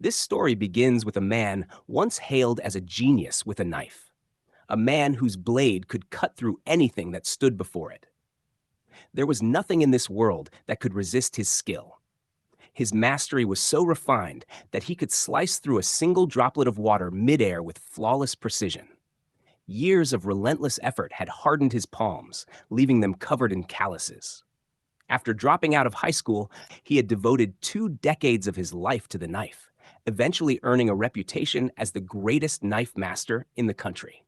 This story begins with a man once hailed as a genius with a knife, a man whose blade could cut through anything that stood before it. There was nothing in this world that could resist his skill. His mastery was so refined that he could slice through a single droplet of water midair with flawless precision. Years of relentless effort had hardened his palms, leaving them covered in calluses. After dropping out of high school, he had devoted 2 decades of his life to the knife, eventually earning a reputation as the greatest knife master in the country.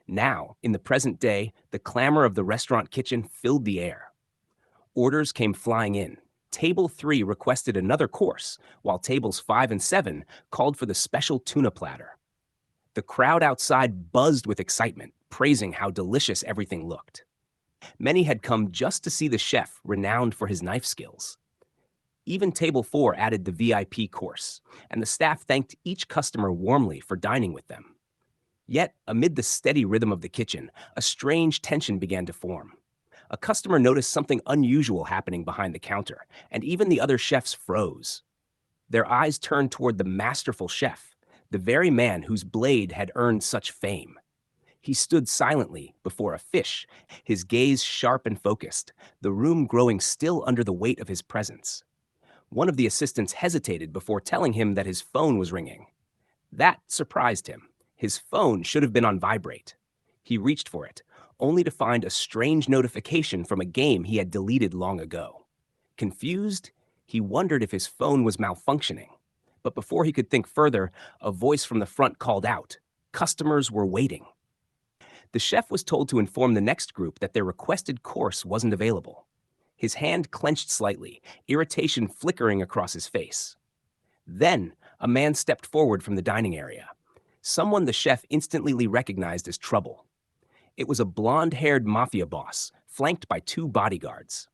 Now, in the present day, the clamor of the restaurant kitchen filled the air. Orders came flying in. Table 3 requested another course, while tables 5 and 7 called for the special tuna platter. The crowd outside buzzed with excitement, praising how delicious everything looked. Many had come just to see the chef renowned for his knife skills. Even Table 4 added the VIP course, and the staff thanked each customer warmly for dining with them. Yet, amid the steady rhythm of the kitchen, a strange tension began to form. A customer noticed something unusual happening behind the counter, and even the other chefs froze. Their eyes turned toward the masterful chef, the very man whose blade had earned such fame. He stood silently before a fish, his gaze sharp and focused, the room growing still under the weight of his presence. One of the assistants hesitated before telling him that his phone was ringing. That surprised him. His phone should have been on vibrate. He reached for it, only to find a strange notification from a game he had deleted long ago. Confused, he wondered if his phone was malfunctioning. But before he could think further, a voice from the front called out. Customers were waiting. The chef was told to inform the next group that their requested course wasn't available. His hand clenched slightly, irritation flickering across his face. Then, a man stepped forward from the dining area. Someone the chef instantly recognized as trouble. It was a blonde-haired mafia boss, flanked by 2 bodyguards.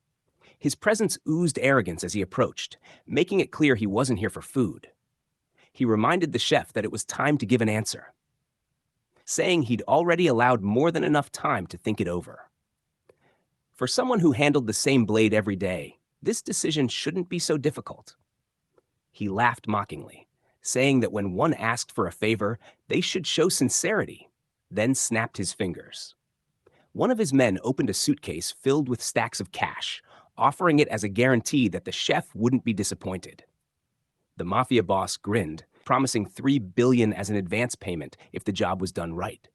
His presence oozed arrogance as he approached, making it clear he wasn't here for food. He reminded the chef that it was time to give an answer, saying he'd already allowed more than enough time to think it over. For someone who handled the same blade every day, this decision shouldn't be so difficult. He laughed mockingly, saying that when one asked for a favor, they should show sincerity, then snapped his fingers. One of his men opened a suitcase filled with stacks of cash, offering it as a guarantee that the chef wouldn't be disappointed. The mafia boss grinned, promising $3 billion as an advance payment if the job was done right.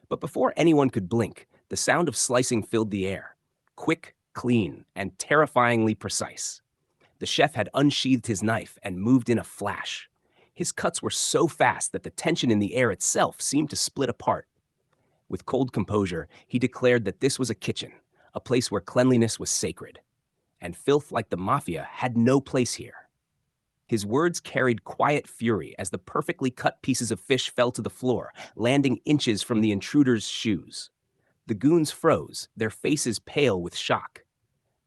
But before anyone could blink, the sound of slicing filled the air, quick, clean, and terrifyingly precise. The chef had unsheathed his knife and moved in a flash. His cuts were so fast that the tension in the air itself seemed to split apart. With cold composure, he declared that this was a kitchen, a place where cleanliness was sacred, and filth like the mafia had no place here. His words carried quiet fury as the perfectly cut pieces of fish fell to the floor, landing inches from the intruder's shoes. The goons froze, their faces pale with shock.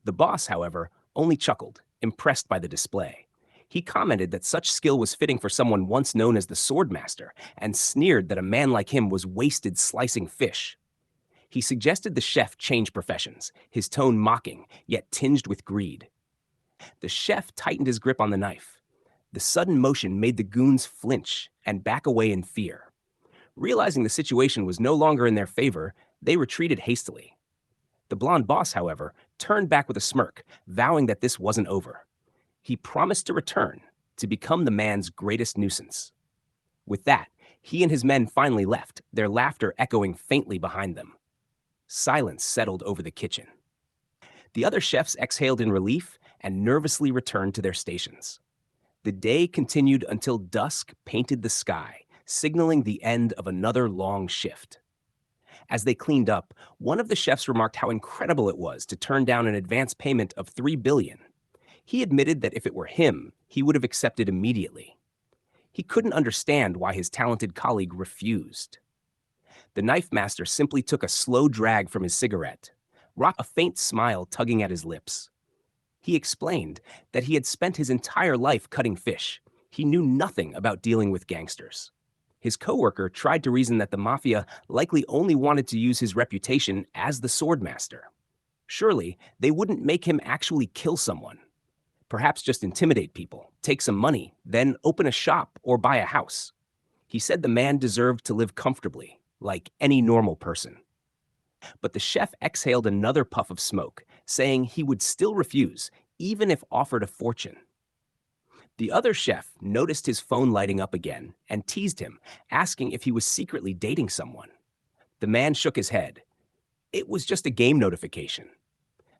The boss, however, only chuckled, impressed by the display. He commented that such skill was fitting for someone once known as the Swordmaster, and sneered that a man like him was wasted slicing fish. He suggested the chef change professions, his tone mocking, yet tinged with greed. The chef tightened his grip on the knife. The sudden motion made the goons flinch and back away in fear. Realizing the situation was no longer in their favor, they retreated hastily. The blonde boss, however, turned back with a smirk, vowing that this wasn't over. He promised to return, to become the man's greatest nuisance. With that, he and his men finally left, their laughter echoing faintly behind them. Silence settled over the kitchen. The other chefs exhaled in relief and nervously returned to their stations. The day continued until dusk painted the sky, signaling the end of another long shift. As they cleaned up, one of the chefs remarked how incredible it was to turn down an advance payment of $3 billion. He admitted that if it were him, he would have accepted immediately. He couldn't understand why his talented colleague refused. The knife master simply took a slow drag from his cigarette, a faint smile tugging at his lips. He explained that he had spent his entire life cutting fish. He knew nothing about dealing with gangsters. His coworker tried to reason that the mafia likely only wanted to use his reputation as the swordmaster. Surely, they wouldn't make him actually kill someone. Perhaps just intimidate people, take some money, then open a shop or buy a house. He said the man deserved to live comfortably, like any normal person. But the chef exhaled another puff of smoke, saying he would still refuse, even if offered a fortune. The other chef noticed his phone lighting up again and teased him, asking if he was secretly dating someone. The man shook his head. It was just a game notification.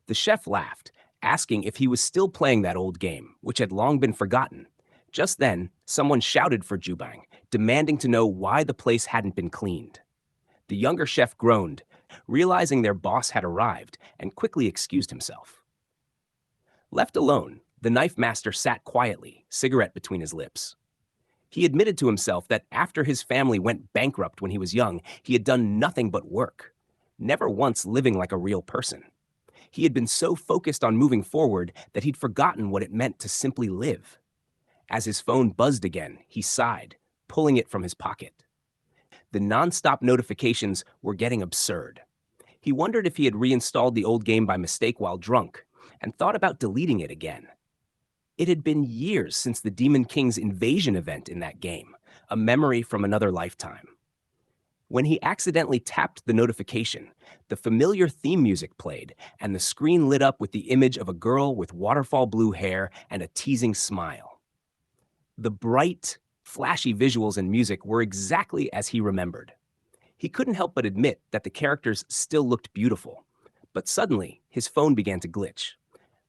The chef laughed, asking if he was still playing that old game, which had long been forgotten. Just then, someone shouted for Jubang, demanding to know why the place hadn't been cleaned. The younger chef groaned, realizing their boss had arrived, and quickly excused himself. Left alone, the knife master sat quietly, cigarette between his lips. He admitted to himself that after his family went bankrupt when he was young, he had done nothing but work, never once living like a real person. He had been so focused on moving forward that he'd forgotten what it meant to simply live. As his phone buzzed again, he sighed, pulling it from his pocket. The nonstop notifications were getting absurd. He wondered if he had reinstalled the old game by mistake while drunk, and thought about deleting it again. It had been years since the Demon King's invasion event in that game, a memory from another lifetime. When he accidentally tapped the notification, the familiar theme music played, and the screen lit up with the image of a girl with waterfall blue hair and a teasing smile. The bright, flashy visuals and music were exactly as he remembered. He couldn't help but admit that the characters still looked beautiful, but suddenly his phone began to glitch.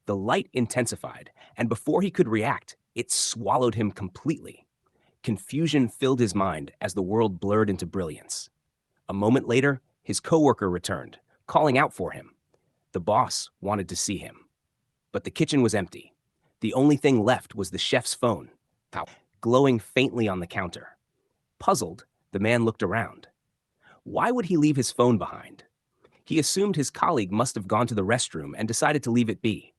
The light intensified, and before he could react, it swallowed him completely. Confusion filled his mind as the world blurred into brilliance. A moment later, his coworker returned, calling out for him. The boss wanted to see him. But the kitchen was empty. The only thing left was the chef's phone, glowing faintly on the counter. Puzzled, the man looked around. Why would he leave his phone behind? He assumed his colleague must have gone to the restroom and decided to leave it be.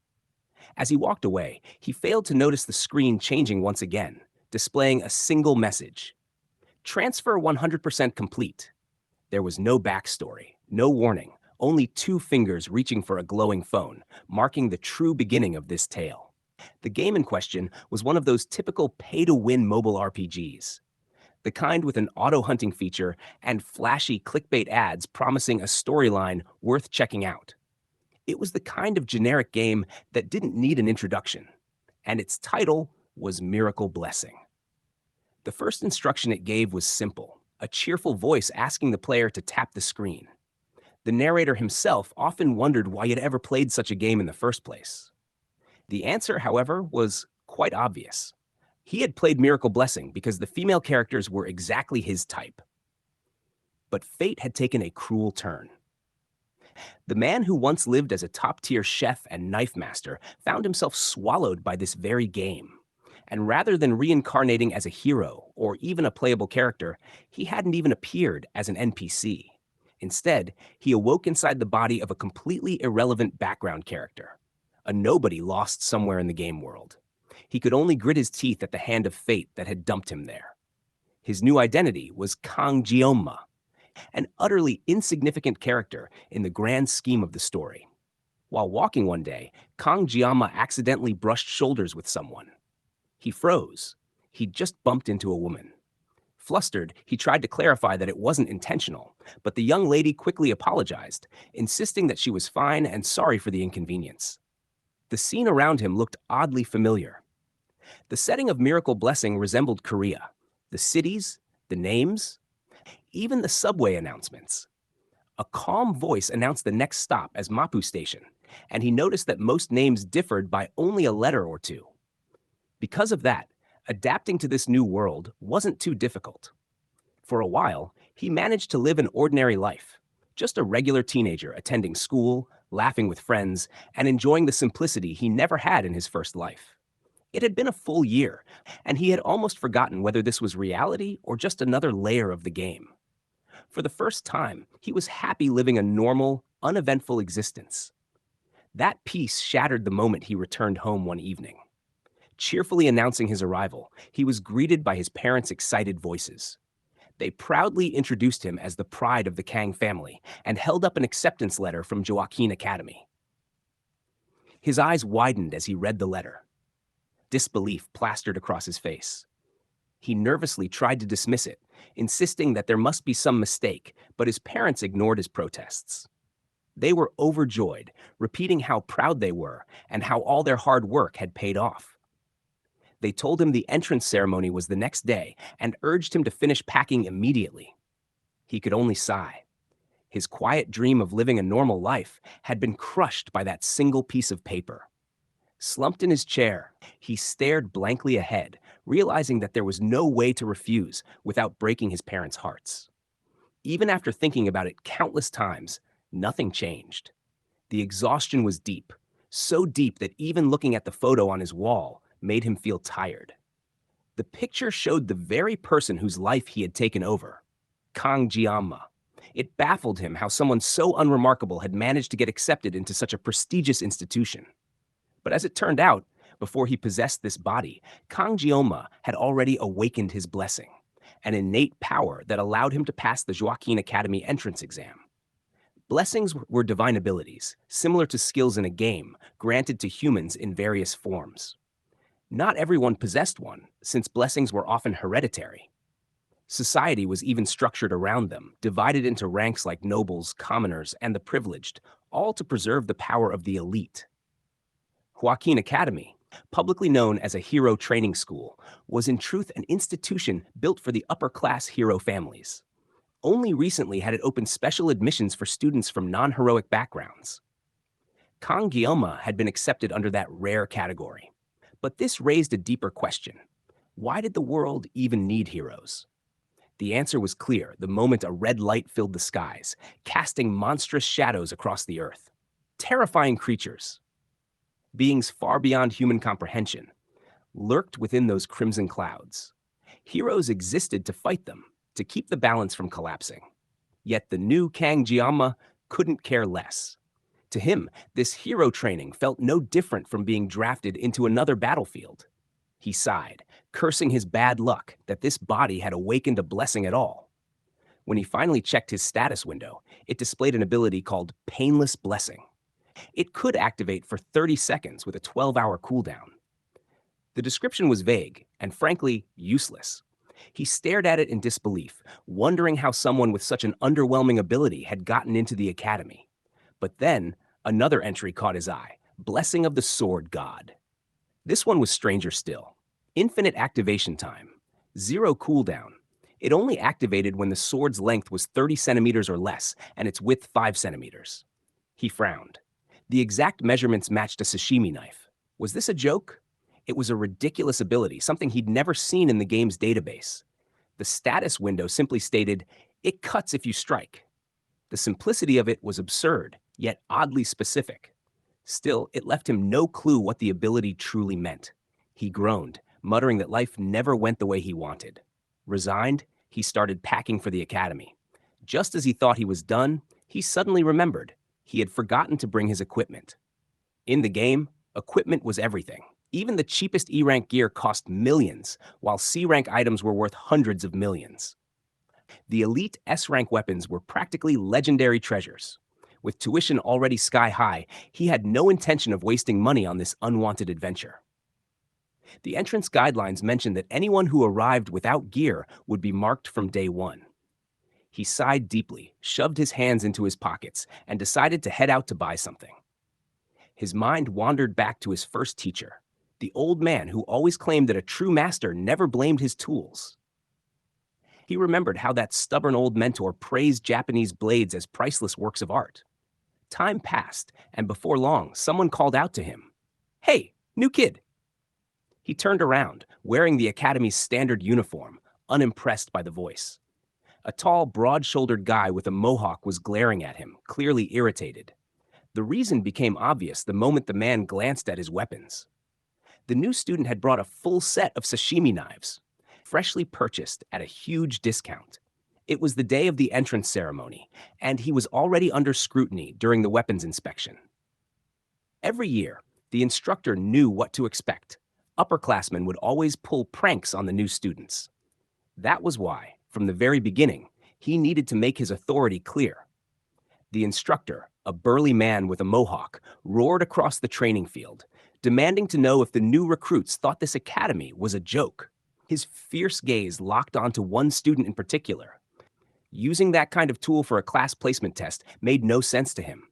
As he walked away, he failed to notice the screen changing once again, displaying a single message. Transfer 100% complete. There was no backstory, no warning, only 2 fingers reaching for a glowing phone, marking the true beginning of this tale. The game in question was one of those typical pay-to-win mobile RPGs. The kind with an auto-hunting feature and flashy clickbait ads promising a storyline worth checking out. It was the kind of generic game that didn't need an introduction, and its title was Miracle Blessing. The first instruction it gave was simple, a cheerful voice asking the player to tap the screen. The narrator himself often wondered why he'd ever played such a game in the first place. The answer, however, was quite obvious. He had played Miracle Blessing because the female characters were exactly his type. But fate had taken a cruel turn. The man who once lived as a top-tier chef and knife master found himself swallowed by this very game. And rather than reincarnating as a hero or even a playable character, he hadn't even appeared as an NPC. Instead, he awoke inside the body of a completely irrelevant background character, a nobody lost somewhere in the game world. He could only grit his teeth at the hand of fate that had dumped him there. His new identity was Kang Jioma, an utterly insignificant character in the grand scheme of the story. While walking one day, Kang Jioma accidentally brushed shoulders with someone. He froze. He'd just bumped into a woman. Flustered, he tried to clarify that it wasn't intentional, but the young lady quickly apologized, insisting that she was fine and sorry for the inconvenience. The scene around him looked oddly familiar. The setting of Miracle Blessing resembled Korea. The cities, the names, even the subway announcements. A calm voice announced the next stop as Mapu Station, and he noticed that most names differed by only a letter or two. Because of that, adapting to this new world wasn't too difficult. For a while, he managed to live an ordinary life, just a regular teenager attending school, laughing with friends, and enjoying the simplicity he never had in his first life. It had been a full year, and he had almost forgotten whether this was reality or just another layer of the game. For the first time, he was happy living a normal, uneventful existence. That peace shattered the moment he returned home one evening. Cheerfully announcing his arrival, he was greeted by his parents' excited voices. They proudly introduced him as the pride of the Kang family and held up an acceptance letter from Joaquin Academy. His eyes widened as he read the letter. disbelief plastered across his face. He nervously tried to dismiss it, insisting that there must be some mistake, but his parents ignored his protests. They were overjoyed, repeating how proud they were and how all their hard work had paid off. They told him the entrance ceremony was the next day and urged him to finish packing immediately. He could only sigh. His quiet dream of living a normal life had been crushed by that single piece of paper. Slumped in his chair, he stared blankly ahead, realizing that there was no way to refuse without breaking his parents' hearts. Even after thinking about it countless times, nothing changed. The exhaustion was deep, so deep that even looking at the photo on his wall made him feel tired. The picture showed the very person whose life he had taken over, Kang Jianma. It baffled him how someone so unremarkable had managed to get accepted into such a prestigious institution. But as it turned out, before he possessed this body, Kang Jianma had already awakened his blessing, an innate power that allowed him to pass the Joaquin Academy entrance exam. Blessings were divine abilities, similar to skills in a game, granted to humans in various forms. Not everyone possessed one, since blessings were often hereditary. Society was even structured around them, divided into ranks like nobles, commoners, and the privileged, all to preserve the power of the elite. Joaquin Academy, publicly known as a hero training school, was in truth an institution built for the upper-class hero families. Only recently had it opened special admissions for students from non-heroic backgrounds. Kang Gyoma had been accepted under that rare category. But this raised a deeper question. Why did the world even need heroes? The answer was clear the moment a red light filled the skies, casting monstrous shadows across the earth. Terrifying creatures, beings far beyond human comprehension, lurked within those crimson clouds. Heroes existed to fight them, to keep the balance from collapsing. Yet the new Kang Jianma couldn't care less. To him, this hero training felt no different from being drafted into another battlefield. He sighed, cursing his bad luck that this body had awakened a blessing at all. When he finally checked his status window, it displayed an ability called Painless Blessing. It could activate for 30 seconds with a 12-hour cooldown. The description was vague and, frankly, useless. He stared at it in disbelief, wondering how someone with such an underwhelming ability had gotten into the academy. But then, another entry caught his eye, Blessing of the Sword God. This one was stranger still. Infinite activation time. 0 cooldown. It only activated when the sword's length was 30 centimeters or less, and its width 5 centimeters. He frowned. The exact measurements matched a sashimi knife. Was this a joke? It was a ridiculous ability, something he'd never seen in the game's database. The status window simply stated, "It cuts if you strike." The simplicity of it was absurd, yet oddly specific. Still, it left him no clue what the ability truly meant. He groaned, muttering that life never went the way he wanted. Resigned, he started packing for the academy. Just as he thought he was done, he suddenly remembered. He had forgotten to bring his equipment. In the game, equipment was everything. Even the cheapest E-rank gear cost millions, while C-rank items were worth hundreds of millions. The elite S-rank weapons were practically legendary treasures. With tuition already sky high, he had no intention of wasting money on this unwanted adventure. The entrance guidelines mentioned that anyone who arrived without gear would be marked from day one. He sighed deeply, shoved his hands into his pockets, and decided to head out to buy something. His mind wandered back to his first teacher, the old man who always claimed that a true master never blamed his tools. He remembered how that stubborn old mentor praised Japanese blades as priceless works of art. Time passed, and before long, someone called out to him, "Hey, new kid!" He turned around, wearing the academy's standard uniform, unimpressed by the voice. A tall, broad-shouldered guy with a mohawk was glaring at him, clearly irritated. The reason became obvious the moment the man glanced at his weapons. The new student had brought a full set of sashimi knives, freshly purchased at a huge discount. It was the day of the entrance ceremony, and he was already under scrutiny during the weapons inspection. Every year, the instructor knew what to expect. Upperclassmen would always pull pranks on the new students. That was why, from the very beginning, he needed to make his authority clear. The instructor, a burly man with a mohawk, roared across the training field, demanding to know if the new recruits thought this academy was a joke. His fierce gaze locked onto one student in particular. Using that kind of tool for a class placement test made no sense to him.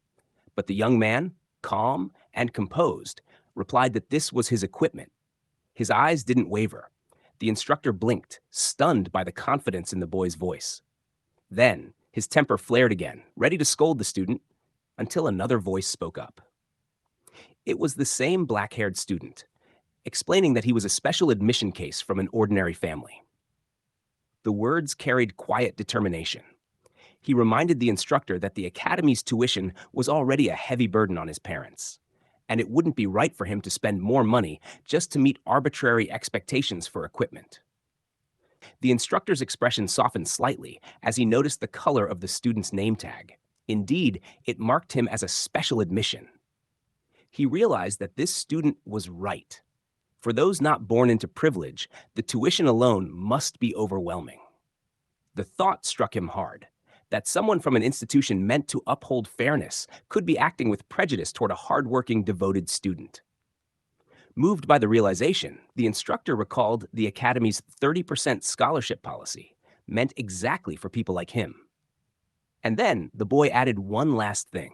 But the young man, calm and composed, replied that this was his equipment. His eyes didn't waver. The instructor blinked, stunned by the confidence in the boy's voice. Then, his temper flared again, ready to scold the student, until another voice spoke up. It was the same black-haired student, explaining that he was a special admission case from an ordinary family. The words carried quiet determination. He reminded the instructor that the academy's tuition was already a heavy burden on his parents, and it wouldn't be right for him to spend more money just to meet arbitrary expectations for equipment. The instructor's expression softened slightly as he noticed the color of the student's name tag. Indeed, it marked him as a special admission. He realized that this student was right. For those not born into privilege, the tuition alone must be overwhelming. The thought struck him hard, that someone from an institution meant to uphold fairness could be acting with prejudice toward a hardworking, devoted student. Moved by the realization, the instructor recalled the Academy's 30% scholarship policy, meant exactly for people like him. And then the boy added one last thing,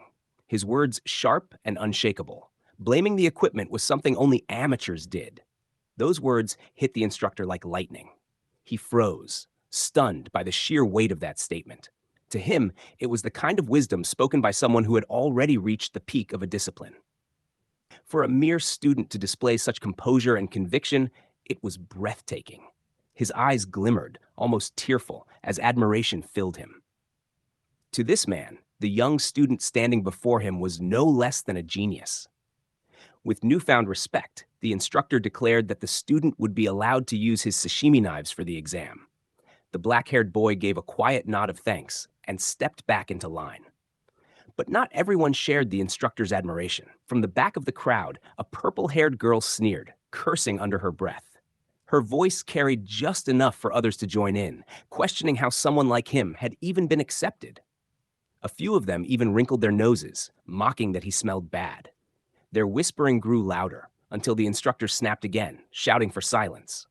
his words sharp and unshakable. Blaming the equipment was something only amateurs did. Those words hit the instructor like lightning. He froze, stunned by the sheer weight of that statement. To him, it was the kind of wisdom spoken by someone who had already reached the peak of a discipline. For a mere student to display such composure and conviction, it was breathtaking. His eyes glimmered, almost tearful, as admiration filled him. To this man, the young student standing before him was no less than a genius. With newfound respect, the instructor declared that the student would be allowed to use his sashimi knives for the exam. The black-haired boy gave a quiet nod of thanks and stepped back into line. But not everyone shared the instructor's admiration. From the back of the crowd, a purple-haired girl sneered, cursing under her breath. Her voice carried just enough for others to join in, questioning how someone like him had even been accepted. A few of them even wrinkled their noses, mocking that he smelled bad. Their whispering grew louder until the instructor snapped again, shouting for silence.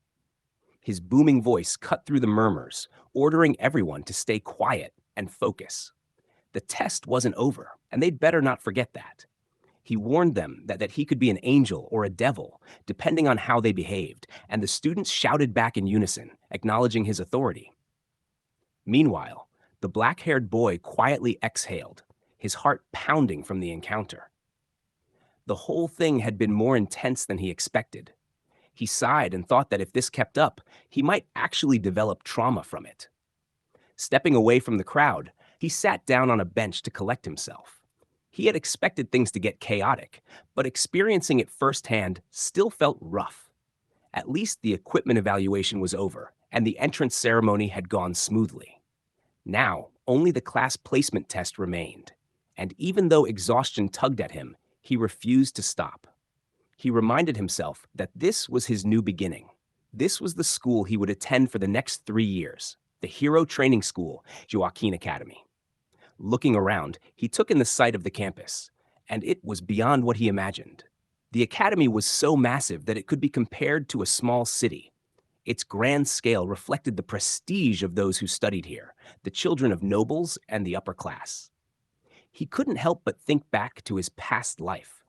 His booming voice cut through the murmurs, ordering everyone to stay quiet and focus. The test wasn't over, and they'd better not forget that. He warned them that he could be an angel or a devil, depending on how they behaved, and the students shouted back in unison, acknowledging his authority. Meanwhile, the black-haired boy quietly exhaled, his heart pounding from the encounter. The whole thing had been more intense than he expected. He sighed and thought that if this kept up, he might actually develop trauma from it. Stepping away from the crowd, he sat down on a bench to collect himself. He had expected things to get chaotic, but experiencing it firsthand still felt rough. At least the equipment evaluation was over, and the entrance ceremony had gone smoothly. Now, only the class placement test remained, and even though exhaustion tugged at him, he refused to stop. He reminded himself that this was his new beginning. This was the school he would attend for the next 3 years, the Hero Training School, Joaquin Academy. Looking around, he took in the sight of the campus, and it was beyond what he imagined. The academy was so massive that it could be compared to a small city. Its grand scale reflected the prestige of those who studied here, the children of nobles and the upper class. He couldn't help but think back to his past life.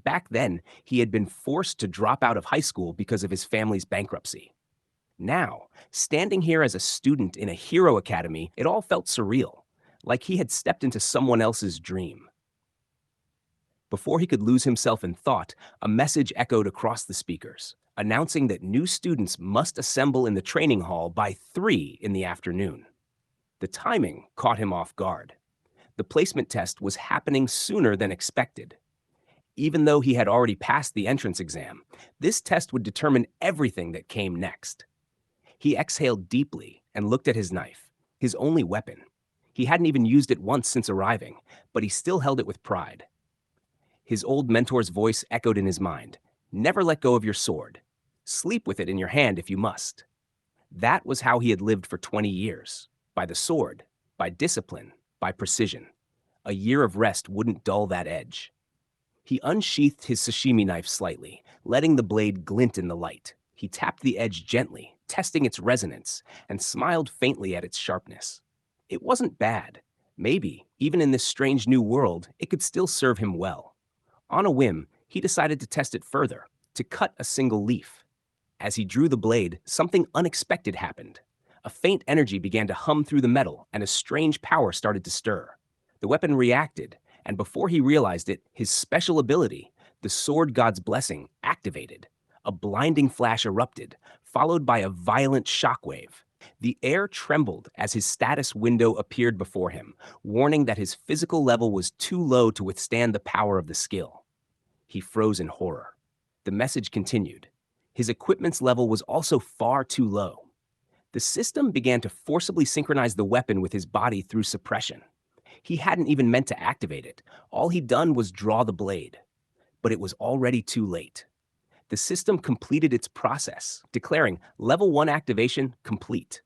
Back then, he had been forced to drop out of high school because of his family's bankruptcy. Now, standing here as a student in a hero academy, it all felt surreal, like he had stepped into someone else's dream. Before he could lose himself in thought, a message echoed across the speakers, announcing that new students must assemble in the training hall by 3 in the afternoon. The timing caught him off guard. The placement test was happening sooner than expected. Even though he had already passed the entrance exam, this test would determine everything that came next. He exhaled deeply and looked at his knife, his only weapon. He hadn't even used it once since arriving, but he still held it with pride. His old mentor's voice echoed in his mind. Never let go of your sword. Sleep with it in your hand if you must. That was how he had lived for 20 years. By the sword, by discipline, by precision. A year of rest wouldn't dull that edge. He unsheathed his sashimi knife slightly, letting the blade glint in the light. He tapped the edge gently, testing its resonance, and smiled faintly at its sharpness. It wasn't bad. Maybe, even in this strange new world, it could still serve him well. On a whim, he decided to test it further, to cut a single leaf. As he drew the blade, something unexpected happened. A faint energy began to hum through the metal, and a strange power started to stir. The weapon reacted, and before he realized it, his special ability, the sword god's blessing, activated. A blinding flash erupted, followed by a violent shockwave. The air trembled as his status window appeared before him, warning that his physical level was too low to withstand the power of the skill. He froze in horror. The message continued. His equipment's level was also far too low. The system began to forcibly synchronize the weapon with his body through suppression. He hadn't even meant to activate it. All he'd done was draw the blade. But it was already too late. The system completed its process, declaring Level 1 activation complete.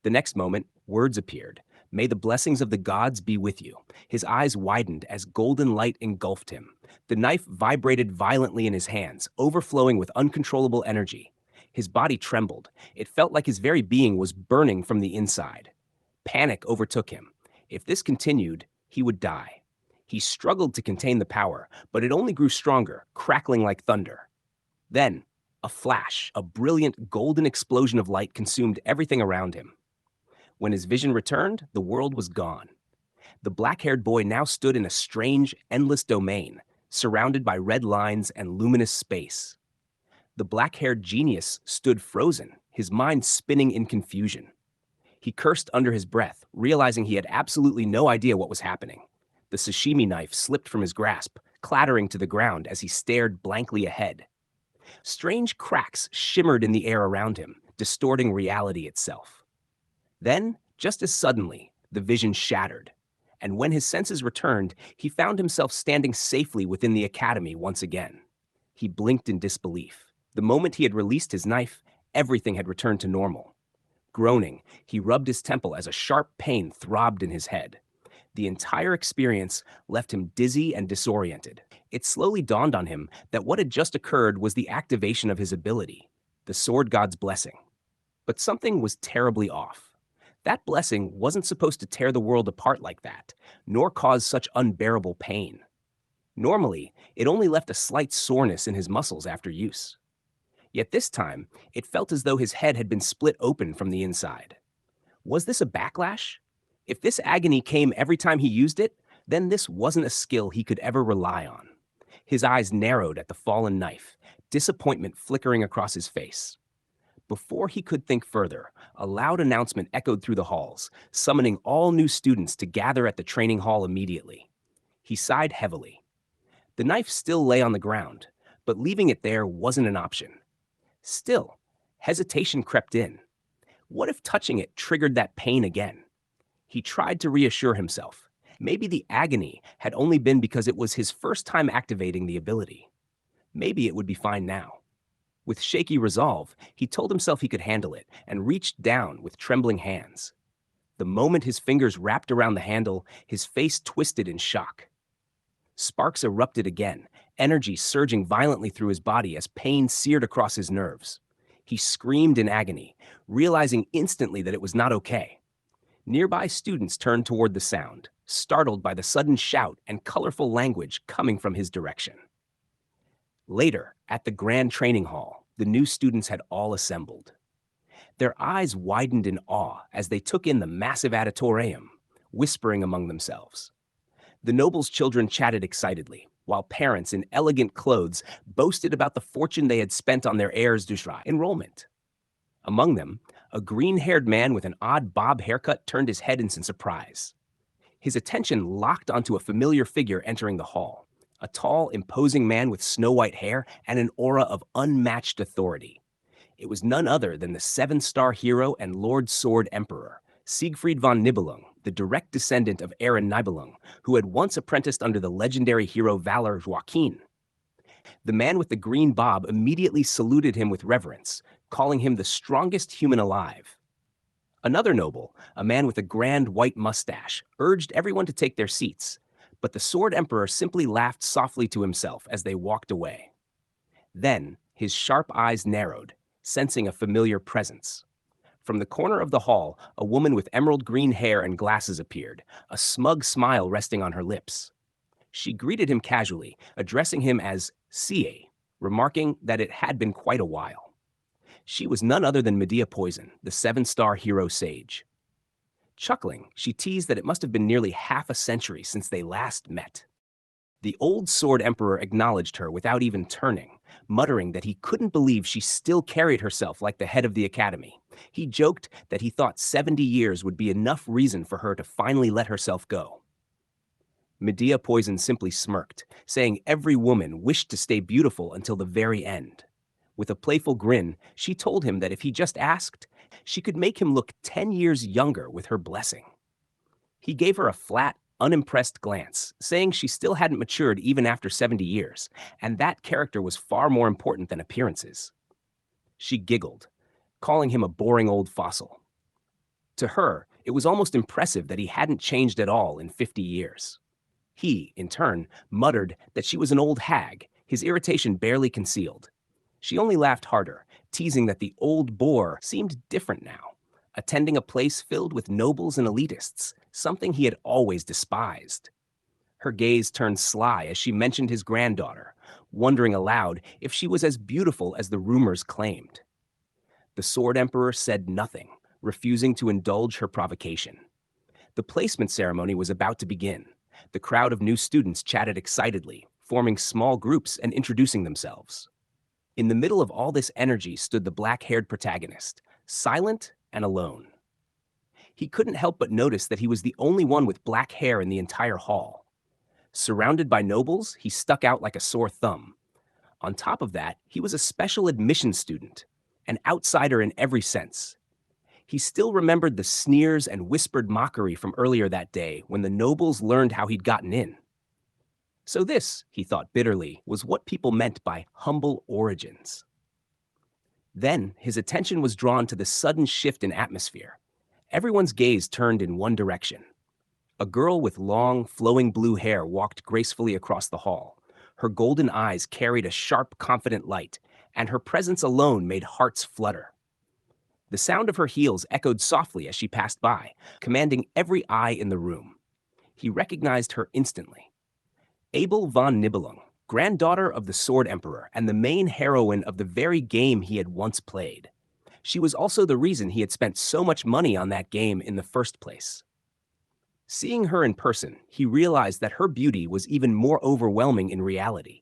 The next moment, words appeared. May the blessings of the gods be with you. His eyes widened as golden light engulfed him. The knife vibrated violently in his hands, overflowing with uncontrollable energy. His body trembled. It felt like his very being was burning from the inside. Panic overtook him. If this continued, he would die. He struggled to contain the power, but it only grew stronger, crackling like thunder. Then, a flash, a brilliant golden explosion of light consumed everything around him. When his vision returned, the world was gone. The black-haired boy now stood in a strange, endless domain, surrounded by red lines and luminous space. The black-haired genius stood frozen, his mind spinning in confusion. He cursed under his breath, realizing he had absolutely no idea what was happening. The sashimi knife slipped from his grasp, clattering to the ground as he stared blankly ahead. Strange cracks shimmered in the air around him, distorting reality itself. Then, just as suddenly, the vision shattered, and when his senses returned, he found himself standing safely within the academy once again. He blinked in disbelief. The moment he had released his knife, everything had returned to normal. Groaning, he rubbed his temple as a sharp pain throbbed in his head. The entire experience left him dizzy and disoriented. It slowly dawned on him that what had just occurred was the activation of his ability, the sword god's blessing. But something was terribly off. That blessing wasn't supposed to tear the world apart like that, nor cause such unbearable pain. Normally, it only left a slight soreness in his muscles after use. Yet this time, it felt as though his head had been split open from the inside. Was this a backlash? If this agony came every time he used it, then this wasn't a skill he could ever rely on. His eyes narrowed at the fallen knife, disappointment flickering across his face. Before he could think further, a loud announcement echoed through the halls, summoning all new students to gather at the training hall immediately. He sighed heavily. The knife still lay on the ground, but leaving it there wasn't an option. Still, hesitation crept in. What if touching it triggered that pain again? He tried to reassure himself. Maybe the agony had only been because it was his first time activating the ability. Maybe it would be fine now. With shaky resolve, he told himself he could handle it and reached down with trembling hands. The moment his fingers wrapped around the handle, his face twisted in shock. Sparks erupted again, energy surging violently through his body as pain seared across his nerves. He screamed in agony, realizing instantly that it was not okay. Nearby students turned toward the sound, startled by the sudden shout and colorful language coming from his direction. Later, at the grand training hall, the new students had all assembled. Their eyes widened in awe as they took in the massive auditorium, whispering among themselves. The nobles' children chatted excitedly, while parents in elegant clothes boasted about the fortune they had spent on their heirs du enrollment. Among them, a green-haired man with an odd bob haircut turned his head in surprise. His attention locked onto a familiar figure entering the hall, a tall, imposing man with snow-white hair and an aura of unmatched authority. It was none other than the seven-star hero and Lord Sword Emperor, Siegfried von Nibelung, the direct descendant of Aaron Nibelung, who had once apprenticed under the legendary hero Valor Joaquin. The man with the green bob immediately saluted him with reverence, calling him the strongest human alive. Another noble, a man with a grand white mustache, urged everyone to take their seats, But the Sword Emperor simply laughed softly to himself as they walked away. Then, his sharp eyes narrowed, sensing a familiar presence. From the corner of the hall, a woman with emerald green hair and glasses appeared, a smug smile resting on her lips. She greeted him casually, addressing him as CA, remarking that it had been quite a while. She was none other than Medea Poison, the seven-star hero sage. Chuckling, she teased that it must have been nearly half a century since they last met. The old Sword Emperor acknowledged her without even turning, muttering that he couldn't believe she still carried herself like the head of the academy. He joked that he thought 70 years would be enough reason for her to finally let herself go. Medea Poison simply smirked, saying every woman wished to stay beautiful until the very end. With a playful grin, she told him that if he just asked, she could make him look 10 years younger with her blessing. He gave her a flat, unimpressed glance, saying she still hadn't matured even after 70 years, and that character was far more important than appearances. She giggled, calling him a boring old fossil. To her, it was almost impressive that he hadn't changed at all in 50 years. He, in turn, muttered that she was an old hag, his irritation barely concealed. She only laughed harder, teasing that the old boar seemed different now, attending a place filled with nobles and elitists, something he had always despised. Her gaze turned sly as she mentioned his granddaughter, wondering aloud if she was as beautiful as the rumors claimed. The Sword Emperor said nothing, refusing to indulge her provocation. The placement ceremony was about to begin. The crowd of new students chatted excitedly, forming small groups and introducing themselves. In the middle of all this energy stood the black-haired protagonist, silent and alone. He couldn't help but notice that he was the only one with black hair in the entire hall. Surrounded by nobles, he stuck out like a sore thumb. On top of that, he was a special admissions student, an outsider in every sense. He still remembered the sneers and whispered mockery from earlier that day when the nobles learned how he'd gotten in. So this, he thought bitterly, was what people meant by humble origins. Then his attention was drawn to the sudden shift in atmosphere. Everyone's gaze turned in one direction. A girl with long, flowing blue hair walked gracefully across the hall. Her golden eyes carried a sharp, confident light, and her presence alone made hearts flutter. The sound of her heels echoed softly as she passed by, commanding every eye in the room. He recognized her instantly. Abel von Nibelung, granddaughter of the Sword Emperor and the main heroine of the very game he had once played. She was also the reason he had spent so much money on that game in the first place. Seeing her in person, he realized that her beauty was even more overwhelming in reality.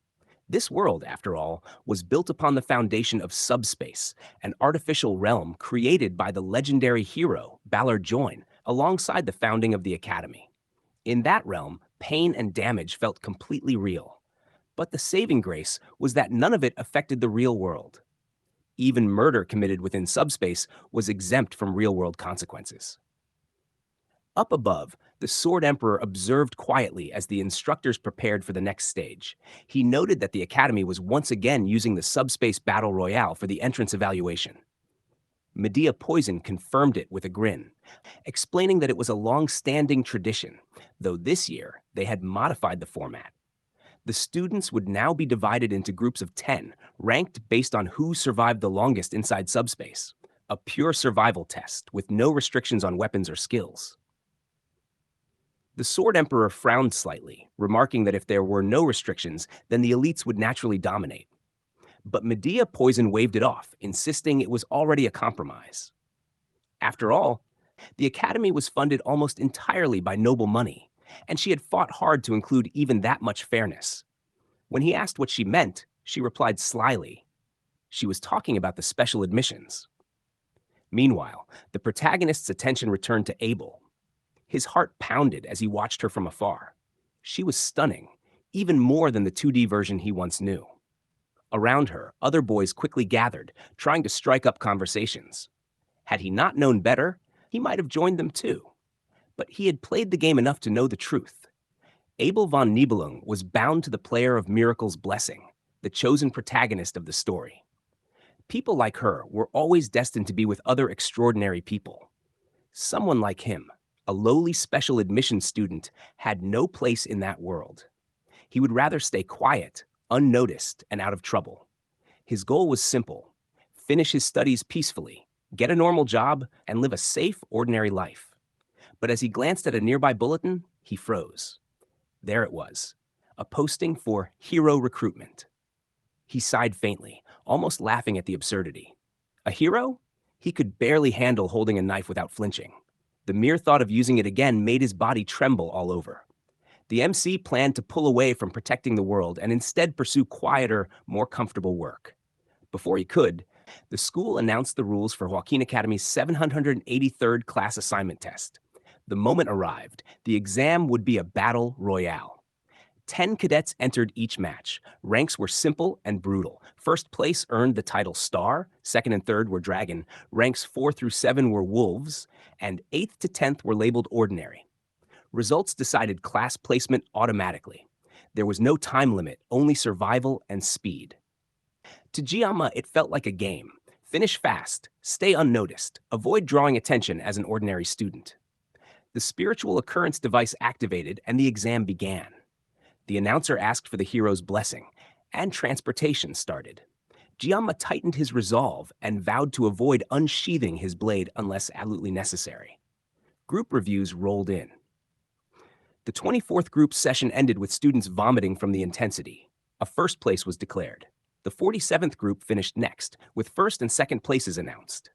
This world, after all, was built upon the foundation of subspace, an artificial realm created by the legendary hero, Balor Join, alongside the founding of the Academy. In that realm, pain and damage felt completely real. But the saving grace was that none of it affected the real world. Even murder committed within subspace was exempt from real-world consequences. Up above, the Sword Emperor observed quietly as the instructors prepared for the next stage. He noted that the Academy was once again using the subspace battle royale for the entrance evaluation. Medea Poison confirmed it with a grin, explaining that it was a long-standing tradition, though this year they had modified the format. The students would now be divided into groups of 10, ranked based on who survived the longest inside subspace, a pure survival test with no restrictions on weapons or skills. The Sword Emperor frowned slightly, remarking that if there were no restrictions, then the elites would naturally dominate. But Medea Poison waved it off, insisting it was already a compromise. After all, the Academy was funded almost entirely by noble money, and she had fought hard to include even that much fairness. When he asked what she meant, she replied slyly. She was talking about the special admissions. Meanwhile, the protagonist's attention returned to Abel. His heart pounded as he watched her from afar. She was stunning, even more than the 2D version he once knew. Around her, other boys quickly gathered, trying to strike up conversations. Had he not known better, he might have joined them too. But he had played the game enough to know the truth. Abel von Nibelung was bound to the player of Miracle's blessing, the chosen protagonist of the story. People like her were always destined to be with other extraordinary people. Someone like him, A lowly special admission student had no place in that world. He would rather stay quiet, unnoticed, and out of trouble. His goal was simple: finish his studies peacefully, get a normal job, and live a safe, ordinary life. But as he glanced at a nearby bulletin, he froze. There it was, a posting for hero recruitment. He sighed faintly, almost laughing at the absurdity. A hero? He could barely handle holding a knife without flinching. The mere thought of using it again made his body tremble all over. The MC planned to pull away from protecting the world and instead pursue quieter, more comfortable work. Before he could, the school announced the rules for Joaquin Academy's 783rd class assignment test. The moment arrived. The exam would be a battle royale. 10 cadets entered each match. Ranks were simple and brutal. First place earned the title Star, second and third were Dragon, ranks 4 through 7 were Wolves, and 8th to 10th were labeled Ordinary. Results decided class placement automatically. There was no time limit, only survival and speed. To Giamma, it felt like a game. Finish fast, stay unnoticed, avoid drawing attention as an ordinary student. The spiritual occurrence device activated and the exam began. The announcer asked for the hero's blessing, and transportation started. Giamma tightened his resolve and vowed to avoid unsheathing his blade unless absolutely necessary. Group reviews rolled in. The 24th group session ended with students vomiting from the intensity. A first place was declared. The 47th group finished next, with first and second places announced.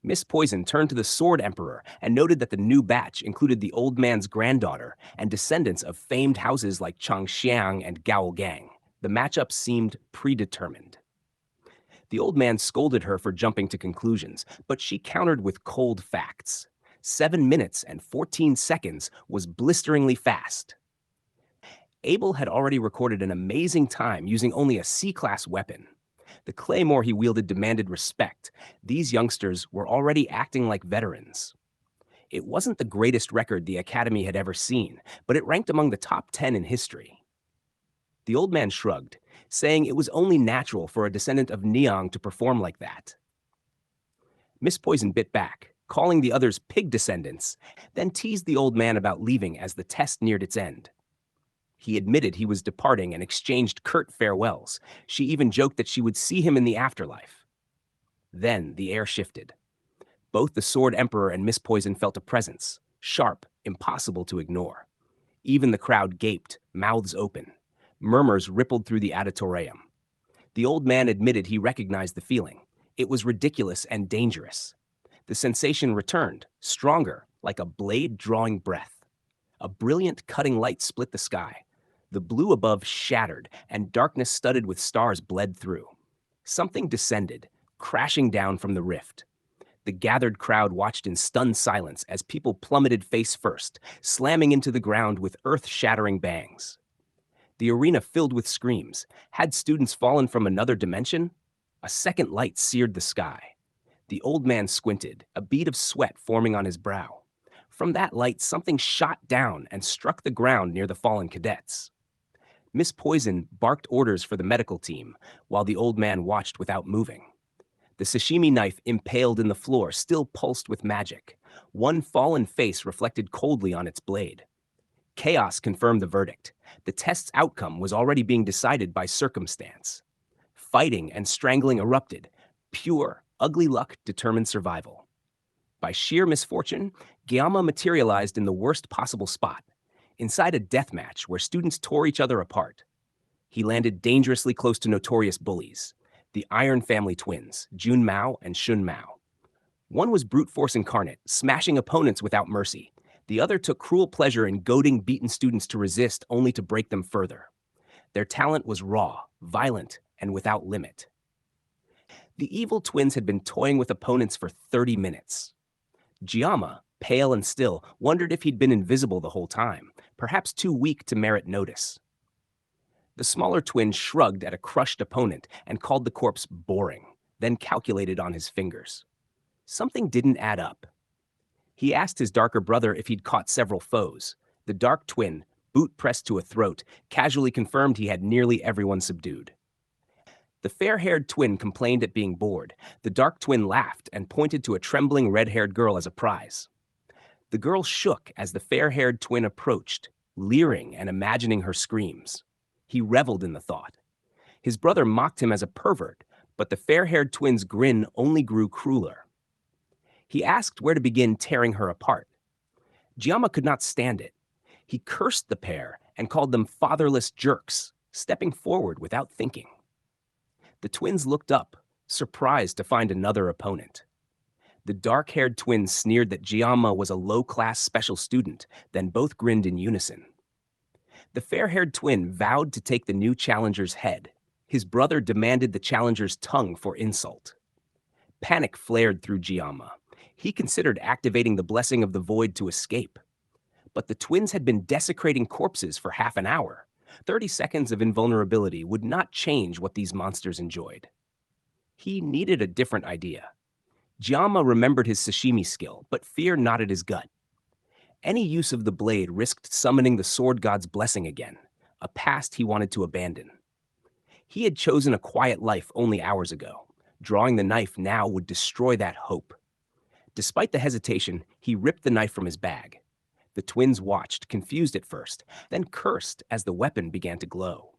Miss Poison turned to the Sword Emperor and noted that the new batch included the old man's granddaughter and descendants of famed houses like Changxiang and Gaogang. The matchup seemed predetermined. The old man scolded her for jumping to conclusions, but she countered with cold facts. 7 minutes and 14 seconds was blisteringly fast. Abel had already recorded an amazing time using only a C-class weapon. The claymore he wielded demanded respect. These youngsters were already acting like veterans. It wasn't the greatest record the Academy had ever seen, but it ranked among the top 10 in history. The old man shrugged, saying it was only natural for a descendant of Niang to perform like that. Miss Poison bit back, calling the others pig descendants, then teased the old man about leaving as the test neared its end. He admitted he was departing and exchanged curt farewells. She even joked that she would see him in the afterlife. Then the air shifted. Both the Sword Emperor and Miss Poison felt a presence, sharp, impossible to ignore. Even the crowd gaped, mouths open. Murmurs rippled through the auditorium. The old man admitted he recognized the feeling. It was ridiculous and dangerous. The sensation returned, stronger, like a blade drawing breath. A brilliant, cutting light split the sky. The blue above shattered, and darkness studded with stars bled through. Something descended, crashing down from the rift. The gathered crowd watched in stunned silence as people plummeted face first, slamming into the ground with earth-shattering bangs. The arena filled with screams. Had students fallen from another dimension? A second light seared the sky. The old man squinted, a bead of sweat forming on his brow. From that light, something shot down and struck the ground near the fallen cadets. Miss Poison barked orders for the medical team, while the old man watched without moving. The sashimi knife impaled in the floor still pulsed with magic. One fallen face reflected coldly on its blade. Chaos confirmed the verdict. The test's outcome was already being decided by circumstance. Fighting and strangling erupted. Pure, ugly luck determined survival. By sheer misfortune, Giamma materialized in the worst possible spot, inside a death match where students tore each other apart. He landed dangerously close to notorious bullies, the Iron Family twins, Jun Mao and Shun Mao. One was brute force incarnate, smashing opponents without mercy. The other took cruel pleasure in goading beaten students to resist only to break them further. Their talent was raw, violent, and without limit. The evil twins had been toying with opponents for 30 minutes. Giamma, pale and still, wondered if he'd been invisible the whole time, perhaps too weak to merit notice. The smaller twin shrugged at a crushed opponent and called the corpse boring, then calculated on his fingers. Something didn't add up. He asked his darker brother if he'd caught several foes. The dark twin, boot pressed to a throat, casually confirmed he had nearly everyone subdued. The fair-haired twin complained at being bored. The dark twin laughed and pointed to a trembling red-haired girl as a prize. The girl shook as the fair-haired twin approached, leering and imagining her screams. He reveled in the thought. His brother mocked him as a pervert, but the fair-haired twin's grin only grew crueler. He asked where to begin tearing her apart. Giamma could not stand it. He cursed the pair and called them fatherless jerks, stepping forward without thinking. The twins looked up, surprised to find another opponent. The dark-haired twin sneered that Giamma was a low-class special student, then both grinned in unison. The fair-haired twin vowed to take the new challenger's head. His brother demanded the challenger's tongue for insult. Panic flared through Giamma. He considered activating the blessing of the void to escape. But the twins had been desecrating corpses for half an hour. 30 seconds of invulnerability would not change what these monsters enjoyed. He needed a different idea. Giamma remembered his sashimi skill, but fear knotted his gut. Any use of the blade risked summoning the sword god's blessing again, a past he wanted to abandon. He had chosen a quiet life only hours ago. Drawing the knife now would destroy that hope. Despite the hesitation, he ripped the knife from his bag. The twins watched, confused at first, then cursed as the weapon began to glow.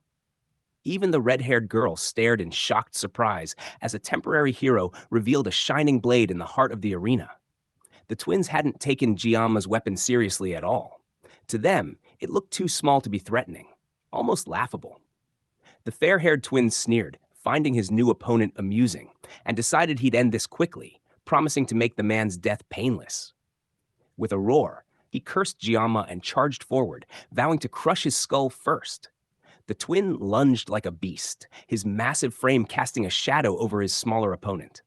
Even the red-haired girl stared in shocked surprise as a temporary hero revealed a shining blade in the heart of the arena. The twins hadn't taken Giamma's weapon seriously at all. To them, it looked too small to be threatening, almost laughable. The fair-haired twin sneered, finding his new opponent amusing, and decided he'd end this quickly, promising to make the man's death painless. With a roar, he cursed Giamma and charged forward, vowing to crush his skull first. The twin lunged like a beast, his massive frame casting a shadow over his smaller opponent.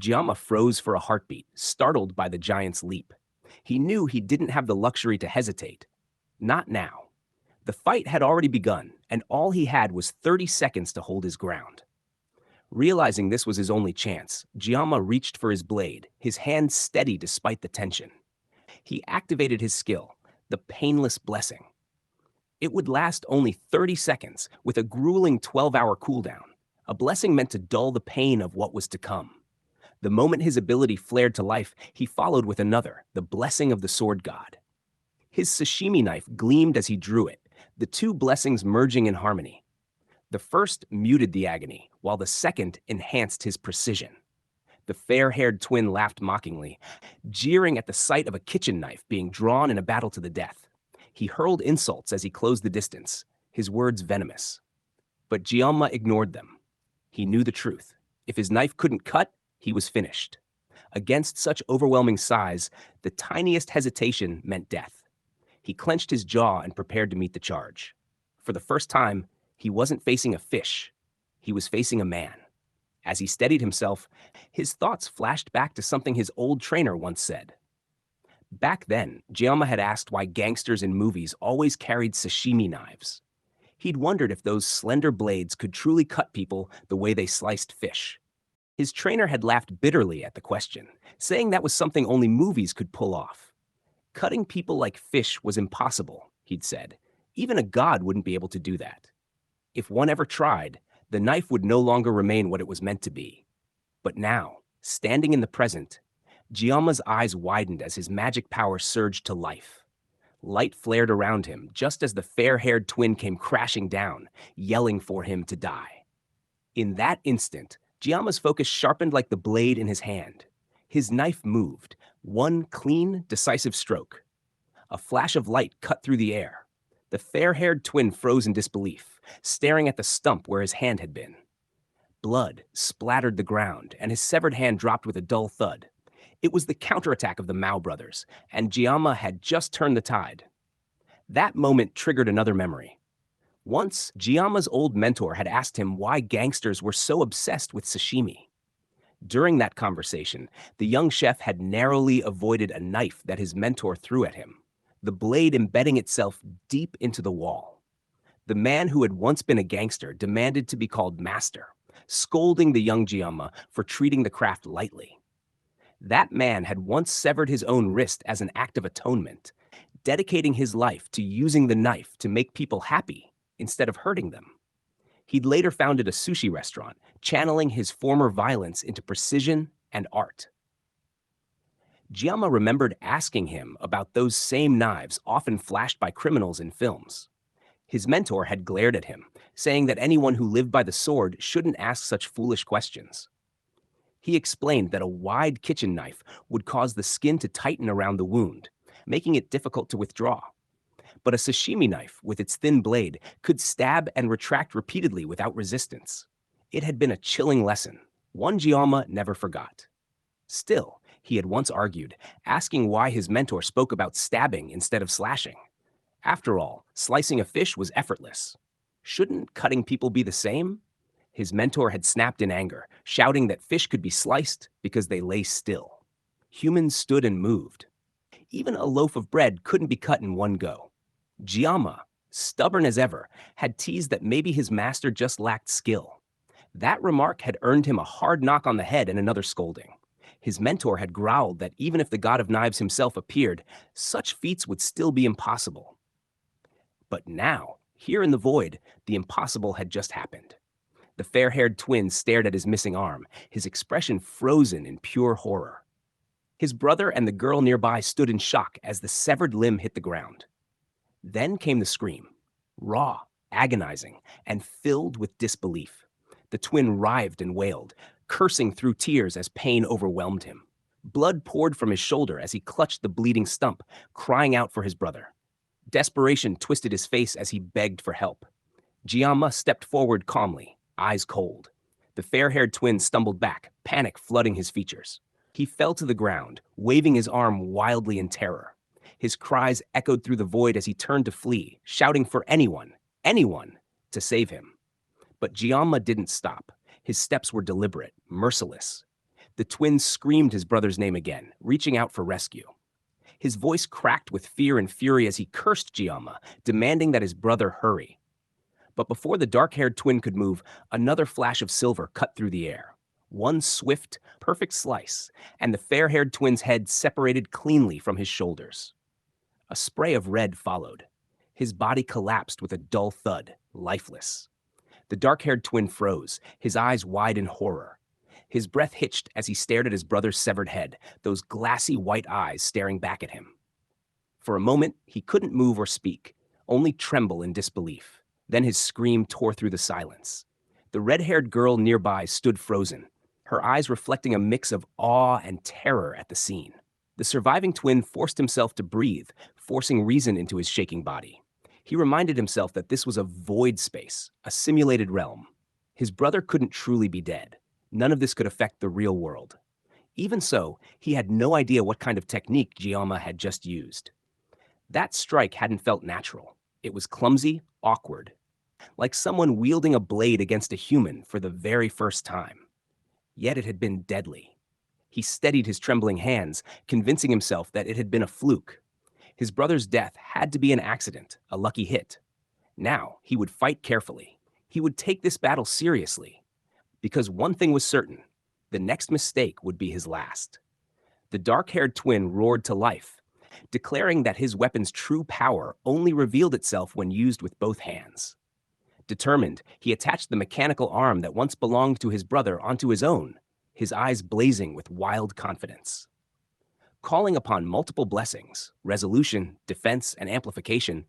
Giamma froze for a heartbeat, startled by the giant's leap. He knew he didn't have the luxury to hesitate. Not now. The fight had already begun, and all he had was 30 seconds to hold his ground. Realizing this was his only chance, Giamma reached for his blade, his hand steady despite the tension. He activated his skill, the painless blessing. It would last only 30 seconds, with a grueling 12-hour cooldown, a blessing meant to dull the pain of what was to come. The moment his ability flared to life, he followed with another, the blessing of the sword god. His sashimi knife gleamed as he drew it, the two blessings merging in harmony. The first muted the agony, while the second enhanced his precision. The fair-haired twin laughed mockingly, jeering at the sight of a kitchen knife being drawn in a battle to the death. He hurled insults as he closed the distance, his words venomous. But Giamma ignored them. He knew the truth. If his knife couldn't cut, he was finished. Against such overwhelming size, the tiniest hesitation meant death. He clenched his jaw and prepared to meet the charge. For the first time, he wasn't facing a fish. He was facing a man. As he steadied himself, his thoughts flashed back to something his old trainer once said. Back then, Giamma had asked why gangsters in movies always carried sashimi knives. He'd wondered if those slender blades could truly cut people the way they sliced fish. His trainer had laughed bitterly at the question, saying that was something only movies could pull off. Cutting people like fish was impossible, he'd said. Even a god wouldn't be able to do that. If one ever tried, the knife would no longer remain what it was meant to be. But now, standing in the present, Giamma's eyes widened as his magic power surged to life. Light flared around him just as the fair-haired twin came crashing down, yelling for him to die. In that instant, Giamma's focus sharpened like the blade in his hand. His knife moved, one clean, decisive stroke. A flash of light cut through the air. The fair-haired twin froze in disbelief, staring at the stump where his hand had been. Blood splattered the ground, and his severed hand dropped with a dull thud. It was the counterattack of the Mao brothers, and Giamma had just turned the tide. That moment triggered another memory. Once, Giamma's old mentor had asked him why gangsters were so obsessed with sashimi. During that conversation, the young chef had narrowly avoided a knife that his mentor threw at him, the blade embedding itself deep into the wall. The man who had once been a gangster demanded to be called master, scolding the young Giamma for treating the craft lightly. That man had once severed his own wrist as an act of atonement, dedicating his life to using the knife to make people happy instead of hurting them. He'd later founded a sushi restaurant, channeling his former violence into precision and art. Giamma remembered asking him about those same knives often flashed by criminals in films. His mentor had glared at him, saying that anyone who lived by the sword shouldn't ask such foolish questions. He explained that a wide kitchen knife would cause the skin to tighten around the wound, making it difficult to withdraw. But a sashimi knife, with its thin blade, could stab and retract repeatedly without resistance. It had been a chilling lesson, one Giamma never forgot. Still, he had once argued, asking why his mentor spoke about stabbing instead of slashing. After all, slicing a fish was effortless. Shouldn't cutting people be the same? His mentor had snapped in anger, shouting that fish could be sliced because they lay still. Humans stood and moved. Even a loaf of bread couldn't be cut in one go. Giamma, stubborn as ever, had teased that maybe his master just lacked skill. That remark had earned him a hard knock on the head and another scolding. His mentor had growled that even if the god of knives himself appeared, such feats would still be impossible. But now, here in the void, the impossible had just happened. The fair-haired twin stared at his missing arm, his expression frozen in pure horror. His brother and the girl nearby stood in shock as the severed limb hit the ground. Then came the scream, raw, agonizing, and filled with disbelief. The twin writhed and wailed, cursing through tears as pain overwhelmed him. Blood poured from his shoulder as he clutched the bleeding stump, crying out for his brother. Desperation twisted his face as he begged for help. Giamma stepped forward calmly, eyes cold. The fair-haired twin stumbled back, panic flooding his features. He fell to the ground, waving his arm wildly in terror. His cries echoed through the void as he turned to flee, shouting for anyone, to save him. But Giamma didn't stop. His steps were deliberate, merciless. The twin screamed his brother's name again, reaching out for rescue. His voice cracked with fear and fury as he cursed Giamma, demanding that his brother hurry. But before the dark-haired twin could move, another flash of silver cut through the air. One swift, perfect slice, and the fair-haired twin's head separated cleanly from his shoulders. A spray of red followed. His body collapsed with a dull thud, lifeless. The dark-haired twin froze, his eyes wide in horror. His breath hitched as he stared at his brother's severed head, those glassy white eyes staring back at him. For a moment, he couldn't move or speak, only tremble in disbelief. Then his scream tore through the silence. The red-haired girl nearby stood frozen, her eyes reflecting a mix of awe and terror at the scene. The surviving twin forced himself to breathe, forcing reason into his shaking body. He reminded himself that this was a void space, a simulated realm. His brother couldn't truly be dead. None of this could affect the real world. Even so, he had no idea what kind of technique Giamma had just used. That strike hadn't felt natural. It was clumsy, awkward, like someone wielding a blade against a human for the very first time. Yet it had been deadly. He steadied his trembling hands, convincing himself that it had been a fluke. His brother's death had to be an accident, a lucky hit. Now, he would fight carefully. He would take this battle seriously. Because one thing was certain, the next mistake would be his last. The dark-haired twin roared to life, declaring that his weapon's true power only revealed itself when used with both hands. Determined, he attached the mechanical arm that once belonged to his brother onto his own, his eyes blazing with wild confidence. Calling upon multiple blessings, resolution, defense, and amplification,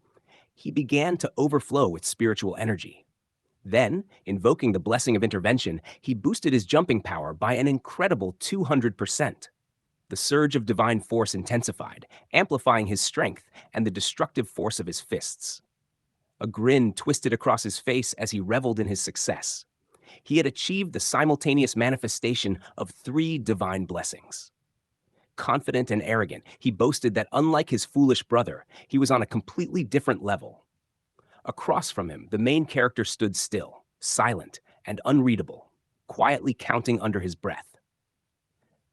he began to overflow with spiritual energy. Then, invoking the blessing of intervention, he boosted his jumping power by an incredible 200%. The surge of divine force intensified, amplifying his strength and the destructive force of his fists. A grin twisted across his face as he reveled in his success. He had achieved the simultaneous manifestation of 3 divine blessings. Confident and arrogant, he boasted that unlike his foolish brother, he was on a completely different level. Across from him, the main character stood still, silent, and unreadable, quietly counting under his breath.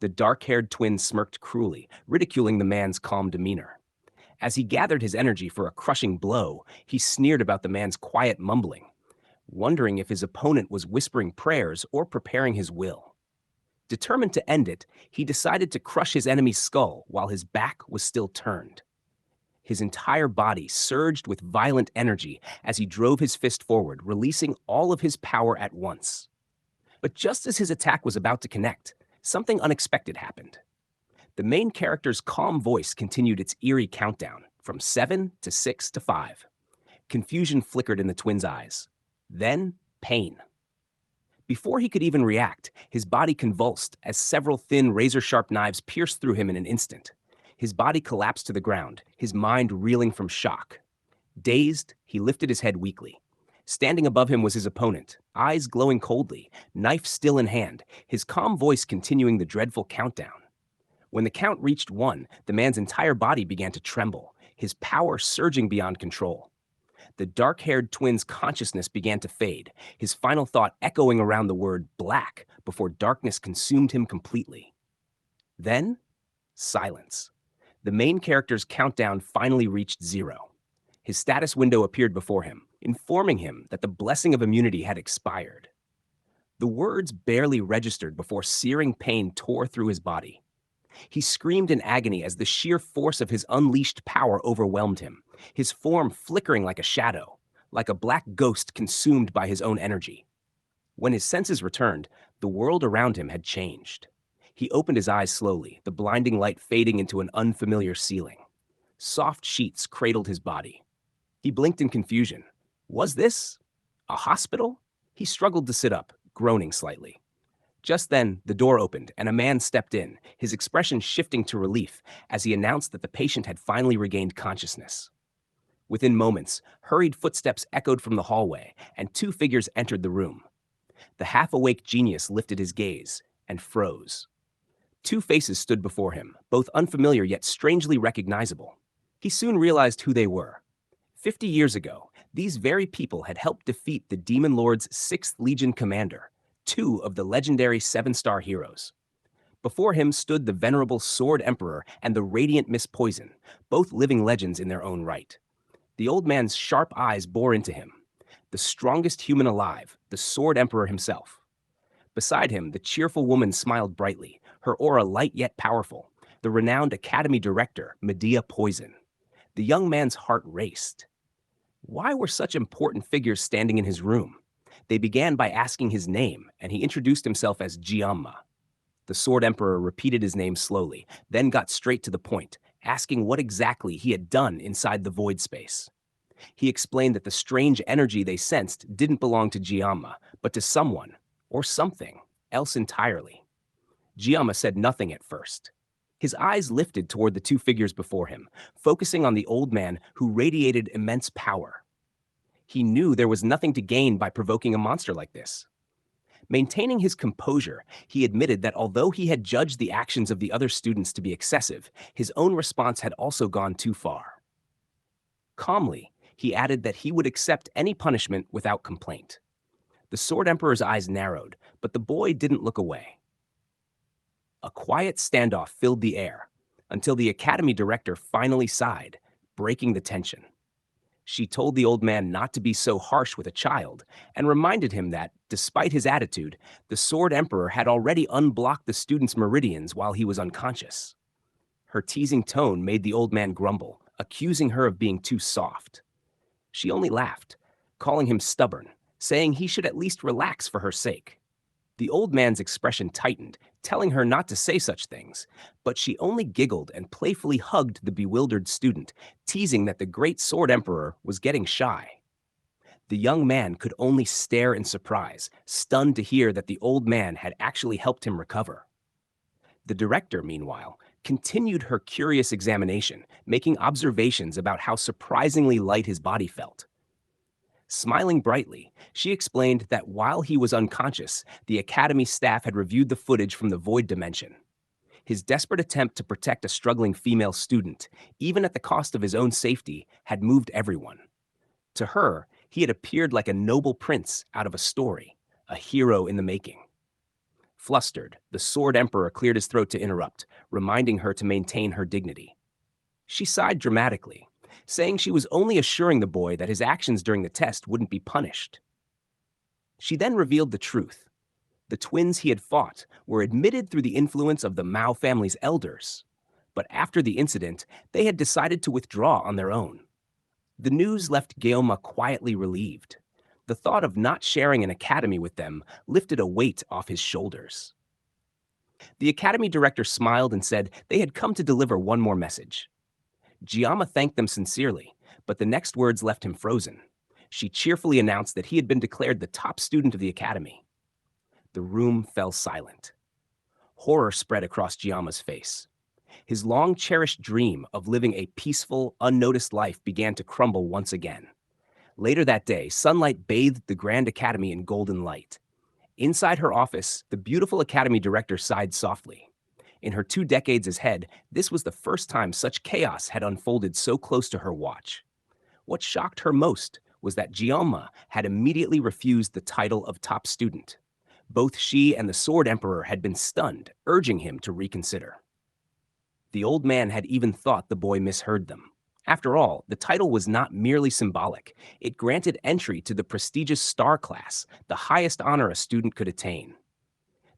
The dark-haired twin smirked cruelly, ridiculing the man's calm demeanor. As he gathered his energy for a crushing blow, he sneered about the man's quiet mumbling, wondering if his opponent was whispering prayers or preparing his will. Determined to end it, he decided to crush his enemy's skull while his back was still turned. His entire body surged with violent energy as he drove his fist forward, releasing all of his power at once. But just as his attack was about to connect, something unexpected happened. The main character's calm voice continued its eerie countdown from 7 to 6 to 5. Confusion flickered in the twins' eyes. Then, pain. Before he could even react, his body convulsed as several thin, razor-sharp knives pierced through him in an instant. His body collapsed to the ground, his mind reeling from shock. Dazed, he lifted his head weakly. Standing above him was his opponent, eyes glowing coldly, knife still in hand, his calm voice continuing the dreadful countdown. When the count reached 1, the man's entire body began to tremble, his power surging beyond control. The dark-haired twin's consciousness began to fade, his final thought echoing around the word black before darkness consumed him completely. Then, silence. The main character's countdown finally reached 0. His status window appeared before him, informing him that the blessing of immunity had expired. The words barely registered before searing pain tore through his body. He screamed in agony as the sheer force of his unleashed power overwhelmed him, his form flickering like a shadow, like a black ghost consumed by his own energy. When his senses returned, the world around him had changed. He opened his eyes slowly, the blinding light fading into an unfamiliar ceiling. Soft sheets cradled his body. He blinked in confusion. Was this a hospital? He struggled to sit up, groaning slightly. Just then, the door opened and a man stepped in, his expression shifting to relief as he announced that the patient had finally regained consciousness. Within moments, hurried footsteps echoed from the hallway, and 2 figures entered the room. The half-awake genius lifted his gaze and froze. 2 faces stood before him, both unfamiliar yet strangely recognizable. He soon realized who they were. 50 years ago, these very people had helped defeat the Demon Lord's 6th Legion commander, 2 of the legendary 7-star heroes. Before him stood the venerable Sword Emperor and the radiant Miss Poison, both living legends in their own right. The old man's sharp eyes bore into him. The strongest human alive, the Sword Emperor himself. Beside him, the cheerful woman smiled brightly, her aura light yet powerful, the renowned Academy Director, Medea Poison. The young man's heart raced. Why were such important figures standing in his room? They began by asking his name, and he introduced himself as Giamma. The Sword Emperor repeated his name slowly, then got straight to the point, asking what exactly he had done inside the void space. He explained that the strange energy they sensed didn't belong to Giamma, but to someone, or something, else entirely. Giamma said nothing at first. His eyes lifted toward the 2 figures before him, focusing on the old man who radiated immense power. He knew there was nothing to gain by provoking a monster like this. Maintaining his composure, he admitted that although he had judged the actions of the other students to be excessive, his own response had also gone too far. Calmly, he added that he would accept any punishment without complaint. The Sword Emperor's eyes narrowed, but the boy didn't look away. A quiet standoff filled the air, until the Academy Director finally sighed, breaking the tension. She told the old man not to be so harsh with a child, and reminded him that, despite his attitude, the Sword Emperor had already unblocked the student's meridians while he was unconscious. Her teasing tone made the old man grumble, accusing her of being too soft. She only laughed, calling him stubborn, saying he should at least relax for her sake. The old man's expression tightened, telling her not to say such things, but she only giggled and playfully hugged the bewildered student, teasing that the great Sword Emperor was getting shy. The young man could only stare in surprise, stunned to hear that the old man had actually helped him recover. The director, meanwhile, continued her curious examination, making observations about how surprisingly light his body felt. Smiling brightly, she explained that while he was unconscious, the Academy staff had reviewed the footage from the void dimension. His desperate attempt to protect a struggling female student, even at the cost of his own safety, had moved everyone. To her, he had appeared like a noble prince out of a story, a hero in the making. Flustered, the Sword Emperor cleared his throat to interrupt, reminding her to maintain her dignity. She sighed dramatically, saying she was only assuring the boy that his actions during the test wouldn't be punished. She then revealed the truth. The twins he had fought were admitted through the influence of the Mao family's elders, but after the incident, they had decided to withdraw on their own. The news left Guillaume quietly relieved. The thought of not sharing an academy with them lifted a weight off his shoulders. The academy director smiled and said they had come to deliver one more message. Giamma thanked them sincerely, but the next words left him frozen. She cheerfully announced that he had been declared the top student of the academy. The room fell silent. Horror spread across Giamma's face. His long-cherished dream of living a peaceful, unnoticed life began to crumble once again. Later that day, sunlight bathed the Grand Academy in golden light. Inside her office, the beautiful academy director sighed softly. In her 2 decades as head, this was the first time such chaos had unfolded so close to her watch. What shocked her most was that Giamma had immediately refused the title of top student. Both she and the Sword Emperor had been stunned, urging him to reconsider. The old man had even thought the boy misheard them. After all, the title was not merely symbolic. It granted entry to the prestigious star class, the highest honor a student could attain.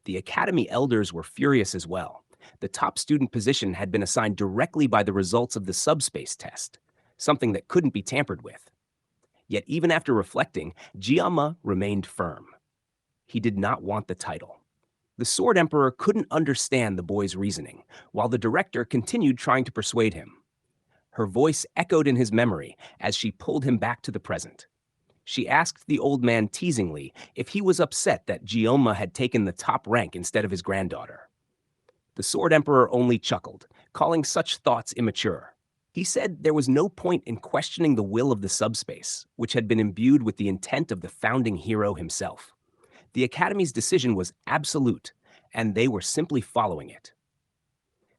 The academy elders were furious as well. The top student position had been assigned directly by the results of the subspace test, something that couldn't be tampered with. Yet even after reflecting, Giamma remained firm. He did not want the title. The Sword Emperor couldn't understand the boy's reasoning, while the director continued trying to persuade him. Her voice echoed in his memory as she pulled him back to the present. She asked the old man teasingly if he was upset that Giamma had taken the top rank instead of his granddaughter. The Sword Emperor only chuckled, calling such thoughts immature. He said there was no point in questioning the will of the subspace, which had been imbued with the intent of the founding hero himself. The Academy's decision was absolute, and they were simply following it.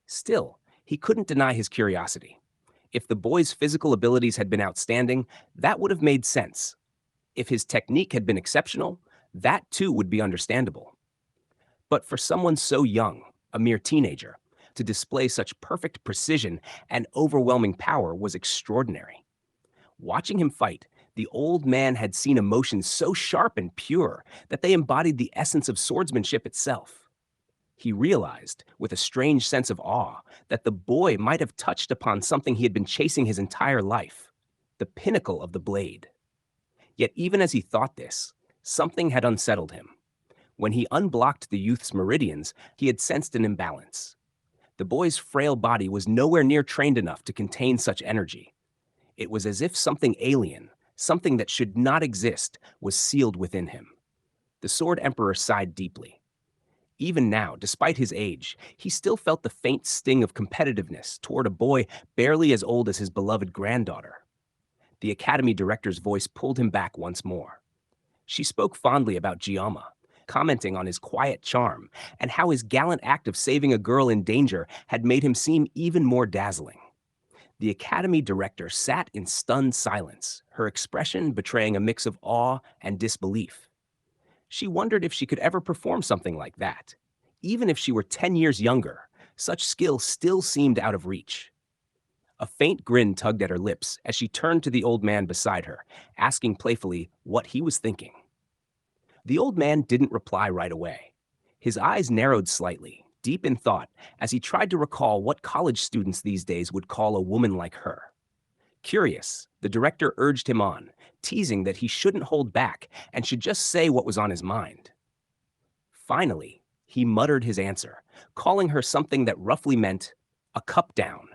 Still, he couldn't deny his curiosity. If the boy's physical abilities had been outstanding, that would have made sense. If his technique had been exceptional, that too would be understandable. But for someone so young, a mere teenager, to display such perfect precision and overwhelming power was extraordinary. Watching him fight, the old man had seen emotions so sharp and pure that they embodied the essence of swordsmanship itself. He realized, with a strange sense of awe, that the boy might have touched upon something he had been chasing his entire life, the pinnacle of the blade. Yet even as he thought this, something had unsettled him. When he unblocked the youth's meridians, he had sensed an imbalance. The boy's frail body was nowhere near trained enough to contain such energy. It was as if something alien, something that should not exist, was sealed within him. The Sword Emperor sighed deeply. Even now, despite his age, he still felt the faint sting of competitiveness toward a boy barely as old as his beloved granddaughter. The academy director's voice pulled him back once more. She spoke fondly about Giamma, commenting on his quiet charm and how his gallant act of saving a girl in danger had made him seem even more dazzling. The academy director sat in stunned silence, her expression betraying a mix of awe and disbelief. She wondered if she could ever perform something like that. Even if she were 10 years younger, such skill still seemed out of reach. A faint grin tugged at her lips as she turned to the old man beside her, asking playfully what he was thinking. The old man didn't reply right away. His eyes narrowed slightly, deep in thought, as he tried to recall what college students these days would call a woman like her. Curious, the director urged him on, teasing that he shouldn't hold back and should just say what was on his mind. Finally, he muttered his answer, calling her something that roughly meant a cup down.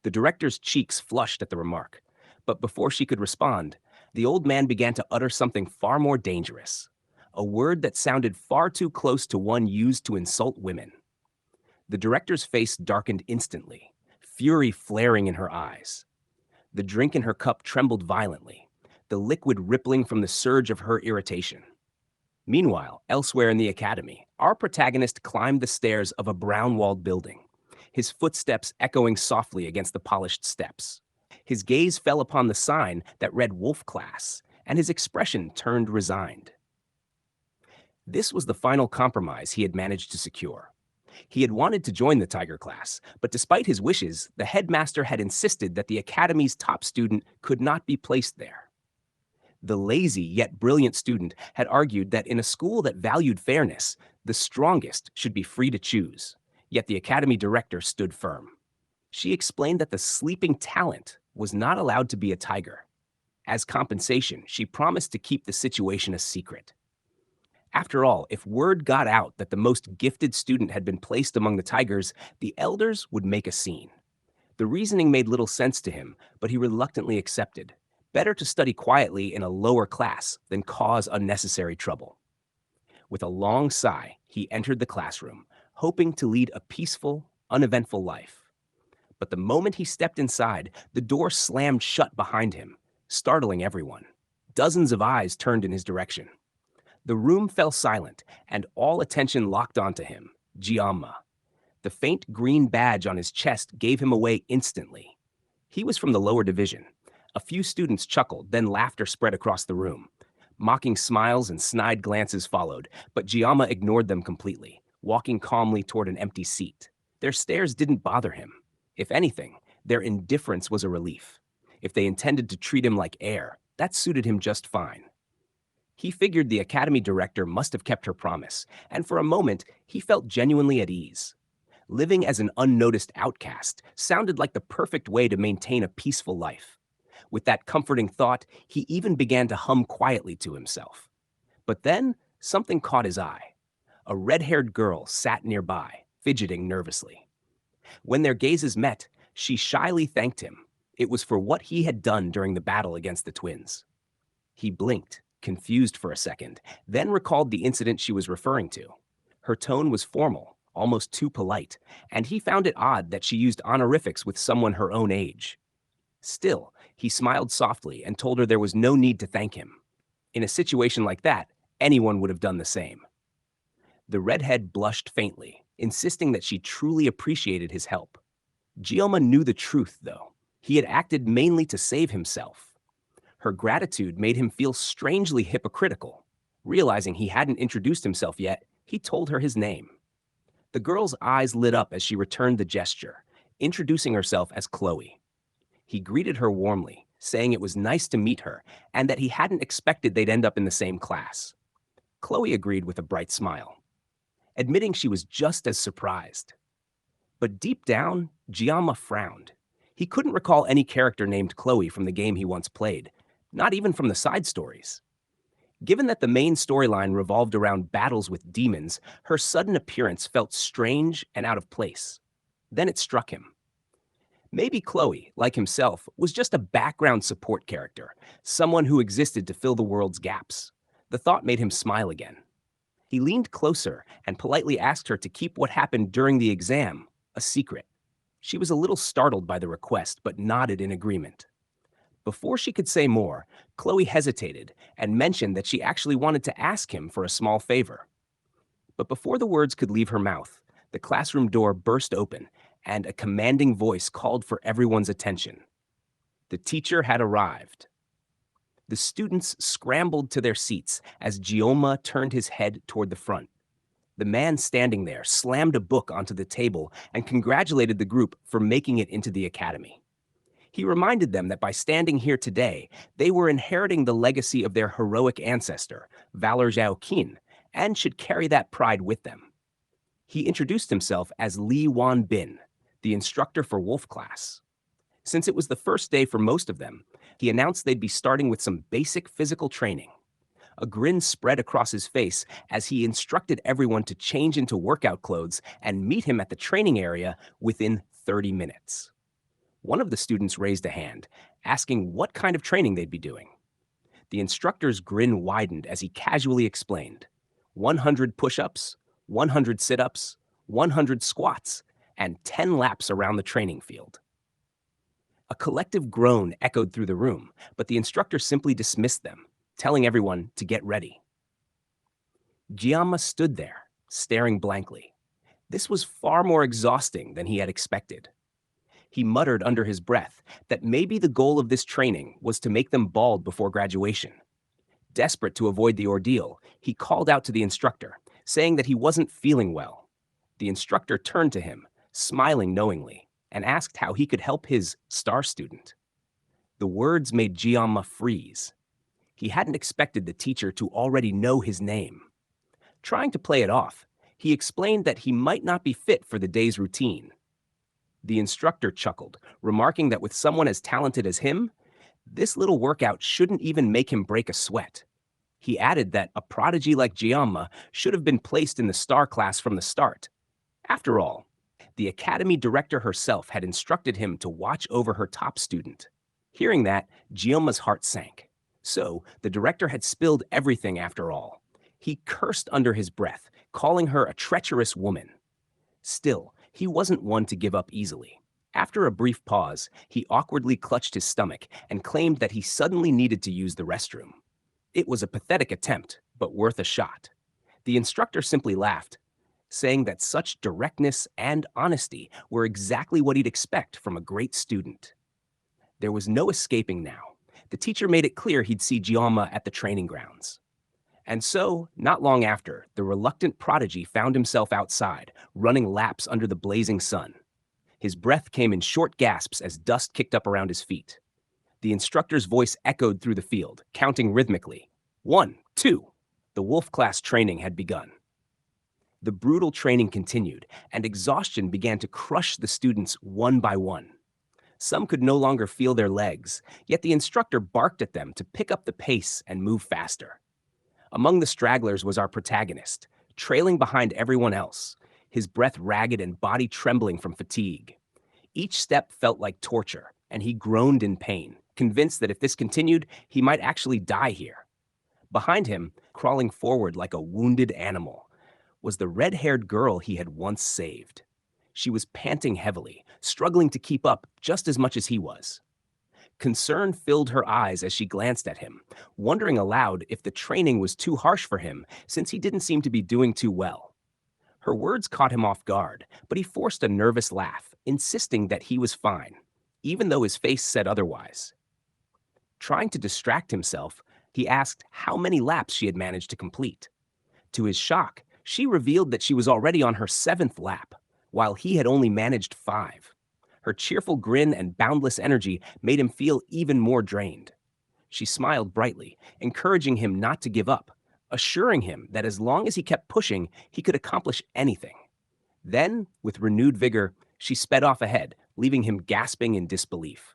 The director's cheeks flushed at the remark, but before she could respond, the old man began to utter something far more dangerous, a word that sounded far too close to one used to insult women. The director's face darkened instantly, fury flaring in her eyes. The drink in her cup trembled violently, the liquid rippling from the surge of her irritation. Meanwhile, elsewhere in the academy, our protagonist climbed the stairs of a brown-walled building, his footsteps echoing softly against the polished steps. His gaze fell upon the sign that read Wolf Class, and his expression turned resigned. This was the final compromise he had managed to secure. He had wanted to join the Tiger class, but despite his wishes, the headmaster had insisted that the academy's top student could not be placed there. The lazy yet brilliant student had argued that in a school that valued fairness, the strongest should be free to choose, yet the academy director stood firm. She explained that the sleeping talent was not allowed to be a tiger. As compensation, she promised to keep the situation a secret. After all, if word got out that the most gifted student had been placed among the tigers, the elders would make a scene. The reasoning made little sense to him, but he reluctantly accepted. Better to study quietly in a lower class than cause unnecessary trouble. With a long sigh, he entered the classroom, hoping to lead a peaceful, uneventful life. But the moment he stepped inside, the door slammed shut behind him, startling everyone. Dozens of eyes turned in his direction. The room fell silent, and all attention locked onto him, Giamma. The faint green badge on his chest gave him away instantly. He was from the lower division. A few students chuckled, then laughter spread across the room. Mocking smiles and snide glances followed, but Giamma ignored them completely, walking calmly toward an empty seat. Their stares didn't bother him. If anything, their indifference was a relief. If they intended to treat him like air, that suited him just fine. He figured the academy director must have kept her promise, and for a moment, he felt genuinely at ease. Living as an unnoticed outcast sounded like the perfect way to maintain a peaceful life. With that comforting thought, he even began to hum quietly to himself. But then, something caught his eye. A red-haired girl sat nearby, fidgeting nervously. When their gazes met, she shyly thanked him. It was for what he had done during the battle against the twins. He blinked, confused for a second, then recalled the incident she was referring to. Her tone was formal, almost too polite, and he found it odd that she used honorifics with someone her own age. Still, he smiled softly and told her there was no need to thank him. In a situation like that, anyone would have done the same. The redhead blushed faintly, insisting that she truly appreciated his help. Gioma knew the truth, though. He had acted mainly to save himself. Her gratitude made him feel strangely hypocritical. Realizing he hadn't introduced himself yet, he told her his name. The girl's eyes lit up as she returned the gesture, introducing herself as Khloe. He greeted her warmly, saying it was nice to meet her and that he hadn't expected they'd end up in the same class. Khloe agreed with a bright smile, admitting she was just as surprised. But deep down, Giamma frowned. He couldn't recall any character named Khloe from the game he once played, not even from the side stories. Given that the main storyline revolved around battles with demons, her sudden appearance felt strange and out of place. Then it struck him. Maybe Khloe, like himself, was just a background support character, someone who existed to fill the world's gaps. The thought made him smile again. He leaned closer and politely asked her to keep what happened during the exam a secret. She was a little startled by the request, but nodded in agreement. Before she could say more, Khloe hesitated and mentioned that she actually wanted to ask him for a small favor. But before the words could leave her mouth, the classroom door burst open and a commanding voice called for everyone's attention. The teacher had arrived. The students scrambled to their seats as Gioma turned his head toward the front. The man standing there slammed a book onto the table and congratulated the group for making it into the academy. He reminded them that by standing here today, they were inheriting the legacy of their heroic ancestor, Valor Zhaoqin, and should carry that pride with them. He introduced himself as Li Wan Bin, the instructor for Wolf class. Since it was the first day for most of them, he announced they'd be starting with some basic physical training. A grin spread across his face as he instructed everyone to change into workout clothes and meet him at the training area within 30 minutes. One of the students raised a hand, asking what kind of training they'd be doing. The instructor's grin widened as he casually explained, 100 push-ups, 100 sit-ups, 100 squats, and 10 laps around the training field. A collective groan echoed through the room, but the instructor simply dismissed them, telling everyone to get ready. Giamma stood there, staring blankly. This was far more exhausting than he had expected. He muttered under his breath that maybe the goal of this training was to make them bald before graduation. Desperate to avoid the ordeal, he called out to the instructor, saying that he wasn't feeling well. The instructor turned to him, smiling knowingly, and asked how he could help his star student. The words made Giamma freeze. He hadn't expected the teacher to already know his name. Trying to play it off, he explained that he might not be fit for the day's routine. The instructor chuckled, remarking that with someone as talented as him, this little workout shouldn't even make him break a sweat. He added that a prodigy like Giamma should have been placed in the star class from the start. After all, the academy director herself had instructed him to watch over her top student. Hearing that, Giamma's heart sank. So, the director had spilled everything after all. He cursed under his breath, calling her a treacherous woman. Still, he wasn't one to give up easily. After a brief pause, he awkwardly clutched his stomach and claimed that he suddenly needed to use the restroom. It was a pathetic attempt, but worth a shot. The instructor simply laughed, saying that such directness and honesty were exactly what he'd expect from a great student. There was no escaping now. The teacher made it clear he'd see Giamma at the training grounds. And so, not long after, the reluctant prodigy found himself outside, running laps under the blazing sun. His breath came in short gasps as dust kicked up around his feet. The instructor's voice echoed through the field, counting rhythmically. 1, 2. The wolf class training had begun. The brutal training continued, and exhaustion began to crush the students one by one. Some could no longer feel their legs, yet the instructor barked at them to pick up the pace and move faster. Among the stragglers was our protagonist, trailing behind everyone else, his breath ragged and body trembling from fatigue. Each step felt like torture, and he groaned in pain, convinced that if this continued, he might actually die here. Behind him, crawling forward like a wounded animal, was the red-haired girl he had once saved. She was panting heavily, struggling to keep up just as much as he was. Concern filled her eyes as she glanced at him, wondering aloud if the training was too harsh for him since he didn't seem to be doing too well. Her words caught him off guard, but he forced a nervous laugh, insisting that he was fine, even though his face said otherwise. Trying to distract himself, he asked how many laps she had managed to complete. To his shock, she revealed that she was already on her 7th lap, while he had only managed 5. Her cheerful grin and boundless energy made him feel even more drained. She smiled brightly, encouraging him not to give up, assuring him that as long as he kept pushing, he could accomplish anything. Then, with renewed vigor, she sped off ahead, leaving him gasping in disbelief.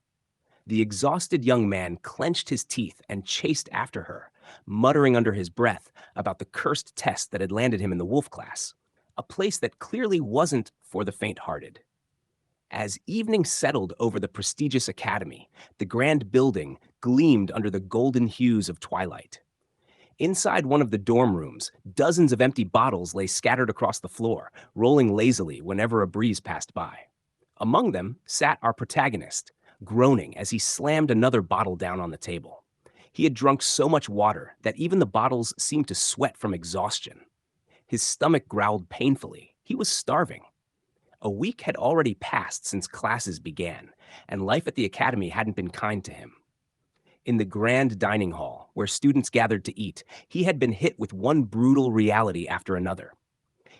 The exhausted young man clenched his teeth and chased after her, muttering under his breath about the cursed test that had landed him in the wolf class, a place that clearly wasn't for the faint-hearted. As evening settled over the prestigious academy, the grand building gleamed under the golden hues of twilight. Inside one of the dorm rooms, dozens of empty bottles lay scattered across the floor, rolling lazily whenever a breeze passed by. Among them sat our protagonist, groaning as he slammed another bottle down on the table. He had drunk so much water that even the bottles seemed to sweat from exhaustion. His stomach growled painfully. He was starving. A week had already passed since classes began, and life at the academy hadn't been kind to him. In the grand dining hall, where students gathered to eat, he had been hit with one brutal reality after another.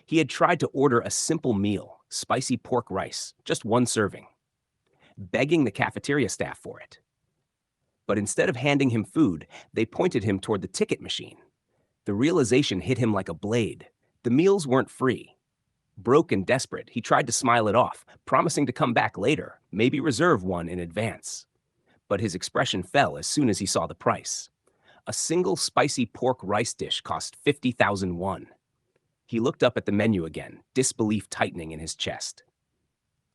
He had tried to order a simple meal, spicy pork rice, just one serving, begging the cafeteria staff for it. But instead of handing him food, they pointed him toward the ticket machine. The realization hit him like a blade. The meals weren't free. Broke and desperate, he tried to smile it off, promising to come back later, maybe reserve one in advance. But his expression fell as soon as he saw the price. A single spicy pork rice dish cost 50,000 won. He looked up at the menu again, disbelief tightening in his chest.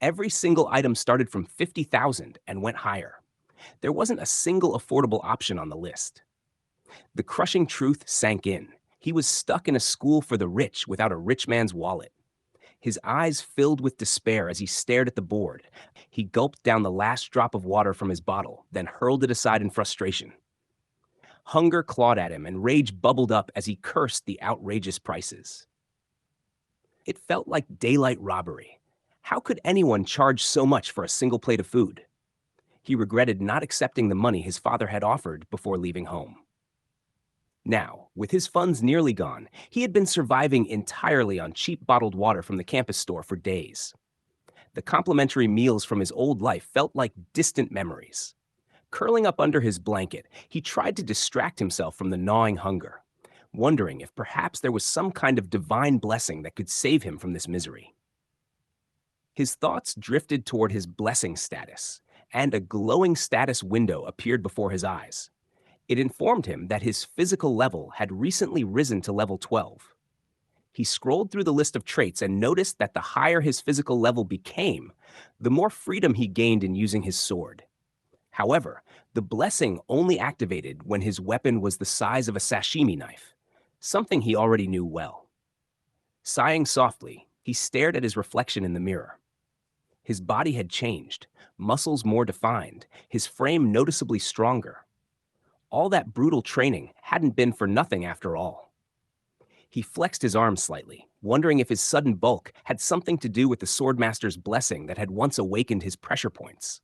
Every single item started from 50,000 and went higher. There wasn't a single affordable option on the list. The crushing truth sank in. He was stuck in a school for the rich without a rich man's wallet. His eyes filled with despair as he stared at the board. He gulped down the last drop of water from his bottle, then hurled it aside in frustration. Hunger clawed at him and rage bubbled up as he cursed the outrageous prices. It felt like daylight robbery. How could anyone charge so much for a single plate of food? He regretted not accepting the money his father had offered before leaving home. Now, with his funds nearly gone, he had been surviving entirely on cheap bottled water from the campus store for days. The complimentary meals from his old life felt like distant memories. Curling up under his blanket, he tried to distract himself from the gnawing hunger, wondering if perhaps there was some kind of divine blessing that could save him from this misery. His thoughts drifted toward his blessing status, and a glowing status window appeared before his eyes. It informed him that his physical level had recently risen to level 12. He scrolled through the list of traits and noticed that the higher his physical level became, the more freedom he gained in using his sword. However, the blessing only activated when his weapon was the size of a sashimi knife, something he already knew well. Sighing softly, he stared at his reflection in the mirror. His body had changed, muscles more defined, his frame noticeably stronger. All that brutal training hadn't been for nothing after all. He flexed his arms slightly, wondering if his sudden bulk had something to do with the Swordmaster's blessing that had once awakened his pressure points.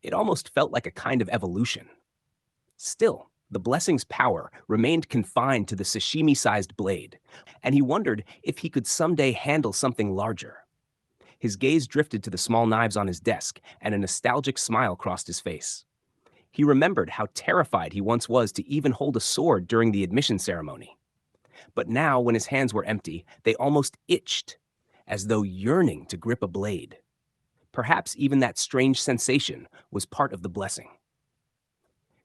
It almost felt like a kind of evolution. Still, the blessing's power remained confined to the sashimi-sized blade, and he wondered if he could someday handle something larger. His gaze drifted to the small knives on his desk, and a nostalgic smile crossed his face. He remembered how terrified he once was to even hold a sword during the admission ceremony. But now, when his hands were empty, they almost itched, as though yearning to grip a blade. Perhaps even that strange sensation was part of the blessing.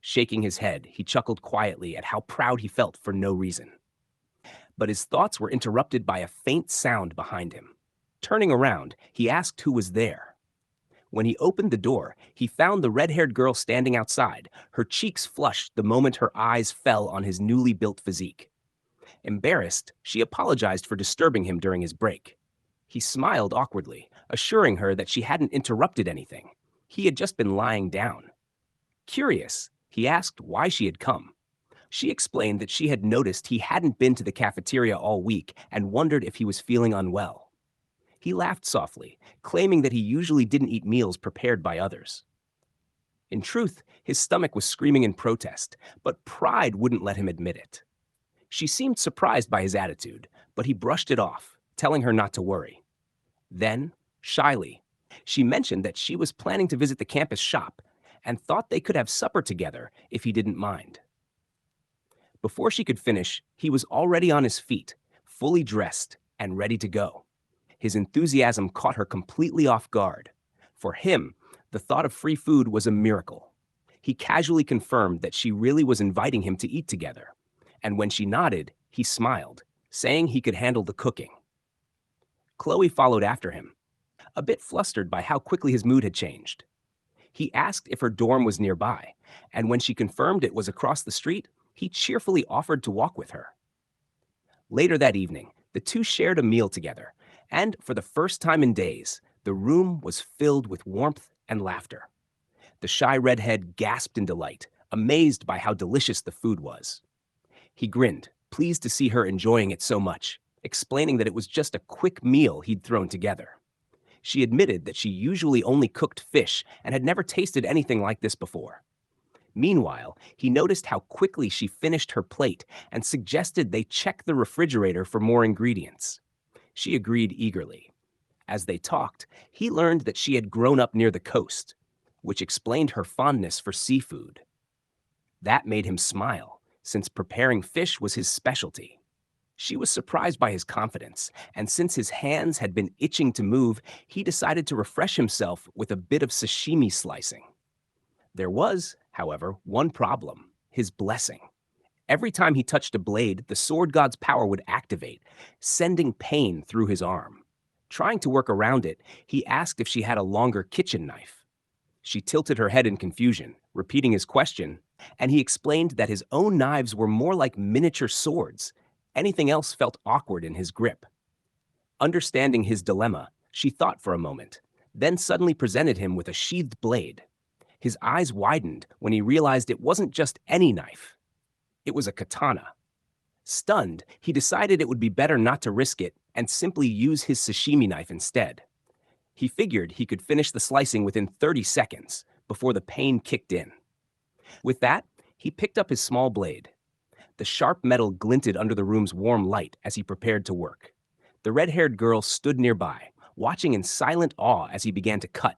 Shaking his head, he chuckled quietly at how proud he felt for no reason. But his thoughts were interrupted by a faint sound behind him. Turning around, he asked who was there. When he opened the door, he found the red-haired girl standing outside, her cheeks flushed the moment her eyes fell on his newly built physique. Embarrassed, she apologized for disturbing him during his break. He smiled awkwardly, assuring her that she hadn't interrupted anything. He had just been lying down. Curious, he asked why she had come. She explained that she had noticed he hadn't been to the cafeteria all week and wondered if he was feeling unwell. He laughed softly, claiming that he usually didn't eat meals prepared by others. In truth, his stomach was screaming in protest, but pride wouldn't let him admit it. She seemed surprised by his attitude, but he brushed it off, telling her not to worry. Then, shyly, she mentioned that she was planning to visit the campus shop and thought they could have supper together if he didn't mind. Before she could finish, he was already on his feet, fully dressed and ready to go. His enthusiasm caught her completely off guard. For him, the thought of free food was a miracle. He casually confirmed that she really was inviting him to eat together. And when she nodded, he smiled, saying he could handle the cooking. Khloe followed after him, a bit flustered by how quickly his mood had changed. He asked if her dorm was nearby, and when she confirmed it was across the street, he cheerfully offered to walk with her. Later that evening, the two shared a meal together, and for the first time in days, the room was filled with warmth and laughter. The shy redhead gasped in delight, amazed by how delicious the food was. He grinned, pleased to see her enjoying it so much, explaining that it was just a quick meal he'd thrown together. She admitted that she usually only cooked fish and had never tasted anything like this before. Meanwhile, he noticed how quickly she finished her plate and suggested they check the refrigerator for more ingredients. She agreed eagerly. As they talked, he learned that she had grown up near the coast, which explained her fondness for seafood. That made him smile, since preparing fish was his specialty. She was surprised by his confidence, and since his hands had been itching to move, he decided to refresh himself with a bit of sashimi slicing. There was, however, one problem: his blessing. Every time he touched a blade, the sword god's power would activate, sending pain through his arm. Trying to work around it, he asked if she had a longer kitchen knife. She tilted her head in confusion, repeating his question, and he explained that his own knives were more like miniature swords. Anything else felt awkward in his grip. Understanding his dilemma, she thought for a moment, then suddenly presented him with a sheathed blade. His eyes widened when he realized it wasn't just any knife. It was a katana. Stunned, he decided it would be better not to risk it and simply use his sashimi knife instead. He figured he could finish the slicing within 30 seconds before the pain kicked in. With that, he picked up his small blade. The sharp metal glinted under the room's warm light as he prepared to work. The red-haired girl stood nearby, watching in silent awe as he began to cut.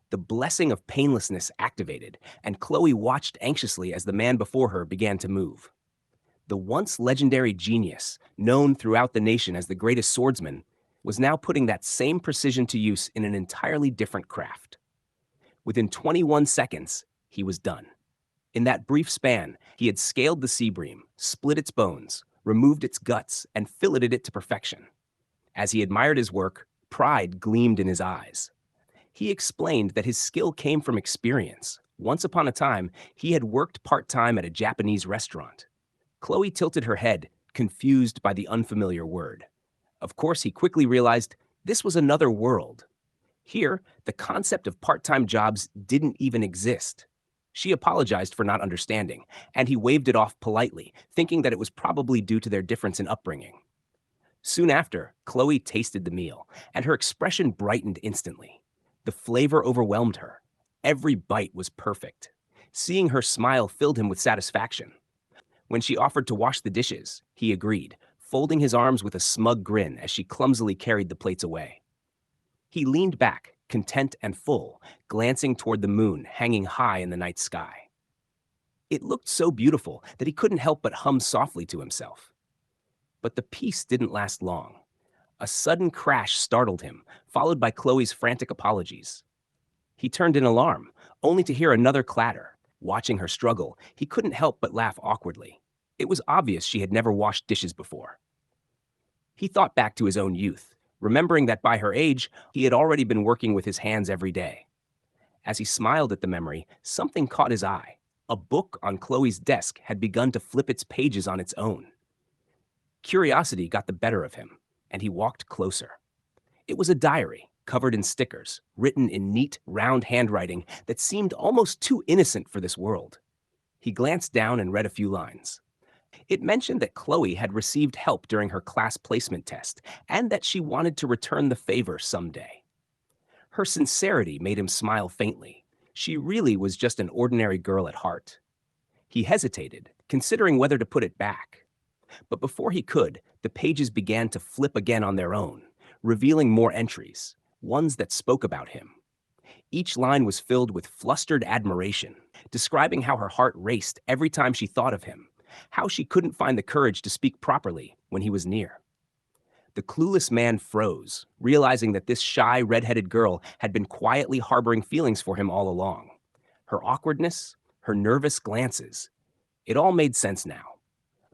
The blessing of painlessness activated, and Khloe watched anxiously as the man before her began to move. The once legendary genius, known throughout the nation as the greatest swordsman, was now putting that same precision to use in an entirely different craft. Within 21 seconds, he was done. In that brief span, he had scaled the sea bream, split its bones, removed its guts, and filleted it to perfection. As he admired his work, pride gleamed in his eyes. He explained that his skill came from experience. Once upon a time, he had worked part-time at a Japanese restaurant. Khloe tilted her head, confused by the unfamiliar word. Of course, he quickly realized this was another world. Here, the concept of part-time jobs didn't even exist. She apologized for not understanding, and he waved it off politely, thinking that it was probably due to their difference in upbringing. Soon after, Khloe tasted the meal, and her expression brightened instantly. The flavor overwhelmed her. Every bite was perfect. Seeing her smile filled him with satisfaction. When she offered to wash the dishes, he agreed, folding his arms with a smug grin as she clumsily carried the plates away. He leaned back, content and full, glancing toward the moon hanging high in the night sky. It looked so beautiful that he couldn't help but hum softly to himself. But the peace didn't last long. A sudden crash startled him, followed by Khloe's frantic apologies. He turned in alarm, only to hear another clatter. Watching her struggle, he couldn't help but laugh awkwardly. It was obvious she had never washed dishes before. He thought back to his own youth, remembering that by her age, he had already been working with his hands every day. As he smiled at the memory, something caught his eye. A book on Khloe's desk had begun to flip its pages on its own. Curiosity got the better of him, and he walked closer. It was a diary, covered in stickers, written in neat, round handwriting that seemed almost too innocent for this world. He glanced down and read a few lines. It mentioned that Khloe had received help during her class placement test, and that she wanted to return the favor someday. Her sincerity made him smile faintly. She really was just an ordinary girl at heart. He hesitated, considering whether to put it back. But before he could, the pages began to flip again on their own, revealing more entries, ones that spoke about him. Each line was filled with flustered admiration, describing how her heart raced every time she thought of him, how she couldn't find the courage to speak properly when he was near. The clueless man froze, realizing that this shy, red-headed girl had been quietly harboring feelings for him all along. Her awkwardness, her nervous glances, it all made sense now.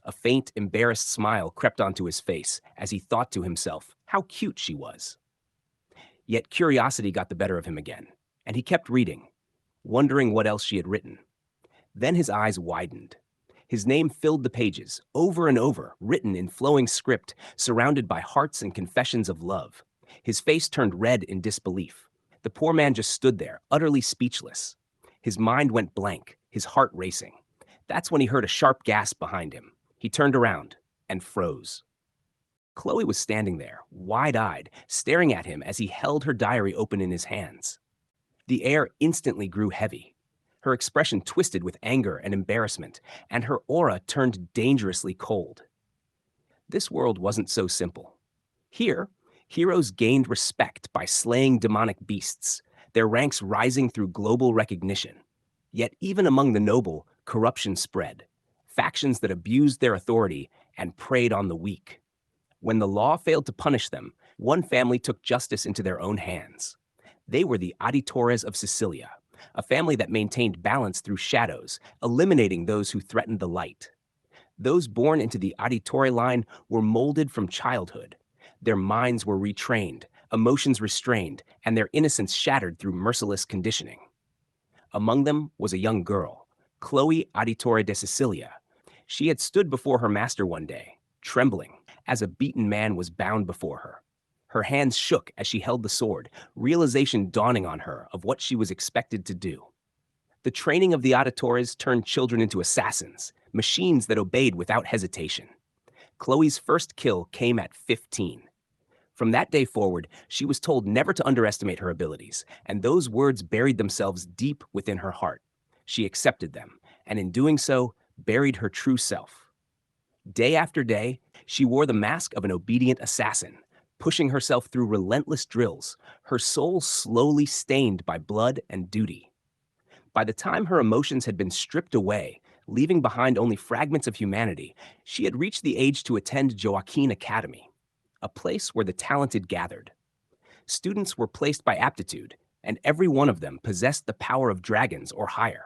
A faint, embarrassed smile crept onto his face as he thought to himself how cute she was. Yet curiosity got the better of him again, and he kept reading, wondering what else she had written. Then his eyes widened. His name filled the pages, over and over, written in flowing script, surrounded by hearts and confessions of love. His face turned red in disbelief. The poor man just stood there, utterly speechless. His mind went blank, his heart racing. That's when he heard a sharp gasp behind him. He turned around and froze. Khloe was standing there, wide-eyed, staring at him as he held her diary open in his hands. The air instantly grew heavy. Her expression twisted with anger and embarrassment, and her aura turned dangerously cold. This world wasn't so simple. Here, heroes gained respect by slaying demonic beasts, their ranks rising through global recognition. Yet even among the noble, corruption spread, factions that abused their authority and preyed on the weak. When the law failed to punish them, one family took justice into their own hands. They were the Auditores of Sicilia, a family that maintained balance through shadows, eliminating those who threatened the light. Those born into the Auditore line were molded from childhood. Their minds were retrained, emotions restrained, and their innocence shattered through merciless conditioning. Among them was a young girl, Khloe Auditore de Sicilia. She had stood before her master one day, trembling, as a beaten man was bound before her. Her hands shook as she held the sword, realization dawning on her of what she was expected to do. The training of the Auditores turned children into assassins, machines that obeyed without hesitation. Khloe's first kill came at 15. From that day forward, she was told never to underestimate her abilities, and those words buried themselves deep within her heart. She accepted them, and in doing so, buried her true self. Day after day, she wore the mask of an obedient assassin, pushing herself through relentless drills, her soul slowly stained by blood and duty. By the time her emotions had been stripped away, leaving behind only fragments of humanity, she had reached the age to attend Joaquin Academy, a place where the talented gathered. Students were placed by aptitude, and every one of them possessed the power of dragons or higher.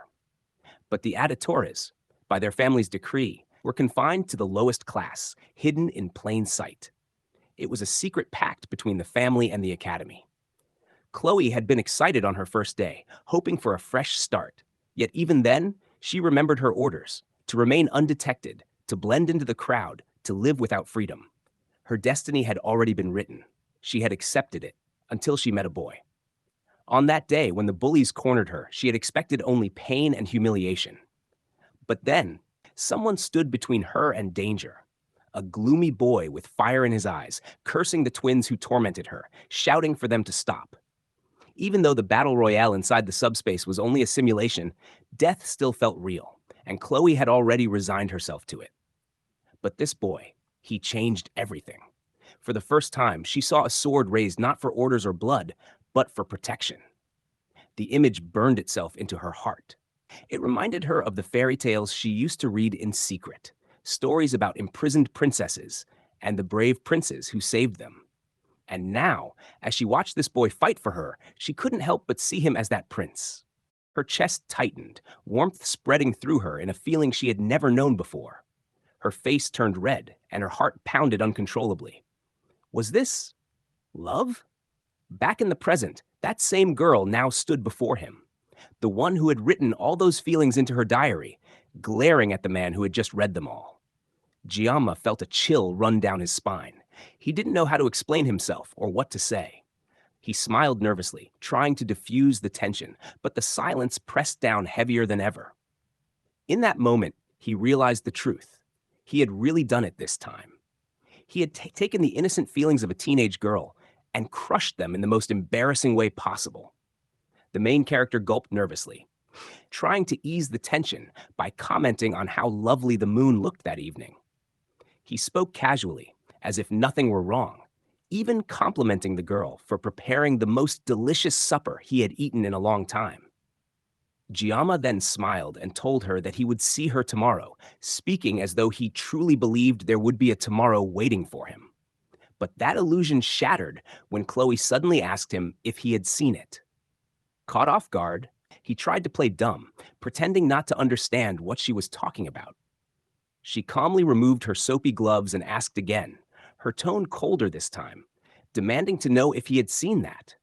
But the editores, by their family's decree, were confined to the lowest class, hidden in plain sight. It was a secret pact between the family and the academy. Khloe had been excited on her first day, hoping for a fresh start. Yet even then, she remembered her orders to remain undetected, to blend into the crowd, to live without freedom. Her destiny had already been written. She had accepted it until she met a boy. On that day, when the bullies cornered her, she had expected only pain and humiliation. But then, someone stood between her and danger. A gloomy boy with fire in his eyes, cursing the twins who tormented her, shouting for them to stop. Even though the battle royale inside the subspace was only a simulation, death still felt real, and Khloe had already resigned herself to it. But this boy, he changed everything. For the first time, she saw a sword raised not for orders or blood, but for protection. The image burned itself into her heart. It reminded her of the fairy tales she used to read in secret, stories about imprisoned princesses and the brave princes who saved them. And now, as she watched this boy fight for her, she couldn't help but see him as that prince. Her chest tightened, warmth spreading through her in a feeling she had never known before. Her face turned red, and her heart pounded uncontrollably. Was this love? Back in the present, that same girl now stood before him. The one who had written all those feelings into her diary, glaring at the man who had just read them all. Giamma felt a chill run down his spine. He didn't know how to explain himself or what to say. He smiled nervously, trying to diffuse the tension, but the silence pressed down heavier than ever. In that moment, he realized the truth. He had really done it this time. He had taken the innocent feelings of a teenage girl and crushed them in the most embarrassing way possible. The main character gulped nervously, trying to ease the tension by commenting on how lovely the moon looked that evening. He spoke casually, as if nothing were wrong, even complimenting the girl for preparing the most delicious supper he had eaten in a long time. Giamma then smiled and told her that he would see her tomorrow, speaking as though he truly believed there would be a tomorrow waiting for him. But that illusion shattered when Khloe suddenly asked him if he had seen it. Caught off guard, he tried to play dumb, pretending not to understand what she was talking about. She calmly removed her soapy gloves and asked again, her tone colder this time, demanding to know if he had seen that.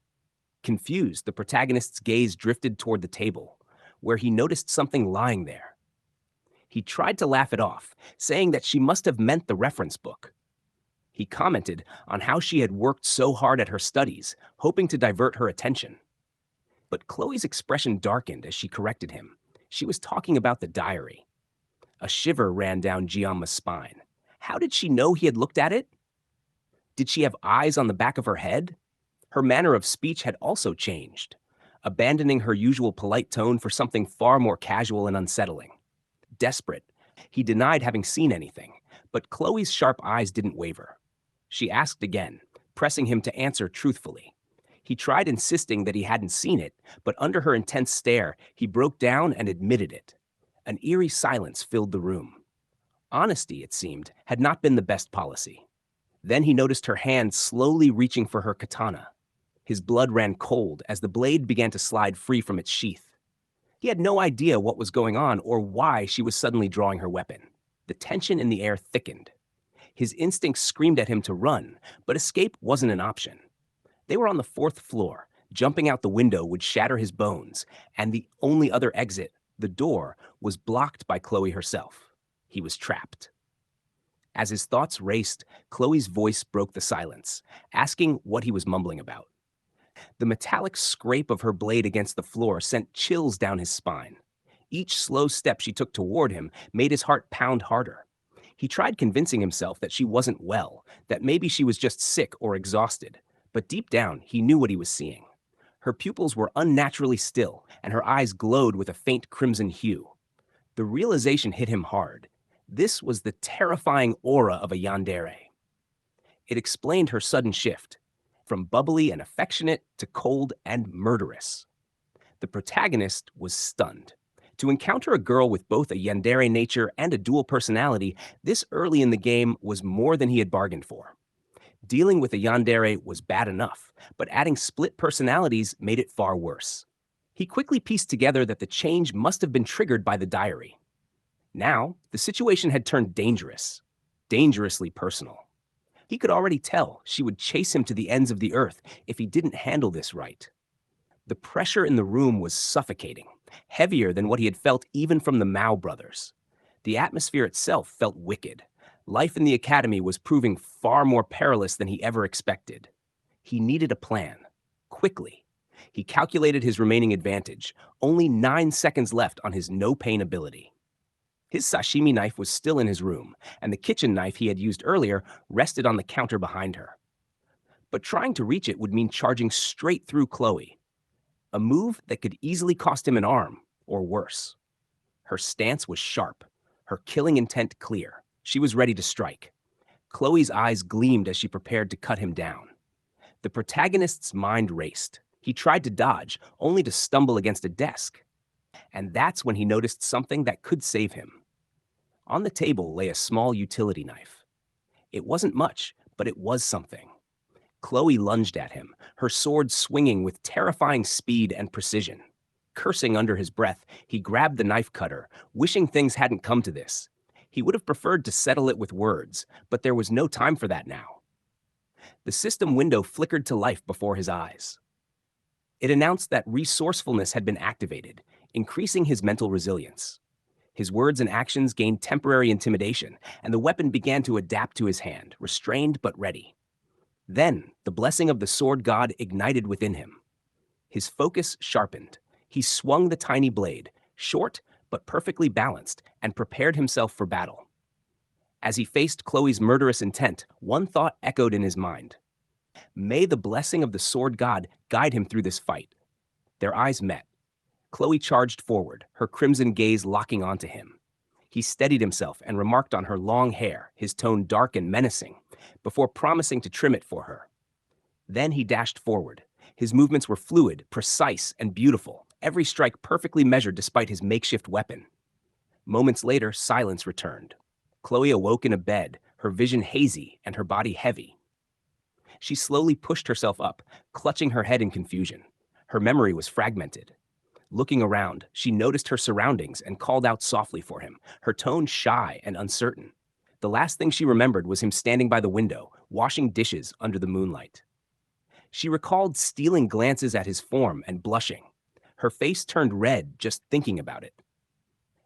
Confused, the protagonist's gaze drifted toward the table, where he noticed something lying there. He tried to laugh it off, saying that she must have meant the reference book. He commented on how she had worked so hard at her studies, hoping to divert her attention. But Khloe's expression darkened as she corrected him. She was talking about the diary. A shiver ran down Giamma's spine. How did she know he had looked at it? Did she have eyes on the back of her head? Her manner of speech had also changed, abandoning her usual polite tone for something far more casual and unsettling. Desperate, he denied having seen anything, but Khloe's sharp eyes didn't waver. She asked again, pressing him to answer truthfully. He tried insisting that he hadn't seen it, but under her intense stare, he broke down and admitted it. An eerie silence filled the room. Honesty, it seemed, had not been the best policy. Then he noticed her hand slowly reaching for her katana. His blood ran cold as the blade began to slide free from its sheath. He had no idea what was going on or why she was suddenly drawing her weapon. The tension in the air thickened. His instincts screamed at him to run, but escape wasn't an option. They were on the 4th floor. Jumping out the window would shatter his bones, and the only other exit, the door, was blocked by Khloe herself. He was trapped. As his thoughts raced, Khloe's voice broke the silence, asking what he was mumbling about. The metallic scrape of her blade against the floor sent chills down his spine. Each slow step she took toward him made his heart pound harder. He tried convincing himself that she wasn't well, that maybe she was just sick or exhausted, but deep down, he knew what he was seeing. Her pupils were unnaturally still, and her eyes glowed with a faint crimson hue. The realization hit him hard. This was the terrifying aura of a yandere. It explained her sudden shift, from bubbly and affectionate to cold and murderous. The protagonist was stunned. To encounter a girl with both a yandere nature and a dual personality this early in the game was more than he had bargained for. Dealing with a yandere was bad enough, but adding split personalities made it far worse. He quickly pieced together that the change must have been triggered by the diary. Now, the situation had turned dangerous, dangerously personal. He could already tell she would chase him to the ends of the earth if he didn't handle this right. The pressure in the room was suffocating, heavier than what he had felt even from the Mao brothers. The atmosphere itself felt wicked. Life in the academy was proving far more perilous than he ever expected. He needed a plan. Quickly. He calculated his remaining advantage, only 9 seconds left on his no-pain ability. His sashimi knife was still in his room, and the kitchen knife he had used earlier rested on the counter behind her. But trying to reach it would mean charging straight through Khloe, a move that could easily cost him an arm, or worse. Her stance was sharp, her killing intent clear. She was ready to strike. Khloe's eyes gleamed as she prepared to cut him down. The protagonist's mind raced. He tried to dodge, only to stumble against a desk. And that's when he noticed something that could save him. On the table lay a small utility knife. It wasn't much, but it was something. Khloe lunged at him, her sword swinging with terrifying speed and precision. Cursing under his breath, he grabbed the knife cutter, wishing things hadn't come to this. He would have preferred to settle it with words, but there was no time for that now. The system window flickered to life before his eyes. It announced that resourcefulness had been activated, increasing his mental resilience. His words and actions gained temporary intimidation, and the weapon began to adapt to his hand, restrained but ready. Then, the blessing of the sword god ignited within him. His focus sharpened. He swung the tiny blade, short but perfectly balanced, and prepared himself for battle. As he faced Khloe's murderous intent, one thought echoed in his mind. May the blessing of the sword god guide him through this fight. Their eyes met. Khloe charged forward, her crimson gaze locking onto him. He steadied himself and remarked on her long hair, his tone dark and menacing, before promising to trim it for her. Then he dashed forward. His movements were fluid, precise, and beautiful, every strike perfectly measured despite his makeshift weapon. Moments later, silence returned. Khloe awoke in a bed, her vision hazy and her body heavy. She slowly pushed herself up, clutching her head in confusion. Her memory was fragmented. Looking around, she noticed her surroundings and called out softly for him, her tone shy and uncertain. The last thing she remembered was him standing by the window, washing dishes under the moonlight. She recalled stealing glances at his form and blushing. Her face turned red just thinking about it.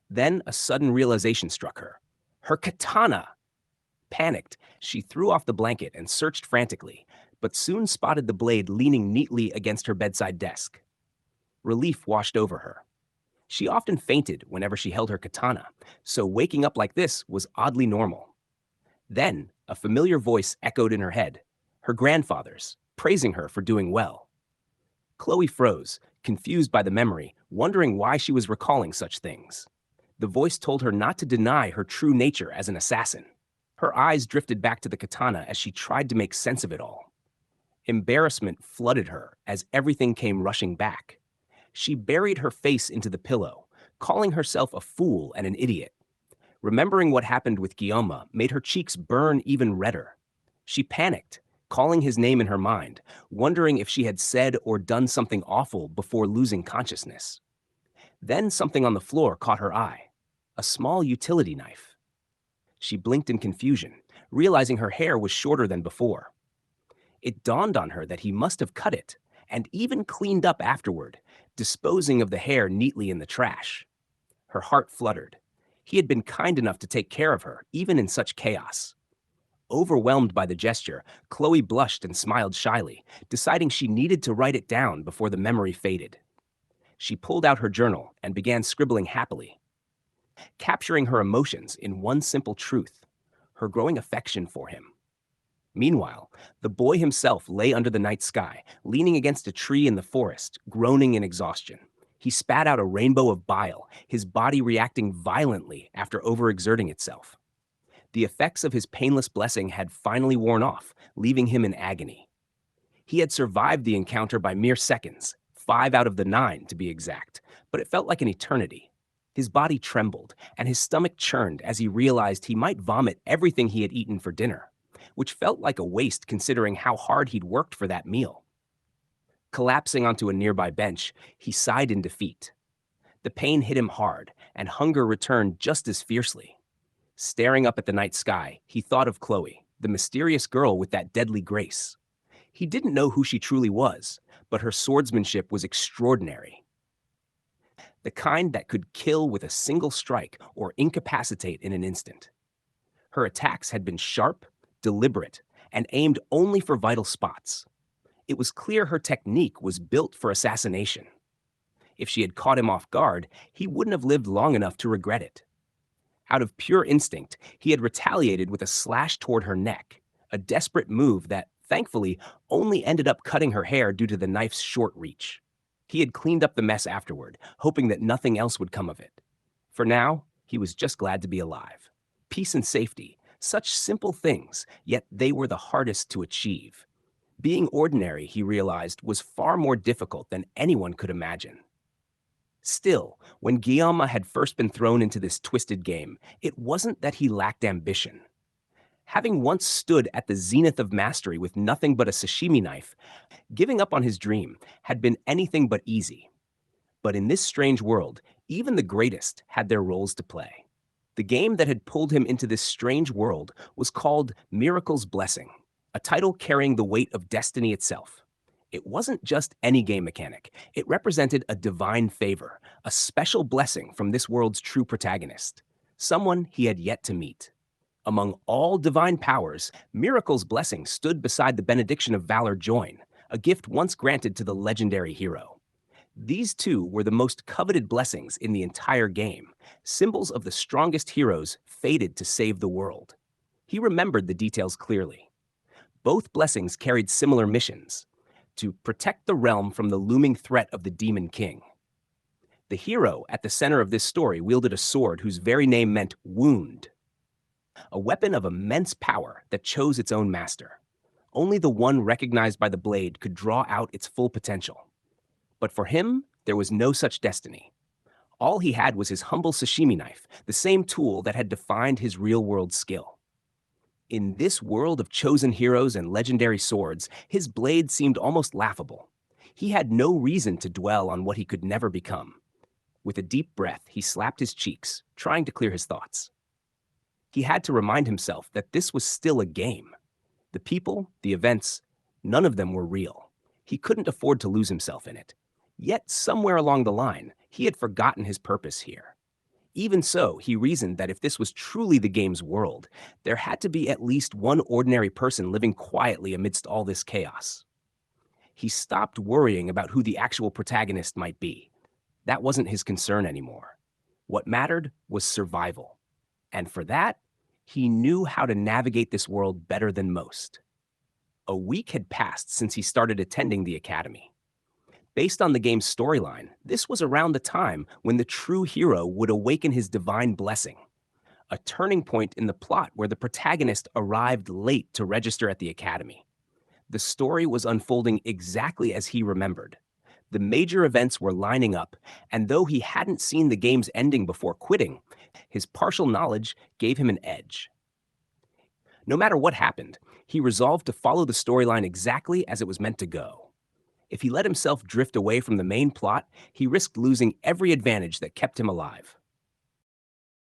Then a sudden realization struck her. Her katana! Panicked, she threw off the blanket and searched frantically, but soon spotted the blade leaning neatly against her bedside desk. Relief washed over her. She often fainted whenever she held her katana, so waking up like this was oddly normal. Then, a familiar voice echoed in her head, her grandfather's, praising her for doing well. Khloe froze, confused by the memory, wondering why she was recalling such things. The voice told her not to deny her true nature as an assassin. Her eyes drifted back to the katana as she tried to make sense of it all. Embarrassment flooded her as everything came rushing back. She buried her face into the pillow, calling herself a fool and an idiot. Remembering what happened with Guillaume made her cheeks burn even redder. She panicked, calling his name in her mind, wondering if she had said or done something awful before losing consciousness. Then something on the floor caught her eye, a small utility knife. She blinked in confusion, realizing her hair was shorter than before. It dawned on her that he must have cut it, and even cleaned up afterward, disposing of the hair neatly in the trash. Her heart fluttered. He had been kind enough to take care of her, even in such chaos. Overwhelmed by the gesture, Khloe blushed and smiled shyly, deciding she needed to write it down before the memory faded. She pulled out her journal and began scribbling happily, capturing her emotions in one simple truth, her growing affection for him. Meanwhile, the boy himself lay under the night sky, leaning against a tree in the forest, groaning in exhaustion. He spat out a rainbow of bile, his body reacting violently after overexerting itself. The effects of his painless blessing had finally worn off, leaving him in agony. He had survived the encounter by mere seconds, 5 out of the 9 to be exact, but it felt like an eternity. His body trembled, and his stomach churned as he realized he might vomit everything he had eaten for dinner, which felt like a waste considering how hard he'd worked for that meal. Collapsing onto a nearby bench, he sighed in defeat. The pain hit him hard, and hunger returned just as fiercely. Staring up at the night sky, he thought of Khloe, the mysterious girl with that deadly grace. He didn't know who she truly was, but her swordsmanship was extraordinary. The kind that could kill with a single strike or incapacitate in an instant. Her attacks had been sharp, deliberate, and aimed only for vital spots. It was clear her technique was built for assassination. If she had caught him off guard, he wouldn't have lived long enough to regret it. Out of pure instinct, he had retaliated with a slash toward her neck, a desperate move that, thankfully, only ended up cutting her hair due to the knife's short reach. He had cleaned up the mess afterward, hoping that nothing else would come of it. For now, he was just glad to be alive. Peace and safety, such simple things, yet they were the hardest to achieve. Being ordinary, he realized, was far more difficult than anyone could imagine. Still, when Guillaume had first been thrown into this twisted game, it wasn't that he lacked ambition. Having once stood at the zenith of mastery with nothing but a sashimi knife, giving up on his dream had been anything but easy. But in this strange world, even the greatest had their roles to play. The game that had pulled him into this strange world was called Miracle's Blessing, a title carrying the weight of destiny itself. It wasn't just any game mechanic. It represented a divine favor, a special blessing from this world's true protagonist, someone he had yet to meet. Among all divine powers, Miracle's Blessing stood beside the benediction of Valor Join, a gift once granted to the legendary hero. These two were the most coveted blessings in the entire game, symbols of the strongest heroes fated to save the world. He remembered the details clearly. Both blessings carried similar missions: to protect the realm from the looming threat of the Demon King. The hero at the center of this story wielded a sword whose very name meant wound, a weapon of immense power that chose its own master. Only the one recognized by the blade could draw out its full potential. But for him, there was no such destiny. All he had was his humble sashimi knife, the same tool that had defined his real-world skill. In this world of chosen heroes and legendary swords, his blade seemed almost laughable. He had no reason to dwell on what he could never become. With a deep breath, he slapped his cheeks, trying to clear his thoughts. He had to remind himself that this was still a game. The people, the events, none of them were real. He couldn't afford to lose himself in it. Yet, somewhere along the line, he had forgotten his purpose here. Even so, he reasoned that if this was truly the game's world, there had to be at least one ordinary person living quietly amidst all this chaos. He stopped worrying about who the actual protagonist might be. That wasn't his concern anymore. What mattered was survival. And for that, he knew how to navigate this world better than most. A week had passed since he started attending the academy. Based on the game's storyline, this was around the time when the true hero would awaken his divine blessing, a turning point in the plot where the protagonist arrived late to register at the academy. The story was unfolding exactly as he remembered. The major events were lining up, and though he hadn't seen the game's ending before quitting, his partial knowledge gave him an edge. No matter what happened, he resolved to follow the storyline exactly as it was meant to go. If he let himself drift away from the main plot, he risked losing every advantage that kept him alive.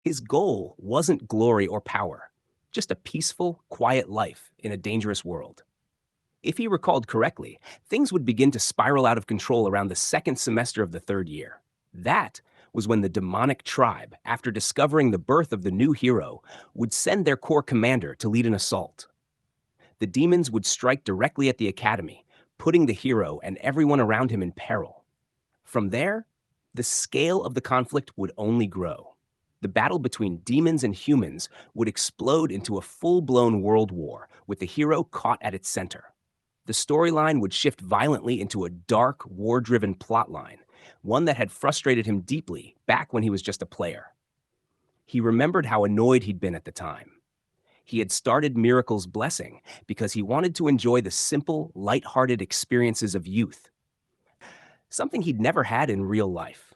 His goal wasn't glory or power, just a peaceful, quiet life in a dangerous world. If he recalled correctly, things would begin to spiral out of control around the second semester of the third year. That was when the demonic tribe, after discovering the birth of the new hero, would send their core commander to lead an assault. The demons would strike directly at the academy, putting the hero and everyone around him in peril. From there, the scale of the conflict would only grow. The battle between demons and humans would explode into a full-blown world war, with the hero caught at its center. The storyline would shift violently into a dark, war-driven plotline, one that had frustrated him deeply back when he was just a player. He remembered how annoyed he'd been at the time. He had started Miracle's Blessing because he wanted to enjoy the simple, light-hearted experiences of youth, something he'd never had in real life.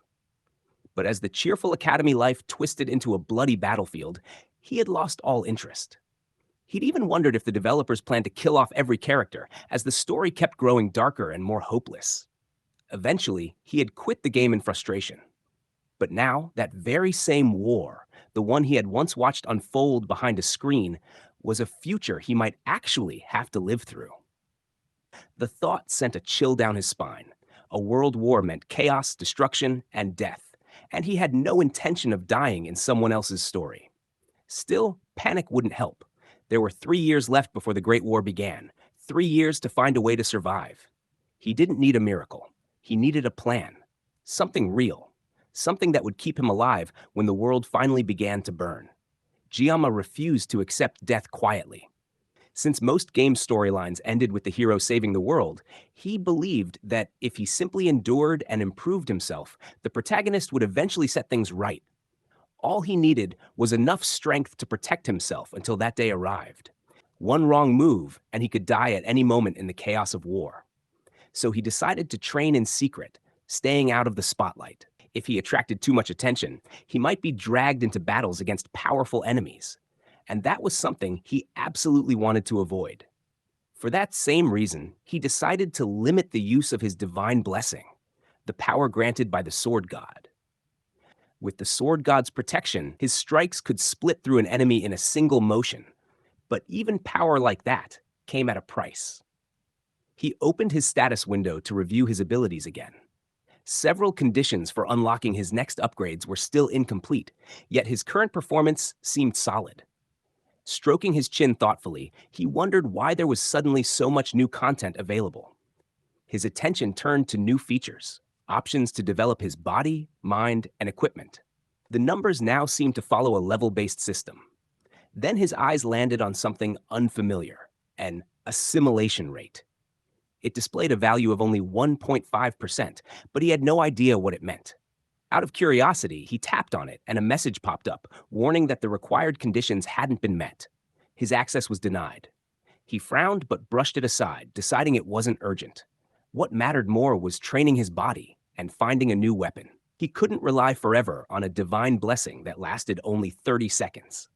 But as the cheerful academy life twisted into a bloody battlefield, he had lost all interest. He'd even wondered if the developers planned to kill off every character, as the story kept growing darker and more hopeless. Eventually, he had quit the game in frustration. But now, that very same war, the one he had once watched unfold behind a screen, was a future he might actually have to live through. The thought sent a chill down his spine. A world war meant chaos, destruction, and death, and he had no intention of dying in someone else's story. Still, panic wouldn't help. There were 3 years left before the Great War began, 3 years to find a way to survive. He didn't need a miracle. He needed a plan. Something real. Something that would keep him alive when the world finally began to burn. Giamma refused to accept death quietly. Since most game storylines ended with the hero saving the world, he believed that if he simply endured and improved himself, the protagonist would eventually set things right. All he needed was enough strength to protect himself until that day arrived. One wrong move, and he could die at any moment in the chaos of war. So he decided to train in secret, staying out of the spotlight. If he attracted too much attention, he might be dragged into battles against powerful enemies. And that was something he absolutely wanted to avoid. For that same reason, he decided to limit the use of his divine blessing, the power granted by the sword god. With the sword god's protection, his strikes could split through an enemy in a single motion. But even power like that came at a price. He opened his status window to review his abilities again. Several conditions for unlocking his next upgrades were still incomplete, yet his current performance seemed solid. Stroking his chin thoughtfully, he wondered why there was suddenly so much new content available. His attention turned to new features, options to develop his body, mind, and equipment. The numbers now seemed to follow a level-based system. Then his eyes landed on something unfamiliar, an assimilation rate. It displayed a value of only 1.5%, but he had no idea what it meant. Out of curiosity, he tapped on it and a message popped up, warning that the required conditions hadn't been met. His access was denied. He frowned but brushed it aside, deciding it wasn't urgent. What mattered more was training his body and finding a new weapon. He couldn't rely forever on a divine blessing that lasted only 30 seconds.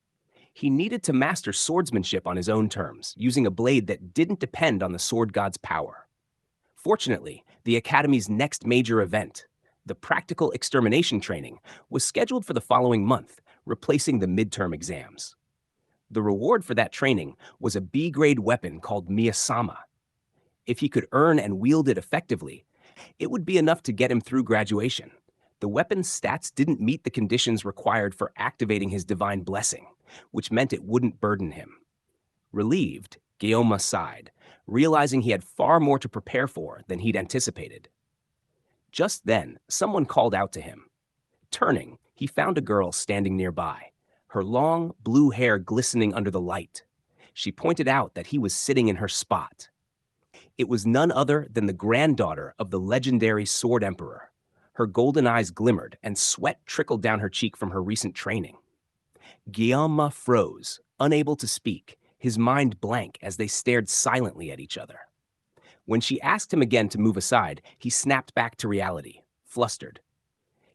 He needed to master swordsmanship on his own terms, using a blade that didn't depend on the sword god's power. Fortunately, the Academy's next major event, the practical extermination training, was scheduled for the following month, replacing the midterm exams. The reward for that training was a B-grade weapon called Miyasama. If he could earn and wield it effectively, it would be enough to get him through graduation. The weapon's stats didn't meet the conditions required for activating his divine blessing, which meant it wouldn't burden him. Relieved, Guillaume sighed, realizing he had far more to prepare for than he'd anticipated. Just then, someone called out to him. Turning, he found a girl standing nearby, her long, blue hair glistening under the light. She pointed out that he was sitting in her spot. It was none other than the granddaughter of the legendary Sword Emperor. Her golden eyes glimmered, and sweat trickled down her cheek from her recent training. Guillaume froze, unable to speak, his mind blank as they stared silently at each other. When she asked him again to move aside, he snapped back to reality, flustered.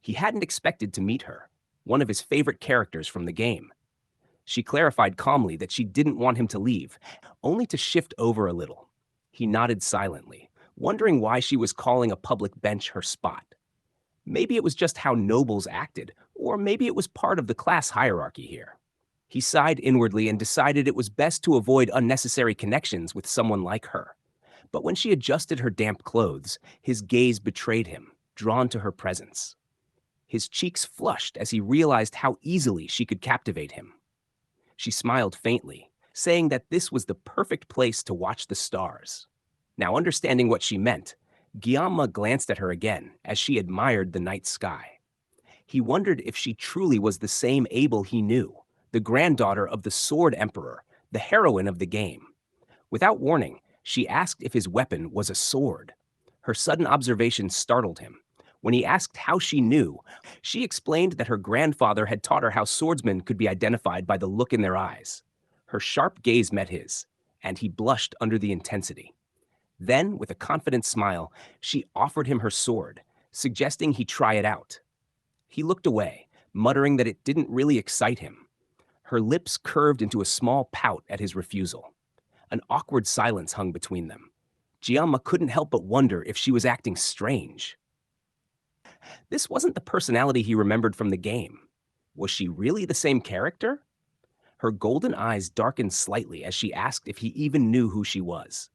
He hadn't expected to meet her, one of his favorite characters from the game. She clarified calmly that she didn't want him to leave, only to shift over a little. He nodded silently, wondering why she was calling a public bench her spot. Maybe it was just how nobles acted, or maybe it was part of the class hierarchy here. He sighed inwardly and decided it was best to avoid unnecessary connections with someone like her. But when she adjusted her damp clothes, his gaze betrayed him, drawn to her presence. His cheeks flushed as he realized how easily she could captivate him. She smiled faintly, saying that this was the perfect place to watch the stars. Now, understanding what she meant, Guillaume glanced at her again as she admired the night sky. He wondered if she truly was the same Abel he knew, the granddaughter of the Sword Emperor, the heroine of the game. Without warning, she asked if his weapon was a sword. Her sudden observation startled him. When he asked how she knew, she explained that her grandfather had taught her how swordsmen could be identified by the look in their eyes. Her sharp gaze met his, and he blushed under the intensity. Then, with a confident smile, she offered him her sword, suggesting he try it out. He looked away, muttering that it didn't really excite him. Her lips curved into a small pout at his refusal. An awkward silence hung between them. Giamma couldn't help but wonder if she was acting strange. This wasn't the personality he remembered from the game. Was she really the same character? Her golden eyes darkened slightly as she asked if he even knew who she was.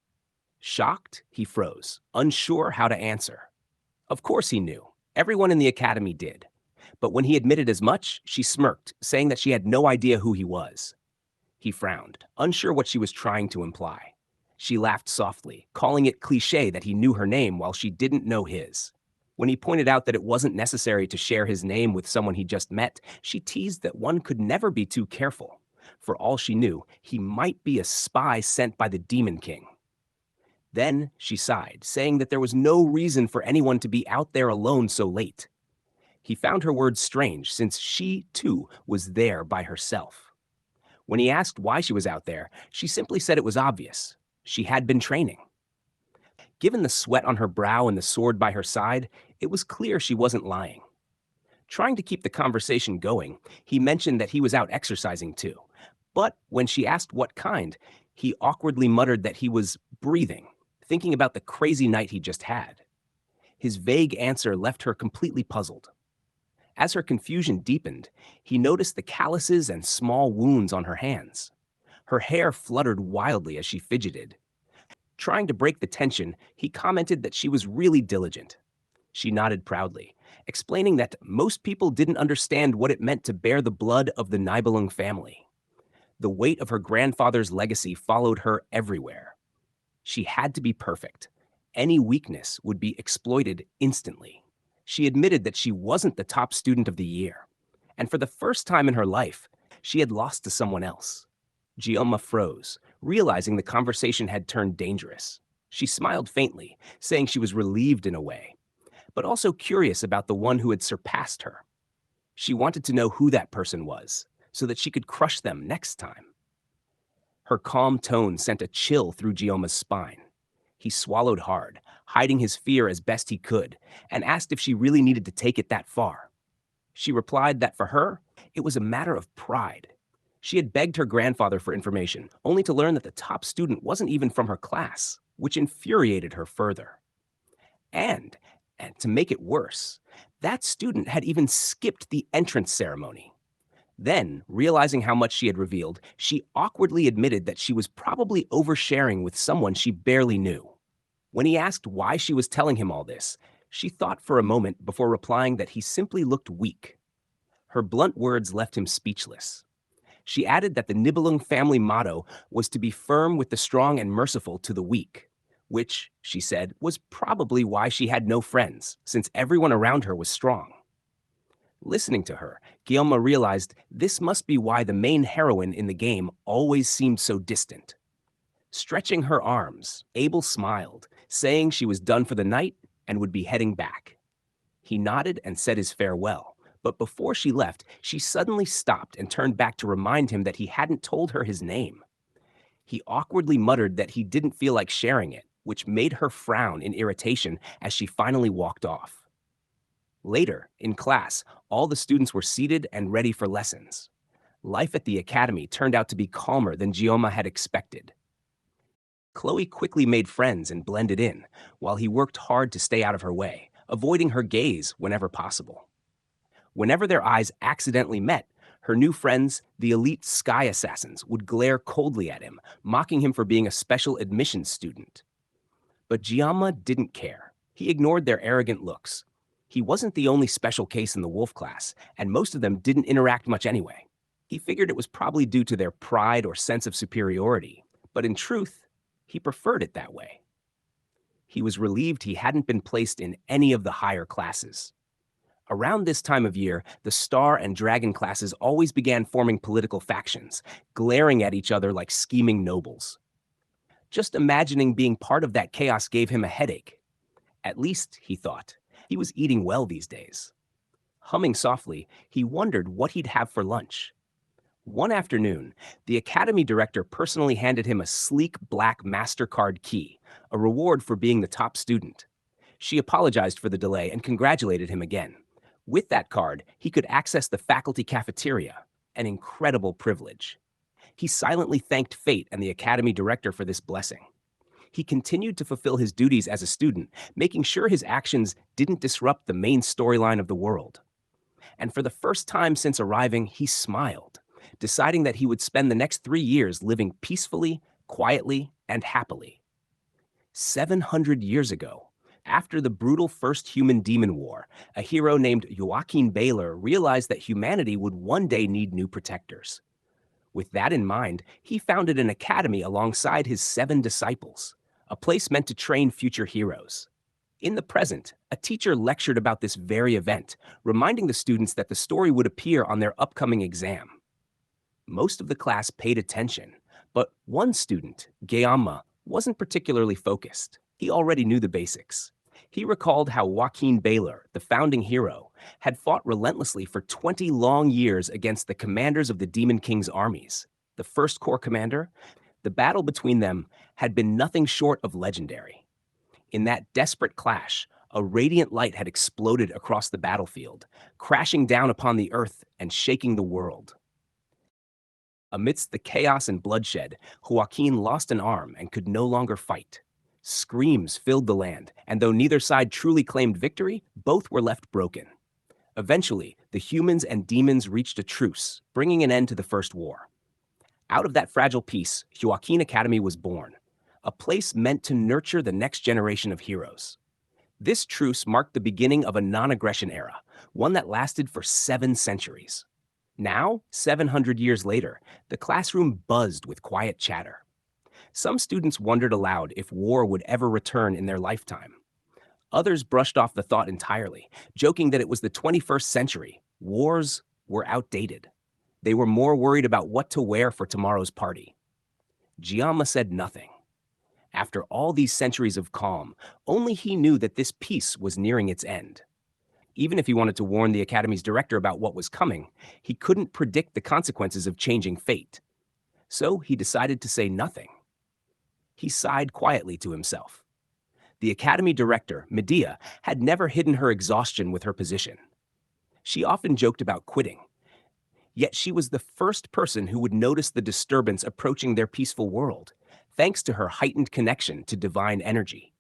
Shocked, he froze, unsure how to answer. Of course he knew. Everyone in the academy did. But when he admitted as much, she smirked, saying that she had no idea who he was. He frowned, unsure what she was trying to imply. She laughed softly, calling it cliché that he knew her name while she didn't know his. When he pointed out that it wasn't necessary to share his name with someone he just met, she teased that one could never be too careful. For all she knew, he might be a spy sent by the Demon King. Then she sighed, saying that there was no reason for anyone to be out there alone so late. He found her words strange since she, too, was there by herself. When he asked why she was out there, she simply said it was obvious. She had been training. Given the sweat on her brow and the sword by her side, it was clear she wasn't lying. Trying to keep the conversation going, he mentioned that he was out exercising too. But when she asked what kind, he awkwardly muttered that he was breathing, thinking about the crazy night he just had. His vague answer left her completely puzzled. As her confusion deepened, he noticed the calluses and small wounds on her hands. Her hair fluttered wildly as she fidgeted. Trying to break the tension, he commented that she was really diligent. She nodded proudly, explaining that most people didn't understand what it meant to bear the blood of the Nibelung family. The weight of her grandfather's legacy followed her everywhere. She had to be perfect. Any weakness would be exploited instantly. She admitted that she wasn't the top student of the year. And for the first time in her life, she had lost to someone else. Giamma froze, realizing the conversation had turned dangerous. She smiled faintly, saying she was relieved in a way, but also curious about the one who had surpassed her. She wanted to know who that person was, so that she could crush them next time. Her calm tone sent a chill through Giamma's spine. He swallowed hard, hiding his fear as best he could, and asked if she really needed to take it that far. She replied that for her, it was a matter of pride. She had begged her grandfather for information, only to learn that the top student wasn't even from her class, which infuriated her further. And to make it worse, that student had even skipped the entrance ceremony. Then, realizing how much she had revealed, she awkwardly admitted that she was probably oversharing with someone she barely knew. When he asked why she was telling him all this, she thought for a moment before replying that he simply looked weak. Her blunt words left him speechless. She added that the Nibelung family motto was to be firm with the strong and merciful to the weak, which, she said, was probably why she had no friends, since everyone around her was strong. Listening to her, Giamma realized this must be why the main heroine in the game always seemed so distant. Stretching her arms, Abel smiled, saying she was done for the night and would be heading back. He nodded and said his farewell, but before she left, she suddenly stopped and turned back to remind him that he hadn't told her his name. He awkwardly muttered that he didn't feel like sharing it, which made her frown in irritation as she finally walked off. Later, in class, all the students were seated and ready for lessons. Life at the academy turned out to be calmer than Giamma had expected. Khloe quickly made friends and blended in, while he worked hard to stay out of her way, avoiding her gaze whenever possible. Whenever their eyes accidentally met, her new friends, the elite sky assassins, would glare coldly at him, mocking him for being a special admissions student. But Giamma didn't care. He ignored their arrogant looks. He wasn't the only special case in the wolf class, and most of them didn't interact much anyway. He figured it was probably due to their pride or sense of superiority, but in truth, he preferred it that way. He was relieved he hadn't been placed in any of the higher classes. Around this time of year, the Star and Dragon classes always began forming political factions, glaring at each other like scheming nobles. Just imagining being part of that chaos gave him a headache. At least, he thought, he was eating well these days. Humming softly, he wondered what he'd have for lunch. One afternoon, the academy director personally handed him a sleek black MasterCard key, a reward for being the top student. She apologized for the delay and congratulated him again. With that card, he could access the faculty cafeteria. an incredible privilege. He silently thanked fate and the academy director for this blessing. He continued to fulfill his duties as a student, making sure his actions didn't disrupt the main storyline of the world. And for the first time since arriving, he smiled, deciding that he would spend the next 3 years living peacefully, quietly, and happily. 700 years ago, after the brutal First Human-Demon War, a hero named Joachim Baylor realized that humanity would one day need new protectors. With that in mind, he founded an academy alongside his 7 disciples, a place meant to train future heroes. In the present, a teacher lectured about this very event, reminding the students that the story would appear on their upcoming exam. Most of the class paid attention, but one student, Gayama, wasn't particularly focused. He already knew the basics. He recalled how Joaquin Baylor, the founding hero, had fought relentlessly for 20 long years against the commanders of the Demon King's armies. The First Corps commander, the battle between them had been nothing short of legendary. In that desperate clash, a radiant light had exploded across the battlefield, crashing down upon the earth and shaking the world. Amidst the chaos and bloodshed, Joaquin lost an arm and could no longer fight. Screams filled the land, and though neither side truly claimed victory, both were left broken. Eventually, the humans and demons reached a truce, bringing an end to the First War. Out of that fragile peace, Joaquin Academy was born, a place meant to nurture the next generation of heroes. This truce marked the beginning of a non-aggression era, one that lasted for 7 centuries. Now, 700 years later, the classroom buzzed with quiet chatter. Some students wondered aloud if war would ever return in their lifetime. Others brushed off the thought entirely, joking that it was the 21st century. Wars were outdated. They were more worried about what to wear for tomorrow's party. Giamma said nothing. After all these centuries of calm, only he knew that this peace was nearing its end. Even if he wanted to warn the Academy's director about what was coming, he couldn't predict the consequences of changing fate. So he decided to say nothing. He sighed quietly to himself. The Academy director, Medea, had never hidden her exhaustion with her position. She often joked about quitting. Yet she was the first person who would notice the disturbance approaching their peaceful world, thanks to her heightened connection to divine energy.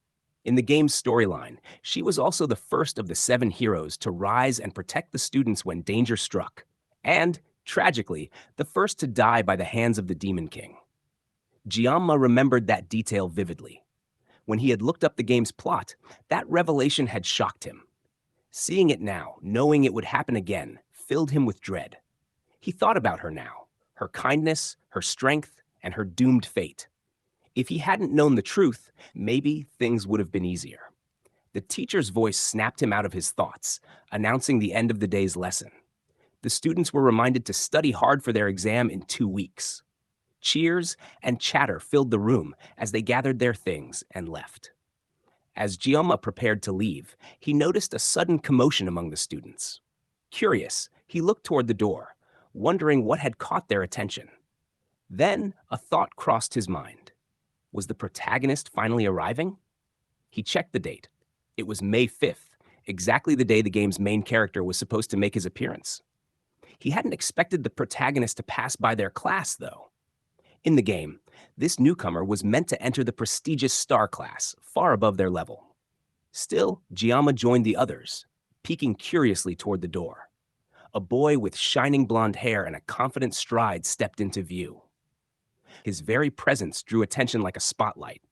In the game's storyline, she was also the first of the 7 heroes to rise and protect the students when danger struck, and, tragically, the first to die by the hands of the Demon King. Giamma remembered that detail vividly. When he had looked up the game's plot, that revelation had shocked him. Seeing it now, knowing it would happen again, filled him with dread. He thought about her now, her kindness, her strength, and her doomed fate. If he hadn't known the truth, maybe things would have been easier. The teacher's voice snapped him out of his thoughts, announcing the end of the day's lesson. The students were reminded to study hard for their exam in 2 weeks. Cheers and chatter filled the room as they gathered their things and left. As Giamma prepared to leave, he noticed a sudden commotion among the students. Curious, he looked toward the door, wondering what had caught their attention. Then a thought crossed his mind. Was the protagonist finally arriving? He checked the date. It was May 5th, exactly the day the game's main character was supposed to make his appearance. He hadn't expected the protagonist to pass by their class, though. In the game, this newcomer was meant to enter the prestigious star class, far above their level. Still, Giamma joined the others, peeking curiously toward the door. A boy with shining blonde hair and a confident stride stepped into view. His very presence drew attention like a spotlight.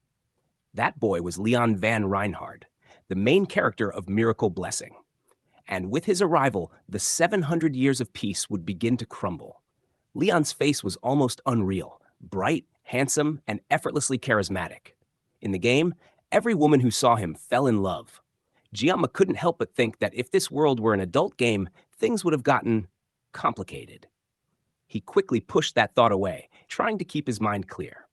That boy was Leon van Reinhard, the main character of Miracle Blessing. And with his arrival, the 700 years of peace would begin to crumble. Leon's face was almost unreal, bright, handsome, and effortlessly charismatic. In the game, every woman who saw him fell in love. Giamma couldn't help but think that if this world were an adult game, things would have gotten complicated. He quickly pushed that thought away, trying to keep his mind clear.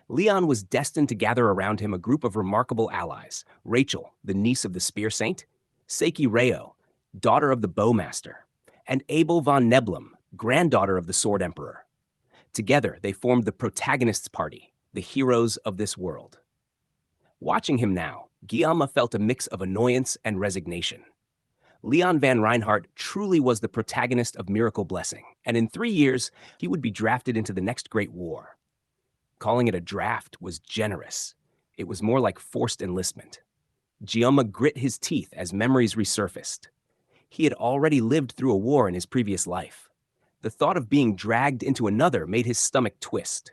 Leon was destined to gather around him a group of remarkable allies: Rachel, the niece of the Spear Saint; Seiki Reo, daughter of the Bowmaster; and Abel von Neblum, granddaughter of the Sword Emperor. Together, they formed the Protagonists' Party, the heroes of this world. Watching him now, Giamma felt a mix of annoyance and resignation. Leon Van Reinhardt truly was the protagonist of Miracle Blessing, and in 3 years, he would be drafted into the next great war. Calling it a draft was generous. It was more like forced enlistment. Giamma grit his teeth as memories resurfaced. He had already lived through a war in his previous life. The thought of being dragged into another made his stomach twist.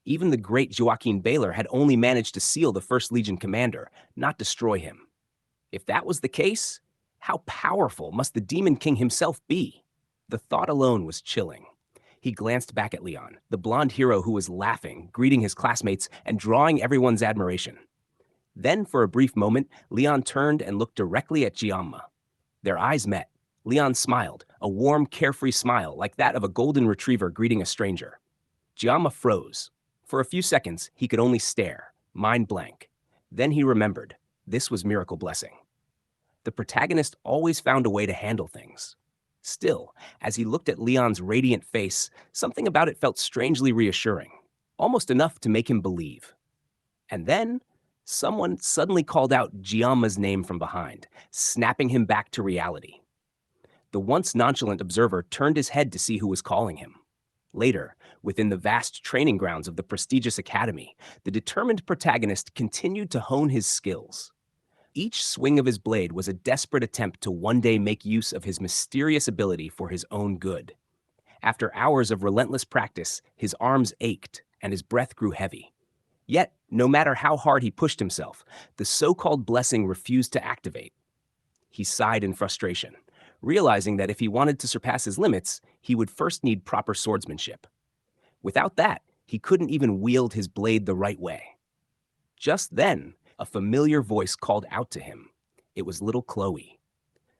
Even the great Joaquin Baylor had only managed to seal the First Legion commander, not destroy him. If that was the case, how powerful must the Demon King himself be? The thought alone was chilling. He glanced back at Leon, the blonde hero who was laughing, greeting his classmates, and drawing everyone's admiration. Then, for a brief moment, Leon turned and looked directly at Giamma. Their eyes met. Leon smiled, a warm, carefree smile like that of a golden retriever greeting a stranger. Giamma froze. For a few seconds, he could only stare, mind blank. Then he remembered. This was Miracle Blessing. The protagonist always found a way to handle things. Still, as he looked at Leon's radiant face, something about it felt strangely reassuring, almost enough to make him believe. And then, someone suddenly called out Giamma's name from behind, snapping him back to reality. The once nonchalant observer turned his head to see who was calling him. Later, within the vast training grounds of the prestigious academy, the determined protagonist continued to hone his skills. Each swing of his blade was a desperate attempt to one day make use of his mysterious ability for his own good. After hours of relentless practice, his arms ached and his breath grew heavy. Yet, no matter how hard he pushed himself, the so-called blessing refused to activate. He sighed in frustration, realizing that if he wanted to surpass his limits, he would first need proper swordsmanship. Without that, he couldn't even wield his blade the right way. Just then, a familiar voice called out to him. It was little Khloe.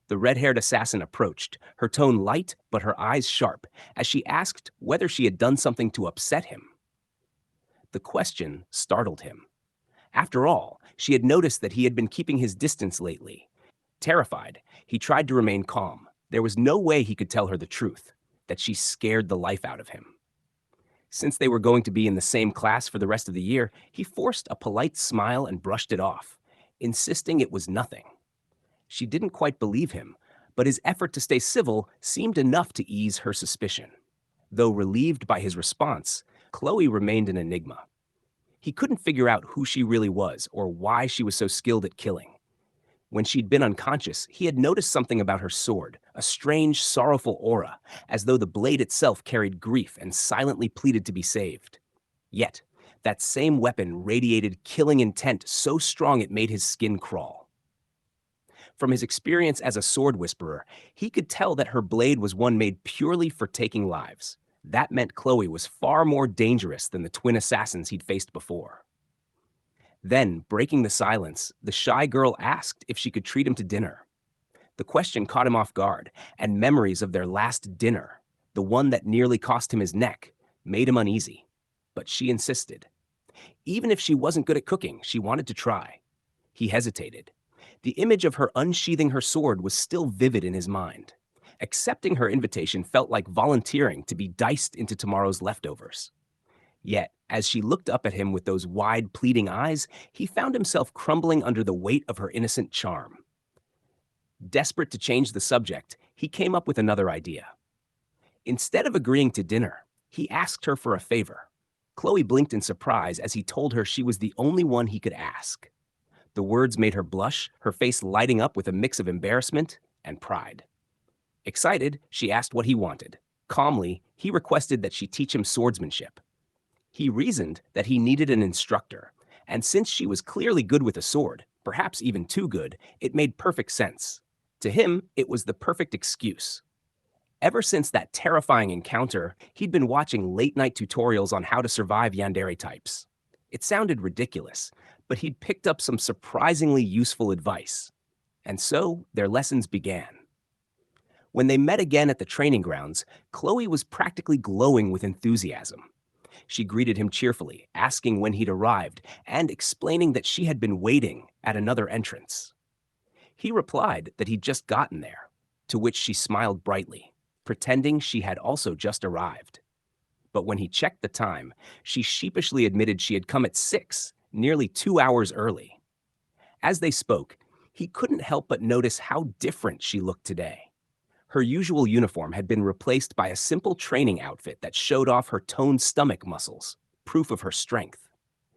The red-haired assassin approached, her tone light but her eyes sharp, as she asked whether she had done something to upset him. The question startled him. After all, she had noticed that he had been keeping his distance lately. Terrified, he tried to remain calm. There was no way he could tell her the truth, that she scared the life out of him. Since they were going to be in the same class for the rest of the year, he forced a polite smile and brushed it off, insisting it was nothing. She didn't quite believe him, but his effort to stay civil seemed enough to ease her suspicion. Though relieved by his response, Khloe remained an enigma. He couldn't figure out who she really was or why she was so skilled at killing. When she'd been unconscious, he had noticed something about her sword, a strange, sorrowful aura, as though the blade itself carried grief and silently pleaded to be saved. Yet, that same weapon radiated killing intent so strong it made his skin crawl. From his experience as a sword whisperer, he could tell that her blade was one made purely for taking lives. That meant Khloe was far more dangerous than the twin assassins he'd faced before. Then, breaking the silence, the shy girl asked if she could treat him to dinner. The question caught him off guard, and memories of their last dinner, the one that nearly cost him his neck, made him uneasy. But she insisted. Even if she wasn't good at cooking, she wanted to try. He hesitated. The image of her unsheathing her sword was still vivid in his mind. Accepting her invitation felt like volunteering to be diced into tomorrow's leftovers. Yet, as she looked up at him with those wide, pleading eyes, he found himself crumbling under the weight of her innocent charm. Desperate to change the subject, he came up with another idea. Instead of agreeing to dinner, he asked her for a favor. Khloe blinked in surprise as he told her she was the only one he could ask. The words made her blush, her face lighting up with a mix of embarrassment and pride. Excited, she asked what he wanted. Calmly, he requested that she teach him swordsmanship. He reasoned that he needed an instructor, and since she was clearly good with a sword, perhaps even too good, it made perfect sense. To him, it was the perfect excuse. Ever since that terrifying encounter, he'd been watching late-night tutorials on how to survive yandere types. It sounded ridiculous, but he'd picked up some surprisingly useful advice. And so, their lessons began. When they met again at the training grounds, Khloe was practically glowing with enthusiasm. She greeted him cheerfully, asking when he'd arrived, and explaining that she had been waiting at another entrance. He replied that he'd just gotten there, to which she smiled brightly, pretending she had also just arrived. But when he checked the time, she sheepishly admitted she had come at 6, nearly 2 hours early. As they spoke, He couldn't help but notice how different she looked today. Her usual uniform had been replaced by a simple training outfit that showed off her toned stomach muscles, proof of her strength.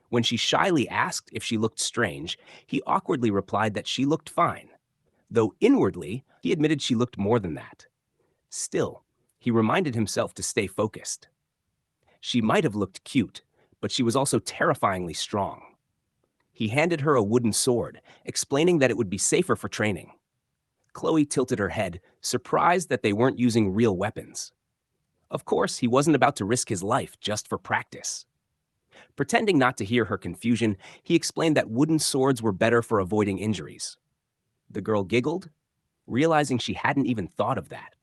When she shyly asked if she looked strange, he awkwardly replied that she looked fine, though inwardly, he admitted she looked more than that. Still, he reminded himself to stay focused. She might have looked cute, but she was also terrifyingly strong. He handed her a wooden sword, explaining that it would be safer for training. Khloe tilted her head, surprised that they weren't using real weapons. Of course, he wasn't about to risk his life just for practice. Pretending not to hear her confusion, he explained that wooden swords were better for avoiding injuries. The girl giggled, realizing she hadn't even thought of that.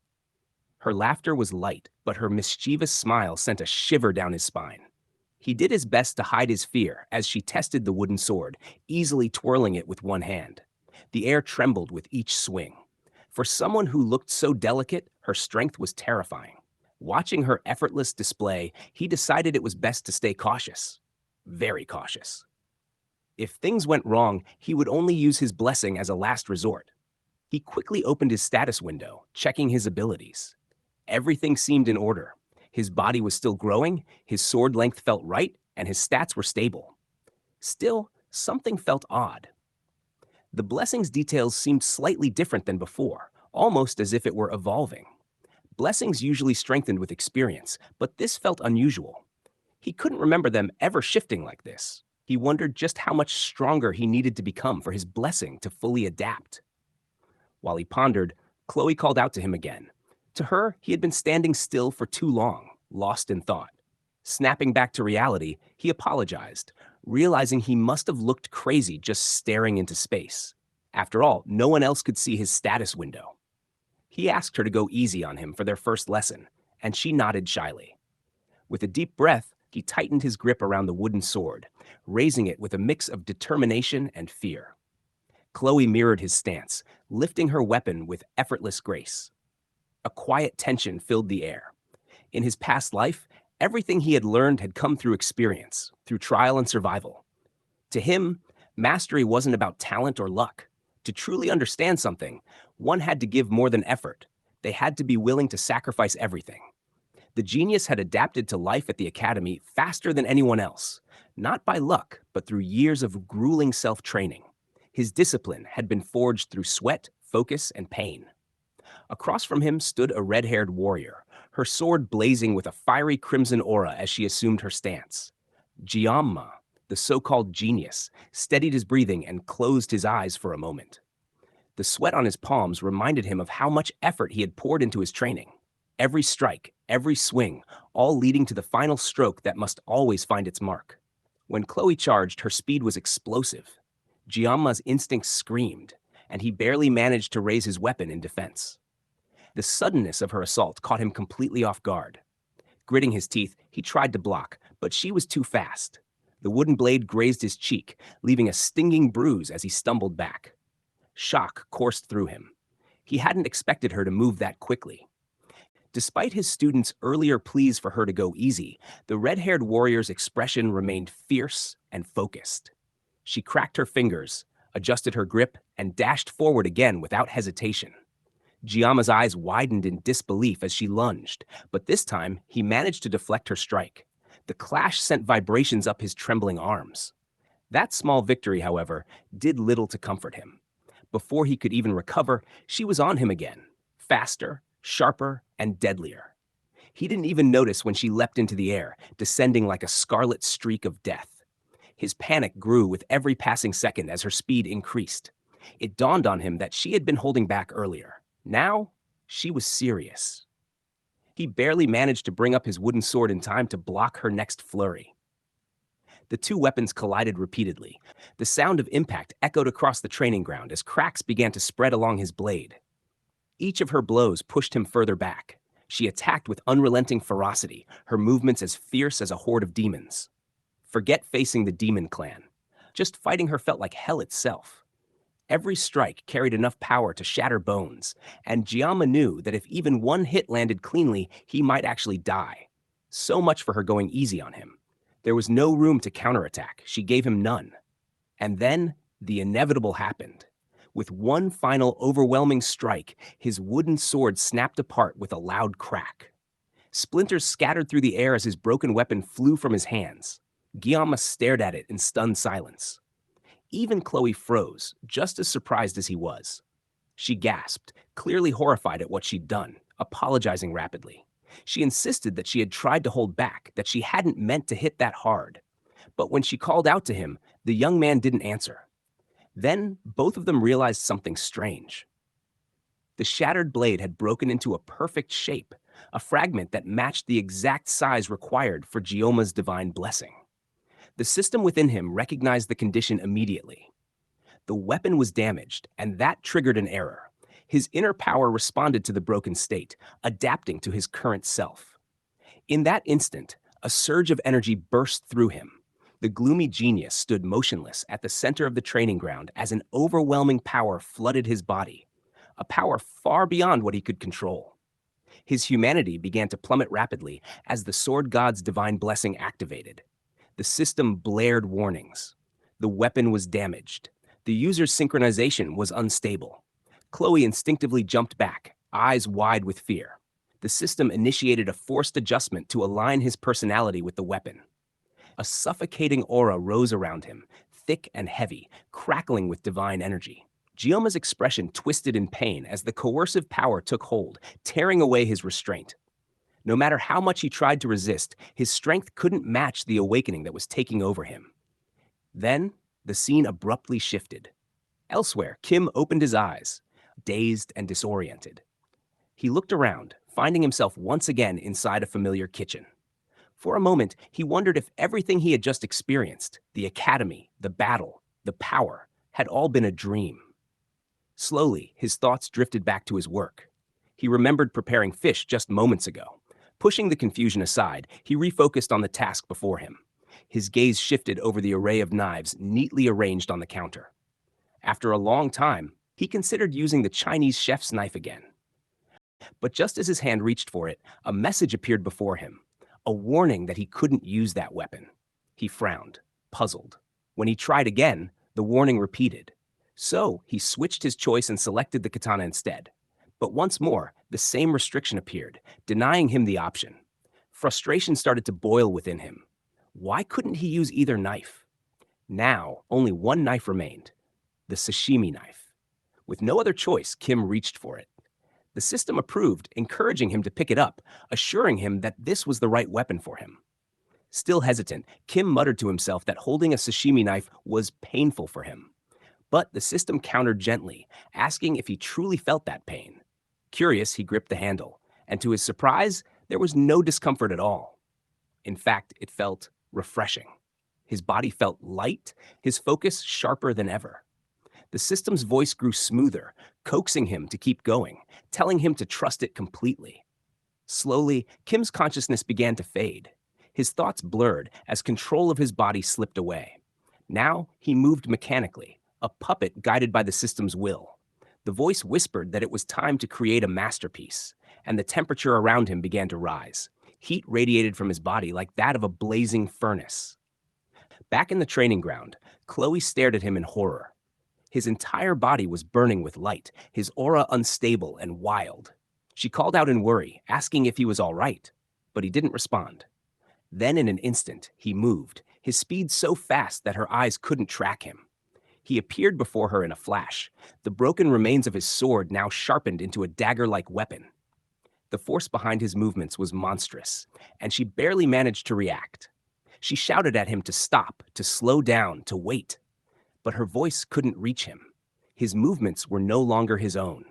Her laughter was light, but her mischievous smile sent a shiver down his spine. He did his best to hide his fear as she tested the wooden sword, easily twirling it with one hand. The air trembled with each swing. For someone who looked so delicate, her strength was terrifying. Watching her effortless display, he decided it was best to stay cautious. Very cautious. If things went wrong, he would only use his blessing as a last resort. He quickly opened his status window, checking his abilities. Everything seemed in order. His body was still growing, his sword length felt right, and his stats were stable. Still, something felt odd. The blessing's details seemed slightly different than before, almost as if it were evolving. Blessings usually strengthened with experience, but this felt unusual. He couldn't remember them ever shifting like this. He wondered just how much stronger he needed to become for his blessing to fully adapt. While he pondered, Khloe called out to him again. To her, he had been standing still for too long, lost in thought. Snapping back to reality, he apologized, realizing he must have looked crazy just staring into space. After all, no one else could see his status window. He asked her to go easy on him for their first lesson, and she nodded shyly. With a deep breath, he tightened his grip around the wooden sword, raising it with a mix of determination and fear. Khloe mirrored his stance, lifting her weapon with effortless grace. A quiet tension filled the air. In his past life, everything he had learned had come through experience, through trial and survival. To him, mastery wasn't about talent or luck. To truly understand something, one had to give more than effort. They had to be willing to sacrifice everything. The genius had adapted to life at the academy faster than anyone else, not by luck, but through years of grueling self-training. His discipline had been forged through sweat, focus, and pain. Across from him stood a red-haired warrior, her sword blazing with a fiery crimson aura as she assumed her stance. Giamma, the so-called genius, steadied his breathing and closed his eyes for a moment. The sweat on his palms reminded him of how much effort he had poured into his training. Every strike, every swing, all leading to the final stroke that must always find its mark. When Khloe charged, her speed was explosive. Giamma's instincts screamed, and he barely managed to raise his weapon in defense. The suddenness of her assault caught him completely off guard. Gritting his teeth, he tried to block, but she was too fast. The wooden blade grazed his cheek, leaving a stinging bruise as he stumbled back. Shock coursed through him. He hadn't expected her to move that quickly. Despite his students' earlier pleas for her to go easy, the red-haired warrior's expression remained fierce and focused. She cracked her fingers, adjusted her grip, and dashed forward again without hesitation. Giamma's eyes widened in disbelief as she lunged, but this time he managed to deflect her strike. The clash sent vibrations up his trembling arms. That small victory, however, did little to comfort him. Before he could even recover, she was on him again, faster, sharper, and deadlier. He didn't even notice when she leapt into the air, descending like a scarlet streak of death. His panic grew with every passing second as her speed increased. It dawned on him that she had been holding back earlier. Now, she was serious. He barely managed to bring up his wooden sword in time to block her next flurry. The two weapons collided repeatedly. The sound of impact echoed across the training ground as cracks began to spread along his blade. Each of her blows pushed him further back. She attacked with unrelenting ferocity, her movements as fierce as a horde of demons. Forget facing the demon clan. Just fighting her felt like hell itself. Every strike carried enough power to shatter bones, and Giamma knew that if even one hit landed cleanly, he might actually die. So much for her going easy on him. There was no room to counterattack. She gave him none. And then, the inevitable happened. With one final overwhelming strike, his wooden sword snapped apart with a loud crack. Splinters scattered through the air as his broken weapon flew from his hands. Guillaume stared at it in stunned silence. Even Khloe froze, just as surprised as he was. She gasped, clearly horrified at what she'd done, apologizing rapidly. She insisted that she had tried to hold back, that she hadn't meant to hit that hard. But when she called out to him, the young man didn't answer. Then both of them realized something strange. The shattered blade had broken into a perfect shape, a fragment that matched the exact size required for Guillaume's divine blessing. The system within him recognized the condition immediately. The weapon was damaged, and that triggered an error. His inner power responded to the broken state, adapting to his current self. In that instant, a surge of energy burst through him. The gloomy genius stood motionless at the center of the training ground as an overwhelming power flooded his body, a power far beyond what he could control. His humanity began to plummet rapidly as the sword god's divine blessing activated. The system blared warnings. The weapon was damaged. The user's synchronization was unstable. Khloe instinctively jumped back, eyes wide with fear. The system initiated a forced adjustment to align his personality with the weapon. A suffocating aura rose around him, thick and heavy, crackling with divine energy. Guillaume's expression twisted in pain as the coercive power took hold, tearing away his restraint. No matter how much he tried to resist, his strength couldn't match the awakening that was taking over him. Then, the scene abruptly shifted. Elsewhere, Kim opened his eyes, dazed and disoriented. He looked around, finding himself once again inside a familiar kitchen. For a moment, he wondered if everything he had just experienced, the academy, the battle, the power, had all been a dream. Slowly, his thoughts drifted back to his work. He remembered preparing fish just moments ago. Pushing the confusion aside, he refocused on the task before him. His gaze shifted over the array of knives neatly arranged on the counter. After a long time, he considered using the Chinese chef's knife again. But just as his hand reached for it, a message appeared before him, a warning that he couldn't use that weapon. He frowned, puzzled. When he tried again, the warning repeated. So he switched his choice and selected the katana instead. But once more, the same restriction appeared, denying him the option. Frustration started to boil within him. Why couldn't he use either knife? Now, only one knife remained, the sashimi knife. With no other choice, Kim reached for it. The system approved, encouraging him to pick it up, assuring him that this was the right weapon for him. Still hesitant, Kim muttered to himself that holding a sashimi knife was painful for him. But the system countered gently, asking if he truly felt that pain. Curious, he gripped the handle, and to his surprise, there was no discomfort at all. In fact, it felt refreshing. His body felt light, his focus sharper than ever. The system's voice grew smoother, coaxing him to keep going, telling him to trust it completely. Slowly, Kim's consciousness began to fade. His thoughts blurred as control of his body slipped away. Now he moved mechanically, a puppet guided by the system's will. The voice whispered that it was time to create a masterpiece, and the temperature around him began to rise. Heat radiated from his body like that of a blazing furnace. Back in the training ground, Khloe stared at him in horror. His entire body was burning with light, his aura unstable and wild. She called out in worry, asking if he was all right, but he didn't respond. Then in an instant, he moved, his speed so fast that her eyes couldn't track him. He appeared before her in a flash, the broken remains of his sword now sharpened into a dagger-like weapon. The force behind his movements was monstrous, and she barely managed to react. She shouted at him to stop, to slow down, to wait. But her voice couldn't reach him. His movements were no longer his own.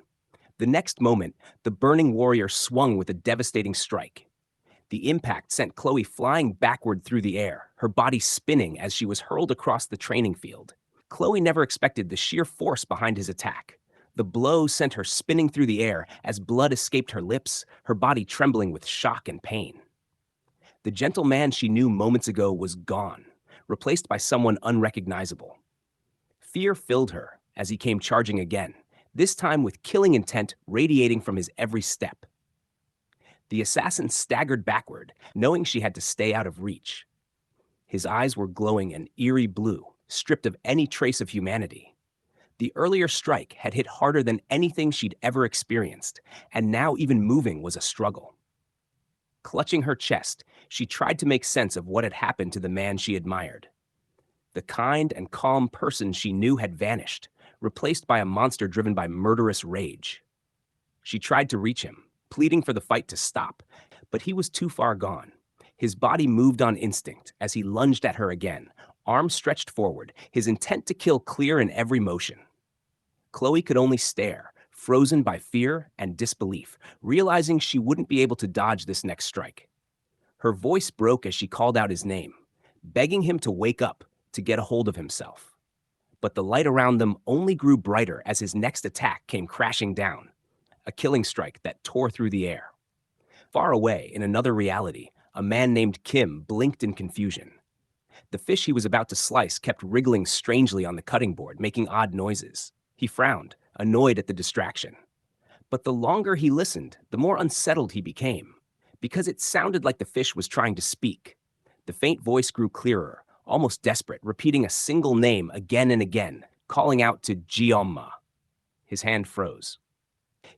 The next moment, the burning warrior swung with a devastating strike. The impact sent Khloe flying backward through the air, her body spinning as she was hurled across the training field. Khloe never expected the sheer force behind his attack. The blow sent her spinning through the air as blood escaped her lips, her body trembling with shock and pain. The gentle man she knew moments ago was gone, replaced by someone unrecognizable. Fear filled her as he came charging again, this time with killing intent radiating from his every step. The assassin staggered backward, knowing she had to stay out of reach. His eyes were glowing an eerie blue, stripped of any trace of humanity. The earlier strike had hit harder than anything she'd ever experienced, and now even moving was a struggle. Clutching her chest, she tried to make sense of what had happened to the man she admired. The kind and calm person she knew had vanished, replaced by a monster driven by murderous rage. She tried to reach him, pleading for the fight to stop, but he was too far gone. His body moved on instinct as he lunged at her again, arms stretched forward, his intent to kill clear in every motion. Khloe could only stare, frozen by fear and disbelief, realizing she wouldn't be able to dodge this next strike. Her voice broke as she called out his name, begging him to wake up, to get a hold of himself. But the light around them only grew brighter as his next attack came crashing down, a killing strike that tore through the air. Far away, in another reality, a man named Kim blinked in confusion. The fish he was about to slice kept wriggling strangely on the cutting board, making odd noises. He frowned, annoyed at the distraction. But the longer he listened, the more unsettled he became, because it sounded like the fish was trying to speak. The faint voice grew clearer, almost desperate, repeating a single name again and again, calling out to Giomma. His hand froze.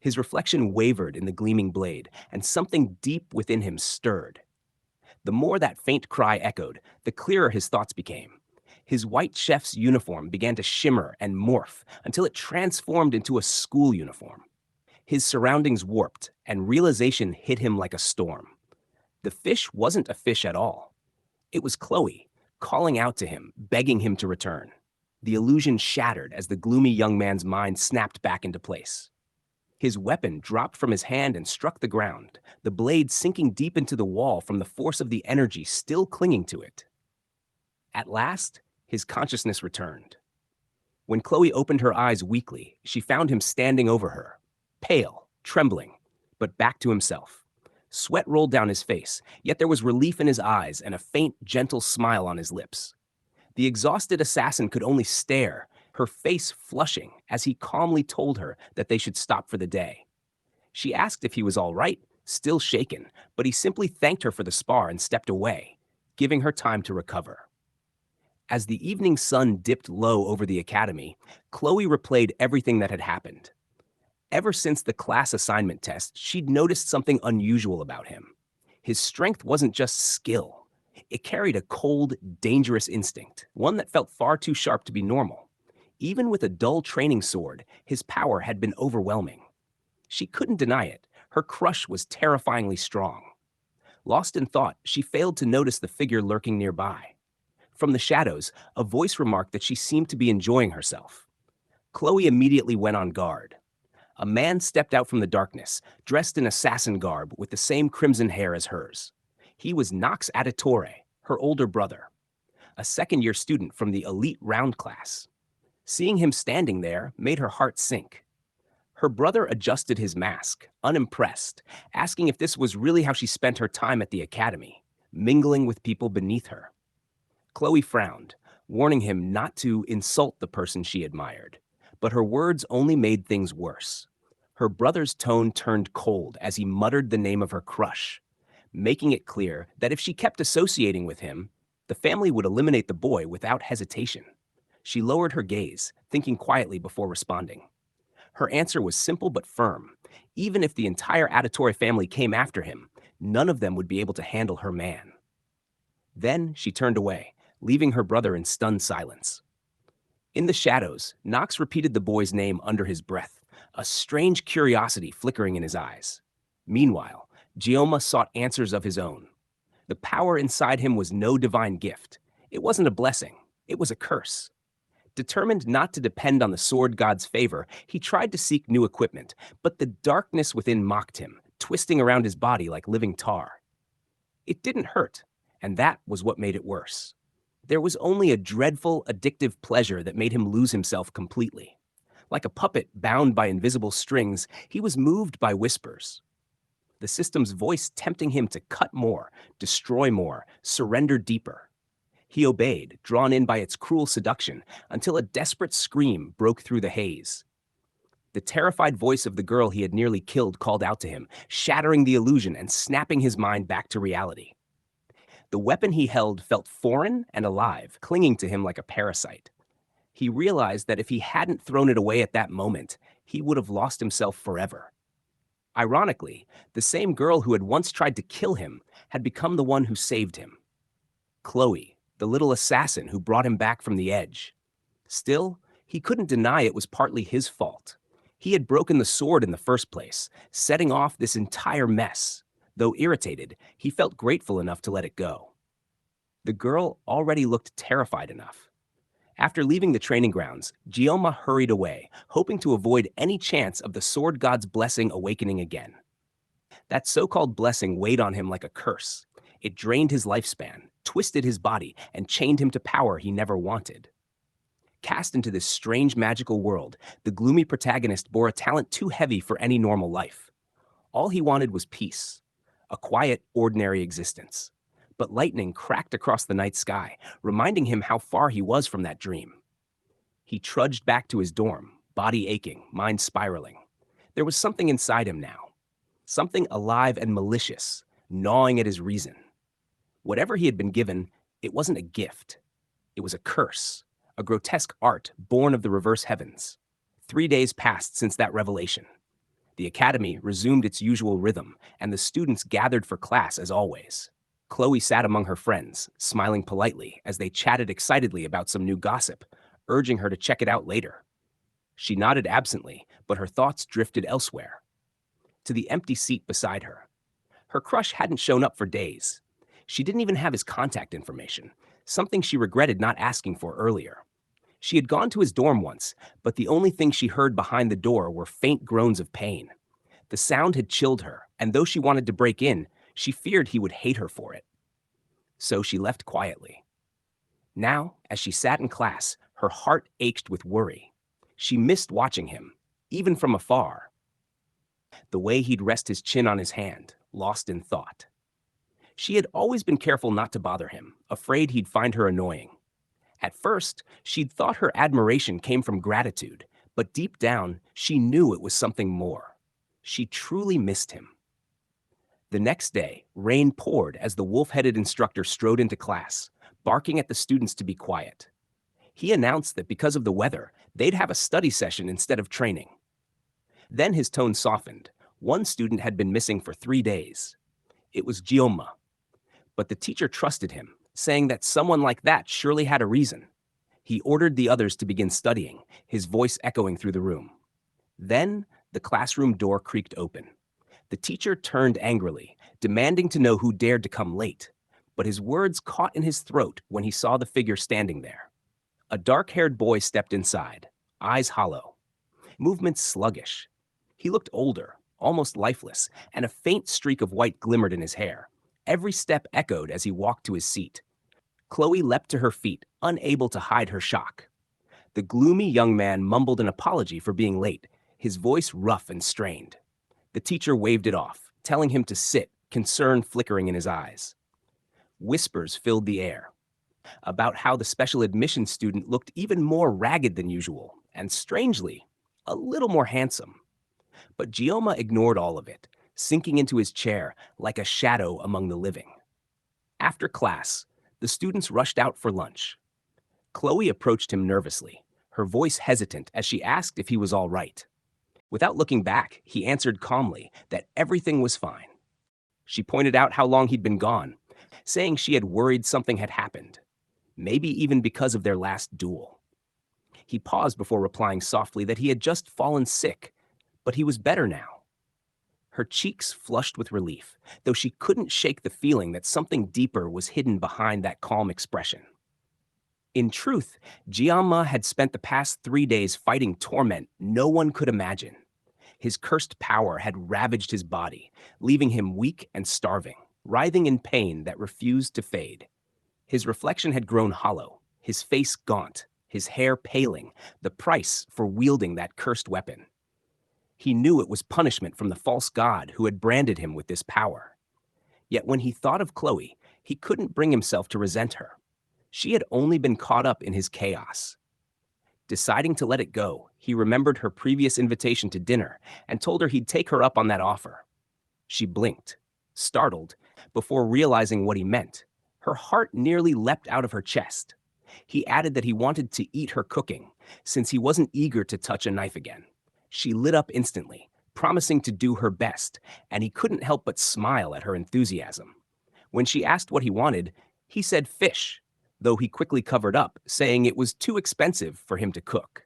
His reflection wavered in the gleaming blade, and something deep within him stirred. The more that faint cry echoed, the clearer his thoughts became. His white chef's uniform began to shimmer and morph until it transformed into a school uniform. His surroundings warped, and realization hit him like a storm. The fish wasn't a fish at all. It was Khloe, calling out to him, begging him to return. The illusion shattered as the gloomy young man's mind snapped back into place. His weapon dropped from his hand and struck the ground, the blade sinking deep into the wall from the force of the energy still clinging to it. At last, his consciousness returned. When Khloe opened her eyes weakly, she found him standing over her, pale, trembling, but back to himself. Sweat rolled down his face, yet there was relief in his eyes and a faint, gentle smile on his lips. The exhausted assassin could only stare, her face flushing as he calmly told her that they should stop for the day. She asked if he was all right, still shaken, but he simply thanked her for the spar and stepped away, giving her time to recover. As the evening sun dipped low over the academy, Khloe replayed everything that had happened. Ever since the class assignment test, she'd noticed something unusual about him. His strength wasn't just skill. It carried a cold, dangerous instinct, one that felt far too sharp to be normal. Even with a dull training sword, his power had been overwhelming. She couldn't deny it. Her crush was terrifyingly strong. Lost in thought, she failed to notice the figure lurking nearby. From the shadows, a voice remarked that she seemed to be enjoying herself. Khloe immediately went on guard. A man stepped out from the darkness, dressed in assassin garb with the same crimson hair as hers. He was Nox Auditore, her older brother, a second-year student from the elite round class. Seeing him standing there made her heart sink. Her brother adjusted his mask, unimpressed, asking if this was really how she spent her time at the academy, mingling with people beneath her. Khloe frowned, warning him not to insult the person she admired, but her words only made things worse. Her brother's tone turned cold as he muttered the name of her crush, making it clear that if she kept associating with him, the family would eliminate the boy without hesitation. She lowered her gaze, thinking quietly before responding. Her answer was simple but firm. Even if the entire Auditore family came after him, none of them would be able to handle her man. Then she turned away, leaving her brother in stunned silence. In the shadows, Nox repeated the boy's name under his breath, a strange curiosity flickering in his eyes. Meanwhile, Gioma sought answers of his own. The power inside him was no divine gift. It wasn't a blessing. It was a curse. Determined not to depend on the sword god's favor, he tried to seek new equipment, but the darkness within mocked him, twisting around his body like living tar. It didn't hurt, and that was what made it worse. There was only a dreadful, addictive pleasure that made him lose himself completely. Like a puppet bound by invisible strings, he was moved by whispers. The system's voice tempting him to cut more, destroy more, surrender deeper. He obeyed, drawn in by its cruel seduction, until a desperate scream broke through the haze. The terrified voice of the girl he had nearly killed called out to him, shattering the illusion and snapping his mind back to reality. The weapon he held felt foreign and alive, clinging to him like a parasite. He realized that if he hadn't thrown it away at that moment, he would have lost himself forever. Ironically, the same girl who had once tried to kill him had become the one who saved him. Khloe, the little assassin who brought him back from the edge. Still, he couldn't deny it was partly his fault. He had broken the sword in the first place, setting off this entire mess. Though irritated, he felt grateful enough to let it go. The girl already looked terrified enough. After leaving the training grounds, Gioma hurried away, hoping to avoid any chance of the sword god's blessing awakening again. That so-called blessing weighed on him like a curse. It drained his lifespan, twisted his body, and chained him to power he never wanted. Cast into this strange magical world, the gloomy protagonist bore a talent too heavy for any normal life. All he wanted was peace, a quiet, ordinary existence. But lightning cracked across the night sky, reminding him how far he was from that dream. He trudged back to his dorm, body aching, mind spiraling. There was something inside him now, something alive and malicious, gnawing at his reason. Whatever he had been given, it wasn't a gift. It was a curse, a grotesque art born of the reverse heavens. 3 days passed since that revelation. The academy resumed its usual rhythm, and the students gathered for class as always. Khloe sat among her friends, smiling politely as they chatted excitedly about some new gossip, urging her to check it out later. She nodded absently, but her thoughts drifted elsewhere. To the empty seat beside her. Her crush hadn't shown up for days. She didn't even have his contact information, something she regretted not asking for earlier. She had gone to his dorm once, but the only thing she heard behind the door were faint groans of pain. The sound had chilled her, and though she wanted to break in, she feared he would hate her for it. So she left quietly. Now, as she sat in class, her heart ached with worry. She missed watching him, even from afar. The way he'd rest his chin on his hand, lost in thought. She had always been careful not to bother him, afraid he'd find her annoying. At first, she'd thought her admiration came from gratitude, but deep down, she knew it was something more. She truly missed him. The next day, rain poured as the wolf-headed instructor strode into class, barking at the students to be quiet. He announced that because of the weather, they'd have a study session instead of training. Then his tone softened. One student had been missing for 3 days. It was Gioma. But the teacher trusted him, saying that someone like that surely had a reason. He ordered the others to begin studying, his voice echoing through the room. Then, the classroom door creaked open. The teacher turned angrily, demanding to know who dared to come late, but his words caught in his throat when he saw the figure standing there. A dark-haired boy stepped inside, eyes hollow, movements sluggish. He looked older, almost lifeless, and a faint streak of white glimmered in his hair. Every step echoed as he walked to his seat. Khloe leapt to her feet, unable to hide her shock. The gloomy young man mumbled an apology for being late, his voice rough and strained. The teacher waved it off, telling him to sit, concern flickering in his eyes. Whispers filled the air about how the special admission student looked even more ragged than usual, and strangely, a little more handsome. But Gioma ignored all of it, sinking into his chair like a shadow among the living. After class, the students rushed out for lunch. Khloe approached him nervously, her voice hesitant as she asked if he was all right. Without looking back, he answered calmly that everything was fine. She pointed out how long he'd been gone, saying she had worried something had happened, maybe even because of their last duel. He paused before replying softly that he had just fallen sick, but he was better now. Her cheeks flushed with relief, though she couldn't shake the feeling that something deeper was hidden behind that calm expression. In truth, Giamma had spent the past 3 days fighting torment no one could imagine. His cursed power had ravaged his body, leaving him weak and starving, writhing in pain that refused to fade. His reflection had grown hollow, his face gaunt, his hair paling, the price for wielding that cursed weapon. He knew it was punishment from the false god who had branded him with this power. Yet when he thought of Khloe, he couldn't bring himself to resent her. She had only been caught up in his chaos. Deciding to let it go, he remembered her previous invitation to dinner and told her he'd take her up on that offer. She blinked, startled, before realizing what he meant. Her heart nearly leapt out of her chest. He added that he wanted to eat her cooking, since he wasn't eager to touch a knife again. She lit up instantly, promising to do her best, and he couldn't help but smile at her enthusiasm. When she asked what he wanted, he said fish, though he quickly covered up, saying it was too expensive for him to cook.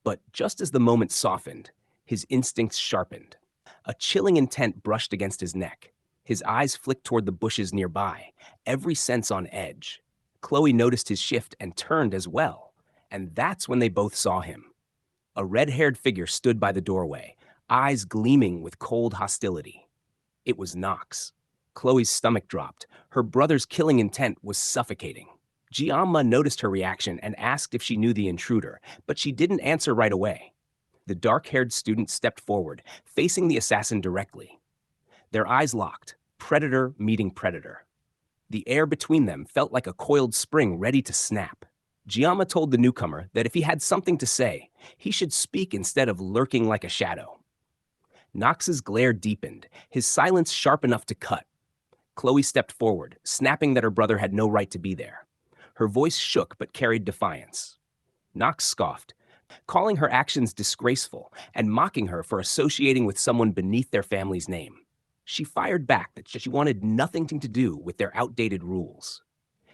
But just as the moment softened, his instincts sharpened. A chilling intent brushed against his neck. His eyes flicked toward the bushes nearby, every sense on edge. Khloe noticed his shift and turned as well, and that's when they both saw him. A red-haired figure stood by the doorway, eyes gleaming with cold hostility. It was Nox. Khloe's stomach dropped. Her brother's killing intent was suffocating. Giamma noticed her reaction and asked if she knew the intruder, but she didn't answer right away. The dark-haired student stepped forward, facing the assassin directly. Their eyes locked, predator meeting predator. The air between them felt like a coiled spring ready to snap. Giamma told the newcomer that if he had something to say, he should speak instead of lurking like a shadow. Nox's glare deepened, his silence sharp enough to cut. Khloe stepped forward, snapping that her brother had no right to be there. Her voice shook but carried defiance. Nox scoffed, calling her actions disgraceful and mocking her for associating with someone beneath their family's name. She fired back that she wanted nothing to do with their outdated rules.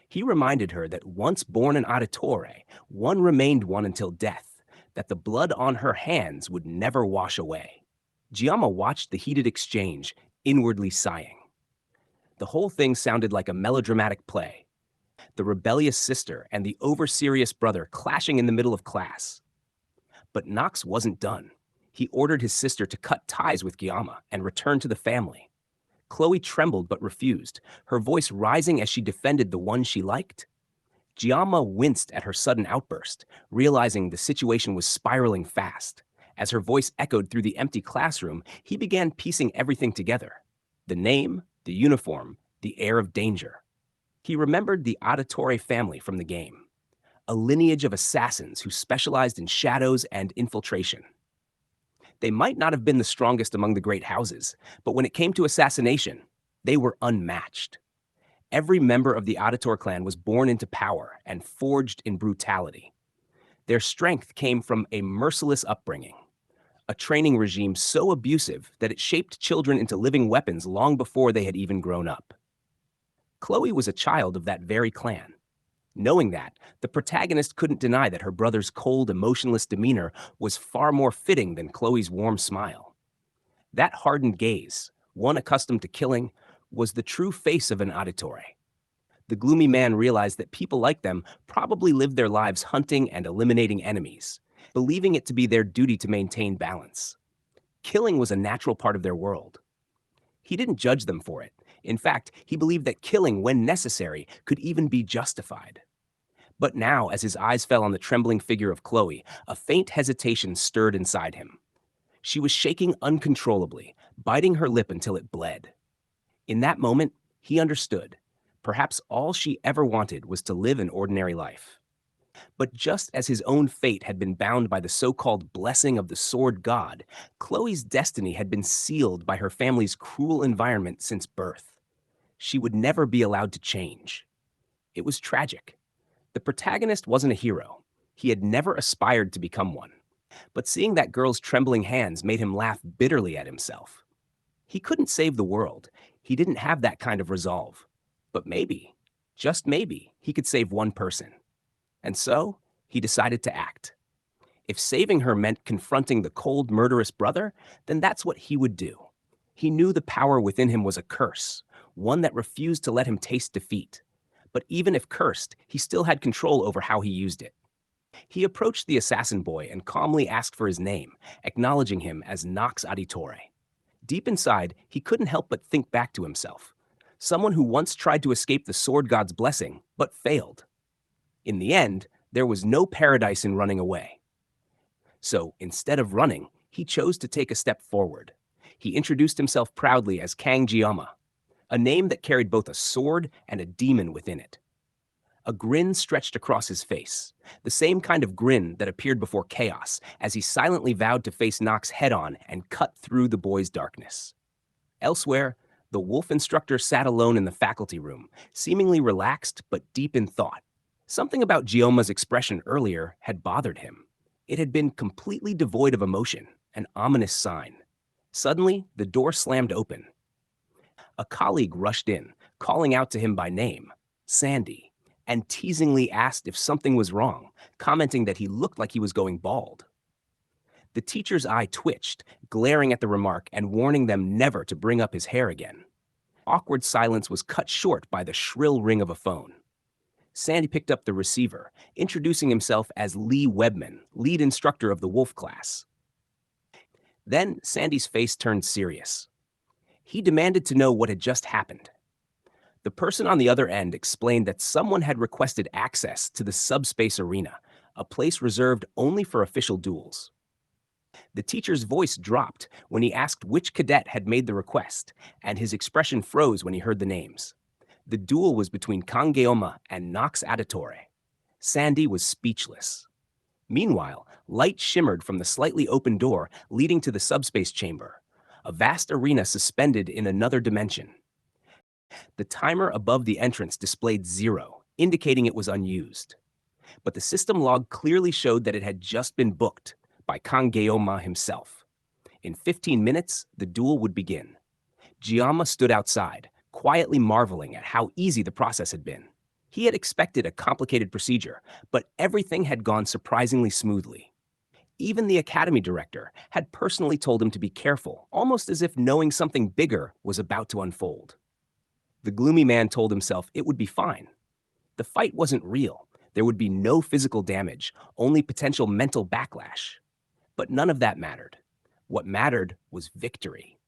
He reminded her that once born an auditore, one remained one until death, that the blood on her hands would never wash away. Giamma watched the heated exchange, inwardly sighing. The whole thing sounded like a melodramatic play. The rebellious sister and the over-serious brother clashing in the middle of class. But Nox wasn't done. He ordered his sister to cut ties with Giamma and return to the family. Khloe trembled but refused, her voice rising as she defended the one she liked. Giamma winced at her sudden outburst, realizing the situation was spiraling fast. As her voice echoed through the empty classroom, he began piecing everything together. The name, the uniform, the air of danger. He remembered the auditore family from the game, a lineage of assassins who specialized in shadows and infiltration. They might not have been the strongest among the great houses, but when it came to assassination, they were unmatched. Every member of the Auditor clan was born into power and forged in brutality. Their strength came from a merciless upbringing, a training regime so abusive that it shaped children into living weapons long before they had even grown up. Khloe was a child of that very clan. Knowing that, the protagonist couldn't deny that her brother's cold, emotionless demeanor was far more fitting than Khloe's warm smile. That hardened gaze, one accustomed to killing, was the true face of an auditore. The gloomy man realized that people like them probably lived their lives hunting and eliminating enemies, believing it to be their duty to maintain balance. Killing was a natural part of their world. He didn't judge them for it. In fact, he believed that killing, when necessary, could even be justified. But now, as his eyes fell on the trembling figure of Khloe, a faint hesitation stirred inside him. She was shaking uncontrollably, biting her lip until it bled. In that moment, he understood. Perhaps all she ever wanted was to live an ordinary life. But just as his own fate had been bound by the so-called blessing of the sword god, Khloe's destiny had been sealed by her family's cruel environment since birth. She would never be allowed to change. It was tragic. The protagonist wasn't a hero. He had never aspired to become one. But seeing that girl's trembling hands made him laugh bitterly at himself. He couldn't save the world. He didn't have that kind of resolve. But maybe, just maybe, he could save one person. And so, he decided to act. If saving her meant confronting the cold, murderous brother, then that's what he would do. He knew the power within him was a curse, one that refused to let him taste defeat. But even if cursed, he still had control over how he used it. He approached the assassin boy and calmly asked for his name, acknowledging him as Nox Auditore. Deep inside, he couldn't help but think back to himself. Someone who once tried to escape the sword god's blessing, but failed. In the end, there was no paradise in running away. So, instead of running, he chose to take a step forward. He introduced himself proudly as Kang Giamma, a name that carried both a sword and a demon within it. A grin stretched across his face, the same kind of grin that appeared before chaos as he silently vowed to face Nox head-on and cut through the boy's darkness. Elsewhere, the wolf instructor sat alone in the faculty room, seemingly relaxed but deep in thought. Something about Gioma's expression earlier had bothered him. It had been completely devoid of emotion, an ominous sign. Suddenly, the door slammed open. A colleague rushed in, calling out to him by name, Sandy, and teasingly asked if something was wrong, commenting that he looked like he was going bald. The teacher's eye twitched, glaring at the remark and warning them never to bring up his hair again. Awkward silence was cut short by the shrill ring of a phone. Sandy picked up the receiver, introducing himself as Lee Webman, lead instructor of the Wolf class. Then Sandy's face turned serious. He demanded to know what had just happened. The person on the other end explained that someone had requested access to the subspace arena, a place reserved only for official duels. The teacher's voice dropped when he asked which cadet had made the request, and his expression froze when he heard the names. The duel was between Kangeoma and Nox Adatore. Sandy was speechless. Meanwhile, light shimmered from the slightly open door leading to the subspace chamber, a vast arena suspended in another dimension. The timer above the entrance displayed 0, indicating it was unused. But the system log clearly showed that it had just been booked by Kangeoma himself. In 15 minutes, the duel would begin. Giamma stood outside, quietly marveling at how easy the process had been. He had expected a complicated procedure, but everything had gone surprisingly smoothly. Even the academy director had personally told him to be careful, almost as if knowing something bigger was about to unfold. The gloomy man told himself it would be fine. The fight wasn't real. There would be no physical damage, only potential mental backlash. But none of that mattered. What mattered was victory.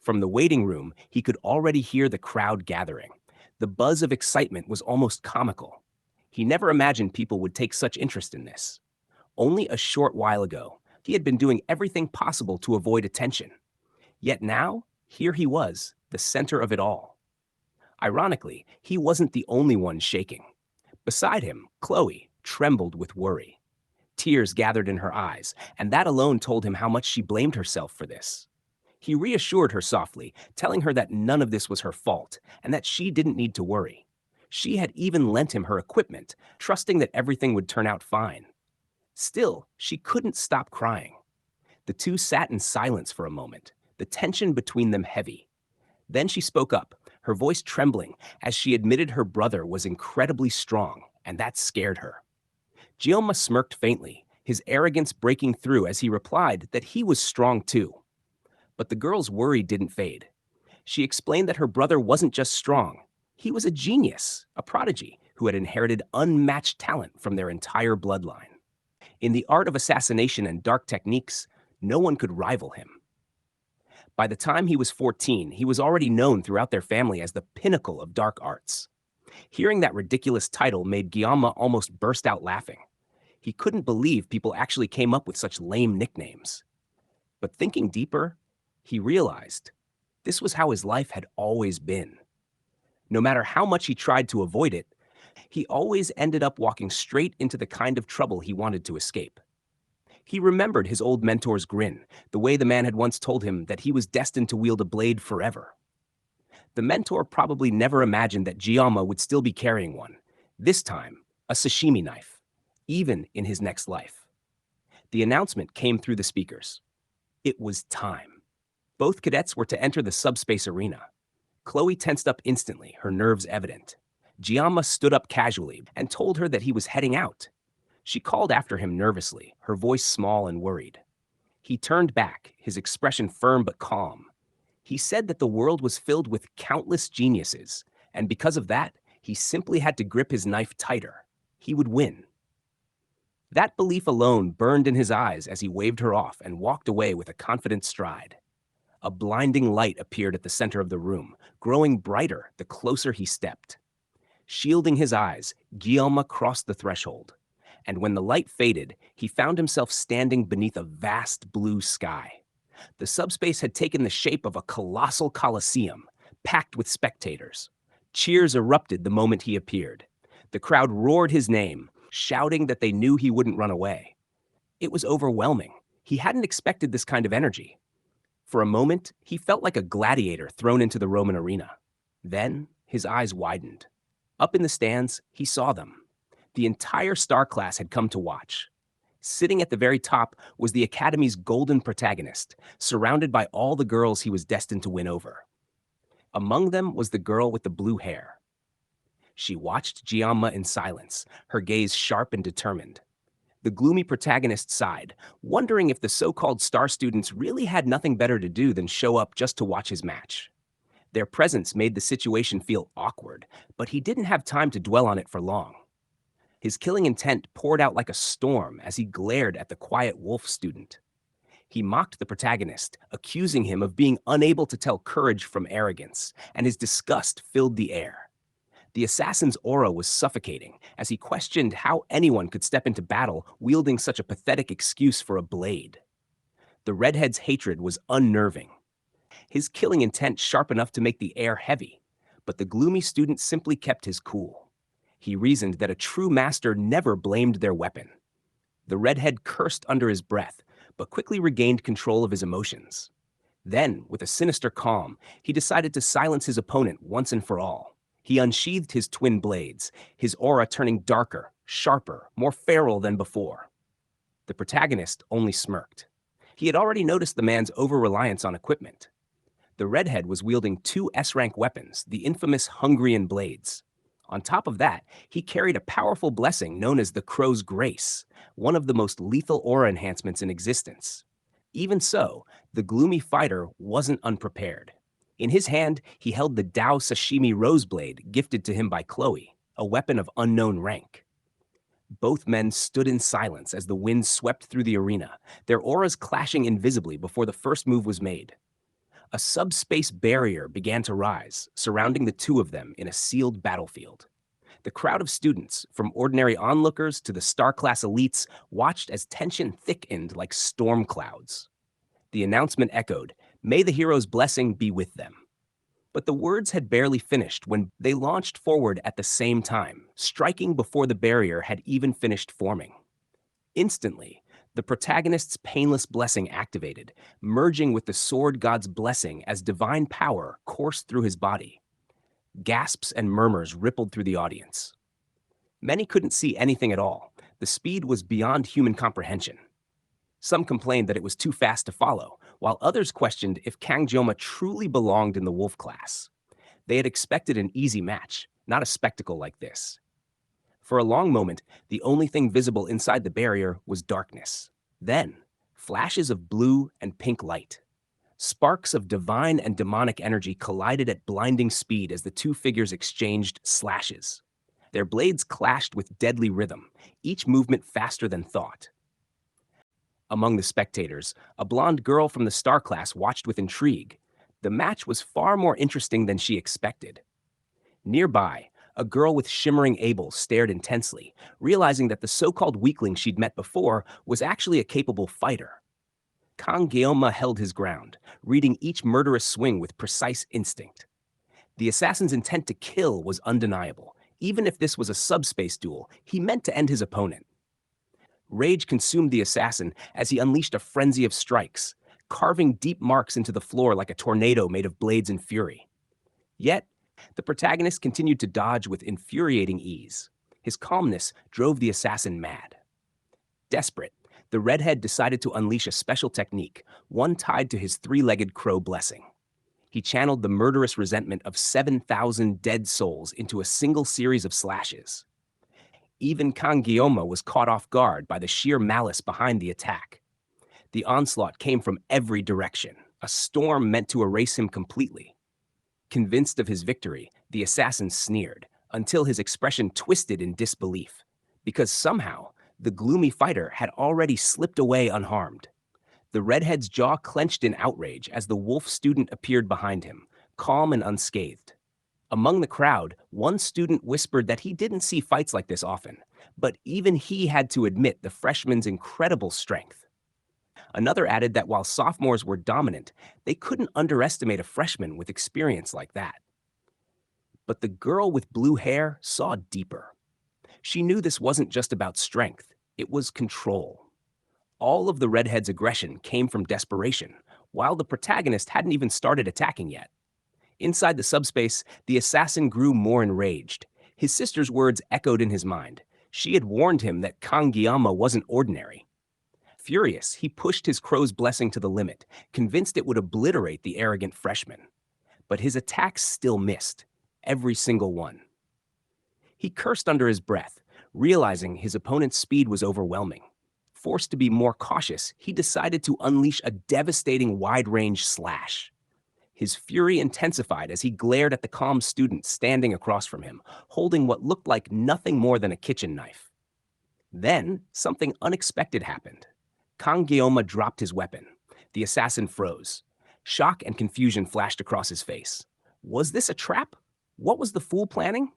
From the waiting room, he could already hear the crowd gathering. The buzz of excitement was almost comical. He never imagined people would take such interest in this. Only a short while ago, he had been doing everything possible to avoid attention. Yet now, here he was, the center of it all. Ironically, he wasn't the only one shaking. Beside him, Khloe trembled with worry. Tears gathered in her eyes, and that alone told him how much she blamed herself for this. He reassured her softly, telling her that none of this was her fault and that she didn't need to worry. She had even lent him her equipment, trusting that everything would turn out fine. Still, she couldn't stop crying. The two sat in silence for a moment, the tension between them heavy. Then she spoke up, her voice trembling as she admitted her brother was incredibly strong, and that scared her. Gioma smirked faintly, his arrogance breaking through as he replied that he was strong too. But the girl's worry didn't fade. She explained that her brother wasn't just strong. He was a genius, a prodigy, who had inherited unmatched talent from their entire bloodline. In the art of assassination and dark techniques, no one could rival him. By the time he was 14, he was already known throughout their family as the pinnacle of dark arts. Hearing that ridiculous title made Giamma almost burst out laughing. He couldn't believe people actually came up with such lame nicknames. But thinking deeper, he realized this was how his life had always been. No matter how much he tried to avoid it, he always ended up walking straight into the kind of trouble he wanted to escape. He remembered his old mentor's grin, the way the man had once told him that he was destined to wield a blade forever. The mentor probably never imagined that Giamma would still be carrying one, this time a sashimi knife, even in his next life. The announcement came through the speakers. It was time. Both cadets were to enter the subspace arena. Khloe tensed up instantly, her nerves evident. Giamma stood up casually and told her that he was heading out. She called after him nervously, her voice small and worried. He turned back, his expression firm but calm. He said that the world was filled with countless geniuses, and because of that, he simply had to grip his knife tighter. He would win. That belief alone burned in his eyes as he waved her off and walked away with a confident stride. A blinding light appeared at the center of the room, growing brighter the closer he stepped. Shielding his eyes, Guillaume crossed the threshold. And when the light faded, he found himself standing beneath a vast blue sky. The subspace had taken the shape of a colossal coliseum, packed with spectators. Cheers erupted the moment he appeared. The crowd roared his name, shouting that they knew he wouldn't run away. It was overwhelming. He hadn't expected this kind of energy. For a moment, he felt like a gladiator thrown into the Roman arena. Then, his eyes widened. Up in the stands, he saw them. The entire star class had come to watch. Sitting at the very top was the Academy's golden protagonist, surrounded by all the girls he was destined to win over. Among them was the girl with the blue hair. She watched Giamma in silence, her gaze sharp and determined. The gloomy protagonist sighed, wondering if the so-called star students really had nothing better to do than show up just to watch his match. Their presence made the situation feel awkward, but he didn't have time to dwell on it for long. His killing intent poured out like a storm as he glared at the quiet wolf student. He mocked the protagonist, accusing him of being unable to tell courage from arrogance, and his disgust filled the air. The assassin's aura was suffocating as he questioned how anyone could step into battle wielding such a pathetic excuse for a blade. The redhead's hatred was unnerving. His killing intent sharp enough to make the air heavy, but the gloomy student simply kept his cool. He reasoned that a true master never blamed their weapon. The redhead cursed under his breath, but quickly regained control of his emotions. Then, with a sinister calm, he decided to silence his opponent once and for all. He unsheathed his twin blades, his aura turning darker, sharper, more feral than before. The protagonist only smirked. He had already noticed the man's over-reliance on equipment. The redhead was wielding two S-rank weapons, the infamous Hungarian blades. On top of that, he carried a powerful blessing known as the Crow's Grace, one of the most lethal aura enhancements in existence. Even so, the gloomy fighter wasn't unprepared. In his hand, he held the Dao Sashimi Roseblade gifted to him by Khloe, a weapon of unknown rank. Both men stood in silence as the wind swept through the arena, their auras clashing invisibly before the first move was made. A subspace barrier began to rise, surrounding the two of them in a sealed battlefield. The crowd of students, from ordinary onlookers to the star-class elites, watched as tension thickened like storm clouds. The announcement echoed, "May the hero's blessing be with them." But the words had barely finished when they launched forward at the same time, striking before the barrier had even finished forming. Instantly, the protagonist's painless blessing activated, merging with the sword god's blessing as divine power coursed through his body. Gasps and murmurs rippled through the audience. Many couldn't see anything at all. The speed was beyond human comprehension. Some complained that it was too fast to follow, while others questioned if Kang Joma truly belonged in the wolf class. They had expected an easy match, not a spectacle like this. For a long moment, the only thing visible inside the barrier was darkness. Then, flashes of blue and pink light. Sparks of divine and demonic energy collided at blinding speed as the two figures exchanged slashes. Their blades clashed with deadly rhythm, each movement faster than thought. Among the spectators, a blonde girl from the star class watched with intrigue. The match was far more interesting than she expected. Nearby, a girl with shimmering able stared intensely, realizing that the so-called weakling she'd met before was actually a capable fighter. Kang Geoma held his ground, reading each murderous swing with precise instinct. The assassin's intent to kill was undeniable. Even if this was a subspace duel, he meant to end his opponent. Rage consumed the assassin as he unleashed a frenzy of strikes, carving deep marks into the floor like a tornado made of blades and fury. Yet, the protagonist continued to dodge with infuriating ease. His calmness drove the assassin mad. Desperate, the redhead decided to unleash a special technique, one tied to his three-legged crow blessing. He channeled the murderous resentment of 7,000 dead souls into a single series of slashes. Even Kang Geoma was caught off guard by the sheer malice behind the attack. The onslaught came from every direction, a storm meant to erase him completely. Convinced of his victory, the assassin sneered, until his expression twisted in disbelief, because somehow the gloomy fighter had already slipped away unharmed. The redhead's jaw clenched in outrage as the wolf student appeared behind him, calm and unscathed. Among the crowd, one student whispered that he didn't see fights like this often, but even he had to admit the freshman's incredible strength. Another added that while sophomores were dominant, they couldn't underestimate a freshman with experience like that. But the girl with blue hair saw deeper. She knew this wasn't just about strength, it was control. All of the redhead's aggression came from desperation, while the protagonist hadn't even started attacking yet. Inside the subspace, the assassin grew more enraged. His sister's words echoed in his mind. She had warned him that Kangiyama wasn't ordinary. Furious, he pushed his crow's blessing to the limit, convinced it would obliterate the arrogant freshman. But his attacks still missed, every single one. He cursed under his breath, realizing his opponent's speed was overwhelming. Forced to be more cautious, he decided to unleash a devastating wide-range slash. His fury intensified as he glared at the calm student standing across from him, holding what looked like nothing more than a kitchen knife. Then, something unexpected happened. Kangiyama dropped his weapon. The assassin froze. Shock and confusion flashed across his face. Was this a trap? What was the fool planning?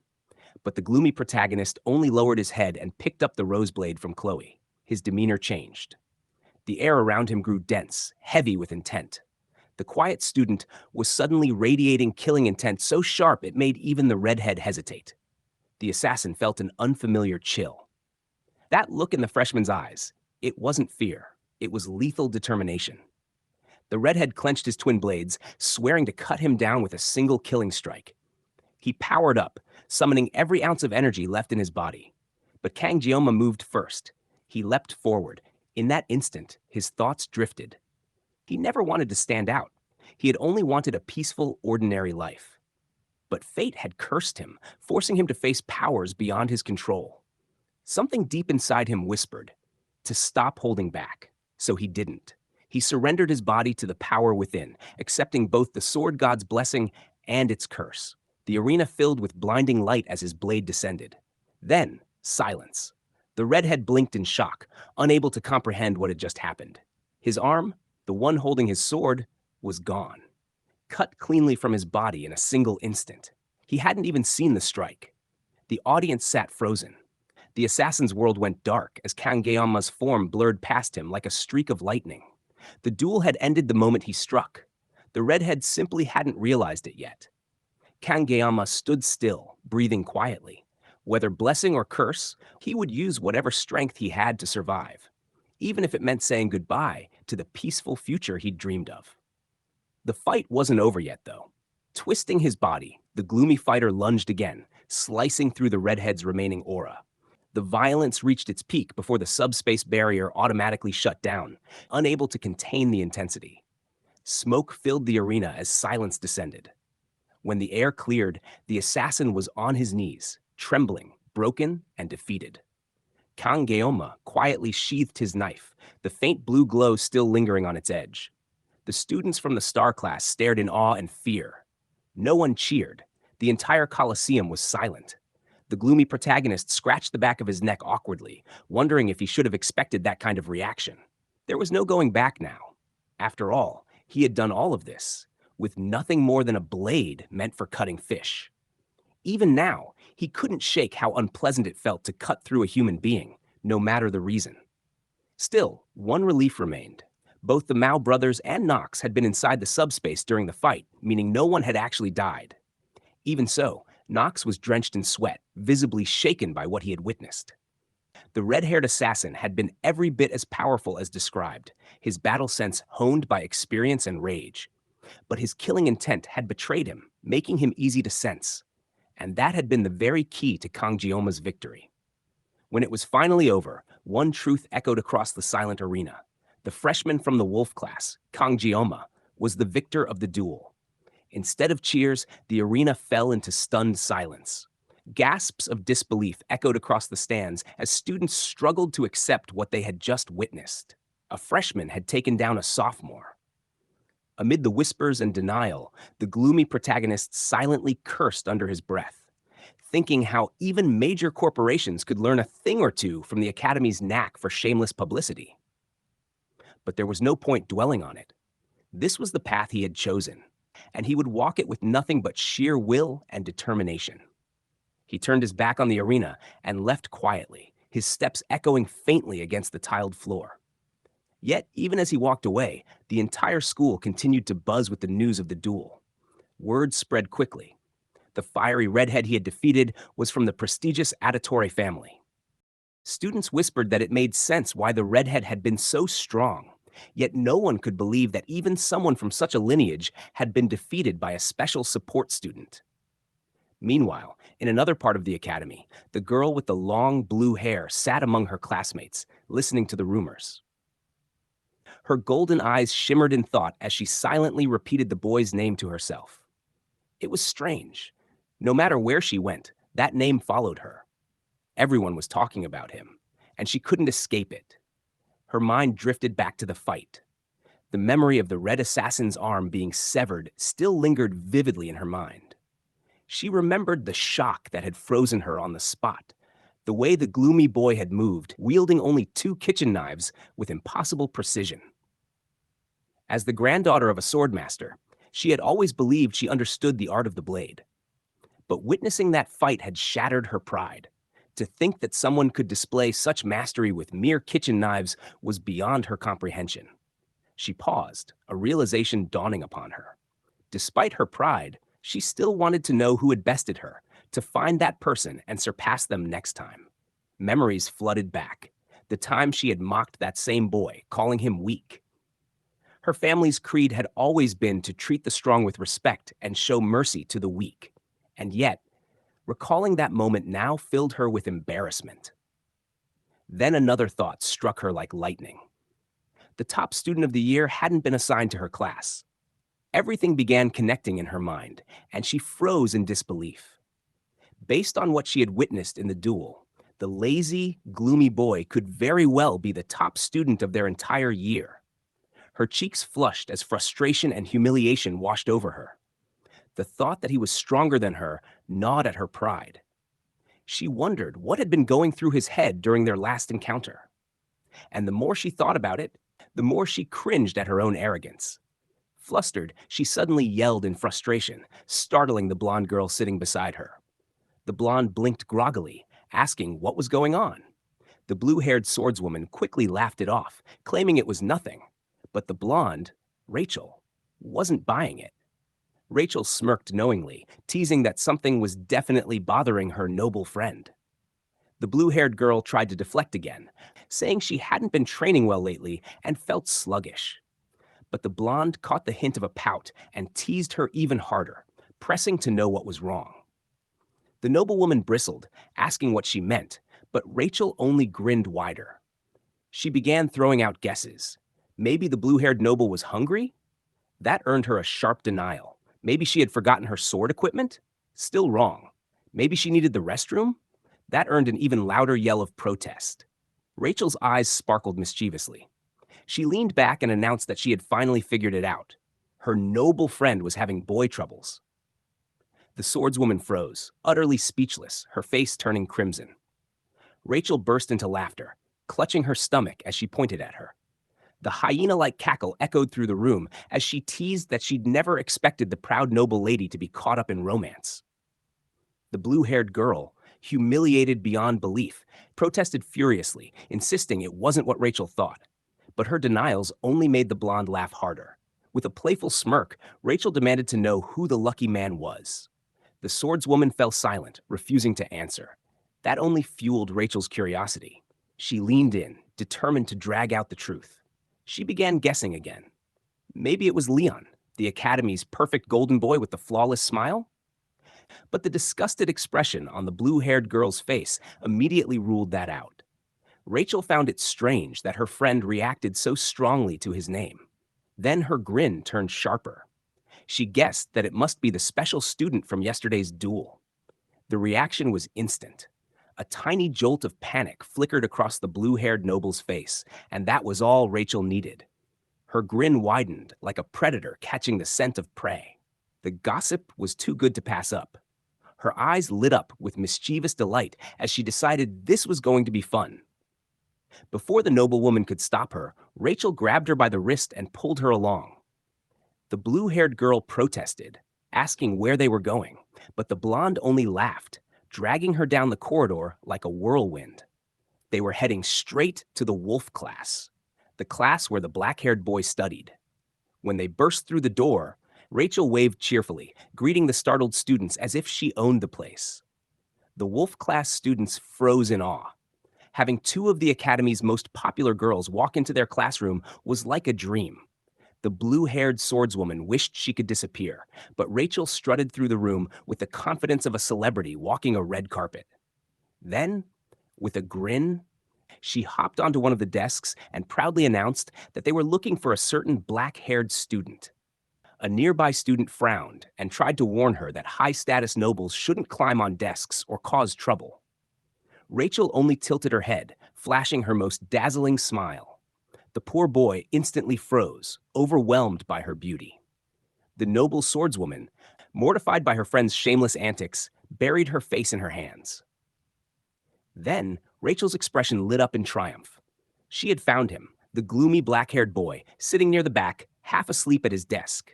But the gloomy protagonist only lowered his head and picked up the rose blade from Khloe. His demeanor changed. The air around him grew dense, heavy with intent. The quiet student was suddenly radiating killing intent so sharp it made even the redhead hesitate. The assassin felt an unfamiliar chill. That look in the freshman's eyes, it wasn't fear, it was lethal determination. The redhead clenched his twin blades, swearing to cut him down with a single killing strike. He powered up, summoning every ounce of energy left in his body. But Kangiyama moved first. He leapt forward. In that instant, his thoughts drifted. He never wanted to stand out. He had only wanted a peaceful, ordinary life. But fate had cursed him, forcing him to face powers beyond his control. Something deep inside him whispered, to stop holding back. So he didn't. He surrendered his body to the power within, accepting both the sword god's blessing and its curse. The arena filled with blinding light as his blade descended. Then, silence. The redhead blinked in shock, unable to comprehend what had just happened. His arm, the one holding his sword, was gone. Cut cleanly from his body in a single instant. He hadn't even seen the strike. The audience sat frozen. The assassin's world went dark as Kangiyama's form blurred past him like a streak of lightning. The duel had ended the moment he struck. The redhead simply hadn't realized it yet. Kangiyama stood still, breathing quietly. Whether blessing or curse, he would use whatever strength he had to survive, even if it meant saying goodbye to the peaceful future he'd dreamed of. The fight wasn't over yet, though. Twisting his body, the gloomy fighter lunged again, slicing through the redhead's remaining aura. The violence reached its peak before the subspace barrier automatically shut down, unable to contain the intensity. Smoke filled the arena as silence descended. When the air cleared, the assassin was on his knees, trembling, broken, and defeated. Kangiyama quietly sheathed his knife, the faint blue glow still lingering on its edge. The students from the star class stared in awe and fear. No one cheered. The entire Colosseum was silent. The gloomy protagonist scratched the back of his neck awkwardly, wondering if he should have expected that kind of reaction. There was no going back now. After all, he had done all of this, with nothing more than a blade meant for cutting fish. Even now, he couldn't shake how unpleasant it felt to cut through a human being, no matter the reason. Still, one relief remained. Both the Mao brothers and Nox had been inside the subspace during the fight, meaning no one had actually died. Even so, Nox was drenched in sweat, visibly shaken by what he had witnessed. The red-haired assassin had been every bit as powerful as described, his battle sense honed by experience and rage. But his killing intent had betrayed him, making him easy to sense. And that had been the very key to Kangiyama's victory. When it was finally over, one truth echoed across the silent arena. The freshman from the wolf class, Kangiyama, was the victor of the duel. Instead of cheers, the arena fell into stunned silence. Gasps of disbelief echoed across the stands as students struggled to accept what they had just witnessed. A freshman had taken down a sophomore. Amid the whispers and denial, the gloomy protagonist silently cursed under his breath, thinking how even major corporations could learn a thing or two from the Academy's knack for shameless publicity. But there was no point dwelling on it. This was the path he had chosen, and he would walk it with nothing but sheer will and determination. He turned his back on the arena and left quietly, his steps echoing faintly against the tiled floor. Yet, even as he walked away, the entire school continued to buzz with the news of the duel. Word spread quickly. The fiery redhead he had defeated was from the prestigious Auditore family. Students whispered that it made sense why the redhead had been so strong, yet no one could believe that even someone from such a lineage had been defeated by a special support student. Meanwhile, In another part of the academy, the girl with the long blue hair sat among her classmates, listening to the rumors. Her golden eyes shimmered in thought as she silently repeated the boy's name to herself. It was strange. No matter where she went, that name followed her. Everyone was talking about him, and she couldn't escape it. Her mind drifted back to the fight. The memory of the red assassin's arm being severed still lingered vividly in her mind. She remembered the shock that had frozen her on the spot, the way the gloomy boy had moved, wielding only 2 kitchen knives with impossible precision. As the granddaughter of a swordmaster, she had always believed she understood the art of the blade. But witnessing that fight had shattered her pride. To think that someone could display such mastery with mere kitchen knives was beyond her comprehension. She paused, a realization dawning upon her. Despite her pride, she still wanted to know who had bested her, to find that person and surpass them next time. Memories flooded back. The time she had mocked that same boy, calling him weak. Her family's creed had always been to treat the strong with respect and show mercy to the weak. And yet, recalling that moment now filled her with embarrassment. Then another thought struck her like lightning. The top student of the year hadn't been assigned to her class. Everything began connecting in her mind, and she froze in disbelief. Based on what she had witnessed in the duel, the lazy, gloomy boy could very well be the top student of their entire year. Her cheeks flushed as frustration and humiliation washed over her. The thought that he was stronger than her gnawed at her pride. She wondered what had been going through his head during their last encounter. And the more she thought about it, the more she cringed at her own arrogance. Flustered, she suddenly yelled in frustration, startling the blonde girl sitting beside her. The blonde blinked groggily, asking what was going on. The blue-haired swordswoman quickly laughed it off, claiming it was nothing. But the blonde, Rachel, wasn't buying it. Rachel smirked knowingly, teasing that something was definitely bothering her noble friend. The blue-haired girl tried to deflect again, saying she hadn't been training well lately and felt sluggish. But the blonde caught the hint of a pout and teased her even harder, pressing to know what was wrong. The noblewoman bristled, asking what she meant, but Rachel only grinned wider. She began throwing out guesses. Maybe the blue-haired noble was hungry? That earned her a sharp denial. Maybe she had forgotten her sword equipment? Still wrong. Maybe she needed the restroom? That earned an even louder yell of protest. Rachel's eyes sparkled mischievously. She leaned back and announced that she had finally figured it out. Her noble friend was having boy troubles. The swordswoman froze, utterly speechless, her face turning crimson. Rachel burst into laughter, clutching her stomach as she pointed at her. The hyena-like cackle echoed through the room as she teased that she'd never expected the proud noble lady to be caught up in romance. The blue-haired girl, humiliated beyond belief, protested furiously, insisting it wasn't what Rachel thought. But her denials only made the blonde laugh harder. With a playful smirk, Rachel demanded to know who the lucky man was. The swordswoman fell silent, refusing to answer. That only fueled Rachel's curiosity. She leaned in, determined to drag out the truth. She began guessing again. Maybe it was Leon, the Academy's perfect golden boy with the flawless smile? But the disgusted expression on the blue-haired girl's face immediately ruled that out. Rachel found it strange that her friend reacted so strongly to his name. Then her grin turned sharper. She guessed that it must be the special student from yesterday's duel. The reaction was instant. A tiny jolt of panic flickered across the blue-haired noble's face, and that was all Rachel needed. Her grin widened like a predator catching the scent of prey. The gossip was too good to pass up. Her eyes lit up with mischievous delight as she decided this was going to be fun. Before the noblewoman could stop her, Rachel grabbed her by the wrist and pulled her along. The blue-haired girl protested, asking where they were going, but the blonde only laughed, dragging her down the corridor like a whirlwind. They were heading straight to the wolf class, the class where the black-haired boy studied. When they burst through the door, Rachel waved cheerfully, greeting the startled students as if she owned the place. The wolf class students froze in awe. Having 2 of the Academy's most popular girls walk into their classroom was like a dream. The blue-haired swordswoman wished she could disappear, but Rachel strutted through the room with the confidence of a celebrity walking a red carpet. Then, with a grin, she hopped onto one of the desks and proudly announced that they were looking for a certain black-haired student. A nearby student frowned and tried to warn her that high-status nobles shouldn't climb on desks or cause trouble. Rachel only tilted her head, flashing her most dazzling smile. The poor boy instantly froze, overwhelmed by her beauty. The noble swordswoman, mortified by her friend's shameless antics, buried her face in her hands. Then, Rachel's expression lit up in triumph. She had found him, the gloomy black-haired boy, sitting near the back, half asleep at his desk.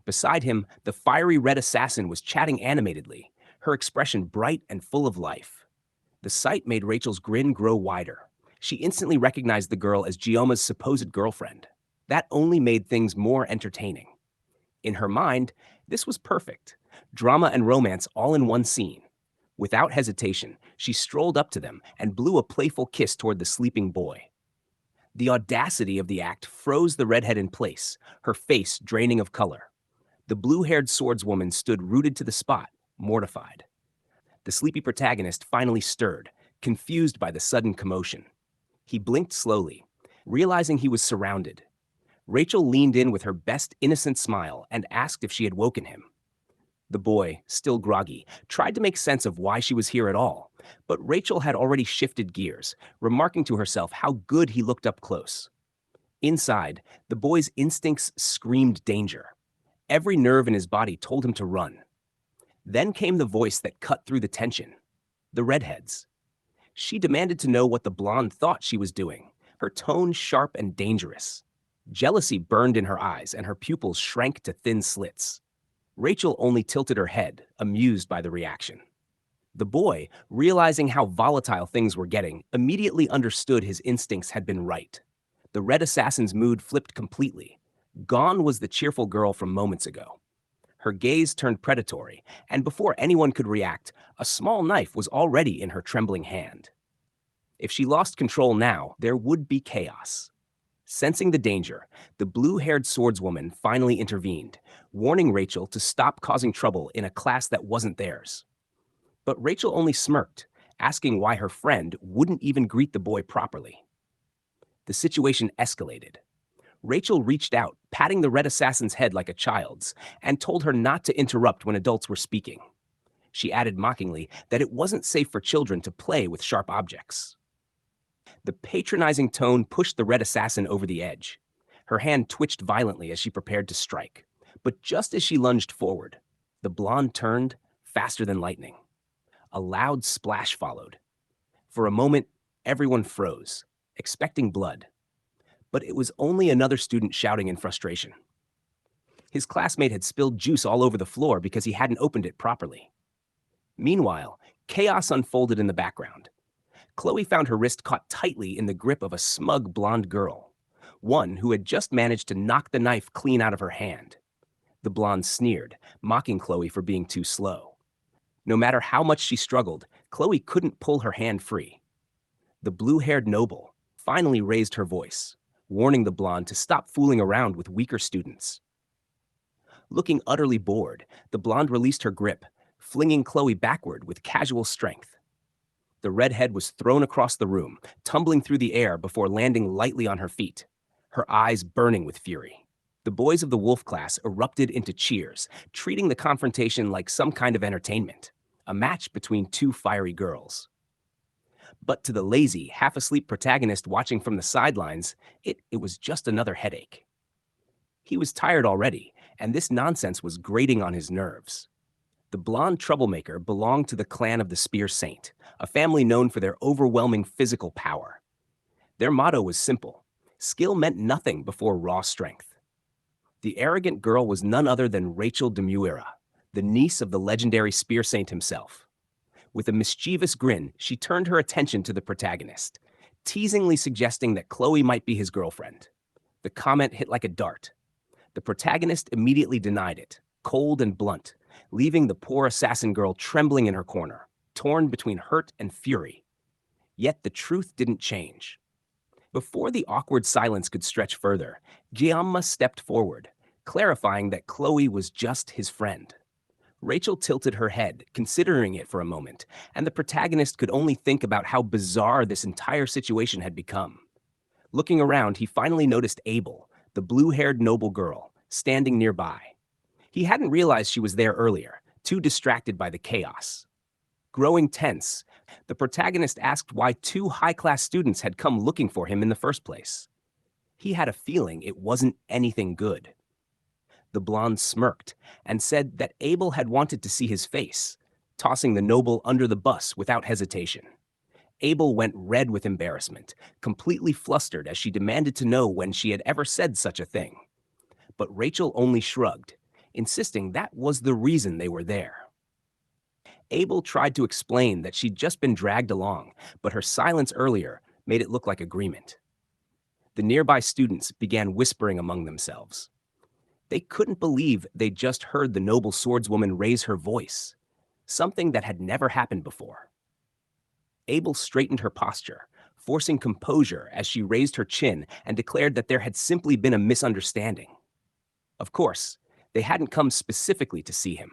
Beside him, the fiery red assassin was chatting animatedly, her expression bright and full of life. The sight made Rachel's grin grow wider. She instantly recognized the girl as Gioma's supposed girlfriend. That only made things more entertaining. In her mind, this was perfect. Drama and romance all in one scene. Without hesitation, she strolled up to them and blew a playful kiss toward the sleeping boy. The audacity of the act froze the redhead in place, her face draining of color. The blue-haired swordswoman stood rooted to the spot, mortified. The sleepy protagonist finally stirred, confused by the sudden commotion. He blinked slowly, realizing he was surrounded. Rachel leaned in with her best innocent smile and asked if she had woken him. The boy, still groggy, tried to make sense of why she was here at all, but Rachel had already shifted gears, remarking to herself how good he looked up close. Inside, the boy's instincts screamed danger. Every nerve in his body told him to run. Then came the voice that cut through the tension. The redhead's. She demanded to know what the blonde thought she was doing, her tone sharp and dangerous. Jealousy burned in her eyes, and her pupils shrank to thin slits. Rachel only tilted her head, amused by the reaction. The boy, realizing how volatile things were getting, immediately understood his instincts had been right. The red assassin's mood flipped completely. Gone was the cheerful girl from moments ago. Her gaze turned predatory, and before anyone could react, a small knife was already in her trembling hand. If she lost control now, there would be chaos. Sensing the danger, the blue-haired swordswoman finally intervened, warning Rachel to stop causing trouble in a class that wasn't theirs. But Rachel only smirked, asking why her friend wouldn't even greet the boy properly. The situation escalated. Rachel reached out, patting the red assassin's head like a child's, and told her not to interrupt when adults were speaking. She added mockingly that it wasn't safe for children to play with sharp objects. The patronizing tone pushed the red assassin over the edge. Her hand twitched violently as she prepared to strike. But just as she lunged forward, the blonde turned, faster than lightning. A loud splash followed. For a moment, everyone froze, expecting blood. But it was only another student shouting in frustration. His classmate had spilled juice all over the floor because he hadn't opened it properly. Meanwhile, chaos unfolded in the background. Khloe found her wrist caught tightly in the grip of a smug blonde girl, one who had just managed to knock the knife clean out of her hand. The blonde sneered, mocking Khloe for being too slow. No matter how much she struggled, Khloe couldn't pull her hand free. The blue-haired noble finally raised her voice, warning the blonde to stop fooling around with weaker students. Looking utterly bored, the blonde released her grip, flinging Khloe backward with casual strength. The redhead was thrown across the room, tumbling through the air before landing lightly on her feet, her eyes burning with fury. The boys of the wolf class erupted into cheers, treating the confrontation like some kind of entertainment, a match between two fiery girls. But to the lazy, half-asleep protagonist watching from the sidelines, it was just another headache. He was tired already, and this nonsense was grating on his nerves. The blonde troublemaker belonged to the clan of the Spear Saint, a family known for their overwhelming physical power. Their motto was simple: skill meant nothing before raw strength. The arrogant girl was none other than Rachel de Muira, the niece of the legendary Spear Saint himself. With a mischievous grin, she turned her attention to the protagonist, teasingly suggesting that Khloe might be his girlfriend. The comment hit like a dart. The protagonist immediately denied it, cold and blunt, leaving the poor assassin girl trembling in her corner, torn between hurt and fury. Yet the truth didn't change. Before the awkward silence could stretch further, Giamma stepped forward, clarifying that Khloe was just his friend. Rachel tilted her head, considering it for a moment, and the protagonist could only think about how bizarre this entire situation had become. Looking around, he finally noticed Abel, the blue-haired noble girl, standing nearby. He hadn't realized she was there earlier, too distracted by the chaos. Growing tense, the protagonist asked why two high-class students had come looking for him in the first place. He had a feeling it wasn't anything good. The blonde smirked and said that Abel had wanted to see his face, tossing the noble under the bus without hesitation. Abel went red with embarrassment, completely flustered as she demanded to know when she had ever said such a thing. But Rachel only shrugged, insisting that was the reason they were there. Abel tried to explain that she'd just been dragged along, but her silence earlier made it look like agreement. The nearby students began whispering among themselves. They couldn't believe they'd just heard the noble swordswoman raise her voice, something that had never happened before. Abel straightened her posture, forcing composure as she raised her chin and declared that there had simply been a misunderstanding. Of course, they hadn't come specifically to see him.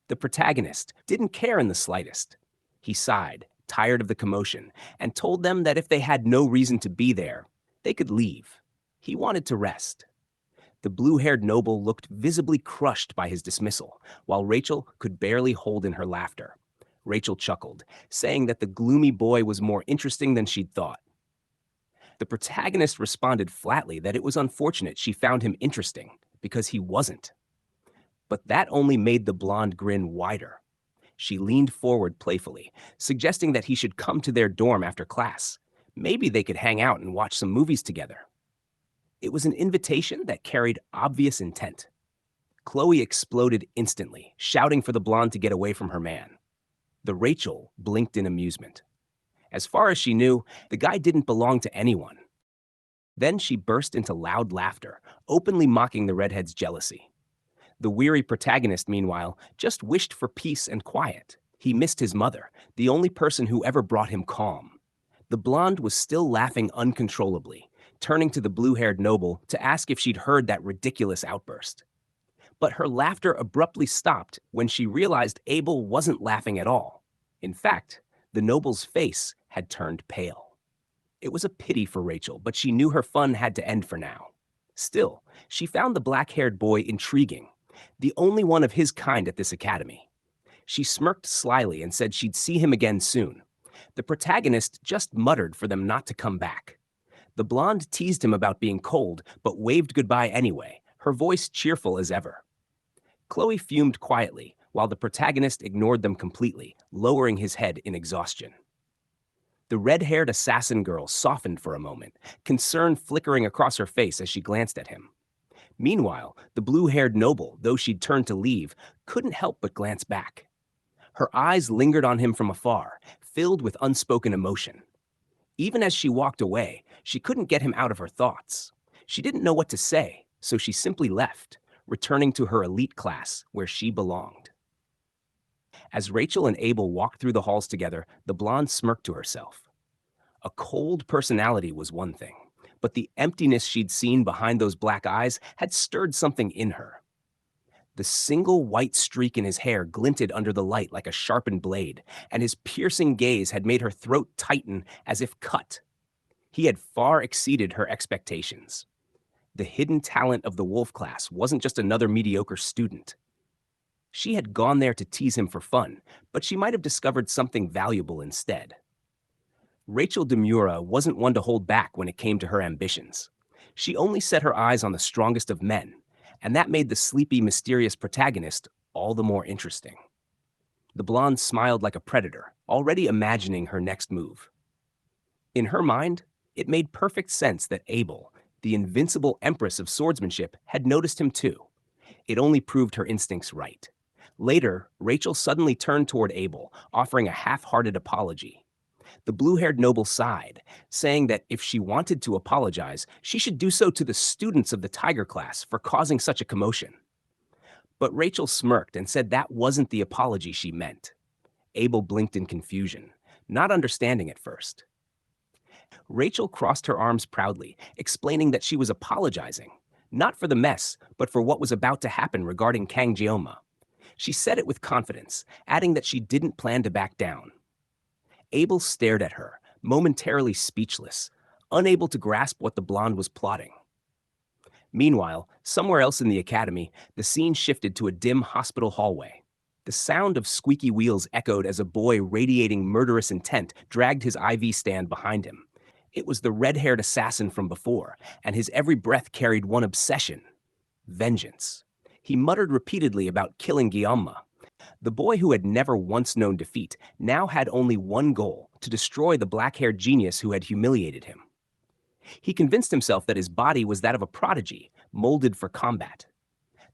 The protagonist didn't care in the slightest. He sighed, tired of the commotion, and told them that if they had no reason to be there, they could leave. He wanted to rest. The blue-haired noble looked visibly crushed by his dismissal, while Rachel could barely hold in her laughter. Rachel chuckled, saying that the gloomy boy was more interesting than she'd thought. The protagonist responded flatly that it was unfortunate she found him interesting, because he wasn't. But that only made the blonde grin wider. She leaned forward playfully, suggesting that he should come to their dorm after class. Maybe they could hang out and watch some movies together. It was an invitation that carried obvious intent. Khloe exploded instantly, shouting for the blonde to get away from her man. The Rachel blinked in amusement. As far as she knew, the guy didn't belong to anyone. Then she burst into loud laughter, openly mocking the redhead's jealousy. The weary protagonist, meanwhile, just wished for peace and quiet. He missed his mother, the only person who ever brought him calm. The blonde was still laughing uncontrollably, turning to the blue-haired noble to ask if she'd heard that ridiculous outburst. But her laughter abruptly stopped when she realized Abel wasn't laughing at all. In fact, the noble's face had turned pale. It was a pity for Rachel, but she knew her fun had to end for now. Still, she found the black-haired boy intriguing, the only one of his kind at this academy. She smirked slyly and said she'd see him again soon. The protagonist just muttered for them not to come back. The blonde teased him about being cold, but waved goodbye anyway, her voice cheerful as ever. Khloe fumed quietly, while the protagonist ignored them completely, lowering his head in exhaustion. The red-haired assassin girl softened for a moment, concern flickering across her face as she glanced at him. Meanwhile, the blue-haired noble, though she'd turned to leave, couldn't help but glance back. Her eyes lingered on him from afar, filled with unspoken emotion. Even as she walked away, she couldn't get him out of her thoughts. She didn't know what to say, so she simply left, returning to her elite class where she belonged. As Rachel and Abel walked through the halls together, the blonde smirked to herself. A cold personality was one thing, but the emptiness she'd seen behind those black eyes had stirred something in her. The single white streak in his hair glinted under the light like a sharpened blade, and his piercing gaze had made her throat tighten as if cut. He had far exceeded her expectations. The hidden talent of the wolf class wasn't just another mediocre student. She had gone there to tease him for fun, but she might have discovered something valuable instead. Rachel Demura wasn't one to hold back when it came to her ambitions. She only set her eyes on the strongest of men, and that made the sleepy, mysterious protagonist all the more interesting. The blonde smiled like a predator, already imagining her next move. In her mind, it made perfect sense that Abel, the invincible empress of swordsmanship, had noticed him too. It only proved her instincts right. Later, Rachel suddenly turned toward Abel, offering a half-hearted apology. The blue-haired noble sighed, saying that if she wanted to apologize, she should do so to the students of the Tiger class for causing such a commotion. But Rachel smirked and said that wasn't the apology she meant. Abel blinked in confusion, not understanding at first. Rachel crossed her arms proudly, explaining that she was apologizing, not for the mess, but for what was about to happen regarding Kang Jeoma. She said it with confidence, adding that she didn't plan to back down. Abel stared at her, momentarily speechless, unable to grasp what the blonde was plotting. Meanwhile, somewhere else in the academy, the scene shifted to a dim hospital hallway. The sound of squeaky wheels echoed as a boy radiating murderous intent dragged his IV stand behind him. It was the red-haired assassin from before, and his every breath carried one obsession: vengeance. He muttered repeatedly about killing Guillaume. The boy who had never once known defeat now had only one goal: to destroy the black-haired genius who had humiliated him. He convinced himself that his body was that of a prodigy, molded for combat.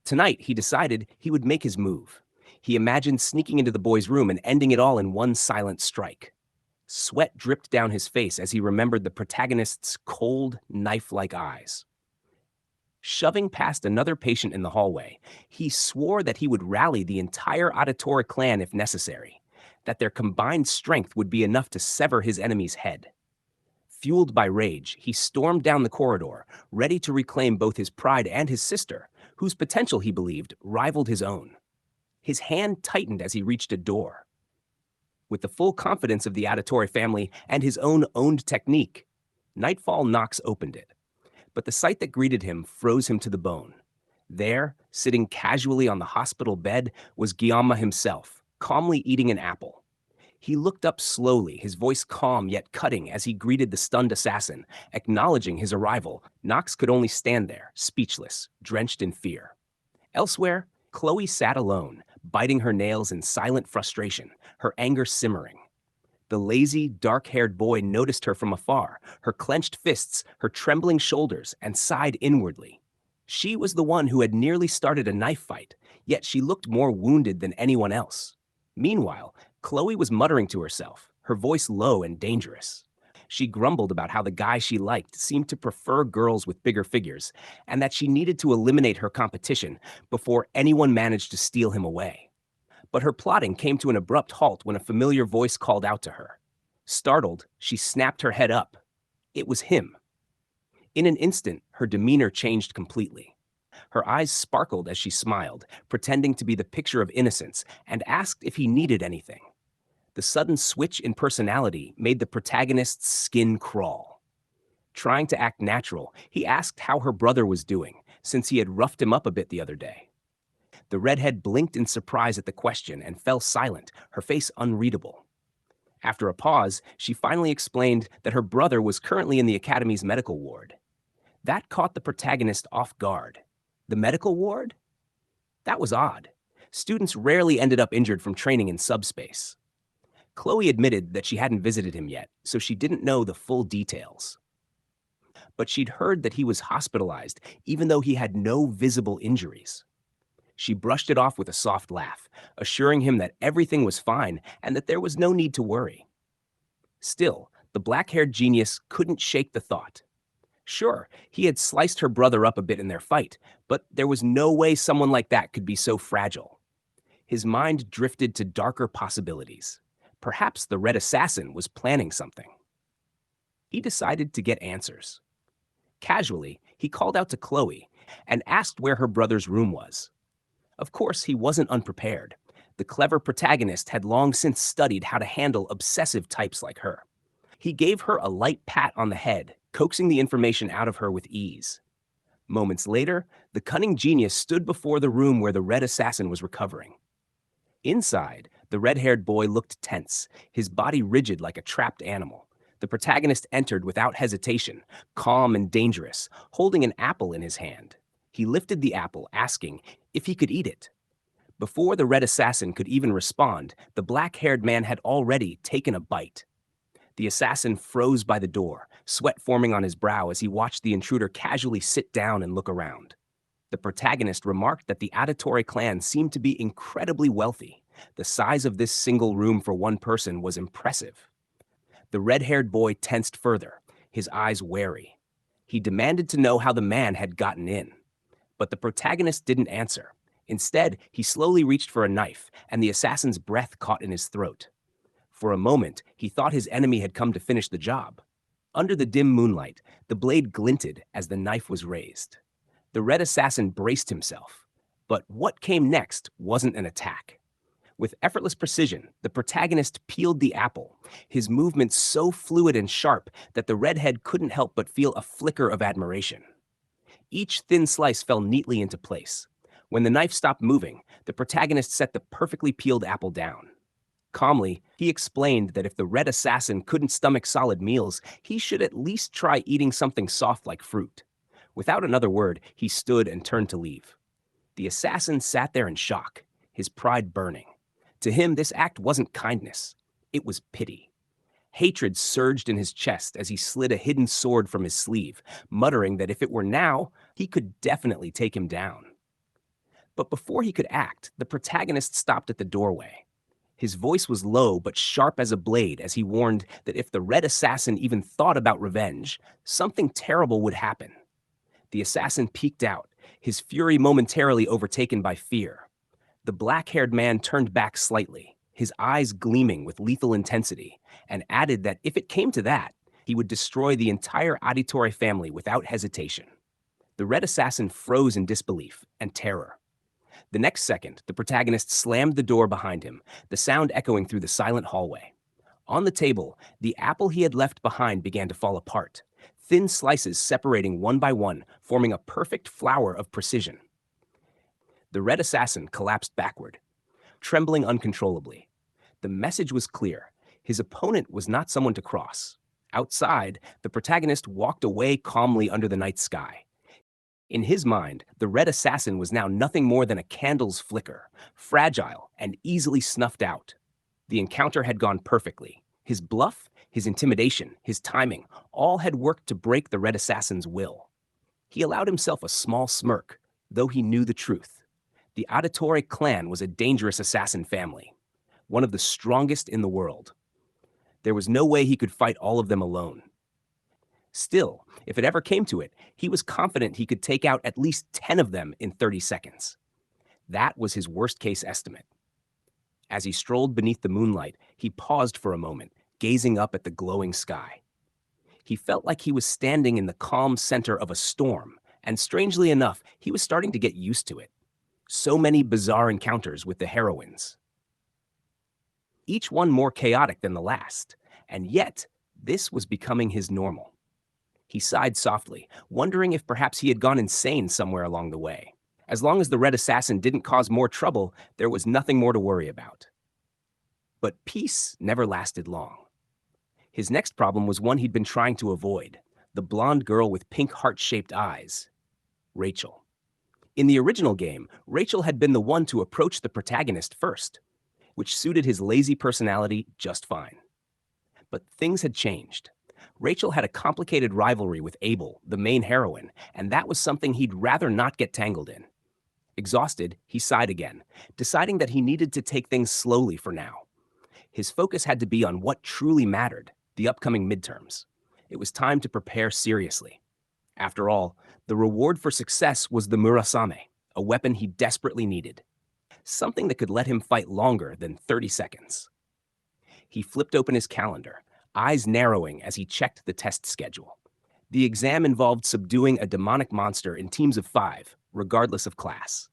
Tonight, he decided he would make his move. He imagined sneaking into the boy's room and ending it all in one silent strike. Sweat dripped down his face as he remembered the protagonist's cold, knife-like eyes. Shoving past another patient in the hallway, he swore that he would rally the entire Auditore clan if necessary, that their combined strength would be enough to sever his enemy's head. Fueled by rage, he stormed down the corridor, ready to reclaim both his pride and his sister, whose potential, he believed, rivaled his own. His hand tightened as he reached a door. With the full confidence of the Auditore family and his own owned technique, Nightfall Knox opened it. But the sight that greeted him froze him to the bone. There, sitting casually on the hospital bed, was Guillaume himself, calmly eating an apple. He looked up slowly, his voice calm yet cutting as he greeted the stunned assassin, acknowledging his arrival. Knox could only stand there, speechless, drenched in fear. Elsewhere, Khloe sat alone, biting her nails in silent frustration, her anger simmering. The lazy, dark-haired boy noticed her from afar, her clenched fists, her trembling shoulders, and sighed inwardly. She was the one who had nearly started a knife fight, yet she looked more wounded than anyone else. Meanwhile, Khloe was muttering to herself, her voice low and dangerous. She grumbled about how the guy she liked seemed to prefer girls with bigger figures, and that she needed to eliminate her competition before anyone managed to steal him away. But her plotting came to an abrupt halt when a familiar voice called out to her. Startled, she snapped her head up. It was him. In an instant, her demeanor changed completely. Her eyes sparkled as she smiled, pretending to be the picture of innocence, and asked if he needed anything. The sudden switch in personality made the protagonist's skin crawl. Trying to act natural, he asked how her brother was doing, since he had roughed him up a bit the other day. The redhead blinked in surprise at the question and fell silent, her face unreadable. After a pause, she finally explained that her brother was currently in the Academy's medical ward. That caught the protagonist off guard. The medical ward? That was odd. Students rarely ended up injured from training in subspace. Khloe admitted that she hadn't visited him yet, so she didn't know the full details. But she'd heard that he was hospitalized, even though he had no visible injuries. She brushed it off with a soft laugh, assuring him that everything was fine and that there was no need to worry. Still, the black-haired genius couldn't shake the thought. Sure, he had sliced her brother up a bit in their fight, but there was no way someone like that could be so fragile. His mind drifted to darker possibilities. Perhaps the Red Assassin was planning something. He decided to get answers. Casually, he called out to Khloe and asked where her brother's room was. Of course, he wasn't unprepared. The clever protagonist had long since studied how to handle obsessive types like her. He gave her a light pat on the head, coaxing the information out of her with ease. Moments later, the cunning genius stood before the room where the Red Assassin was recovering. Inside, the red-haired boy looked tense, his body rigid like a trapped animal. The protagonist entered without hesitation, calm and dangerous, holding an apple in his hand. He lifted the apple, asking if he could eat it. Before the Red Assassin could even respond, the black-haired man had already taken a bite. The assassin froze by the door, sweat forming on his brow as he watched the intruder casually sit down and look around. The protagonist remarked that the Auditore clan seemed to be incredibly wealthy. The size of this single room for one person was impressive. The red-haired boy tensed further, his eyes wary. He demanded to know how the man had gotten in. But the protagonist didn't answer. Instead, he slowly reached for a knife, and the assassin's breath caught in his throat. For a moment, he thought his enemy had come to finish the job. Under the dim moonlight, the blade glinted as the knife was raised. The red assassin braced himself. But what came next wasn't an attack. With effortless precision, the protagonist peeled the apple, his movements so fluid and sharp that the redhead couldn't help but feel a flicker of admiration. Each thin slice fell neatly into place. When the knife stopped moving, the protagonist set the perfectly peeled apple down. Calmly, he explained that if the red assassin couldn't stomach solid meals, he should at least try eating something soft like fruit. Without another word, he stood and turned to leave. The assassin sat there in shock, his pride burning. To him, this act wasn't kindness, it was pity. Hatred surged in his chest as he slid a hidden sword from his sleeve, muttering that if it were now, he could definitely take him down. But before he could act, the protagonist stopped at the doorway. His voice was low but sharp as a blade as he warned that if the red assassin even thought about revenge, something terrible would happen. The assassin peeked out, his fury momentarily overtaken by fear. The black-haired man turned back slightly, his eyes gleaming with lethal intensity, and added that if it came to that, he would destroy the entire Auditore family without hesitation. The red assassin froze in disbelief and terror. The next second, the protagonist slammed the door behind him, the sound echoing through the silent hallway. On the table, the apple he had left behind began to fall apart, thin slices separating one by one, forming a perfect flower of precision. The red assassin collapsed backward, trembling uncontrollably. The message was clear. His opponent was not someone to cross. Outside, the protagonist walked away calmly under the night sky. In his mind, the red assassin was now nothing more than a candle's flicker, fragile and easily snuffed out. The encounter had gone perfectly. His bluff, his intimidation, his timing, all had worked to break the red assassin's will. He allowed himself a small smirk, though he knew the truth. The Auditore clan was a dangerous assassin family, one of the strongest in the world. There was no way he could fight all of them alone. Still, if it ever came to it, he was confident he could take out at least 10 of them in 30 seconds. That was his worst-case estimate. As he strolled beneath the moonlight, he paused for a moment, gazing up at the glowing sky. He felt like he was standing in the calm center of a storm, and strangely enough, he was starting to get used to it. So many bizarre encounters with the heroines. Each one more chaotic than the last, and yet this was becoming his normal. He sighed softly, wondering if perhaps he had gone insane somewhere along the way. As long as the red assassin didn't cause more trouble, there was nothing more to worry about. But peace never lasted long. His next problem was one he'd been trying to avoid, the blonde girl with pink heart-shaped eyes, Rachel. In the original game, Rachel had been the one to approach the protagonist first, which suited his lazy personality just fine. But things had changed. Rachel had a complicated rivalry with Abel, the main heroine, and that was something he'd rather not get tangled in. Exhausted, he sighed again, deciding that he needed to take things slowly for now. His focus had to be on what truly mattered, the upcoming midterms. It was time to prepare seriously. After all, the reward for success was the Murasame, a weapon he desperately needed. Something that could let him fight longer than 30 seconds. He flipped open his calendar, eyes narrowing as he checked the test schedule. The exam involved subduing a demonic monster in teams of 5, regardless of class.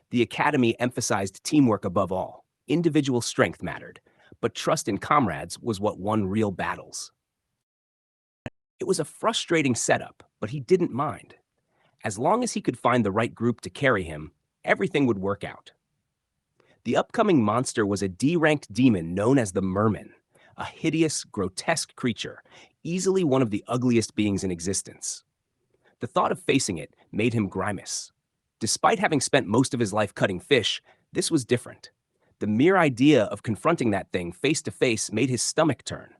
The academy emphasized teamwork above all. Individual strength mattered, but trust in comrades was what won real battles. It was a frustrating setup, but he didn't mind. As long as he could find the right group to carry him, everything would work out. The upcoming monster was a D-ranked demon known as the Merman, a hideous, grotesque creature, easily one of the ugliest beings in existence. The thought of facing it made him grimace. Despite having spent most of his life cutting fish, this was different. The mere idea of confronting that thing face to face made his stomach turn.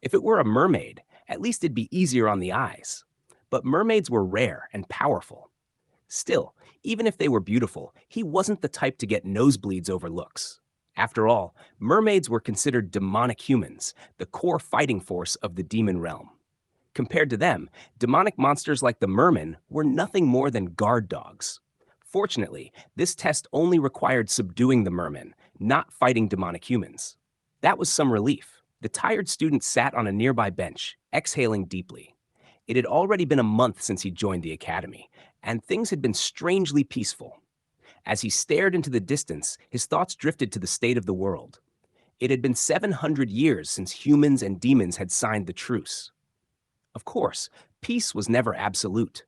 If it were a mermaid, at least it'd be easier on the eyes. But mermaids were rare and powerful. Still, even if they were beautiful, he wasn't the type to get nosebleeds over looks. After all, mermaids were considered demonic humans, the core fighting force of the demon realm. Compared to them, demonic monsters like the merman were nothing more than guard dogs. Fortunately, this test only required subduing the merman, not fighting demonic humans. That was some relief. The tired student sat on a nearby bench, exhaling deeply. It had already been a month since he joined the academy, and things had been strangely peaceful. As he stared into the distance, his thoughts drifted to the state of the world. It had been 700 years since humans and demons had signed the truce. Of course, peace was never absolute.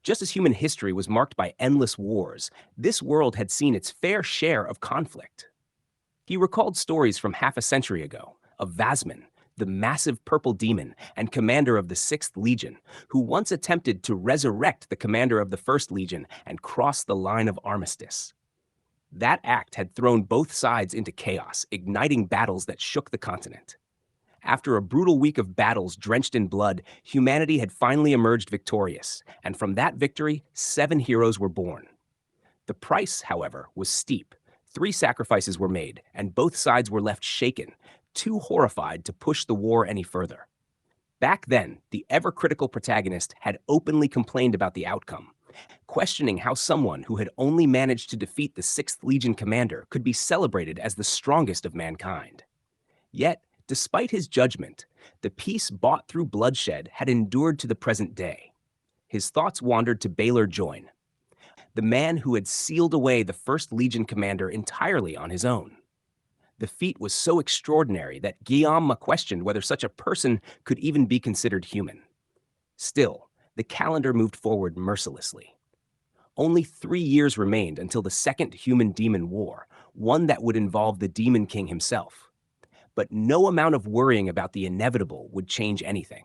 Just as human history was marked by endless wars, this world had seen its fair share of conflict. He recalled stories from half a century ago of Vasman, the massive purple demon and commander of the 6th Legion, who once attempted to resurrect the commander of the 1st Legion and cross the line of armistice. That act had thrown both sides into chaos, igniting battles that shook the continent. After a brutal week of battles drenched in blood, humanity had finally emerged victorious, and from that victory, 7 heroes were born. The price, however, was steep. 3 sacrifices were made, and both sides were left shaken, too horrified to push the war any further. Back then, the ever-critical protagonist had openly complained about the outcome, questioning how someone who had only managed to defeat the 6th Legion commander could be celebrated as the strongest of mankind. Yet, despite his judgment, the peace bought through bloodshed had endured to the present day. His thoughts wandered to Baylor Join, the man who had sealed away the 1st Legion commander entirely on his own. The feat was so extraordinary that Guillaume questioned whether such a person could even be considered human. Still, the calendar moved forward mercilessly. Only 3 years remained until the Second Human-Demon War, one that would involve the Demon King himself. But no amount of worrying about the inevitable would change anything.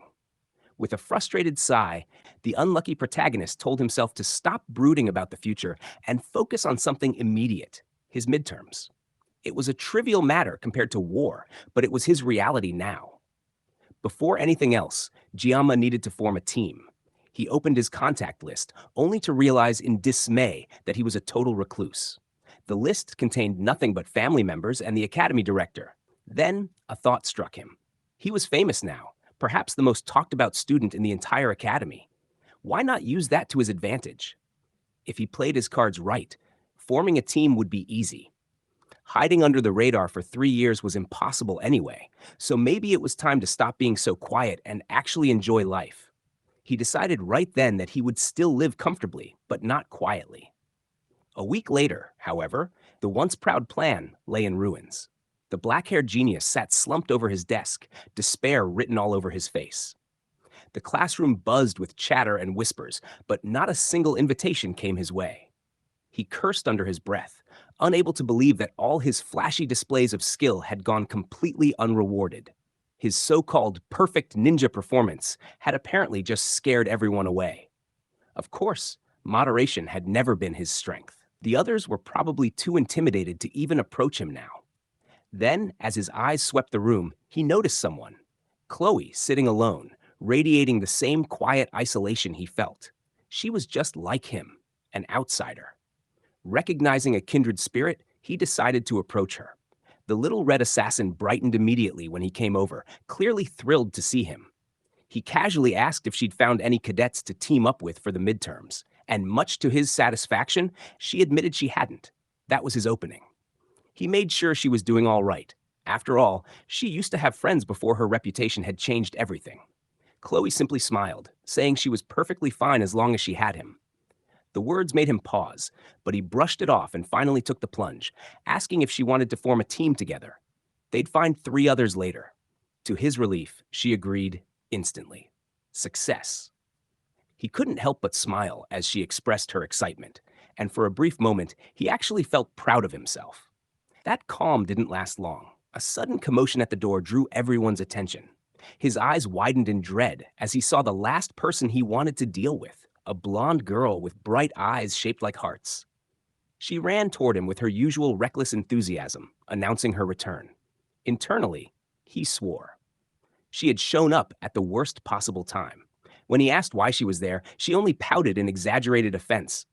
With a frustrated sigh, the unlucky protagonist told himself to stop brooding about the future and focus on something immediate, his midterms. It was a trivial matter compared to war, but it was his reality now. Before anything else, Giamma needed to form a team. He opened his contact list, only to realize in dismay that he was a total recluse. The list contained nothing but family members and the academy director. Then, a thought struck him. He was famous now, perhaps the most talked-about student in the entire academy. Why not use that to his advantage? If he played his cards right, forming a team would be easy. Hiding under the radar for 3 years was impossible anyway, so maybe it was time to stop being so quiet and actually enjoy life. He decided right then that he would still live comfortably, but not quietly. A week later, however, the once proud plan lay in ruins. The black-haired genius sat slumped over his desk, despair written all over his face. The classroom buzzed with chatter and whispers, but not a single invitation came his way. He cursed under his breath, unable to believe that all his flashy displays of skill had gone completely unrewarded. His so-called perfect ninja performance had apparently just scared everyone away. Of course, moderation had never been his strength. The others were probably too intimidated to even approach him now. Then, as his eyes swept the room, he noticed someone. Khloe sitting alone, radiating the same quiet isolation he felt. She was just like him, an outsider. Recognizing a kindred spirit, he decided to approach her. The little red assassin brightened immediately when he came over, clearly thrilled to see him. He casually asked if she'd found any cadets to team up with for the midterms, and much to his satisfaction, she admitted she hadn't. That was his opening. He made sure she was doing all right. After all, she used to have friends before her reputation had changed everything. Khloe simply smiled, saying she was perfectly fine as long as she had him. The words made him pause, but he brushed it off and finally took the plunge, asking if she wanted to form a team together. They'd find 3 others later. To his relief, she agreed instantly. Success. He couldn't help but smile as she expressed her excitement, and for a brief moment, he actually felt proud of himself. That calm didn't last long. A sudden commotion at the door drew everyone's attention. His eyes widened in dread as he saw the last person he wanted to deal with, a blonde girl with bright eyes shaped like hearts. She ran toward him with her usual reckless enthusiasm, announcing her return. Internally, he swore. She had shown up at the worst possible time. When he asked why she was there, she only pouted in exaggerated offense,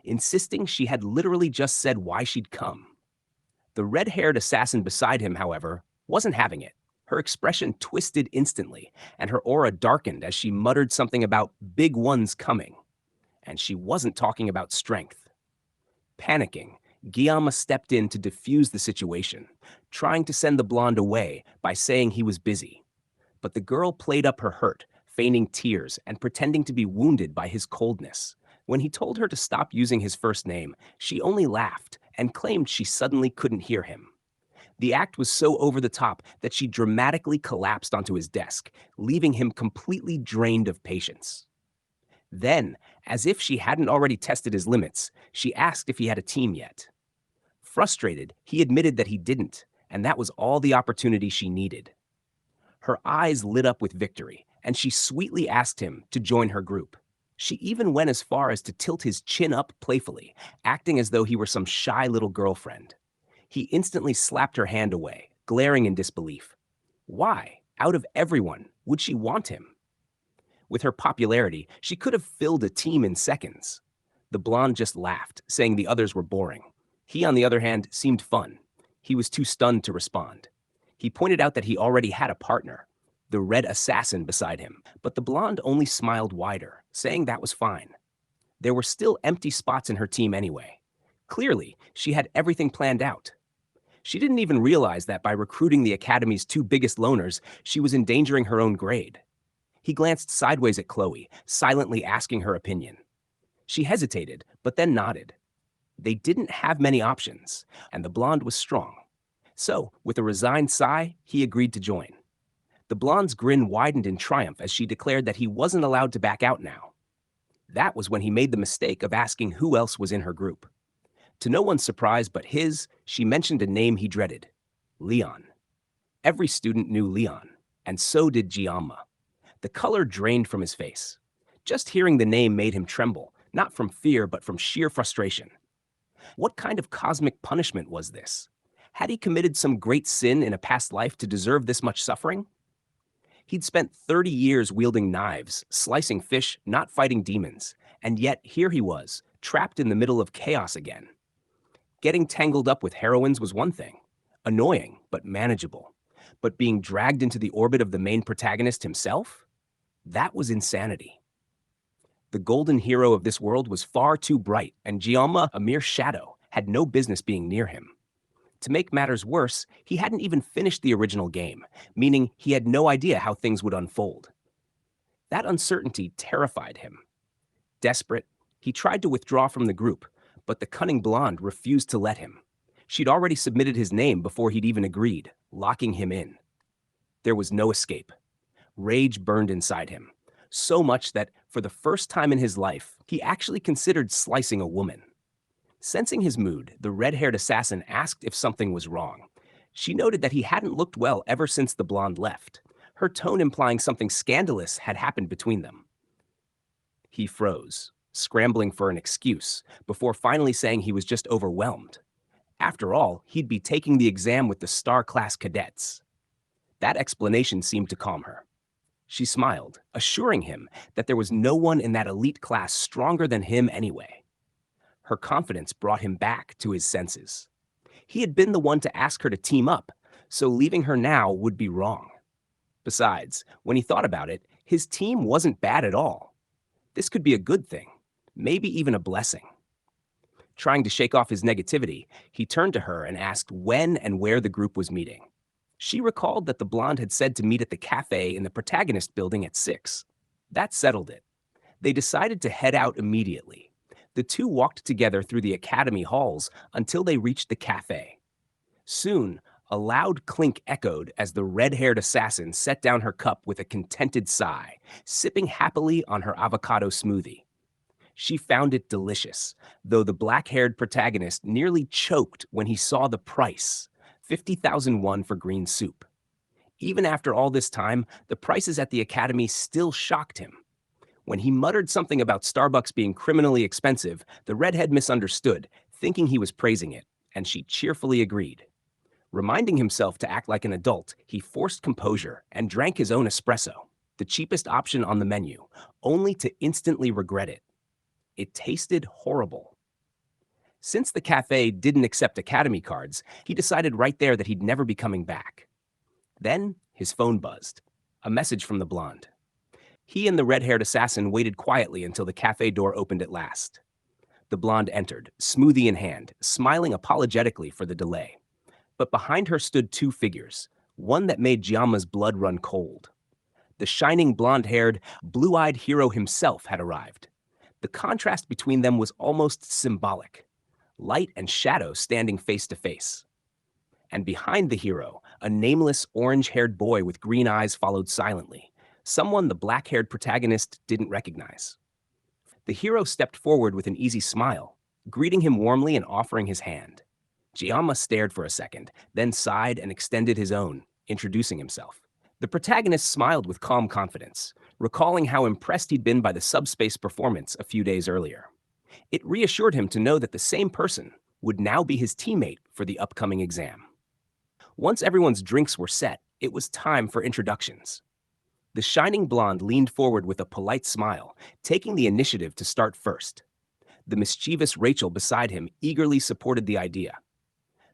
insisting she had literally just said why she'd come. The red-haired assassin beside him, however, wasn't having it. Her expression twisted instantly, and her aura darkened as she muttered something about big ones coming. And she wasn't talking about strength. Panicking, Guillaume stepped in to defuse the situation, trying to send the blonde away by saying he was busy. But the girl played up her hurt, feigning tears and pretending to be wounded by his coldness. When he told her to stop using his first name, she only laughed and claimed she suddenly couldn't hear him. The act was so over the top that she dramatically collapsed onto his desk, leaving him completely drained of patience. Then, as if she hadn't already tested his limits, she asked if he had a team yet. Frustrated, he admitted that he didn't, and that was all the opportunity she needed. Her eyes lit up with victory, and she sweetly asked him to join her group. She even went as far as to tilt his chin up playfully, acting as though he were some shy little girlfriend. He instantly slapped her hand away, glaring in disbelief. Why, out of everyone, would she want him? With her popularity, she could have filled a team in seconds. The blonde just laughed, saying the others were boring. He, on the other hand, seemed fun. He was too stunned to respond. He pointed out that he already had a partner, the red assassin beside him, but the blonde only smiled wider, saying that was fine. There were still empty spots in her team anyway. Clearly, she had everything planned out. She didn't even realize that by recruiting the Academy's two biggest loners, she was endangering her own grade. He glanced sideways at Khloe, silently asking her opinion. She hesitated, but then nodded. They didn't have many options, and the blonde was strong. So, with a resigned sigh, he agreed to join. The blonde's grin widened in triumph as she declared that he wasn't allowed to back out now. That was when he made the mistake of asking who else was in her group. To no one's surprise but his, she mentioned a name he dreaded, Leon. Every student knew Leon, and so did Giamma. The color drained from his face. Just hearing the name made him tremble, not from fear but from sheer frustration. What kind of cosmic punishment was this? Had he committed some great sin in a past life to deserve this much suffering? He'd spent 30 years wielding knives, slicing fish, not fighting demons, and yet here he was, trapped in the middle of chaos again. Getting tangled up with heroines was one thing, annoying but manageable. But being dragged into the orbit of the main protagonist himself? That was insanity. The golden hero of this world was far too bright, and Giamma, a mere shadow, had no business being near him. To make matters worse, he hadn't even finished the original game, meaning he had no idea how things would unfold. That uncertainty terrified him. Desperate, he tried to withdraw from the group, but the cunning blonde refused to let him. She'd already submitted his name before he'd even agreed, locking him in. There was no escape. Rage burned inside him, so much that, for the first time in his life, he actually considered slicing a woman. Sensing his mood, the red-haired assassin asked if something was wrong. She noted that he hadn't looked well ever since the blonde left, her tone implying something scandalous had happened between them. He froze, scrambling for an excuse, before finally saying he was just overwhelmed. After all, he'd be taking the exam with the star-class cadets. That explanation seemed to calm her. She smiled, assuring him that there was no one in that elite class stronger than him anyway. Her confidence brought him back to his senses. He had been the one to ask her to team up, so leaving her now would be wrong. Besides, when he thought about it, his team wasn't bad at all. This could be a good thing, maybe even a blessing. Trying to shake off his negativity, he turned to her and asked when and where the group was meeting. She recalled that the blonde had said to meet at the cafe in the protagonist building at 6. That settled it. They decided to head out immediately. The two walked together through the academy halls until they reached the cafe. Soon, a loud clink echoed as the red-haired assassin set down her cup with a contented sigh, sipping happily on her avocado smoothie. She found it delicious, though the black-haired protagonist nearly choked when he saw the price, 50,000 won for green soup. Even after all this time, the prices at the academy still shocked him. When he muttered something about Starbucks being criminally expensive, the redhead misunderstood, thinking he was praising it, and she cheerfully agreed. Reminding himself to act like an adult, he forced composure and drank his own espresso, the cheapest option on the menu, only to instantly regret it. It tasted horrible. Since the cafe didn't accept Academy cards, he decided right there that he'd never be coming back. Then his phone buzzed. A message from the blonde. He and the red-haired assassin waited quietly until the cafe door opened at last. The blonde entered, smoothie in hand, smiling apologetically for the delay. But behind her stood two figures, one that made Giamma's blood run cold. The shining blonde-haired, blue-eyed hero himself had arrived. The contrast between them was almost symbolic. Light and shadow standing face to face. And behind the hero, a nameless orange-haired boy with green eyes followed silently, someone the black-haired protagonist didn't recognize. The hero stepped forward with an easy smile, greeting him warmly and offering his hand. Giamma stared for a second, then sighed and extended his own, introducing himself. The protagonist smiled with calm confidence, recalling how impressed he'd been by the subspace performance a few days earlier. It reassured him to know that the same person would now be his teammate for the upcoming exam. Once everyone's drinks were set, it was time for introductions. The shining blonde leaned forward with a polite smile, taking the initiative to start first. The mischievous Rachel beside him eagerly supported the idea.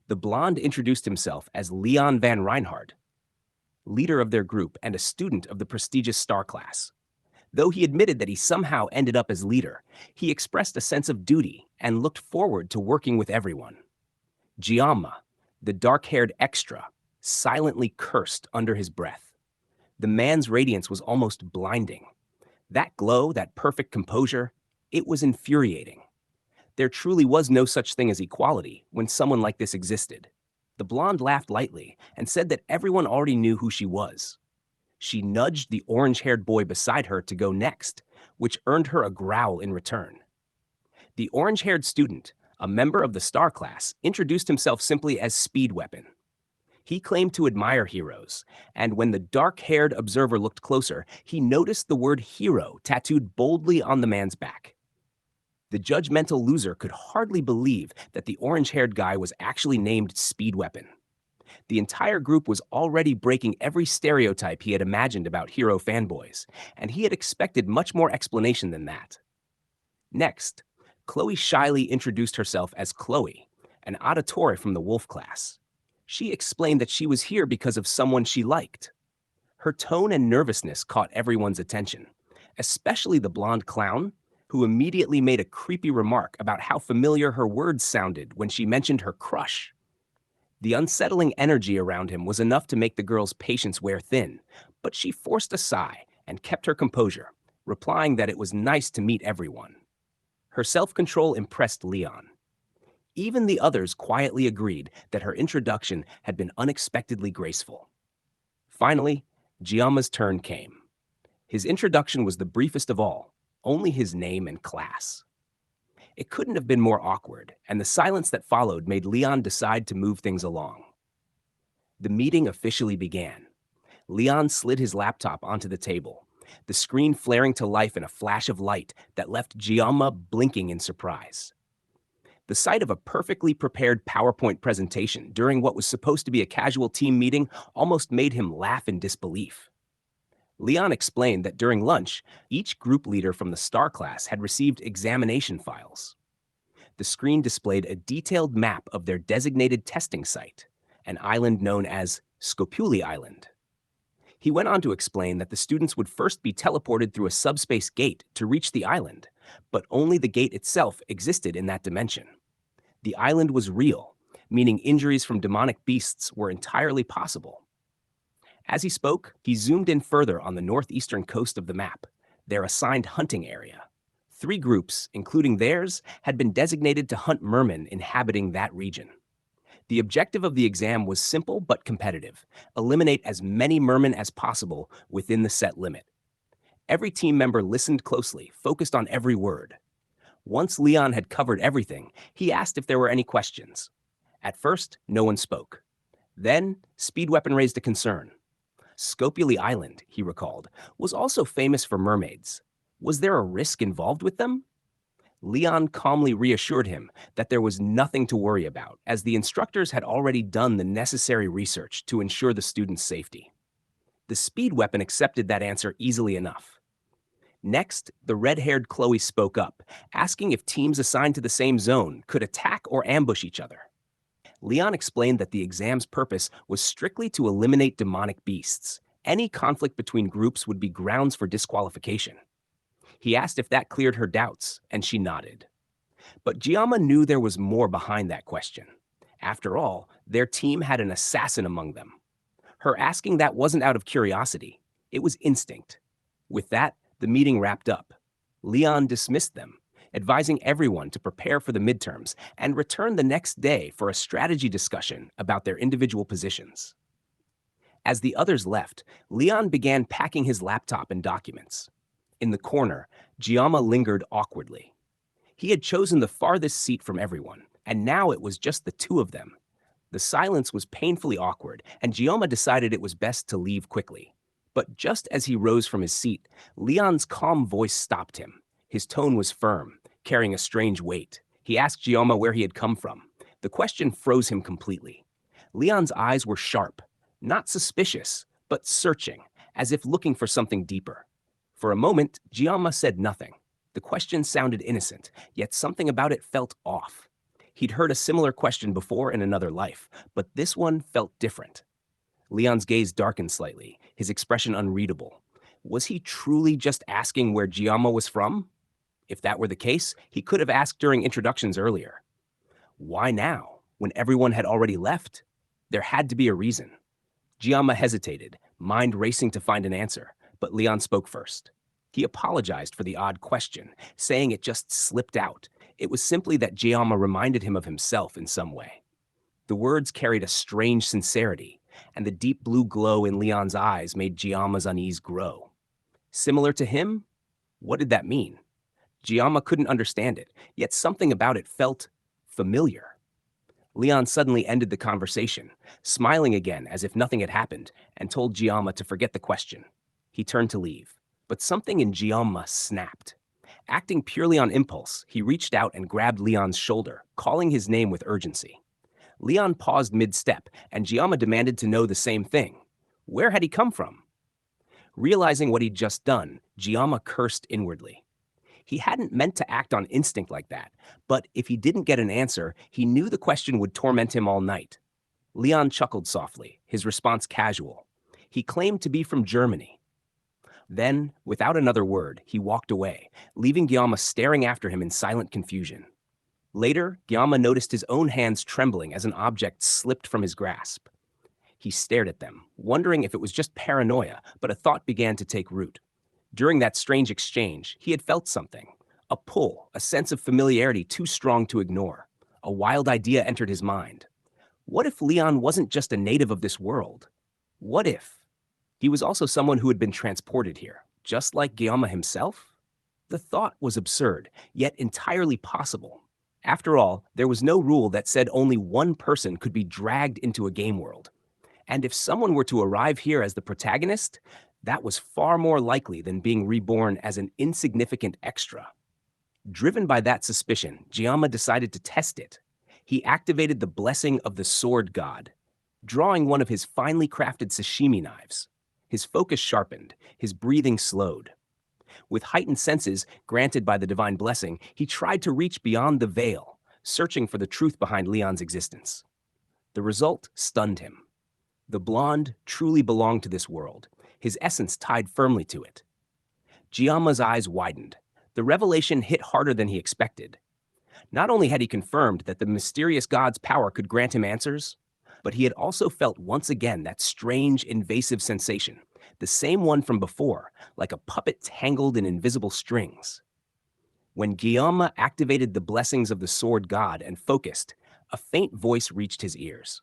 The blonde introduced himself as Leon van Reinhard, leader of their group and a student of the prestigious star class. Though he admitted that he somehow ended up as leader, he expressed a sense of duty and looked forward to working with everyone. Giamma, the dark-haired extra, silently cursed under his breath. The man's radiance was almost blinding. That glow, that perfect composure, it was infuriating. There truly was no such thing as equality when someone like this existed. The blonde laughed lightly and said that everyone already knew who she was. She nudged the orange-haired boy beside her to go next, which earned her a growl in return. The orange-haired student, a member of the star class, introduced himself simply as Speed Weapon. He claimed to admire heroes, and when the dark-haired observer looked closer, he noticed the word hero tattooed boldly on the man's back. The judgmental loser could hardly believe that the orange-haired guy was actually named Speed Weapon. The entire group was already breaking every stereotype he had imagined about hero fanboys, and he had expected much more explanation than that. Next, Khloe shyly introduced herself as Khloe, an auditore from the Wolf class. She explained that she was here because of someone she liked. Her tone and nervousness caught everyone's attention, especially the blonde clown, who immediately made a creepy remark about how familiar her words sounded when she mentioned her crush. The unsettling energy around him was enough to make the girl's patience wear thin, but she forced a sigh and kept her composure, replying that it was nice to meet everyone. Her self-control impressed Leon. Even the others quietly agreed that her introduction had been unexpectedly graceful. Finally, Giamma's turn came. His introduction was the briefest of all, only his name and class. It couldn't have been more awkward, and the silence that followed made Leon decide to move things along. The meeting officially began. Leon slid his laptop onto the table, the screen flaring to life in a flash of light that left Giamma blinking in surprise. The sight of a perfectly prepared PowerPoint presentation during what was supposed to be a casual team meeting almost made him laugh in disbelief. Leon explained that during lunch, each group leader from the star class had received examination files. The screen displayed a detailed map of their designated testing site, an island known as Scopuli Island. He went on to explain that the students would first be teleported through a subspace gate to reach the island, but only the gate itself existed in that dimension. The island was real, meaning injuries from demonic beasts were entirely possible. As he spoke, he zoomed in further on the northeastern coast of the map, their assigned hunting area. 3 groups, including theirs, had been designated to hunt mermen inhabiting that region. The objective of the exam was simple but competitive: eliminate as many mermen as possible within the set limit. Every team member listened closely, focused on every word. Once Leon had covered everything, he asked if there were any questions. At first, no one spoke. Then, Speed Weapon raised a concern. Scopuli Island, he recalled, was also famous for mermaids. Was there a risk involved with them? Leon calmly reassured him that there was nothing to worry about, as the instructors had already done the necessary research to ensure the students' safety. The Speed Weapon accepted that answer easily enough. Next, the red-haired Khloe spoke up, asking if teams assigned to the same zone could attack or ambush each other. Leon explained that the exam's purpose was strictly to eliminate demonic beasts. Any conflict between groups would be grounds for disqualification. He asked if that cleared her doubts, and she nodded. But Giamma knew there was more behind that question. After all, their team had an assassin among them. Her asking that wasn't out of curiosity, it was instinct. With that, the meeting wrapped up. Leon dismissed them, advising everyone to prepare for the midterms and return the next day for a strategy discussion about their individual positions. As the others left, Leon began packing his laptop and documents. In the corner, Giamma lingered awkwardly. He had chosen the farthest seat from everyone, and now it was just the two of them. The silence was painfully awkward, and Giamma decided it was best to leave quickly. But just as he rose from his seat, Leon's calm voice stopped him. His tone was firm, carrying a strange weight. He asked Giamma where he had come from. The question froze him completely. Leon's eyes were sharp, not suspicious, but searching, as if looking for something deeper. For a moment, Giamma said nothing. The question sounded innocent, yet something about it felt off. He'd heard a similar question before in another life, but this one felt different. Leon's gaze darkened slightly, his expression unreadable. Was he truly just asking where Giamma was from? If that were the case, he could have asked during introductions earlier. Why now, when everyone had already left? There had to be a reason. Giamma hesitated, mind racing to find an answer, but Leon spoke first. He apologized for the odd question, saying it just slipped out. It was simply that Giamma reminded him of himself in some way. The words carried a strange sincerity, and the deep blue glow in Leon's eyes made Giamma's unease grow. Similar to him? What did that mean? Giamma couldn't understand it, yet something about it felt familiar. Leon suddenly ended the conversation, smiling again as if nothing had happened, and told Giamma to forget the question. He turned to leave, but something in Giamma snapped. Acting purely on impulse, he reached out and grabbed Leon's shoulder, calling his name with urgency. Leon paused mid-step, and Giamma demanded to know the same thing. Where had he come from? Realizing what he'd just done, Giamma cursed inwardly. He hadn't meant to act on instinct like that, but if he didn't get an answer, he knew the question would torment him all night. Leon chuckled softly, his response casual. He claimed to be from Germany. Then, without another word, he walked away, leaving Giamma staring after him in silent confusion. Later, Giamma noticed his own hands trembling as an object slipped from his grasp. He stared at them, wondering if it was just paranoia, but a thought began to take root. During that strange exchange, he had felt something. A pull, a sense of familiarity too strong to ignore. A wild idea entered his mind. What if Leon wasn't just a native of this world? What if he was also someone who had been transported here, just like Giamma himself? The thought was absurd, yet entirely possible. After all, there was no rule that said only one person could be dragged into a game world. And if someone were to arrive here as the protagonist, that was far more likely than being reborn as an insignificant extra. Driven by that suspicion, Giamma decided to test it. He activated the blessing of the sword god, drawing one of his finely crafted sashimi knives. His focus sharpened, his breathing slowed. With heightened senses granted by the divine blessing, he tried to reach beyond the veil, searching for the truth behind Leon's existence. The result stunned him. The blonde truly belonged to this world, his essence tied firmly to it. Giamma's eyes widened. The revelation hit harder than he expected. Not only had he confirmed that the mysterious god's power could grant him answers, but he had also felt once again that strange, invasive sensation, the same one from before, like a puppet tangled in invisible strings. When Giamma activated the blessings of the sword god and focused, a faint voice reached his ears.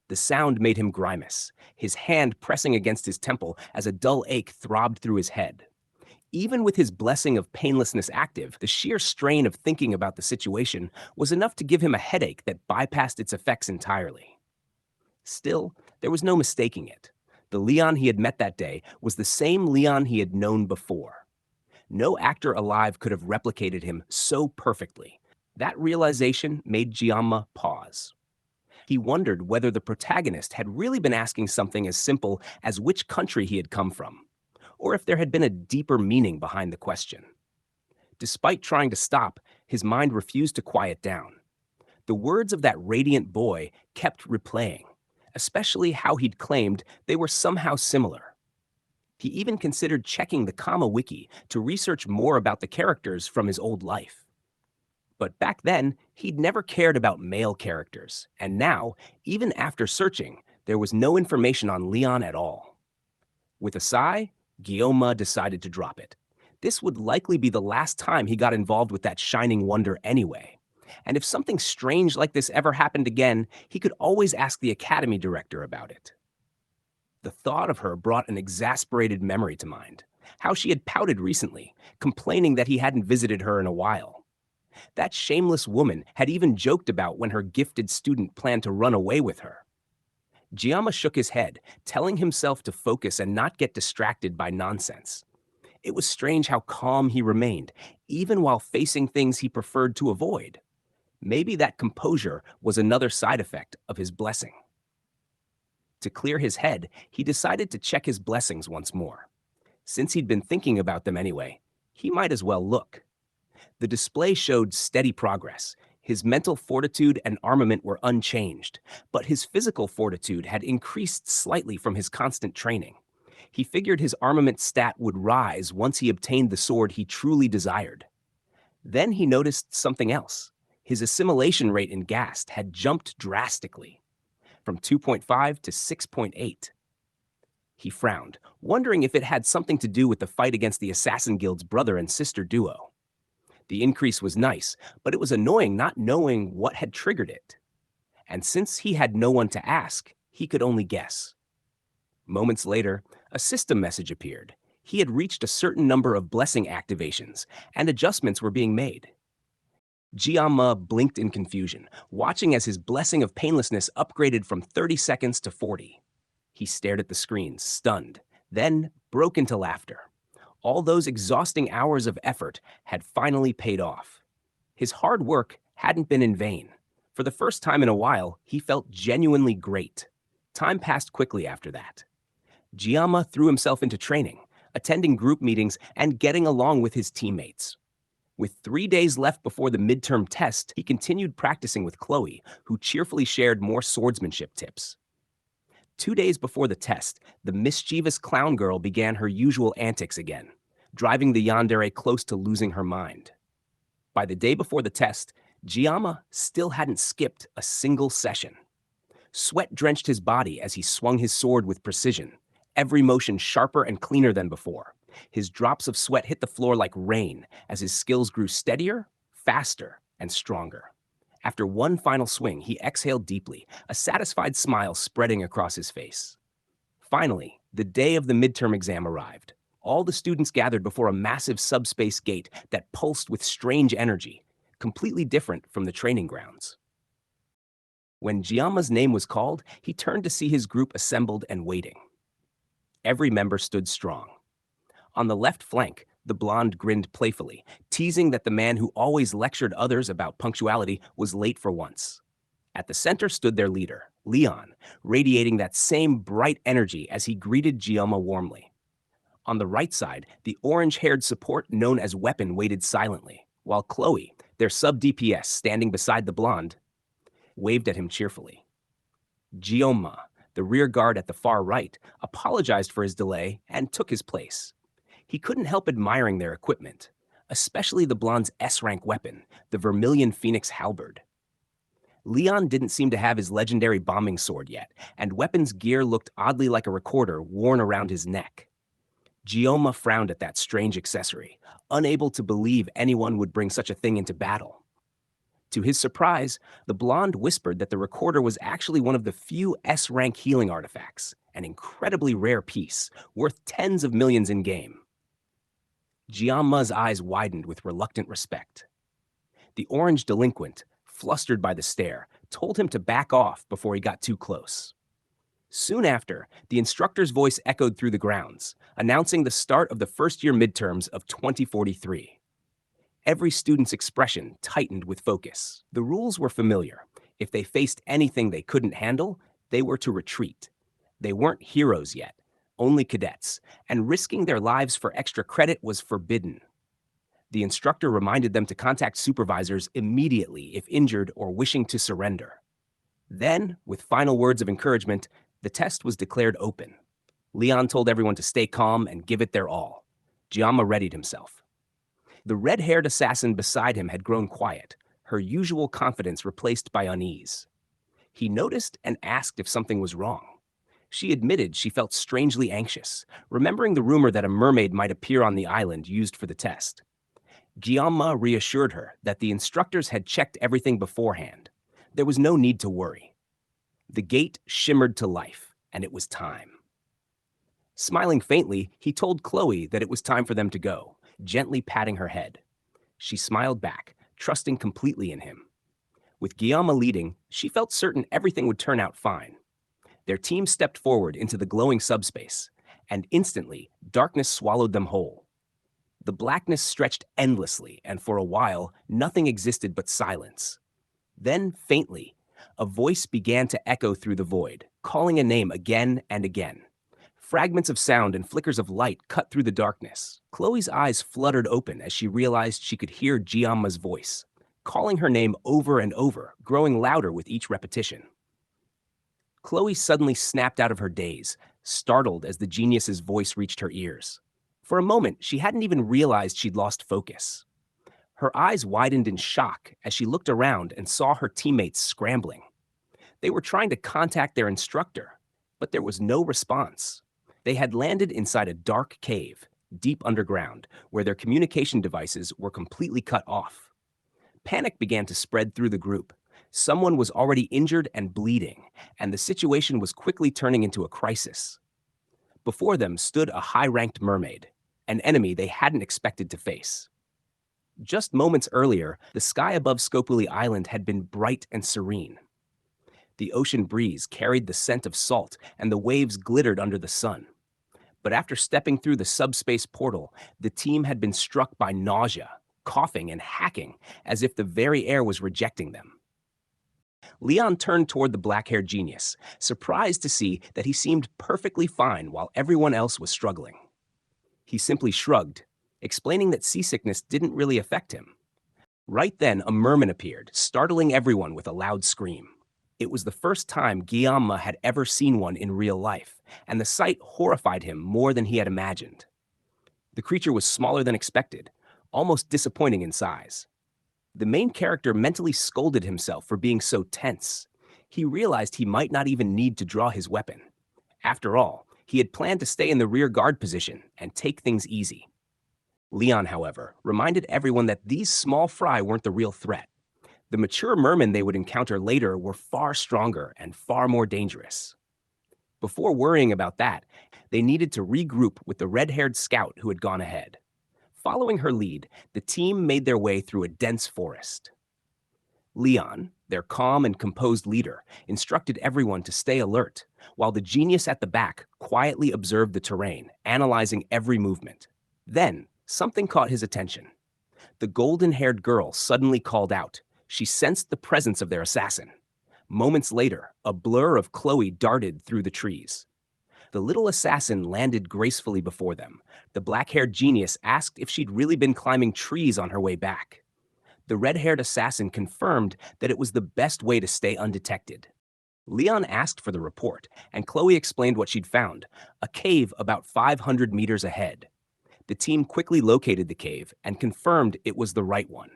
The sound made him grimace, his hand pressing against his temple as a dull ache throbbed through his head. Even with his blessing of painlessness active, the sheer strain of thinking about the situation was enough to give him a headache that bypassed its effects entirely. Still, there was no mistaking it. The Leon he had met that day was the same Leon he had known before. No actor alive could have replicated him so perfectly. That realization made Giamma pause. He wondered whether the protagonist had really been asking something as simple as which country he had come from, or if there had been a deeper meaning behind the question. Despite trying to stop, his mind refused to quiet down. The words of that radiant boy kept replaying, especially how he'd claimed they were somehow similar. He even considered checking the Kama wiki to research more about the characters from his old life. But back then, he'd never cared about male characters, and now, even after searching, there was no information on Leon at all. With a sigh, Guillaume decided to drop it. This would likely be the last time he got involved with that shining wonder anyway. And if something strange like this ever happened again, he could always ask the academy director about it. The thought of her brought an exasperated memory to mind. How she had pouted recently, complaining that he hadn't visited her in a while. That shameless woman had even joked about when her gifted student planned to run away with her. Giamma shook his head, telling himself to focus and not get distracted by nonsense. It was strange how calm he remained, even while facing things he preferred to avoid. Maybe that composure was another side effect of his blessing. To clear his head, he decided to check his blessings once more. Since he'd been thinking about them anyway, he might as well look. The display showed steady progress. His mental fortitude and armament were unchanged, but his physical fortitude had increased slightly from his constant training. He figured his armament stat would rise once he obtained the sword he truly desired. Then he noticed something else. His assimilation rate in Gast had jumped drastically, from 2.5 to 6.8. He frowned, wondering if it had something to do with the fight against the Assassin Guild's brother and sister duo. The increase was nice, but it was annoying not knowing what had triggered it. And since he had no one to ask, he could only guess. Moments later, a system message appeared. He had reached a certain number of blessing activations, and adjustments were being made. Giamma blinked in confusion, watching as his blessing of painlessness upgraded from 30 seconds to 40. He stared at the screen, stunned, then broke into laughter. All those exhausting hours of effort had finally paid off. His hard work hadn't been in vain. For the first time in a while, he felt genuinely great. Time passed quickly after that. Giamma threw himself into training, attending group meetings and getting along with his teammates. With 3 days left before the midterm test, he continued practicing with Khloe, who cheerfully shared more swordsmanship tips. 2 days before the test, the mischievous clown girl began her usual antics again, driving the yandere close to losing her mind. By the day before the test, Giamma still hadn't skipped a single session. Sweat drenched his body as he swung his sword with precision, every motion sharper and cleaner than before. His drops of sweat hit the floor like rain as his skills grew steadier, faster, and stronger. After one final swing, he exhaled deeply, a satisfied smile spreading across his face. Finally, the day of the midterm exam arrived. All the students gathered before a massive subspace gate that pulsed with strange energy, completely different from the training grounds. When Giamma's name was called, he turned to see his group assembled and waiting. Every member stood strong. On the left flank, the blonde grinned playfully, teasing that the man who always lectured others about punctuality was late for once. At the center stood their leader, Leon, radiating that same bright energy as he greeted Giamma warmly. On the right side, the orange-haired support known as Weapon waited silently, while Khloe, their sub-DPS standing beside the blonde, waved at him cheerfully. Giamma, the rear guard at the far right, apologized for his delay and took his place. He couldn't help admiring their equipment, especially the blonde's S-rank weapon, the Vermilion Phoenix halberd. Leon didn't seem to have his legendary bombing sword yet, and Weapon's gear looked oddly like a recorder worn around his neck. Giamma frowned at that strange accessory, unable to believe anyone would bring such a thing into battle. To his surprise, the blonde whispered that the recorder was actually one of the few S-rank healing artifacts, an incredibly rare piece, worth tens of millions in-game. Giamma's eyes widened with reluctant respect. The orange delinquent, flustered by the stare, told him to back off before he got too close. Soon after, the instructor's voice echoed through the grounds, announcing the start of the first-year midterms of 2043. Every student's expression tightened with focus. The rules were familiar. If they faced anything they couldn't handle, they were to retreat. They weren't heroes yet, only cadets, and risking their lives for extra credit was forbidden. The instructor reminded them to contact supervisors immediately if injured or wishing to surrender. Then, with final words of encouragement, the test was declared open. Leon told everyone to stay calm and give it their all. Giamma readied himself. The red-haired assassin beside him had grown quiet, her usual confidence replaced by unease. He noticed and asked if something was wrong. She admitted she felt strangely anxious, remembering the rumor that a mermaid might appear on the island used for the test. Guillaume reassured her that the instructors had checked everything beforehand. There was no need to worry. The gate shimmered to life, and it was time. Smiling faintly, he told Khloe that it was time for them to go, gently patting her head. She smiled back, trusting completely in him. With Guillaume leading, she felt certain everything would turn out fine. Their team stepped forward into the glowing subspace, and instantly, darkness swallowed them whole. The blackness stretched endlessly, and for a while, nothing existed but silence. Then, faintly, a voice began to echo through the void, calling a name again and again. Fragments of sound and flickers of light cut through the darkness. Chloe's eyes fluttered open as she realized she could hear Giamma's voice, calling her name over and over, growing louder with each repetition. Khloe suddenly snapped out of her daze, startled as the genius's voice reached her ears. For a moment, she hadn't even realized she'd lost focus. Her eyes widened in shock as she looked around and saw her teammates scrambling. They were trying to contact their instructor, but there was no response. They had landed inside a dark cave, deep underground, where their communication devices were completely cut off. Panic began to spread through the group. Someone was already injured and bleeding, and the situation was quickly turning into a crisis. Before them stood a high-ranked mermaid, an enemy they hadn't expected to face. Just moments earlier, the sky above Scopuli Island had been bright and serene. The ocean breeze carried the scent of salt, and the waves glittered under the sun. But after stepping through the subspace portal, the team had been struck by nausea, coughing and hacking, as if the very air was rejecting them. Leon turned toward the black-haired genius, surprised to see that he seemed perfectly fine while everyone else was struggling. He simply shrugged, explaining that seasickness didn't really affect him. Right then, a merman appeared, startling everyone with a loud scream. It was the first time Guillaume had ever seen one in real life, and the sight horrified him more than he had imagined. The creature was smaller than expected, almost disappointing in size. The main character mentally scolded himself for being so tense. He realized he might not even need to draw his weapon. After all, he had planned to stay in the rear guard position and take things easy. Leon, however, reminded everyone that these small fry weren't the real threat. The mature mermen they would encounter later were far stronger and far more dangerous. Before worrying about that, they needed to regroup with the red-haired scout who had gone ahead. Following her lead, the team made their way through a dense forest. Leon, their calm and composed leader, instructed everyone to stay alert, while the genius at the back quietly observed the terrain, analyzing every movement. Then, something caught his attention. The golden-haired girl suddenly called out. She sensed the presence of their assassin. Moments later, a blur of Khloe darted through the trees. The little assassin landed gracefully before them. The black-haired genius asked if she'd really been climbing trees on her way back. The red-haired assassin confirmed that it was the best way to stay undetected. Leon asked for the report, and Khloe explained what she'd found, a cave about 500 meters ahead. The team quickly located the cave and confirmed it was the right one.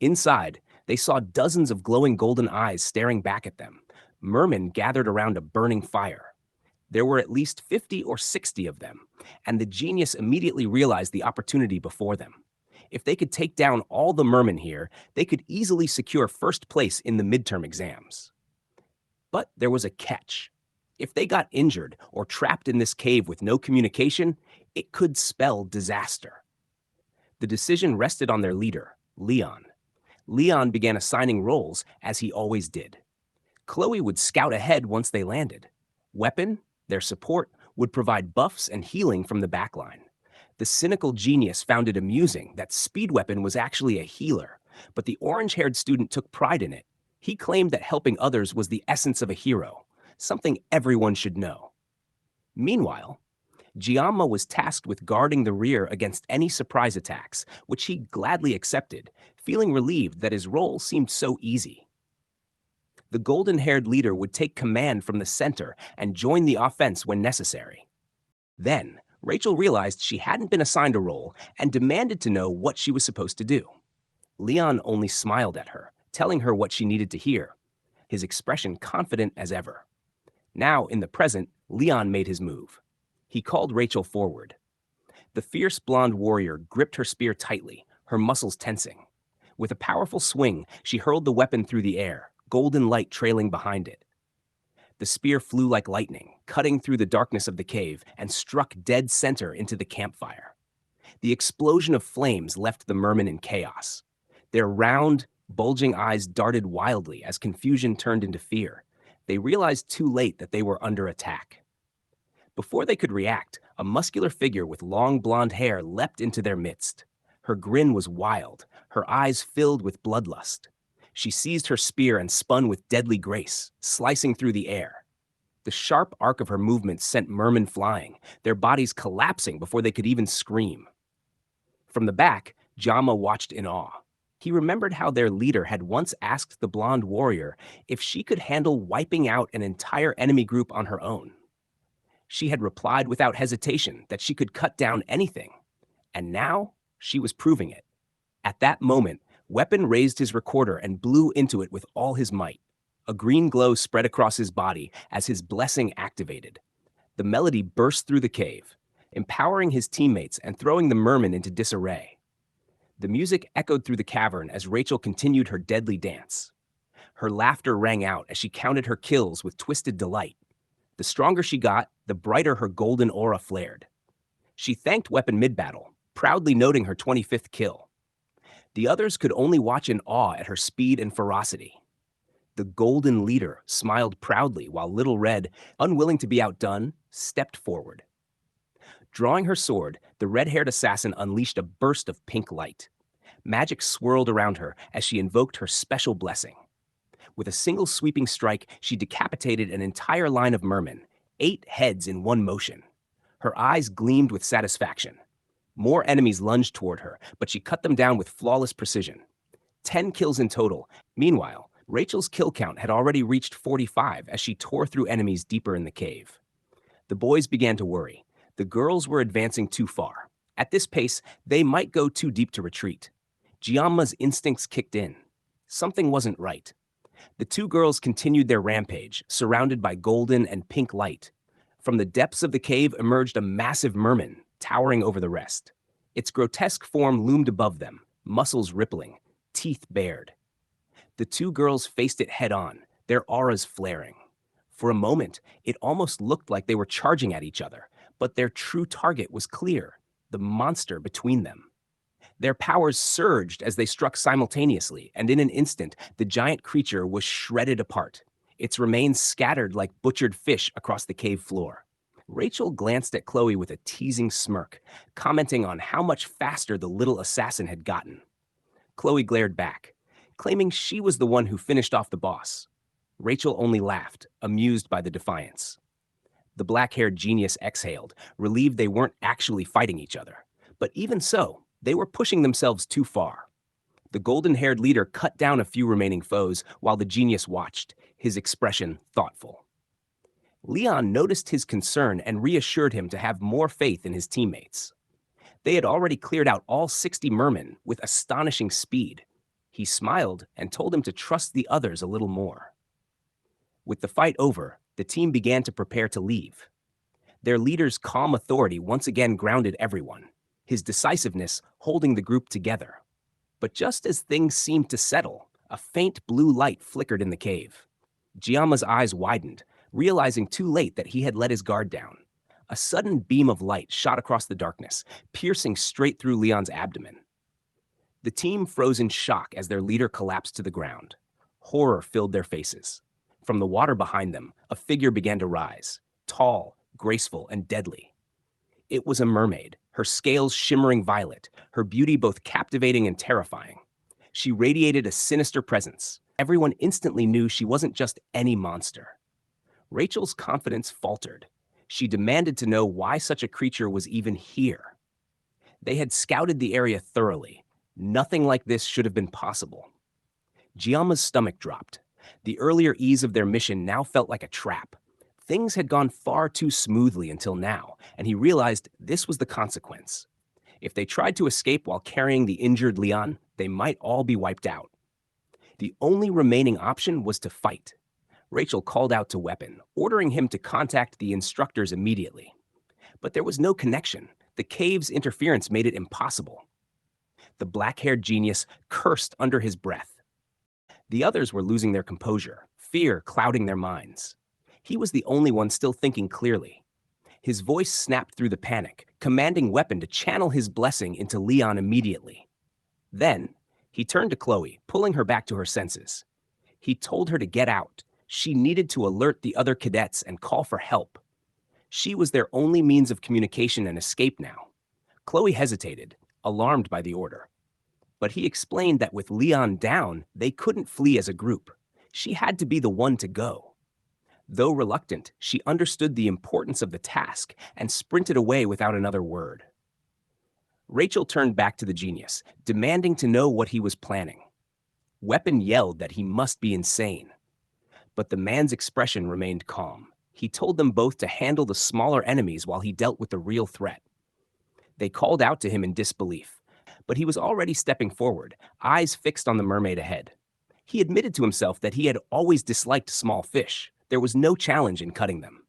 Inside, they saw dozens of glowing golden eyes staring back at them. Mermen gathered around a burning fire. There were at least 50 or 60 of them, and the genius immediately realized the opportunity before them. If they could take down all the mermen here, they could easily secure first place in the midterm exams. But there was a catch. If they got injured or trapped in this cave with no communication, it could spell disaster. The decision rested on their leader, Leon. Leon began assigning roles, as he always did. Khloe would scout ahead once they landed. Weapon, their support, would provide buffs and healing from the backline. The cynical genius found it amusing that Speed Weapon was actually a healer, but the orange-haired student took pride in it. He claimed that helping others was the essence of a hero, something everyone should know. Meanwhile, Giamma was tasked with guarding the rear against any surprise attacks, which he gladly accepted, feeling relieved that his role seemed so easy. The golden-haired leader would take command from the center and join the offense when necessary. Then, Rachel realized she hadn't been assigned a role and demanded to know what she was supposed to do. Leon only smiled at her, telling her what she needed to hear, his expression confident as ever. Now, in the present, Leon made his move. He called Rachel forward. The fierce blonde warrior gripped her spear tightly, her muscles tensing. With a powerful swing, she hurled the weapon through the air, golden light trailing behind it. The spear flew like lightning, cutting through the darkness of the cave and struck dead center into the campfire. The explosion of flames left the mermen in chaos. Their round, bulging eyes darted wildly as confusion turned into fear. They realized too late that they were under attack. Before they could react, a muscular figure with long blonde hair leapt into their midst. Her grin was wild, her eyes filled with bloodlust. She seized her spear and spun with deadly grace, slicing through the air. The sharp arc of her movements sent mermen flying, their bodies collapsing before they could even scream. From the back, Jama watched in awe. He remembered how their leader had once asked the blonde warrior if she could handle wiping out an entire enemy group on her own. She had replied without hesitation that she could cut down anything, and now she was proving it. At that moment, Weapon raised his recorder and blew into it with all his might. A green glow spread across his body as his blessing activated. The melody burst through the cave, empowering his teammates and throwing the merman into disarray. The music echoed through the cavern as Rachel continued her deadly dance. Her laughter rang out as she counted her kills with twisted delight. The stronger she got, the brighter her golden aura flared. She thanked Weapon mid-battle, proudly noting her 25th kill. The others could only watch in awe at her speed and ferocity. The golden leader smiled proudly while Little Red, unwilling to be outdone, stepped forward. Drawing her sword, the red-haired assassin unleashed a burst of pink light. Magic swirled around her as she invoked her special blessing. With a single sweeping strike, she decapitated an entire line of mermen, 8 heads in one motion. Her eyes gleamed with satisfaction. More enemies lunged toward her, but she cut them down with flawless precision. 10 kills in total. Meanwhile, Rachel's kill count had already reached 45 as she tore through enemies deeper in the cave. The boys began to worry. The girls were advancing too far. At this pace, they might go too deep to retreat. Giamma's instincts kicked in. Something wasn't right. The 2 girls continued their rampage, surrounded by golden and pink light. From the depths of the cave emerged a massive merman, towering over the rest. Its grotesque form loomed above them, muscles rippling, teeth bared. The 2 girls faced it head-on, their auras flaring. For a moment, it almost looked like they were charging at each other, but their true target was clear, the monster between them. Their powers surged as they struck simultaneously, and in an instant, the giant creature was shredded apart, its remains scattered like butchered fish across the cave floor. Rachel glanced at Khloe with a teasing smirk, commenting on how much faster the little assassin had gotten. Khloe glared back, claiming she was the one who finished off the boss. Rachel only laughed, amused by the defiance. The black-haired genius exhaled, relieved they weren't actually fighting each other. But even so, they were pushing themselves too far. The golden-haired leader cut down a few remaining foes while the genius watched, his expression thoughtful. Leon noticed his concern and reassured him to have more faith in his teammates. They had already cleared out all 60 mermen with astonishing speed. He smiled and told him to trust the others a little more. With the fight over, the team began to prepare to leave. Their leader's calm authority once again grounded everyone, his decisiveness holding the group together. But just as things seemed to settle, a faint blue light flickered in the cave. Giamma's eyes widened, realizing too late that he had let his guard down. A sudden beam of light shot across the darkness, piercing straight through Leon's abdomen. The team froze in shock as their leader collapsed to the ground. Horror filled their faces. From the water behind them, a figure began to rise, tall, graceful, and deadly. It was a mermaid, her scales shimmering violet, her beauty both captivating and terrifying. She radiated a sinister presence. Everyone instantly knew she wasn't just any monster. Rachel's confidence faltered. She demanded to know why such a creature was even here. They had scouted the area thoroughly. Nothing like this should have been possible. Giamma's stomach dropped. The earlier ease of their mission now felt like a trap. Things had gone far too smoothly until now, and he realized this was the consequence. If they tried to escape while carrying the injured Leon, they might all be wiped out. The only remaining option was to fight. Rachel called out to Weapon, ordering him to contact the instructors immediately. But there was no connection. The cave's interference made it impossible. The black-haired genius cursed under his breath. The others were losing their composure, fear clouding their minds. He was the only one still thinking clearly. His voice snapped through the panic, commanding Weapon to channel his blessing into Leon immediately. Then, he turned to Khloe, pulling her back to her senses. He told her to get out. She needed to alert the other cadets and call for help. She was their only means of communication and escape now. Khloe hesitated, alarmed by the order. But he explained that with Leon down, they couldn't flee as a group. She had to be the one to go. Though reluctant, she understood the importance of the task and sprinted away without another word. Rachel turned back to the genius, demanding to know what he was planning. Weapon yelled that he must be insane. But the man's expression remained calm. He told them both to handle the smaller enemies while he dealt with the real threat. They called out to him in disbelief, but he was already stepping forward, eyes fixed on the mermaid ahead. He admitted to himself that he had always disliked small fish. There was no challenge in cutting them.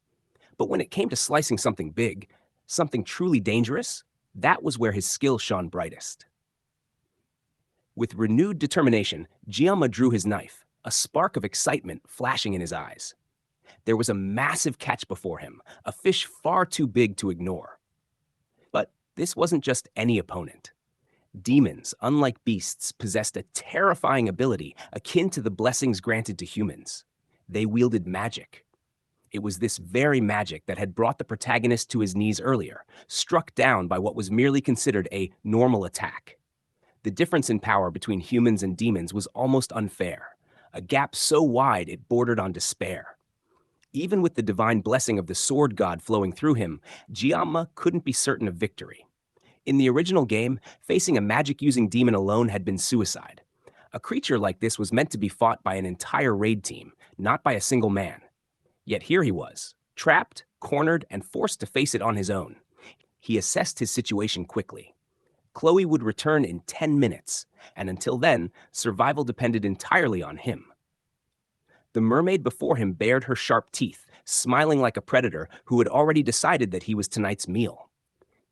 But when it came to slicing something big, something truly dangerous, that was where his skill shone brightest. With renewed determination, Giamma drew his knife, a spark of excitement flashing in his eyes. There was a massive catch before him, a fish far too big to ignore. But this wasn't just any opponent. Demons, unlike beasts, possessed a terrifying ability akin to the blessings granted to humans. They wielded magic. It was this very magic that had brought the protagonist to his knees earlier, struck down by what was merely considered a normal attack. The difference in power between humans and demons was almost unfair, a gap so wide it bordered on despair. Even with the divine blessing of the sword god flowing through him, Giamma couldn't be certain of victory. In the original game, facing a magic-using demon alone had been suicide. A creature like this was meant to be fought by an entire raid team, not by a single man. Yet here he was, trapped, cornered, and forced to face it on his own. He assessed his situation quickly. Khloe would return in 10 minutes, and until then, survival depended entirely on him. The mermaid before him bared her sharp teeth, smiling like a predator who had already decided that he was tonight's meal.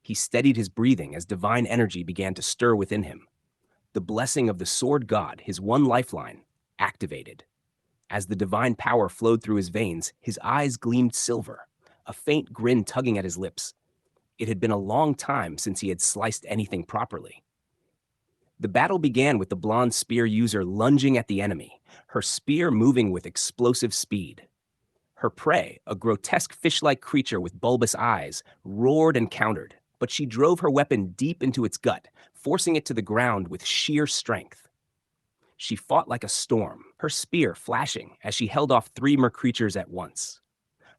He steadied his breathing as divine energy began to stir within him. The blessing of the sword god, his one lifeline, activated. As the divine power flowed through his veins, his eyes gleamed silver, a faint grin tugging at his lips. It had been a long time since he had sliced anything properly. The battle began with the blonde spear user lunging at the enemy, her spear moving with explosive speed. Her prey, a grotesque fish-like creature with bulbous eyes, roared and countered, but she drove her weapon deep into its gut, forcing it to the ground with sheer strength. She fought like a storm, her spear flashing as she held off 3 mer creatures at once.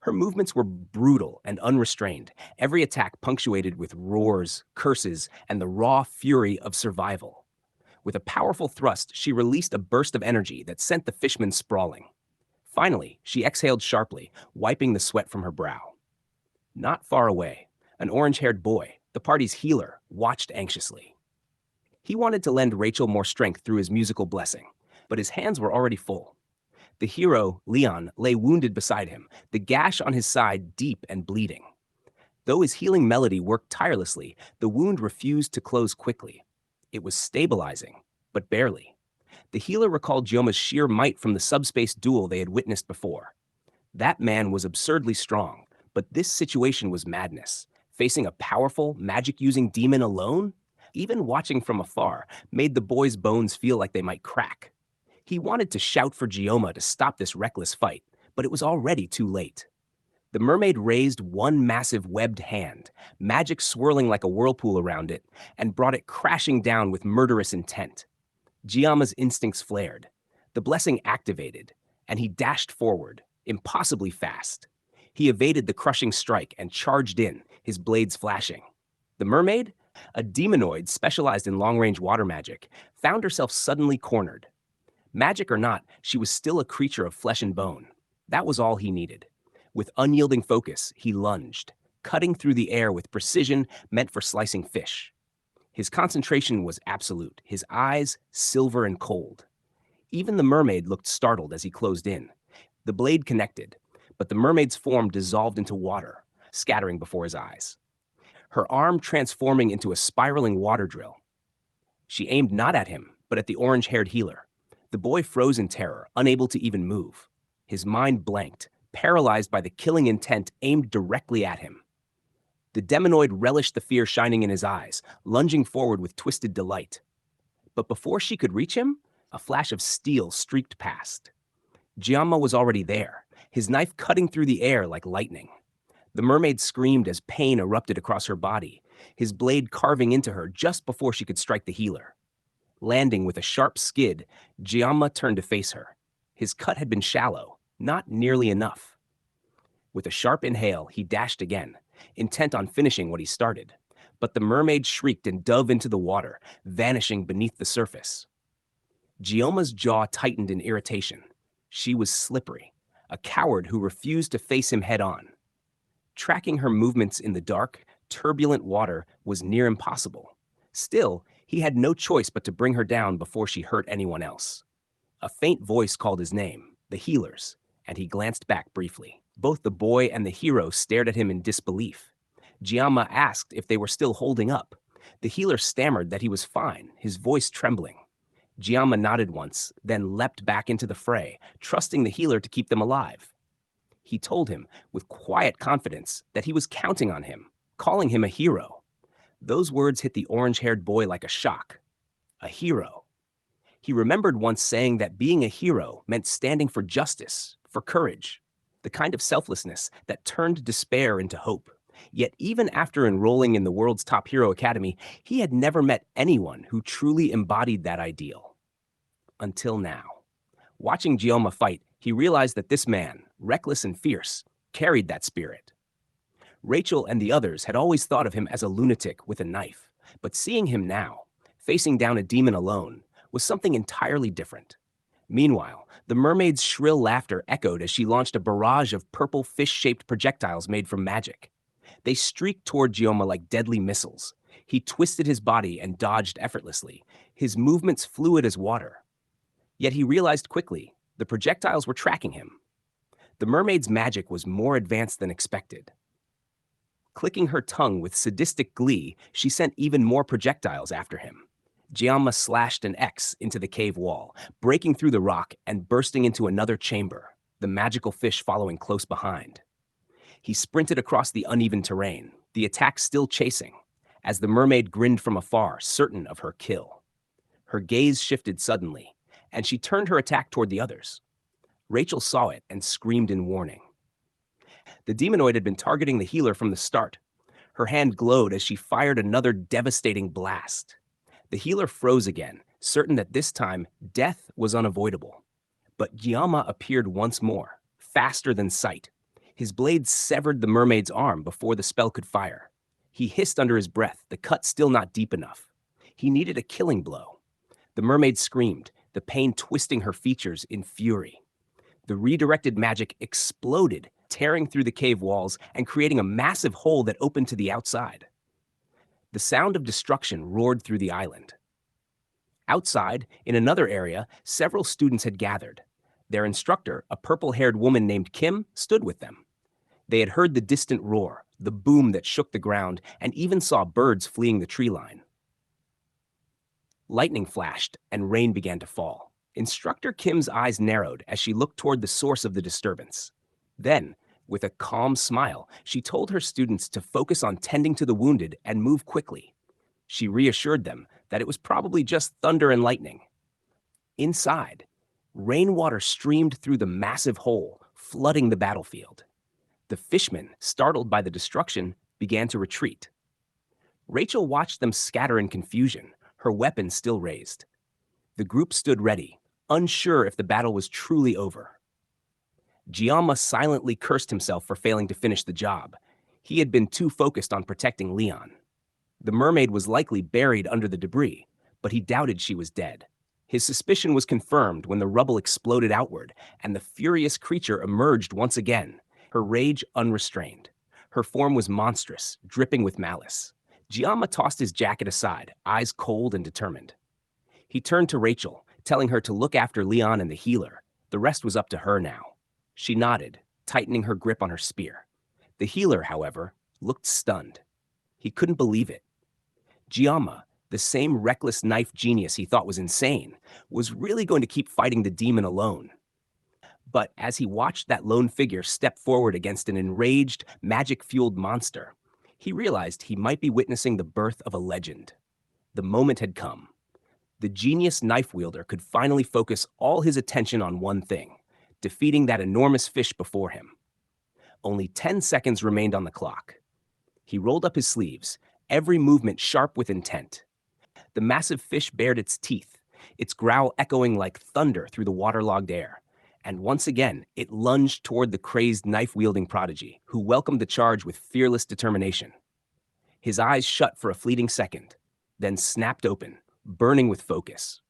Her movements were brutal and unrestrained, every attack punctuated with roars, curses, and the raw fury of survival. With a powerful thrust, she released a burst of energy that sent the fishman sprawling. Finally, she exhaled sharply, wiping the sweat from her brow. Not far away, an orange-haired boy, the party's healer, watched anxiously. He wanted to lend Rachel more strength through his musical blessing, but his hands were already full. The hero, Leon, lay wounded beside him, the gash on his side deep and bleeding. Though his healing melody worked tirelessly, the wound refused to close quickly. It was stabilizing, but barely. The healer recalled Giamma's sheer might from the subspace duel they had witnessed before. That man was absurdly strong, but this situation was madness. Facing a powerful, magic-using demon alone? Even watching from afar made the boy's bones feel like they might crack. He wanted to shout for Giamma to stop this reckless fight, but it was already too late. The mermaid raised one massive webbed hand, magic swirling like a whirlpool around it, and brought it crashing down with murderous intent. Giamma's instincts flared. The blessing activated, and he dashed forward, impossibly fast. He evaded the crushing strike and charged in, his blades flashing. The mermaid, a demonoid specialized in long-range water magic, found herself suddenly cornered. Magic or not, she was still a creature of flesh and bone. That was all he needed. With unyielding focus, he lunged, cutting through the air with precision meant for slicing fish. His concentration was absolute, his eyes silver and cold. Even the mermaid looked startled as he closed in. The blade connected, but the mermaid's form dissolved into water, scattering before his eyes, her arm transforming into a spiraling water drill. She aimed not at him, but at the orange-haired healer. The boy froze in terror, unable to even move. His mind blanked, paralyzed by the killing intent aimed directly at him. The demonoid relished the fear shining in his eyes, lunging forward with twisted delight. But before she could reach him, a flash of steel streaked past. Giamma was already there, his knife cutting through the air like lightning. The mermaid screamed as pain erupted across her body, his blade carving into her just before she could strike the healer. Landing with a sharp skid, Giamma turned to face her. His cut had been shallow, not nearly enough. With a sharp inhale, he dashed again, intent on finishing what he started. But the mermaid shrieked and dove into the water, vanishing beneath the surface. Giamma's jaw tightened in irritation. She was slippery, a coward who refused to face him head-on. Tracking her movements in the dark, turbulent water was near impossible. Still, he had no choice but to bring her down before she hurt anyone else. A faint voice called his name, the healer's, and he glanced back briefly. Both the boy and the hero stared at him in disbelief. Giamma asked if they were still holding up. The healer stammered that he was fine, his voice trembling. Giamma nodded once, then leapt back into the fray, trusting the healer to keep them alive. He told him, with quiet confidence, that he was counting on him, calling him a hero. Those words hit the orange-haired boy like a shock. A hero. He remembered once saying that being a hero meant standing for justice, for courage, the kind of selflessness that turned despair into hope. Yet even after enrolling in the world's top hero academy, he had never met anyone who truly embodied that ideal. Until now. Watching Giamma fight, he realized that this man, reckless and fierce, carried that spirit. Rachel and the others had always thought of him as a lunatic with a knife, but seeing him now, facing down a demon alone, was something entirely different. Meanwhile, the mermaid's shrill laughter echoed as she launched a barrage of purple fish-shaped projectiles made from magic. They streaked toward Giamma like deadly missiles. He twisted his body and dodged effortlessly, his movements fluid as water. Yet he realized quickly, the projectiles were tracking him. The mermaid's magic was more advanced than expected. Clicking her tongue with sadistic glee, she sent even more projectiles after him. Giamma slashed an X into the cave wall, breaking through the rock and bursting into another chamber, the magical fish following close behind. He sprinted across the uneven terrain, the attack still chasing, as the mermaid grinned from afar, certain of her kill. Her gaze shifted suddenly, and she turned her attack toward the others. Rachel saw it and screamed in warning. The demonoid had been targeting the healer from the start. Her hand glowed as she fired another devastating blast. The healer froze again, certain that this time death was unavoidable. But Giamma appeared once more, faster than sight. His blade severed the mermaid's arm before the spell could fire. He hissed under his breath, the cut still not deep enough. He needed a killing blow. The mermaid screamed, the pain twisting her features in fury. The redirected magic exploded, tearing through the cave walls and creating a massive hole that opened to the outside. The sound of destruction roared through the island. Outside, in another area, several students had gathered. Their instructor, a purple-haired woman named Kim, stood with them. They had heard the distant roar, the boom that shook the ground, and even saw birds fleeing the tree line. Lightning flashed, and rain began to fall. Instructor Kim's eyes narrowed as she looked toward the source of the disturbance. Then, with a calm smile, she told her students to focus on tending to the wounded and move quickly. She reassured them that it was probably just thunder and lightning. Inside, rainwater streamed through the massive hole, flooding the battlefield. The fishmen, startled by the destruction, began to retreat. Rachel watched them scatter in confusion, her weapon still raised. The group stood ready, unsure if the battle was truly over. Giamma silently cursed himself for failing to finish the job. He had been too focused on protecting Leon. The mermaid was likely buried under the debris, but he doubted she was dead. His suspicion was confirmed when the rubble exploded outward and the furious creature emerged once again, her rage unrestrained. Her form was monstrous, dripping with malice. Giamma tossed his jacket aside, eyes cold and determined. He turned to Rachel, telling her to look after Leon and the healer. The rest was up to her now. She nodded, tightening her grip on her spear. The healer, however, looked stunned. He couldn't believe it. Giamma, the same reckless knife genius he thought was insane, was really going to keep fighting the demon alone. But as he watched that lone figure step forward against an enraged, magic-fueled monster, he realized he might be witnessing the birth of a legend. The moment had come. The genius knife wielder could finally focus all his attention on one thing, defeating that enormous fish before him. Only 10 seconds remained on the clock. He rolled up his sleeves, every movement sharp with intent. The massive fish bared its teeth, its growl echoing like thunder through the waterlogged air. And once again, it lunged toward the crazed knife-wielding prodigy, who welcomed the charge with fearless determination. His eyes shut for a fleeting second, then snapped open, burning with focus.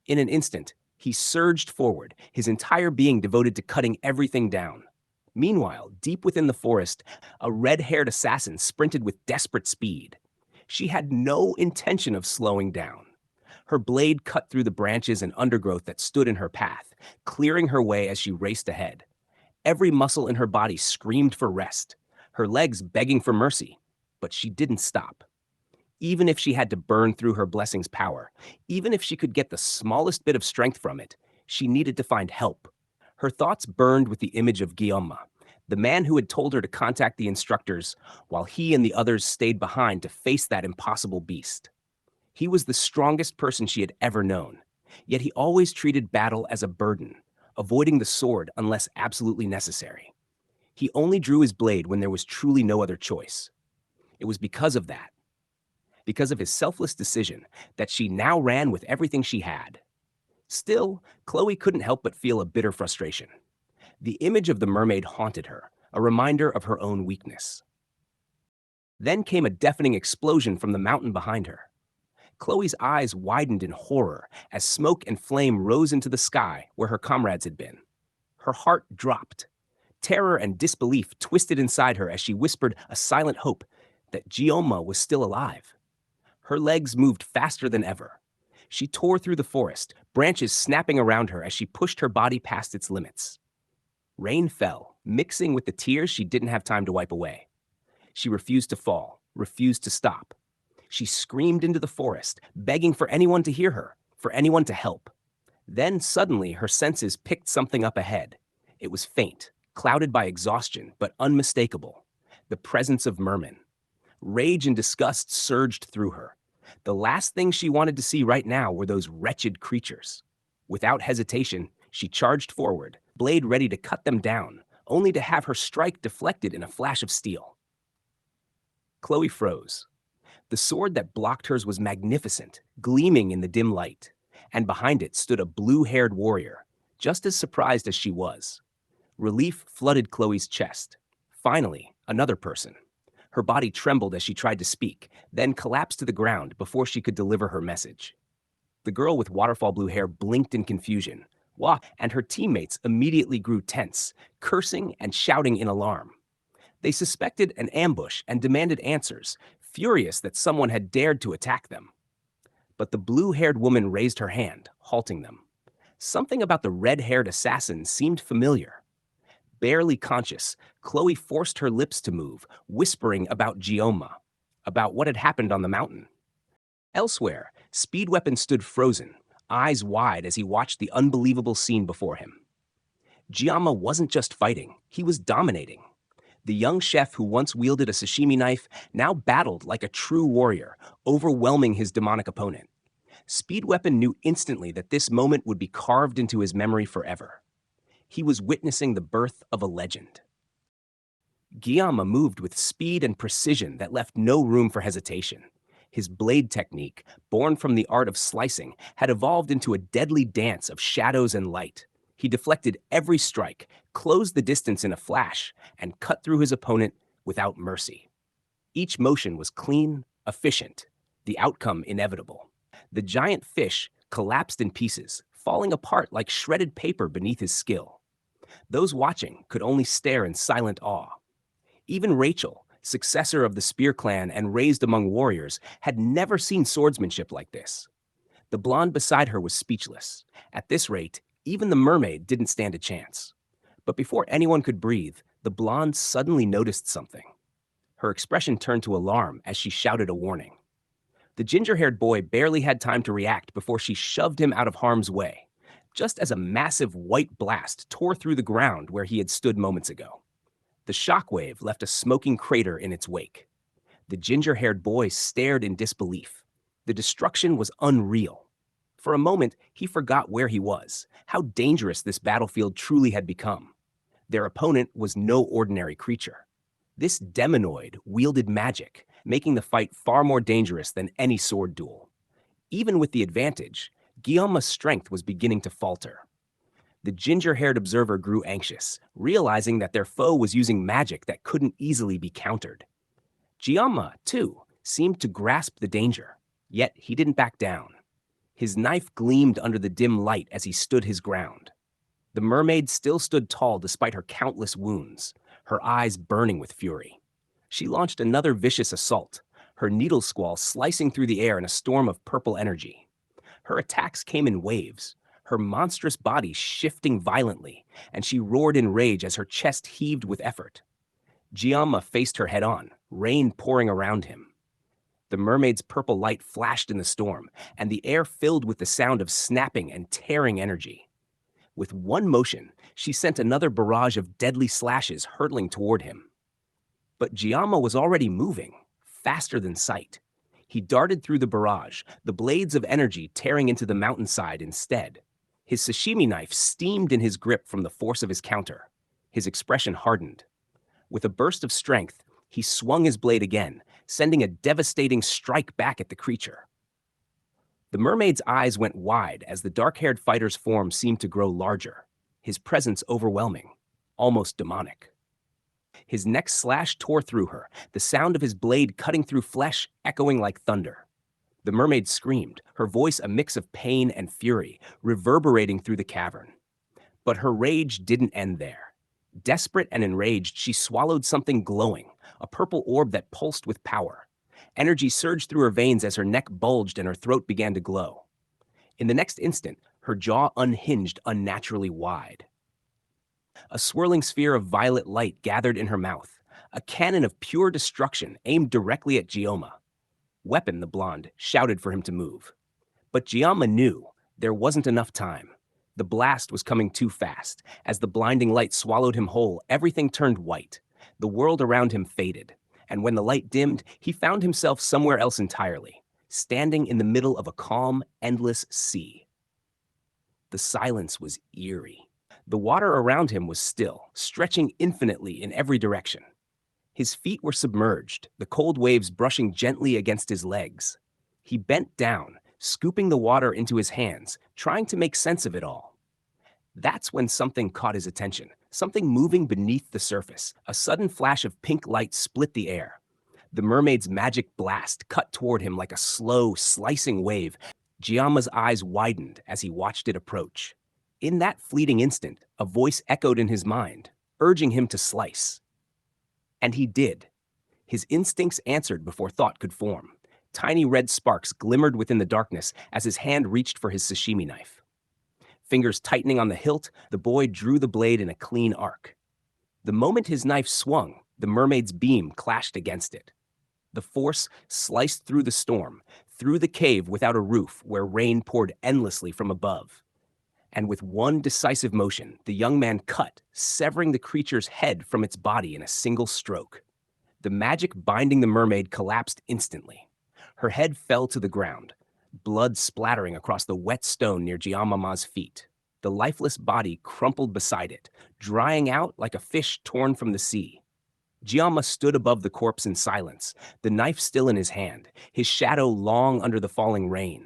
In an instant, he surged forward, his entire being devoted to cutting everything down. Meanwhile, deep within the forest, a red-haired assassin sprinted with desperate speed. She had no intention of slowing down. Her blade cut through the branches and undergrowth that stood in her path, clearing her way as she raced ahead. Every muscle in her body screamed for rest, her legs begging for mercy, but she didn't stop. Even if she had to burn through her blessing's power, even if she could get the smallest bit of strength from it, she needed to find help. Her thoughts burned with the image of Guillaume, the man who had told her to contact the instructors while he and the others stayed behind to face that impossible beast. He was the strongest person she had ever known, yet he always treated battle as a burden, avoiding the sword unless absolutely necessary. He only drew his blade when there was truly no other choice. It was because of that, because of his selfless decision, that she now ran with everything she had. Still, Khloe couldn't help but feel a bitter frustration. The image of the mermaid haunted her, a reminder of her own weakness. Then came a deafening explosion from the mountain behind her. Khloe's eyes widened in horror as smoke and flame rose into the sky where her comrades had been. Her heart dropped. Terror and disbelief twisted inside her as she whispered a silent hope that Gioma was still alive. Her legs moved faster than ever. She tore through the forest, branches snapping around her as she pushed her body past its limits. Rain fell, mixing with the tears she didn't have time to wipe away. She refused to fall, refused to stop. She screamed into the forest, begging for anyone to hear her, for anyone to help. Then suddenly her senses picked something up ahead. It was faint, clouded by exhaustion, but unmistakable. The presence of mermen. Rage and disgust surged through her. The last thing she wanted to see right now were those wretched creatures. Without hesitation, she charged forward, blade ready to cut them down, only to have her strike deflected in a flash of steel. Khloe froze. The sword that blocked hers was magnificent, gleaming in the dim light, and behind it stood a blue-haired warrior, just as surprised as she was. Relief flooded Khloe's chest. Finally, another person. Her body trembled as she tried to speak, then collapsed to the ground before she could deliver her message. The girl with waterfall blue hair blinked in confusion, and her teammates immediately grew tense, cursing and shouting in alarm. They suspected an ambush and demanded answers, furious that someone had dared to attack them. But the blue-haired woman raised her hand, halting them. Something about the red-haired assassin seemed familiar. Barely conscious, Khloe forced her lips to move, whispering about Gioma, about what had happened on the mountain. Elsewhere, Speedweapon stood frozen, eyes wide as he watched the unbelievable scene before him. Gioma wasn't just fighting, he was dominating. The young chef who once wielded a sashimi knife now battled like a true warrior, overwhelming his demonic opponent. Speedweapon knew instantly that this moment would be carved into his memory forever. He was witnessing the birth of a legend. Guillaume moved with speed and precision that left no room for hesitation. His blade technique, born from the art of slicing, had evolved into a deadly dance of shadows and light. He deflected every strike, closed the distance in a flash, and cut through his opponent without mercy. Each motion was clean, efficient, the outcome inevitable. The giant fish collapsed in pieces, falling apart like shredded paper beneath his skill. Those watching could only stare in silent awe. Even Rachel, successor of the Spear clan and raised among warriors, had never seen swordsmanship like this. The blonde beside her was speechless. At this rate, even the mermaid didn't stand a chance. But before anyone could breathe, the blonde suddenly noticed something. Her expression turned to alarm as she shouted a warning. The ginger-haired boy barely had time to react before she shoved him out of harm's way, just as a massive white blast tore through the ground where he had stood moments ago. The shockwave left a smoking crater in its wake. The ginger-haired boy stared in disbelief. The destruction was unreal. For a moment, he forgot where he was, how dangerous this battlefield truly had become. Their opponent was no ordinary creature. This demonoid wielded magic, making the fight far more dangerous than any sword duel. Even with the advantage, Guillaume's strength was beginning to falter. The ginger-haired observer grew anxious, realizing that their foe was using magic that couldn't easily be countered. Guillaume, too, seemed to grasp the danger, yet he didn't back down. His knife gleamed under the dim light as he stood his ground. The mermaid still stood tall despite her countless wounds, her eyes burning with fury. She launched another vicious assault, her needle squall slicing through the air in a storm of purple energy. Her attacks came in waves, her monstrous body shifting violently, and she roared in rage as her chest heaved with effort. Giamma faced her head-on, rain pouring around him. The mermaid's purple light flashed in the storm, and the air filled with the sound of snapping and tearing energy. With one motion, she sent another barrage of deadly slashes hurtling toward him. But Giamma was already moving, faster than sight. He darted through the barrage, the blades of energy tearing into the mountainside instead. His sashimi knife steamed in his grip from the force of his counter. His expression hardened. With a burst of strength, he swung his blade again, sending a devastating strike back at the creature. The mermaid's eyes went wide as the dark-haired fighter's form seemed to grow larger, his presence overwhelming, almost demonic. His next slash tore through her, the sound of his blade cutting through flesh echoing like thunder. The mermaid screamed, her voice a mix of pain and fury, reverberating through the cavern. But her rage didn't end there. Desperate and enraged, she swallowed something glowing, a purple orb that pulsed with power. Energy surged through her veins as her neck bulged and her throat began to glow. In the next instant, her jaw unhinged unnaturally wide. A swirling sphere of violet light gathered in her mouth, a cannon of pure destruction aimed directly at Gioma. Weapon, the blonde, shouted for him to move. But Gioma knew there wasn't enough time. The blast was coming too fast. As the blinding light swallowed him whole, everything turned white. The world around him faded. And when the light dimmed, he found himself somewhere else entirely, standing in the middle of a calm, endless sea. The silence was eerie. The water around him was still, stretching infinitely in every direction. His feet were submerged, the cold waves brushing gently against his legs. He bent down, scooping the water into his hands, trying to make sense of it all. That's when something caught his attention, something moving beneath the surface. A sudden flash of pink light split the air. The mermaid's magic blast cut toward him like a slow, slicing wave. Giamma's eyes widened as he watched it approach. In that fleeting instant, a voice echoed in his mind, urging him to slice. And he did. His instincts answered before thought could form. Tiny red sparks glimmered within the darkness as his hand reached for his sashimi knife. Fingers tightening on the hilt, the boy drew the blade in a clean arc. The moment his knife swung, the mermaid's beam clashed against it. The force sliced through the storm, through the cave without a roof where rain poured endlessly from above. And with one decisive motion, the young man cut, severing the creature's head from its body in a single stroke. The magic binding the mermaid collapsed instantly. Her head fell to the ground, blood splattering across the wet stone near Giamama's feet. The lifeless body crumpled beside it, drying out like a fish torn from the sea. Giamma stood above the corpse in silence, the knife still in his hand, his shadow long under the falling rain.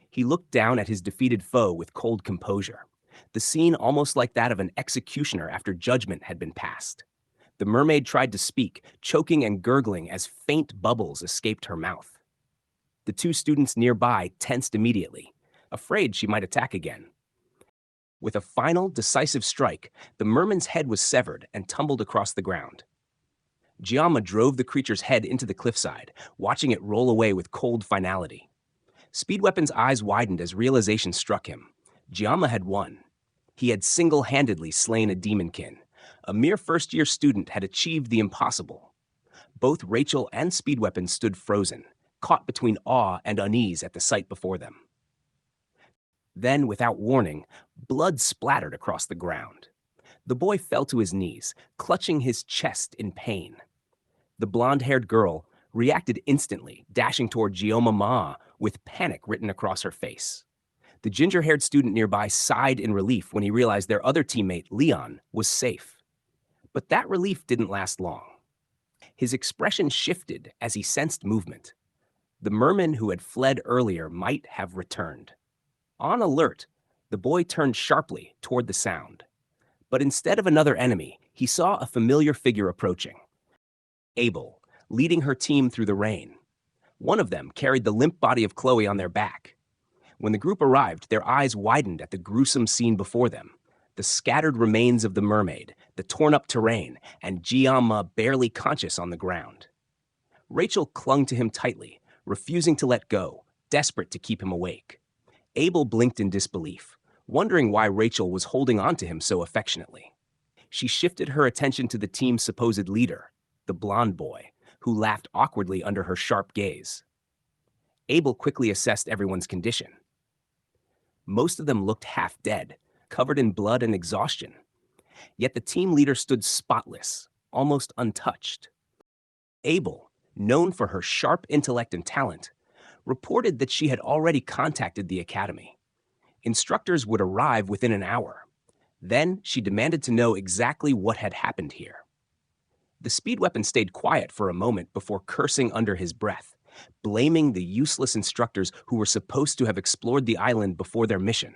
He looked down at his defeated foe with cold composure, the scene almost like that of an executioner after judgment had been passed. The mermaid tried to speak, choking and gurgling as faint bubbles escaped her mouth. The two students nearby tensed immediately, afraid she might attack again. With a final, decisive strike, the merman's head was severed and tumbled across the ground. Giamma drove the creature's head into the cliffside, watching it roll away with cold finality. Speedweapon's eyes widened as realization struck him. Giamma had won. He had single-handedly slain a demonkin. A mere first-year student had achieved the impossible. Both Rachel and Speedweapon stood frozen, caught between awe and unease at the sight before them. Then, without warning, blood splattered across the ground. The boy fell to his knees, clutching his chest in pain. The blonde-haired girl reacted instantly, dashing toward Gioma Ma with panic written across her face. The ginger-haired student nearby sighed in relief when he realized their other teammate, Leon, was safe. But that relief didn't last long. His expression shifted as he sensed movement. The merman who had fled earlier might have returned. On alert, the boy turned sharply toward the sound. But instead of another enemy, he saw a familiar figure approaching. Abel, leading her team through the rain. One of them carried the limp body of Khloe on their back. When the group arrived, their eyes widened at the gruesome scene before them. The scattered remains of the mermaid, the torn-up terrain, and Giamma barely conscious on the ground. Rachel clung to him tightly, refusing to let go, desperate to keep him awake. Abel blinked in disbelief, wondering why Rachel was holding on to him so affectionately. She shifted her attention to the team's supposed leader, the blonde boy, who laughed awkwardly under her sharp gaze. Abel quickly assessed everyone's condition. Most of them looked half dead, covered in blood and exhaustion. Yet the team leader stood spotless, almost untouched. Abel, known for her sharp intellect and talent, reported that she had already contacted the academy. Instructors would arrive within an hour. Then she demanded to know exactly what had happened here. The speedweapon stayed quiet for a moment before cursing under his breath, blaming the useless instructors who were supposed to have explored the island before their mission.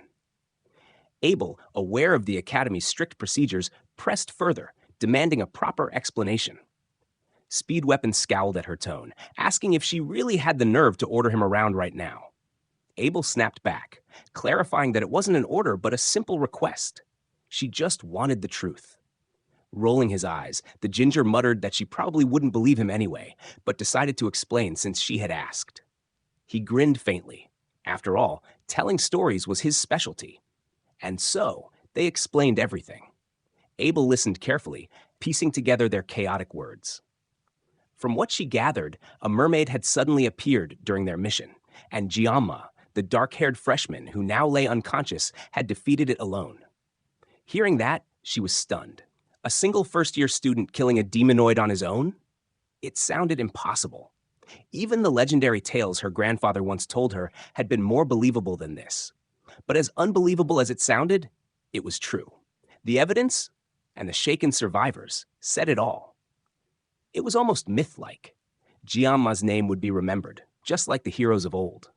Abel, aware of the academy's strict procedures, pressed further, demanding a proper explanation. Speedweapon scowled at her tone, asking if she really had the nerve to order him around right now. Abel snapped back, clarifying that it wasn't an order but a simple request. She just wanted the truth. Rolling his eyes, the ginger muttered that she probably wouldn't believe him anyway, but decided to explain since she had asked. He grinned faintly. After all, telling stories was his specialty. And so, they explained everything. Abel listened carefully, piecing together their chaotic words. From what she gathered, a mermaid had suddenly appeared during their mission, and Giamma, the dark-haired freshman who now lay unconscious, had defeated it alone. Hearing that, she was stunned. A single first-year student killing a demonoid on his own? It sounded impossible. Even the legendary tales her grandfather once told her had been more believable than this. But as unbelievable as it sounded, it was true. The evidence and the shaken survivors said it all. It was almost myth-like. Giamma's name would be remembered, just like the heroes of old.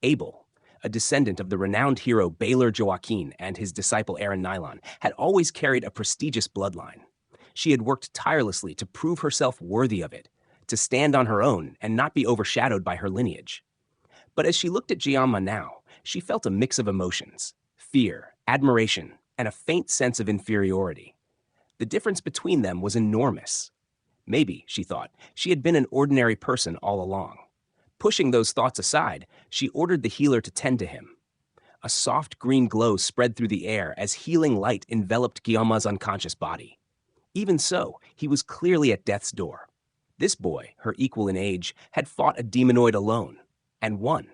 Abel, a descendant of the renowned hero Baylor Joaquin and his disciple Aaron Nylon, had always carried a prestigious bloodline. She had worked tirelessly to prove herself worthy of it, to stand on her own and not be overshadowed by her lineage. But as she looked at Giamma now, she felt a mix of emotions: fear, admiration, and a faint sense of inferiority. The difference between them was enormous. Maybe, she thought, she had been an ordinary person all along. Pushing those thoughts aside, she ordered the healer to tend to him. A soft green glow spread through the air as healing light enveloped Giamma's unconscious body. Even so, he was clearly at death's door. This boy, her equal in age, had fought a demonoid alone, and won.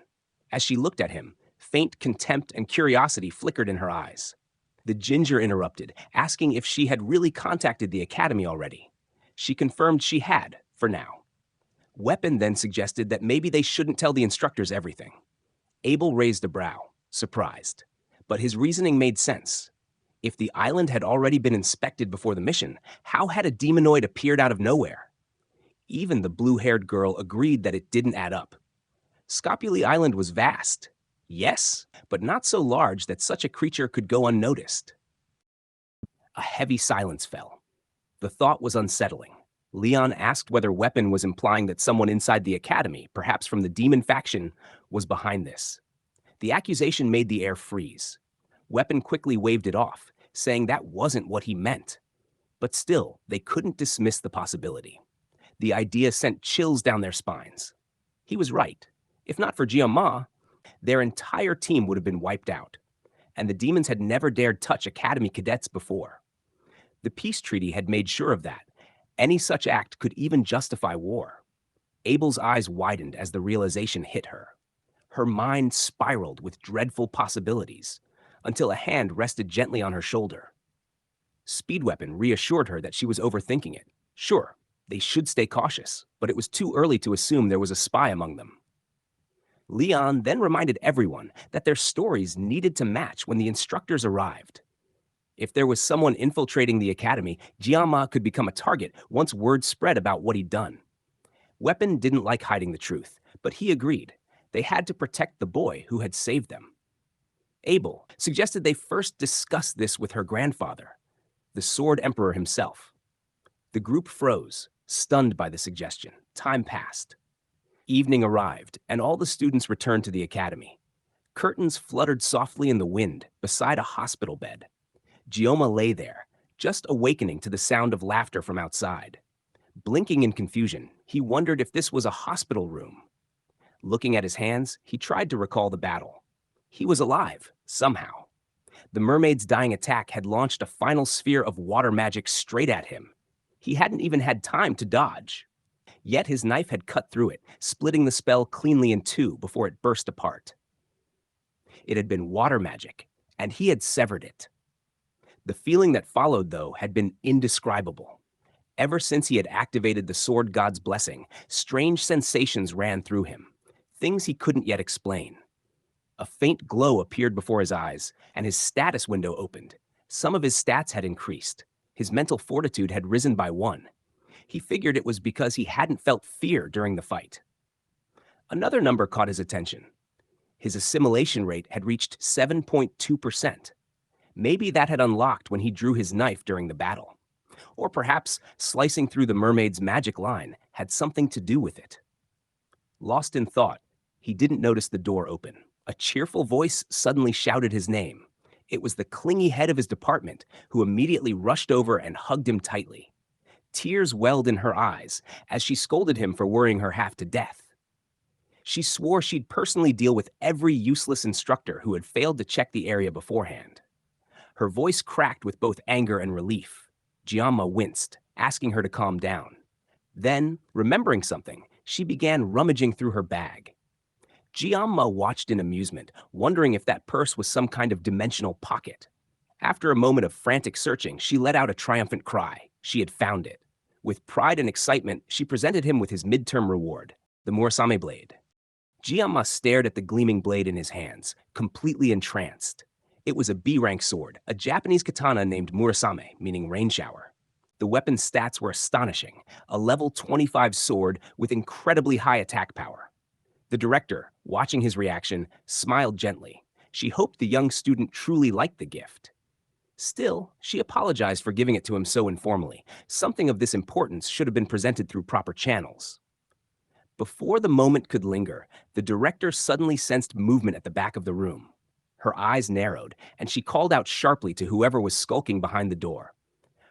As she looked at him, faint contempt and curiosity flickered in her eyes. The ginger interrupted, asking if she had really contacted the academy already. She confirmed she had, for now. Weapon then suggested that maybe they shouldn't tell the instructors everything. Abel raised a brow, surprised. But his reasoning made sense. If the island had already been inspected before the mission, how had a demonoid appeared out of nowhere? Even the blue-haired girl agreed that it didn't add up. Scopuli Island was vast, yes, but not so large that such a creature could go unnoticed. A heavy silence fell. The thought was unsettling. Leon asked whether Weapon was implying that someone inside the academy, perhaps from the demon faction, was behind this. The accusation made the air freeze. Weapon quickly waved it off, saying that wasn't what he meant. But still, they couldn't dismiss the possibility. The idea sent chills down their spines. He was right. If not for Jiama, their entire team would have been wiped out, and the demons had never dared touch Academy cadets before. The peace treaty had made sure of that. Any such act could even justify war. Abel's eyes widened as the realization hit her. Her mind spiraled with dreadful possibilities, until a hand rested gently on her shoulder. Speed Weapon reassured her that she was overthinking it. Sure, they should stay cautious, but it was too early to assume there was a spy among them. Leon then reminded everyone that their stories needed to match when the instructors arrived. If there was someone infiltrating the academy, Jiama could become a target once word spread about what he'd done. Weapon didn't like hiding the truth, but he agreed. They had to protect the boy who had saved them. Abel suggested they first discuss this with her grandfather, the Sword Emperor himself. The group froze, stunned by the suggestion. Time passed. Evening arrived, and all the students returned to the academy. Curtains fluttered softly in the wind beside a hospital bed. Gioma lay there, just awakening to the sound of laughter from outside. Blinking in confusion, he wondered if this was a hospital room. Looking at his hands, he tried to recall the battle. He was alive, somehow. The mermaid's dying attack had launched a final sphere of water magic straight at him. He hadn't even had time to dodge. Yet his knife had cut through it, splitting the spell cleanly in two before it burst apart. It had been water magic, and he had severed it. The feeling that followed, though, had been indescribable. Ever since he had activated the sword god's blessing, strange sensations ran through him, things he couldn't yet explain. A faint glow appeared before his eyes, and his status window opened. Some of his stats had increased. His mental fortitude had risen by 1. He figured it was because he hadn't felt fear during the fight. Another number caught his attention. His assimilation rate had reached 7.2%. Maybe that had unlocked when he drew his knife during the battle. Or perhaps slicing through the mermaid's magic line had something to do with it. Lost in thought, he didn't notice the door open. A cheerful voice suddenly shouted his name. It was the clingy head of his department, who immediately rushed over and hugged him tightly. Tears welled in her eyes as she scolded him for worrying her half to death. She swore she'd personally deal with every useless instructor who had failed to check the area beforehand. Her voice cracked with both anger and relief. Giamma winced, asking her to calm down. Then, remembering something, she began rummaging through her bag. Giamma watched in amusement, wondering if that purse was some kind of dimensional pocket. After a moment of frantic searching, she let out a triumphant cry. She had found it. With pride and excitement, she presented him with his midterm reward, the Murasame blade. Giamma stared at the gleaming blade in his hands, completely entranced. It was a B-rank sword, a Japanese katana named Murasame, meaning rain shower. The weapon's stats were astonishing, a level 25 sword with incredibly high attack power. The director, watching his reaction, smiled gently. She hoped the young student truly liked the gift. Still, she apologized for giving it to him so informally. Something of this importance should have been presented through proper channels. Before the moment could linger, the director suddenly sensed movement at the back of the room. Her eyes narrowed, and she called out sharply to whoever was skulking behind the door.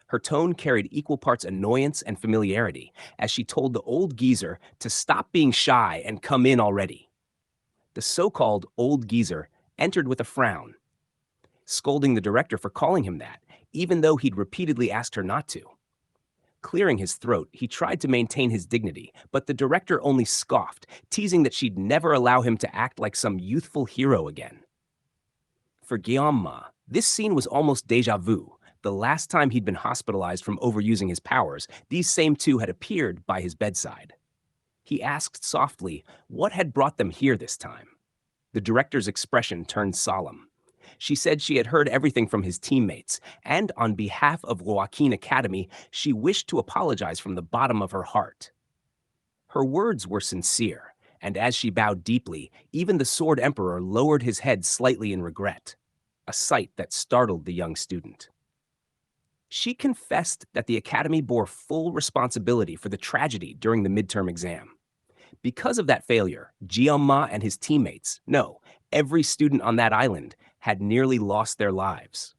Her tone carried equal parts annoyance and familiarity as she told the old geezer to stop being shy and come in already. The so-called old geezer entered with a frown, scolding the director for calling him that, even though he'd repeatedly asked her not to. Clearing his throat, he tried to maintain his dignity, but the director only scoffed, teasing that she'd never allow him to act like some youthful hero again. For Giamma, this scene was almost déjà vu. The last time he'd been hospitalized from overusing his powers, these same two had appeared by his bedside. He asked softly what had brought them here this time. The director's expression turned solemn. She said she had heard everything from his teammates, and on behalf of Joaquin Academy, she wished to apologize from the bottom of her heart. Her words were sincere, and as she bowed deeply, even the Sword Emperor lowered his head slightly in regret, a sight that startled the young student. She confessed that the Academy bore full responsibility for the tragedy during the midterm exam. Because of that failure, Giamma and his teammates, no, every student on that island, had nearly lost their lives.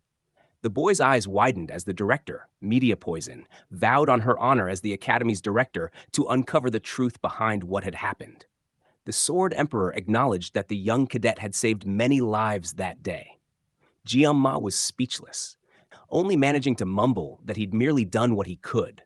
The boy's eyes widened as the director, Media Poison, vowed on her honor as the Academy's director to uncover the truth behind what had happened. The Sword Emperor acknowledged that the young cadet had saved many lives that day. Jianma was speechless, only managing to mumble that he'd merely done what he could.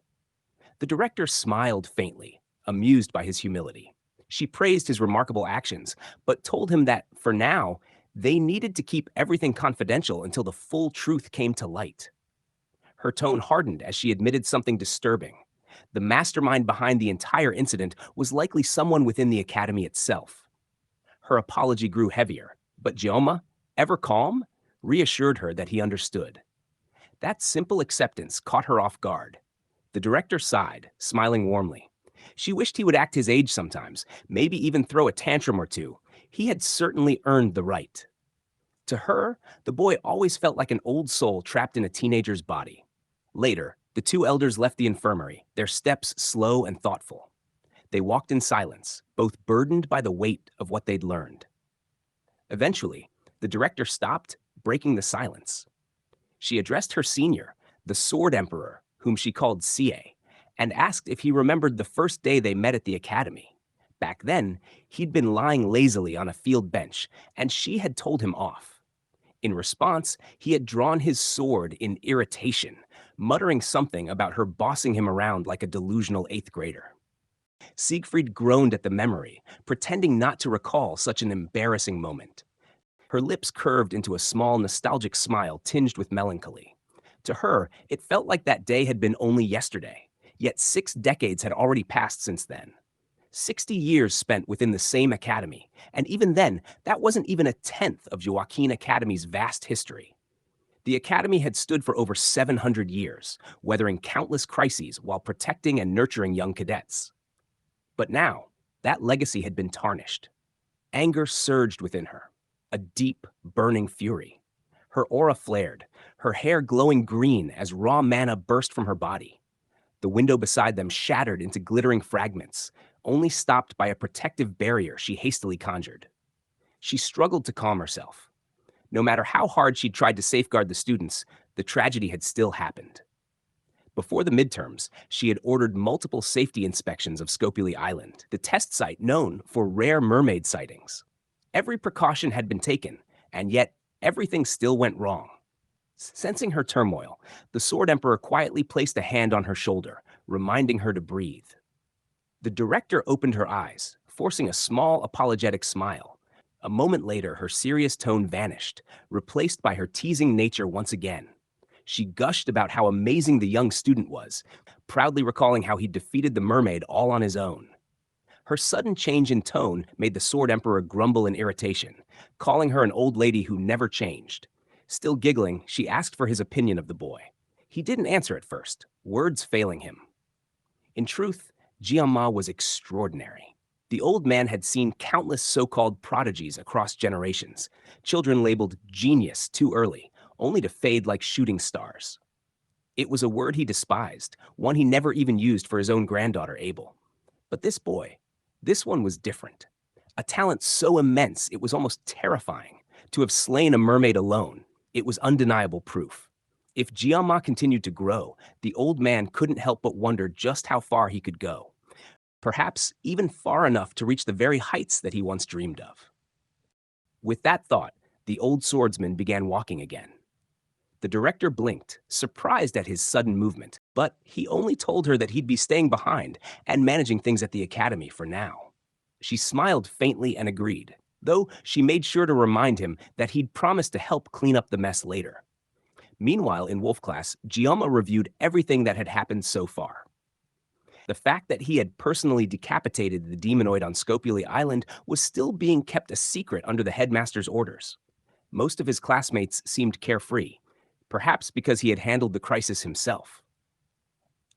The director smiled faintly, amused by his humility. She praised his remarkable actions, but told him that, for now, they needed to keep everything confidential until the full truth came to light. Her tone hardened as she admitted something disturbing. The mastermind behind the entire incident was likely someone within the academy itself. Her apology grew heavier, but Jioma, ever calm, reassured her that he understood. That simple acceptance caught her off guard. The director sighed, smiling warmly. She wished he would act his age sometimes, maybe even throw a tantrum or two. He had certainly earned the right. To her, the boy always felt like an old soul trapped in a teenager's body. Later, the two elders left the infirmary, their steps slow and thoughtful. They walked in silence, both burdened by the weight of what they'd learned. Eventually, the director stopped, breaking the silence. She addressed her senior, the Sword Emperor, whom she called Sie, and asked if he remembered the first day they met at the academy. Back then, he'd been lying lazily on a field bench, and she had told him off. In response, he had drawn his sword in irritation, muttering something about her bossing him around like a delusional 8th grader. Siegfried groaned at the memory, pretending not to recall such an embarrassing moment. Her lips curved into a small, nostalgic smile tinged with melancholy. To her, it felt like that day had been only yesterday, yet 6 decades had already passed since then. 60 years spent within the same academy, and even then, that wasn't even a tenth of Joaquin Academy's vast history. The academy had stood for over 700 years, weathering countless crises while protecting and nurturing young cadets. But now, that legacy had been tarnished. Anger surged within her, a deep, burning fury. Her aura flared, her hair glowing green as raw mana burst from her body. The window beside them shattered into glittering fragments, only stopped by a protective barrier she hastily conjured. She struggled to calm herself. No matter how hard she'd tried to safeguard the students, the tragedy had still happened. Before the midterms, she had ordered multiple safety inspections of Scopuli Island, the test site known for rare mermaid sightings. Every precaution had been taken, and yet everything still went wrong. Sensing her turmoil, the Sword Emperor quietly placed a hand on her shoulder, reminding her to breathe. The director opened her eyes, forcing a small apologetic smile. A moment later, her serious tone vanished, replaced by her teasing nature once again. She gushed about how amazing the young student was, proudly recalling how he defeated the mermaid all on his own. Her sudden change in tone made the Sword Emperor grumble in irritation, calling her an old lady who never changed. Still giggling, she asked for his opinion of the boy. He didn't answer at first, words failing him. In truth, Jianma was extraordinary. The old man had seen countless so-called prodigies across generations, children labeled genius too early, only to fade like shooting stars. It was a word he despised, one he never even used for his own granddaughter, Abel. But this boy, this one was different. A talent so immense it was almost terrifying. To have slain a mermaid alone, it was undeniable proof. If Jianma continued to grow, the old man couldn't help but wonder just how far he could go. Perhaps even far enough to reach the very heights that he once dreamed of. With that thought, the old swordsman began walking again. The director blinked, surprised at his sudden movement, but he only told her that he'd be staying behind and managing things at the academy for now. She smiled faintly and agreed, though she made sure to remind him that he'd promised to help clean up the mess later. Meanwhile, in Wolf class, Giamma reviewed everything that had happened so far. The fact that he had personally decapitated the demonoid on Scopuli Island was still being kept a secret under the headmaster's orders. Most of his classmates seemed carefree, perhaps because he had handled the crisis himself.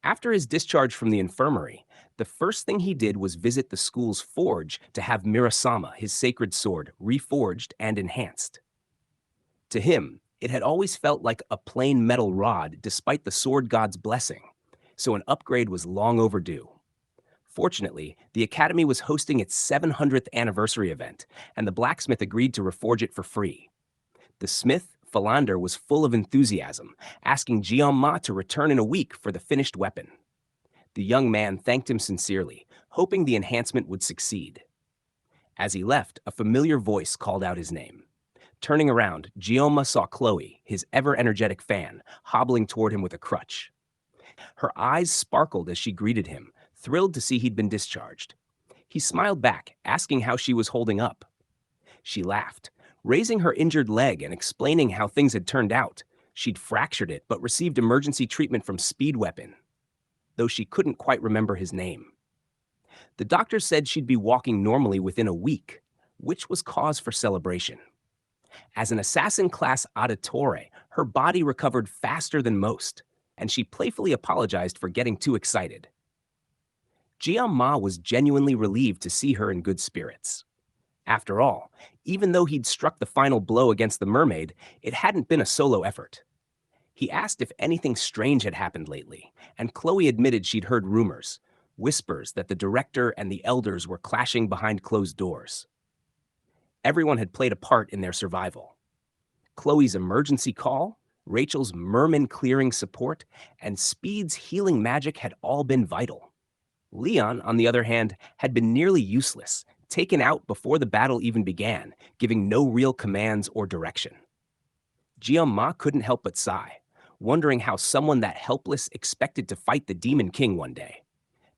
After his discharge from the infirmary, the first thing he did was visit the school's forge to have Mirasama, his sacred sword, reforged and enhanced. To him, it had always felt like a plain metal rod despite the sword god's blessing, so an upgrade was long overdue. Fortunately, the Academy was hosting its 700th anniversary event, and the blacksmith agreed to reforge it for free. The smith Philander was full of enthusiasm, asking Jian to return in a week for the finished weapon. The young man thanked him sincerely, hoping the enhancement would succeed. As he left, a familiar voice called out his name. Turning around, Jioma saw Khloe, his ever-energetic fan, hobbling toward him with a crutch. Her eyes sparkled as she greeted him, thrilled to see he'd been discharged. He smiled back, asking how she was holding up. She laughed, raising her injured leg and explaining how things had turned out. She'd fractured it, but received emergency treatment from Speed Weapon, though she couldn't quite remember his name. The doctor said she'd be walking normally within a week, which was cause for celebration. As an assassin-class auditore, her body recovered faster than most, and she playfully apologized for getting too excited. Jian Ma was genuinely relieved to see her in good spirits. After all, even though he'd struck the final blow against the mermaid, it hadn't been a solo effort. He asked if anything strange had happened lately, and Khloe admitted she'd heard rumors, whispers that the director and the elders were clashing behind closed doors. Everyone had played a part in their survival. Chloe's emergency call, Rachel's merman clearing support, and Speed's healing magic had all been vital. Leon, on the other hand, had been nearly useless, taken out before the battle even began, giving no real commands or direction. Jian Ma couldn't help but sigh, wondering how someone that helpless expected to fight the Demon King one day.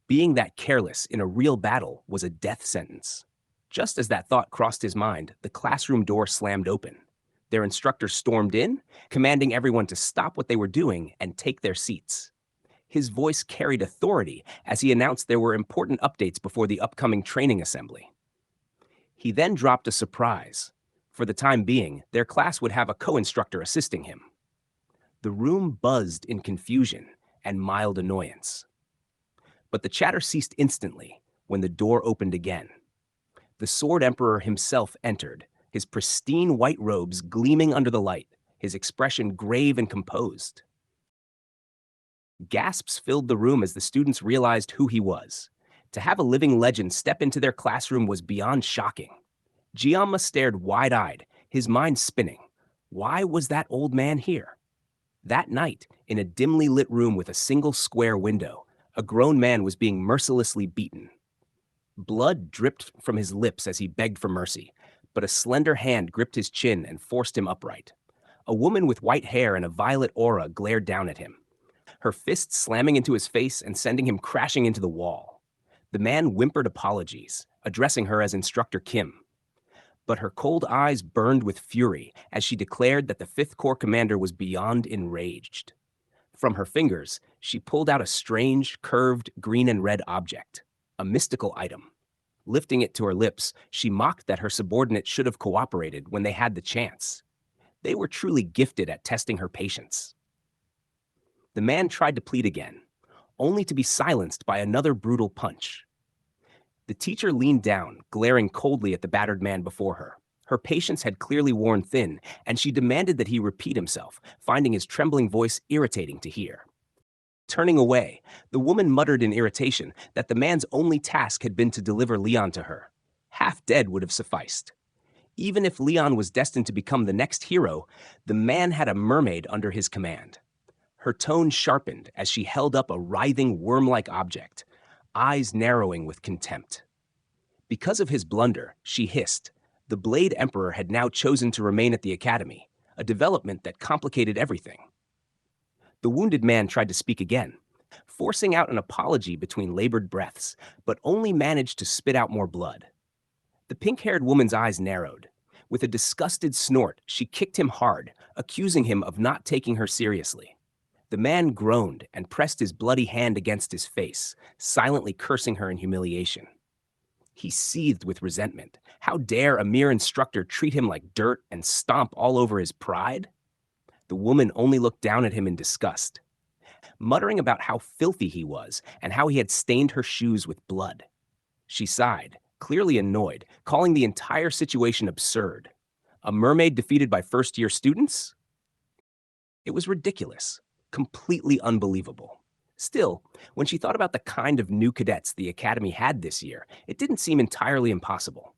Being that careless in a real battle was a death sentence. Just as that thought crossed his mind, the classroom door slammed open. Their instructor stormed in, commanding everyone to stop what they were doing and take their seats. His voice carried authority as he announced there were important updates before the upcoming training assembly. He then dropped a surprise. For the time being, their class would have a co-instructor assisting him. The room buzzed in confusion and mild annoyance. But the chatter ceased instantly when the door opened again. The Sword Emperor himself entered, his pristine white robes gleaming under the light, his expression grave and composed. Gasps filled the room as the students realized who he was. To have a living legend step into their classroom was beyond shocking. Jian stared wide-eyed, his mind spinning. Why was that old man here? That night, in a dimly lit room with a single square window, a grown man was being mercilessly beaten. Blood dripped from his lips as he begged for mercy, but a slender hand gripped his chin and forced him upright. A woman with white hair and a violet aura glared down at him, her fists slamming into his face and sending him crashing into the wall. The man whimpered apologies, addressing her as Instructor Kim. But her cold eyes burned with fury as she declared that the Fifth Corps commander was beyond enraged. From her fingers, she pulled out a strange, curved green and red object, a mystical item. Lifting it to her lips, she mocked that her subordinate should have cooperated when they had the chance. They were truly gifted at testing her patience. The man tried to plead again, only to be silenced by another brutal punch. The teacher leaned down, glaring coldly at the battered man before her. Her patience had clearly worn thin, and she demanded that he repeat himself, finding his trembling voice irritating to hear. Turning away, the woman muttered in irritation that the man's only task had been to deliver Leon to her. Half dead would have sufficed. Even if Leon was destined to become the next hero, the man had a mermaid under his command. Her tone sharpened as she held up a writhing worm-like object, eyes narrowing with contempt. Because of his blunder, she hissed, the Blade Emperor had now chosen to remain at the academy, a development that complicated everything. The wounded man tried to speak again, forcing out an apology between labored breaths, but only managed to spit out more blood. The pink-haired woman's eyes narrowed. With a disgusted snort, she kicked him hard, accusing him of not taking her seriously. The man groaned and pressed his bloody hand against his face, silently cursing her in humiliation. He seethed with resentment. How dare a mere instructor treat him like dirt and stomp all over his pride? The woman only looked down at him in disgust, muttering about how filthy he was and how he had stained her shoes with blood. She sighed, clearly annoyed, calling the entire situation absurd. A mermaid defeated by first-year students? It was ridiculous, completely unbelievable. Still, when she thought about the kind of new cadets the Academy had this year, it didn't seem entirely impossible.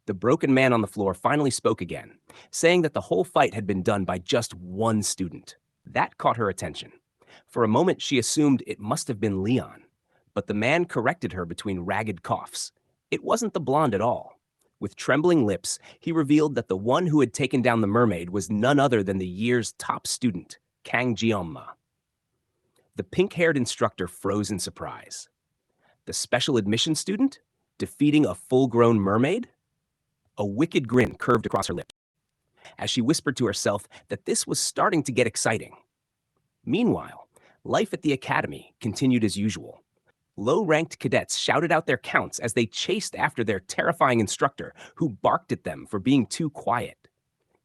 The broken man on the floor finally spoke again, saying that the whole fight had been done by just one student. That caught her attention. For a moment, she assumed it must have been Leon, but the man corrected her between ragged coughs. It wasn't the blonde at all. With trembling lips, he revealed that the one who had taken down the mermaid was none other than the year's top student, Kang Jeonma. The pink-haired instructor froze in surprise. The special admission student? Defeating a full-grown mermaid? A wicked grin curved across her lips as she whispered to herself that this was starting to get exciting. Meanwhile, life at the academy continued as usual. Low-ranked cadets shouted out their counts as they chased after their terrifying instructor, who barked at them for being too quiet.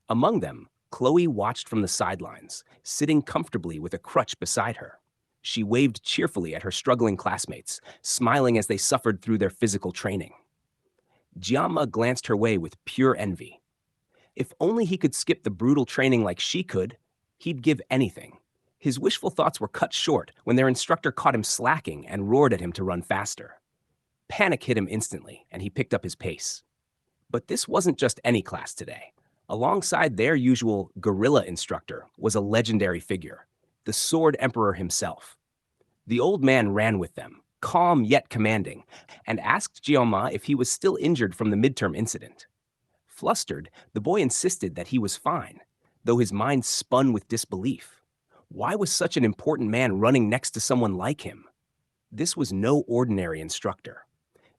Among them, Khloe watched from the sidelines, sitting comfortably with a crutch beside her. She waved cheerfully at her struggling classmates, smiling as they suffered through their physical training. Jeonma glanced her way with pure envy. If only he could skip the brutal training like she could, he'd give anything. His wishful thoughts were cut short when their instructor caught him slacking and roared at him to run faster. Panic hit him instantly, and he picked up his pace. But this wasn't just any class today. Alongside their usual guerrilla instructor was a legendary figure, the Sword Emperor himself. The old man ran with them, calm yet commanding, and asked Jeonma if he was still injured from the midterm incident. Flustered, the boy insisted that he was fine, though his mind spun with disbelief. Why was such an important man running next to someone like him? This was no ordinary instructor.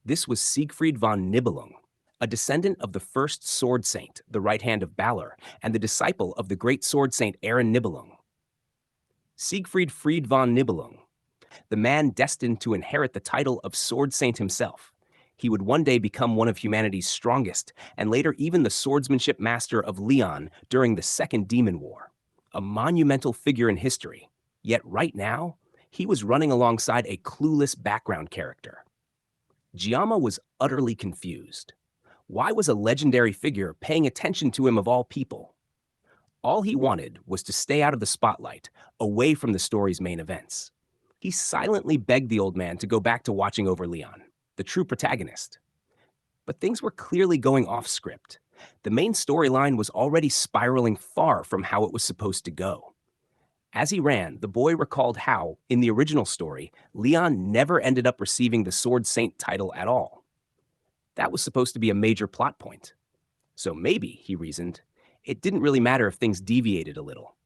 This was Siegfried von Nibelung, a descendant of the first sword saint, the right hand of Balor, and the disciple of the great sword saint Aaron Nibelung. Siegfried Fried von Nibelung, the man destined to inherit the title of sword saint himself. He would one day become one of humanity's strongest, and later even the swordsmanship master of Leon during the Second Demon War. A monumental figure in history. Yet right now, he was running alongside a clueless background character. Jeonma was utterly confused. Why was a legendary figure paying attention to him of all people? All he wanted was to stay out of the spotlight, away from the story's main events. He silently begged the old man to go back to watching over Leon, the true protagonist. But things were clearly going off script. The main storyline was already spiraling far from how it was supposed to go. As he ran, the boy recalled how, in the original story, Leon never ended up receiving the Sword Saint title at all. That was supposed to be a major plot point. So maybe, he reasoned, it didn't really matter if things deviated a little.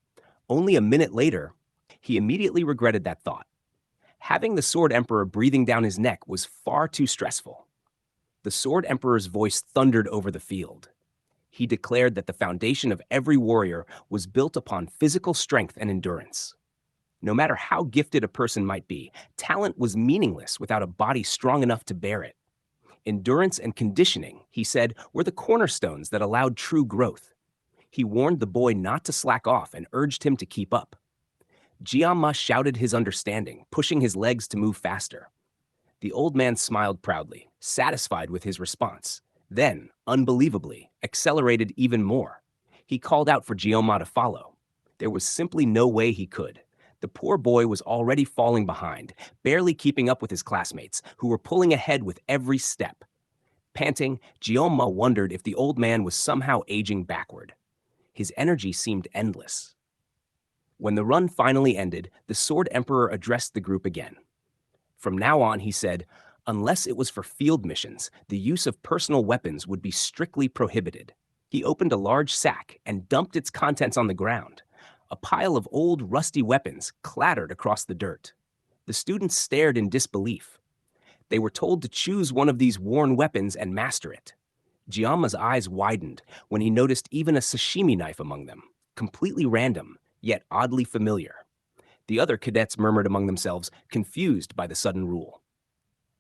Only a minute later, he immediately regretted that thought. Having the Sword Emperor breathing down his neck was far too stressful. The Sword Emperor's voice thundered over the field. He declared that the foundation of every warrior was built upon physical strength and endurance. No matter how gifted a person might be, talent was meaningless without a body strong enough to bear it. Endurance and conditioning, he said, were the cornerstones that allowed true growth. He warned the boy not to slack off and urged him to keep up. Jeonma shouted his understanding, pushing his legs to move faster. The old man smiled proudly, satisfied with his response. Then, unbelievably, accelerated even more. He called out for Jeonma to follow. There was simply no way he could. The poor boy was already falling behind, barely keeping up with his classmates, who were pulling ahead with every step. Panting, Jeonma wondered if the old man was somehow aging backward. His energy seemed endless. When the run finally ended, the Sword Emperor addressed the group again. From now on, he said, unless it was for field missions, the use of personal weapons would be strictly prohibited. He opened a large sack and dumped its contents on the ground. A pile of old, rusty weapons clattered across the dirt. The students stared in disbelief. They were told to choose one of these worn weapons and master it. Jeonma's eyes widened when he noticed even a sashimi knife among them, completely random, yet oddly familiar. The other cadets murmured among themselves, confused by the sudden rule.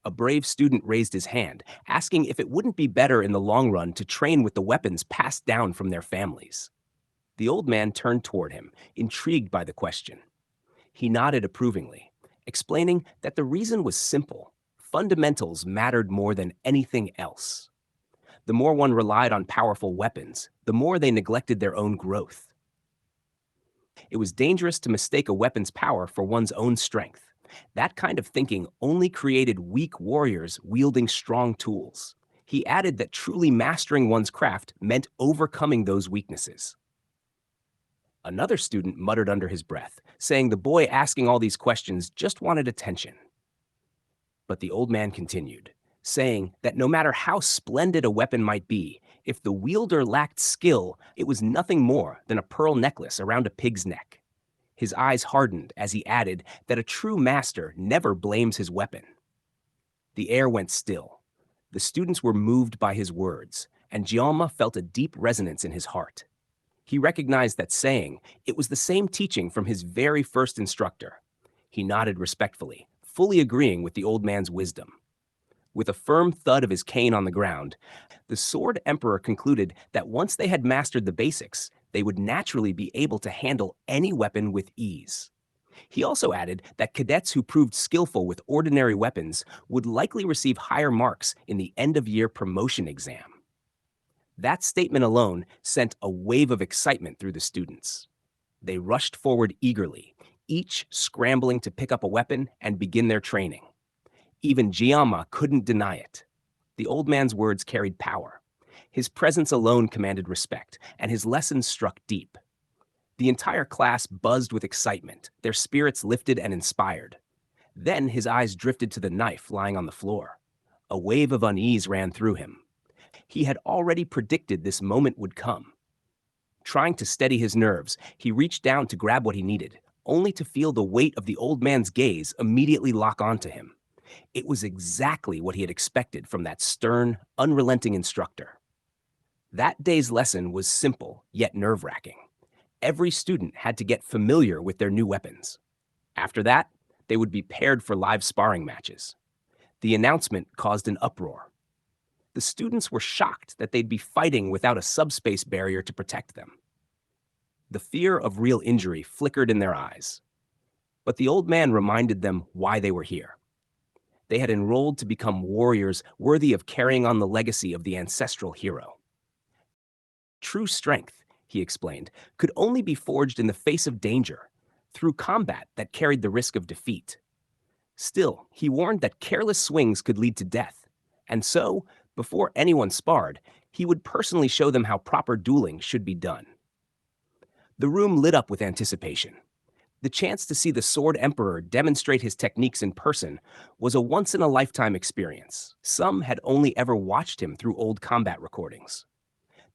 A brave student raised his hand, asking if it wouldn't be better in the long run to train with the weapons passed down from their families. The old man turned toward him, intrigued by the question. He nodded approvingly, explaining that the reason was simple. Fundamentals mattered more than anything else. The more one relied on powerful weapons, the more they neglected their own growth. It was dangerous to mistake a weapon's power for one's own strength. That kind of thinking only created weak warriors wielding strong tools. He added that truly mastering one's craft meant overcoming those weaknesses. Another student muttered under his breath, saying the boy asking all these questions just wanted attention. But the old man continued, saying that no matter how splendid a weapon might be, if the wielder lacked skill, it was nothing more than a pearl necklace around a pig's neck. His eyes hardened as he added that a true master never blames his weapon. The air went still. The students were moved by his words, and Giamma felt a deep resonance in his heart. He recognized that saying, it was the same teaching from his very first instructor. He nodded respectfully, fully agreeing with the old man's wisdom. With a firm thud of his cane on the ground, the Sword Emperor concluded that once they had mastered the basics, they would naturally be able to handle any weapon with ease. He also added that cadets who proved skillful with ordinary weapons would likely receive higher marks in the end-of-year promotion exam. That statement alone sent a wave of excitement through the students. They rushed forward eagerly, each scrambling to pick up a weapon and begin their training. Even Giamma couldn't deny it. The old man's words carried power. His presence alone commanded respect, and his lessons struck deep. The entire class buzzed with excitement, their spirits lifted and inspired. Then his eyes drifted to the knife lying on the floor. A wave of unease ran through him. He had already predicted this moment would come. Trying to steady his nerves, he reached down to grab what he needed, only to feel the weight of the old man's gaze immediately lock onto him. It was exactly what he had expected from that stern, unrelenting instructor. That day's lesson was simple, yet nerve-wracking. Every student had to get familiar with their new weapons. After that, they would be paired for live sparring matches. The announcement caused an uproar. The students were shocked that they'd be fighting without a subspace barrier to protect them. The fear of real injury flickered in their eyes. But the old man reminded them why they were here. They had enrolled to become warriors worthy of carrying on the legacy of the ancestral hero. True strength, he explained, could only be forged in the face of danger, through combat that carried the risk of defeat. Still, he warned that careless swings could lead to death, and so, before anyone sparred, he would personally show them how proper dueling should be done. The room lit up with anticipation. The chance to see the Sword Emperor demonstrate his techniques in person was a once-in-a-lifetime experience. Some had only ever watched him through old combat recordings.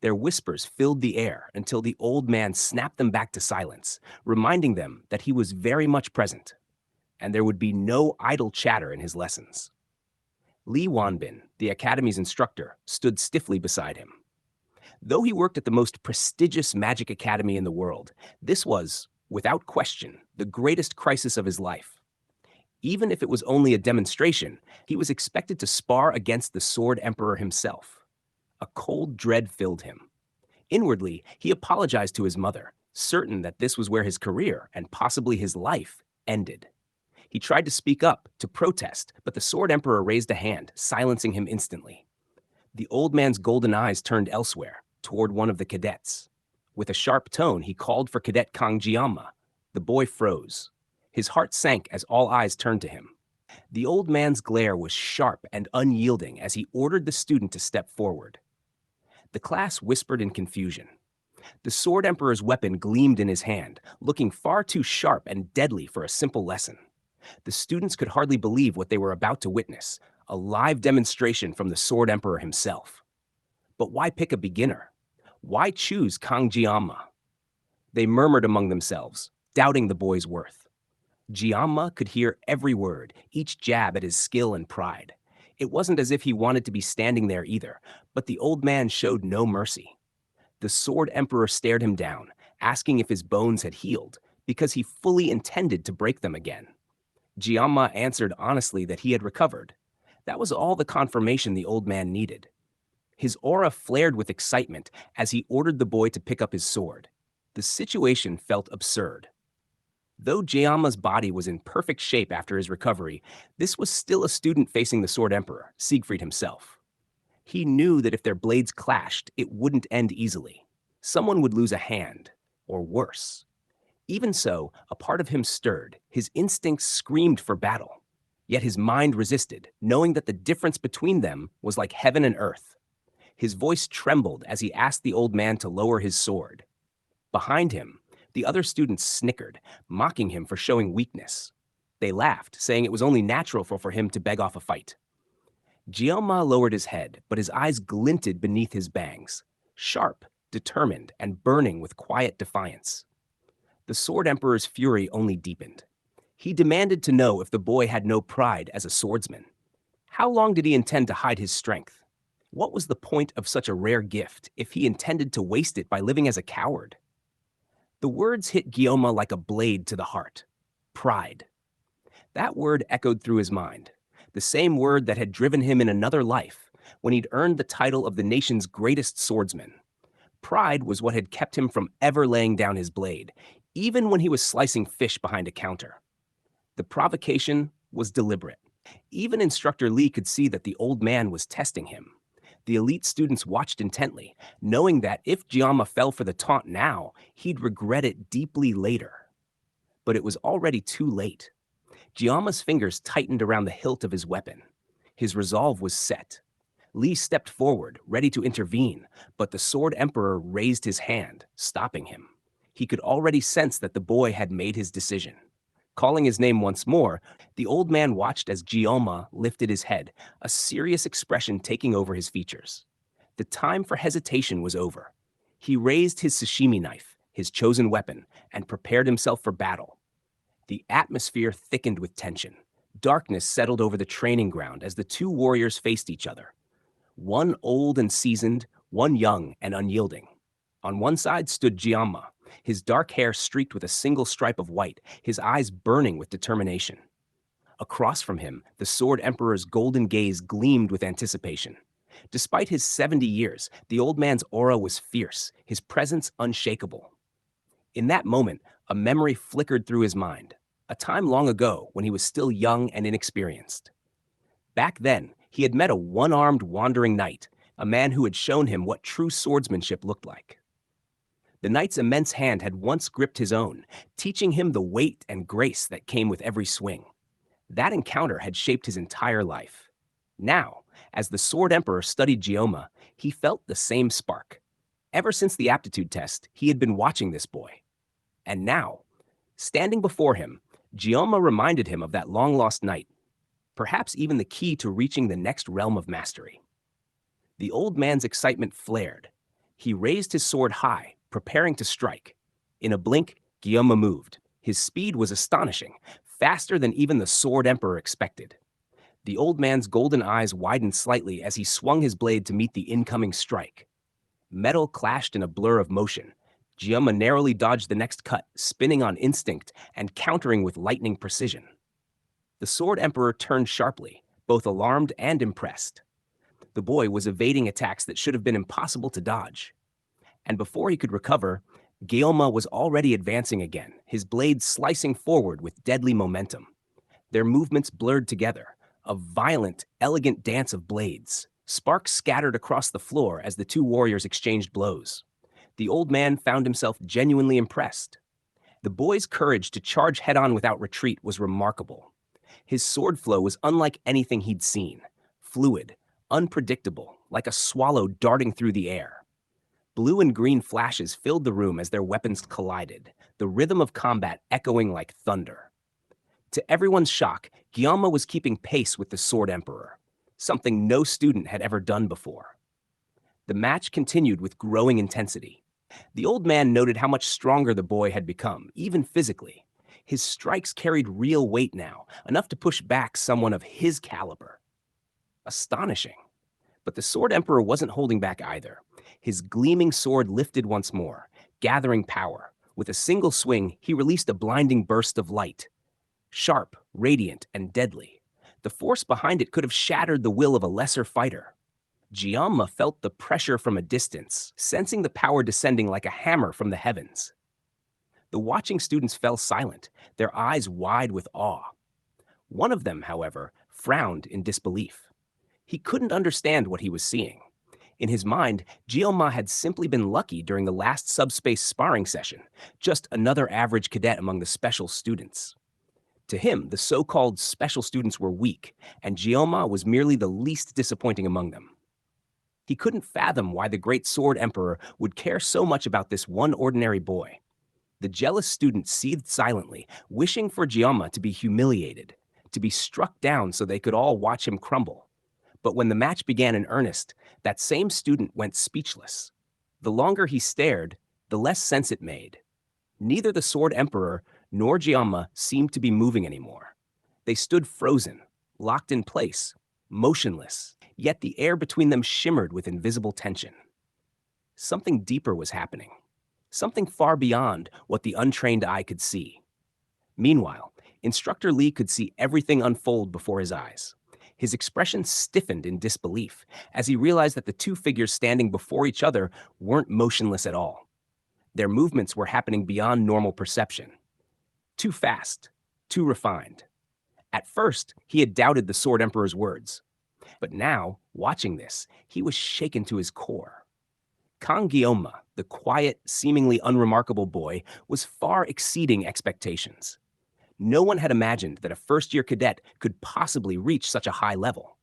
Their whispers filled the air until the old man snapped them back to silence, reminding them that he was very much present, and there would be no idle chatter in his lessons. Li Wanbin, the academy's instructor, stood stiffly beside him. Though he worked at the most prestigious magic academy in the world, this was, without question, the greatest crisis of his life. Even if it was only a demonstration, he was expected to spar against the Sword Emperor himself. A cold dread filled him. Inwardly, he apologized to his mother, certain that this was where his career, and possibly his life, ended. He tried to speak up, to protest, but the Sword Emperor raised a hand, silencing him instantly. The old man's golden eyes turned elsewhere, toward one of the cadets. With a sharp tone, he called for Cadet Kang Giamma. The boy froze. His heart sank as all eyes turned to him. The old man's glare was sharp and unyielding as he ordered the student to step forward. The class whispered in confusion. The Sword Emperor's weapon gleamed in his hand, looking far too sharp and deadly for a simple lesson. The students could hardly believe what they were about to witness, a live demonstration from the Sword Emperor himself. But why pick a beginner? Why choose Kang Giamma? They murmured among themselves, doubting the boy's worth. Giamma could hear every word, each jab at his skill and pride. It wasn't as if he wanted to be standing there either, but the old man showed no mercy. The Sword Emperor stared him down, asking if his bones had healed, because he fully intended to break them again. Giamma answered honestly that he had recovered. That was all the confirmation the old man needed. His aura flared with excitement as he ordered the boy to pick up his sword. The situation felt absurd. Though Giamma's body was in perfect shape after his recovery, this was still a student facing the Sword Emperor, Siegfried himself. He knew that if their blades clashed, it wouldn't end easily. Someone would lose a hand, or worse. Even so, a part of him stirred. His instincts screamed for battle. Yet his mind resisted, knowing that the difference between them was like heaven and earth. His voice trembled as he asked the old man to lower his sword. Behind him, the other students snickered, mocking him for showing weakness. They laughed, saying it was only natural for him to beg off a fight. Gyoma lowered his head, but his eyes glinted beneath his bangs, sharp, determined, and burning with quiet defiance. The Sword Emperor's fury only deepened. He demanded to know if the boy had no pride as a swordsman. How long did he intend to hide his strength? What was the point of such a rare gift if he intended to waste it by living as a coward? The words hit Gyoma like a blade to the heart. Pride. That word echoed through his mind, the same word that had driven him in another life, when he'd earned the title of the nation's greatest swordsman. Pride was what had kept him from ever laying down his blade, even when he was slicing fish behind a counter. The provocation was deliberate. Even Instructor Lee could see that the old man was testing him. The elite students watched intently, knowing that if Gyoma fell for the taunt now, he'd regret it deeply later. But it was already too late. Gyoma's fingers tightened around the hilt of his weapon. His resolve was set. Lee stepped forward, ready to intervene, but the Sword Emperor raised his hand, stopping him. He could already sense that the boy had made his decision. Calling his name once more, the old man watched as Gyoma lifted his head, a serious expression taking over his features. The time for hesitation was over. He raised his sashimi knife, his chosen weapon, and prepared himself for battle. The atmosphere thickened with tension. Darkness settled over the training ground as the two warriors faced each other. One old and seasoned, one young and unyielding. On one side stood Gyoma, his dark hair streaked with a single stripe of white, his eyes burning with determination. Across from him, the Sword Emperor's golden gaze gleamed with anticipation. Despite his 70 years, the old man's aura was fierce, his presence unshakable. In that moment, a memory flickered through his mind, a time long ago when he was still young and inexperienced. Back then, he had met a one-armed wandering knight, a man who had shown him what true swordsmanship looked like. The knight's immense hand had once gripped his own, teaching him the weight and grace that came with every swing. That encounter had shaped his entire life. Now, as the Sword Emperor studied Gyoma, he felt the same spark. Ever since the aptitude test, he had been watching this boy. And now, standing before him, Gyoma reminded him of that long-lost knight, perhaps even the key to reaching the next realm of mastery. The old man's excitement flared. He raised his sword high, preparing to strike. In a blink, Gyoma moved. His speed was astonishing, faster than even the Sword Emperor expected. The old man's golden eyes widened slightly as he swung his blade to meet the incoming strike. Metal clashed in a blur of motion. Gyoma narrowly dodged the next cut, spinning on instinct and countering with lightning precision. The Sword Emperor turned sharply, both alarmed and impressed. The boy was evading attacks that should have been impossible to dodge. And before he could recover, Gyoma was already advancing again, his blade slicing forward with deadly momentum. Their movements blurred together, a violent, elegant dance of blades. Sparks scattered across the floor as the two warriors exchanged blows. The old man found himself genuinely impressed. The boy's courage to charge head-on without retreat was remarkable. His sword flow was unlike anything he'd seen, fluid, unpredictable, like a swallow darting through the air. Blue and green flashes filled the room as their weapons collided, the rhythm of combat echoing like thunder. To everyone's shock, Gyoma was keeping pace with the Sword Emperor, something no student had ever done before. The match continued with growing intensity. The old man noted how much stronger the boy had become, even physically. His strikes carried real weight now, enough to push back someone of his caliber. Astonishing. But the Sword Emperor wasn't holding back either. His gleaming sword lifted once more, gathering power. With a single swing, he released a blinding burst of light. Sharp, radiant, and deadly. The force behind it could have shattered the will of a lesser fighter. Gyoma felt the pressure from a distance, sensing the power descending like a hammer from the heavens. The watching students fell silent, their eyes wide with awe. One of them, however, frowned in disbelief. He couldn't understand what he was seeing. In his mind, Gyoma had simply been lucky during the last subspace sparring session, just another average cadet among the special students. To him, the so-called special students were weak, and Gyoma was merely the least disappointing among them. He couldn't fathom why the great sword emperor would care so much about this one ordinary boy. The jealous student seethed silently, wishing for Gyoma to be humiliated, to be struck down so they could all watch him crumble. But when the match began in earnest, that same student went speechless. The longer he stared, the less sense it made. Neither the Sword Emperor nor Gyoma seemed to be moving anymore. They stood frozen, locked in place, motionless, yet the air between them shimmered with invisible tension. Something deeper was happening, something far beyond what the untrained eye could see. Meanwhile, Instructor Lee could see everything unfold before his eyes. His expression stiffened in disbelief as he realized that the two figures standing before each other weren't motionless at all. Their movements were happening beyond normal perception. Too fast, too refined. At first, he had doubted the Sword Emperor's words. But now, watching this, he was shaken to his core. Kangyoma, the quiet, seemingly unremarkable boy, was far exceeding expectations. No one had imagined that a first-year cadet could possibly reach such a high level.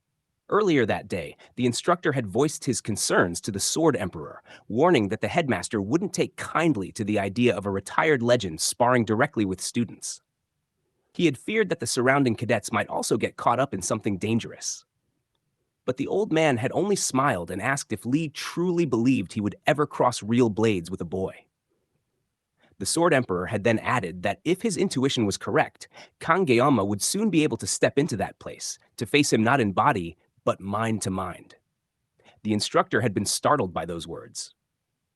Earlier that day, the instructor had voiced his concerns to the Sword Emperor, warning that the headmaster wouldn't take kindly to the idea of a retired legend sparring directly with students. He had feared that the surrounding cadets might also get caught up in something dangerous. But the old man had only smiled and asked if Lee truly believed he would ever cross real blades with a boy. The Sword Emperor had then added that if his intuition was correct, Kangyama would soon be able to step into that place, to face him not in body, but mind to mind. The instructor had been startled by those words.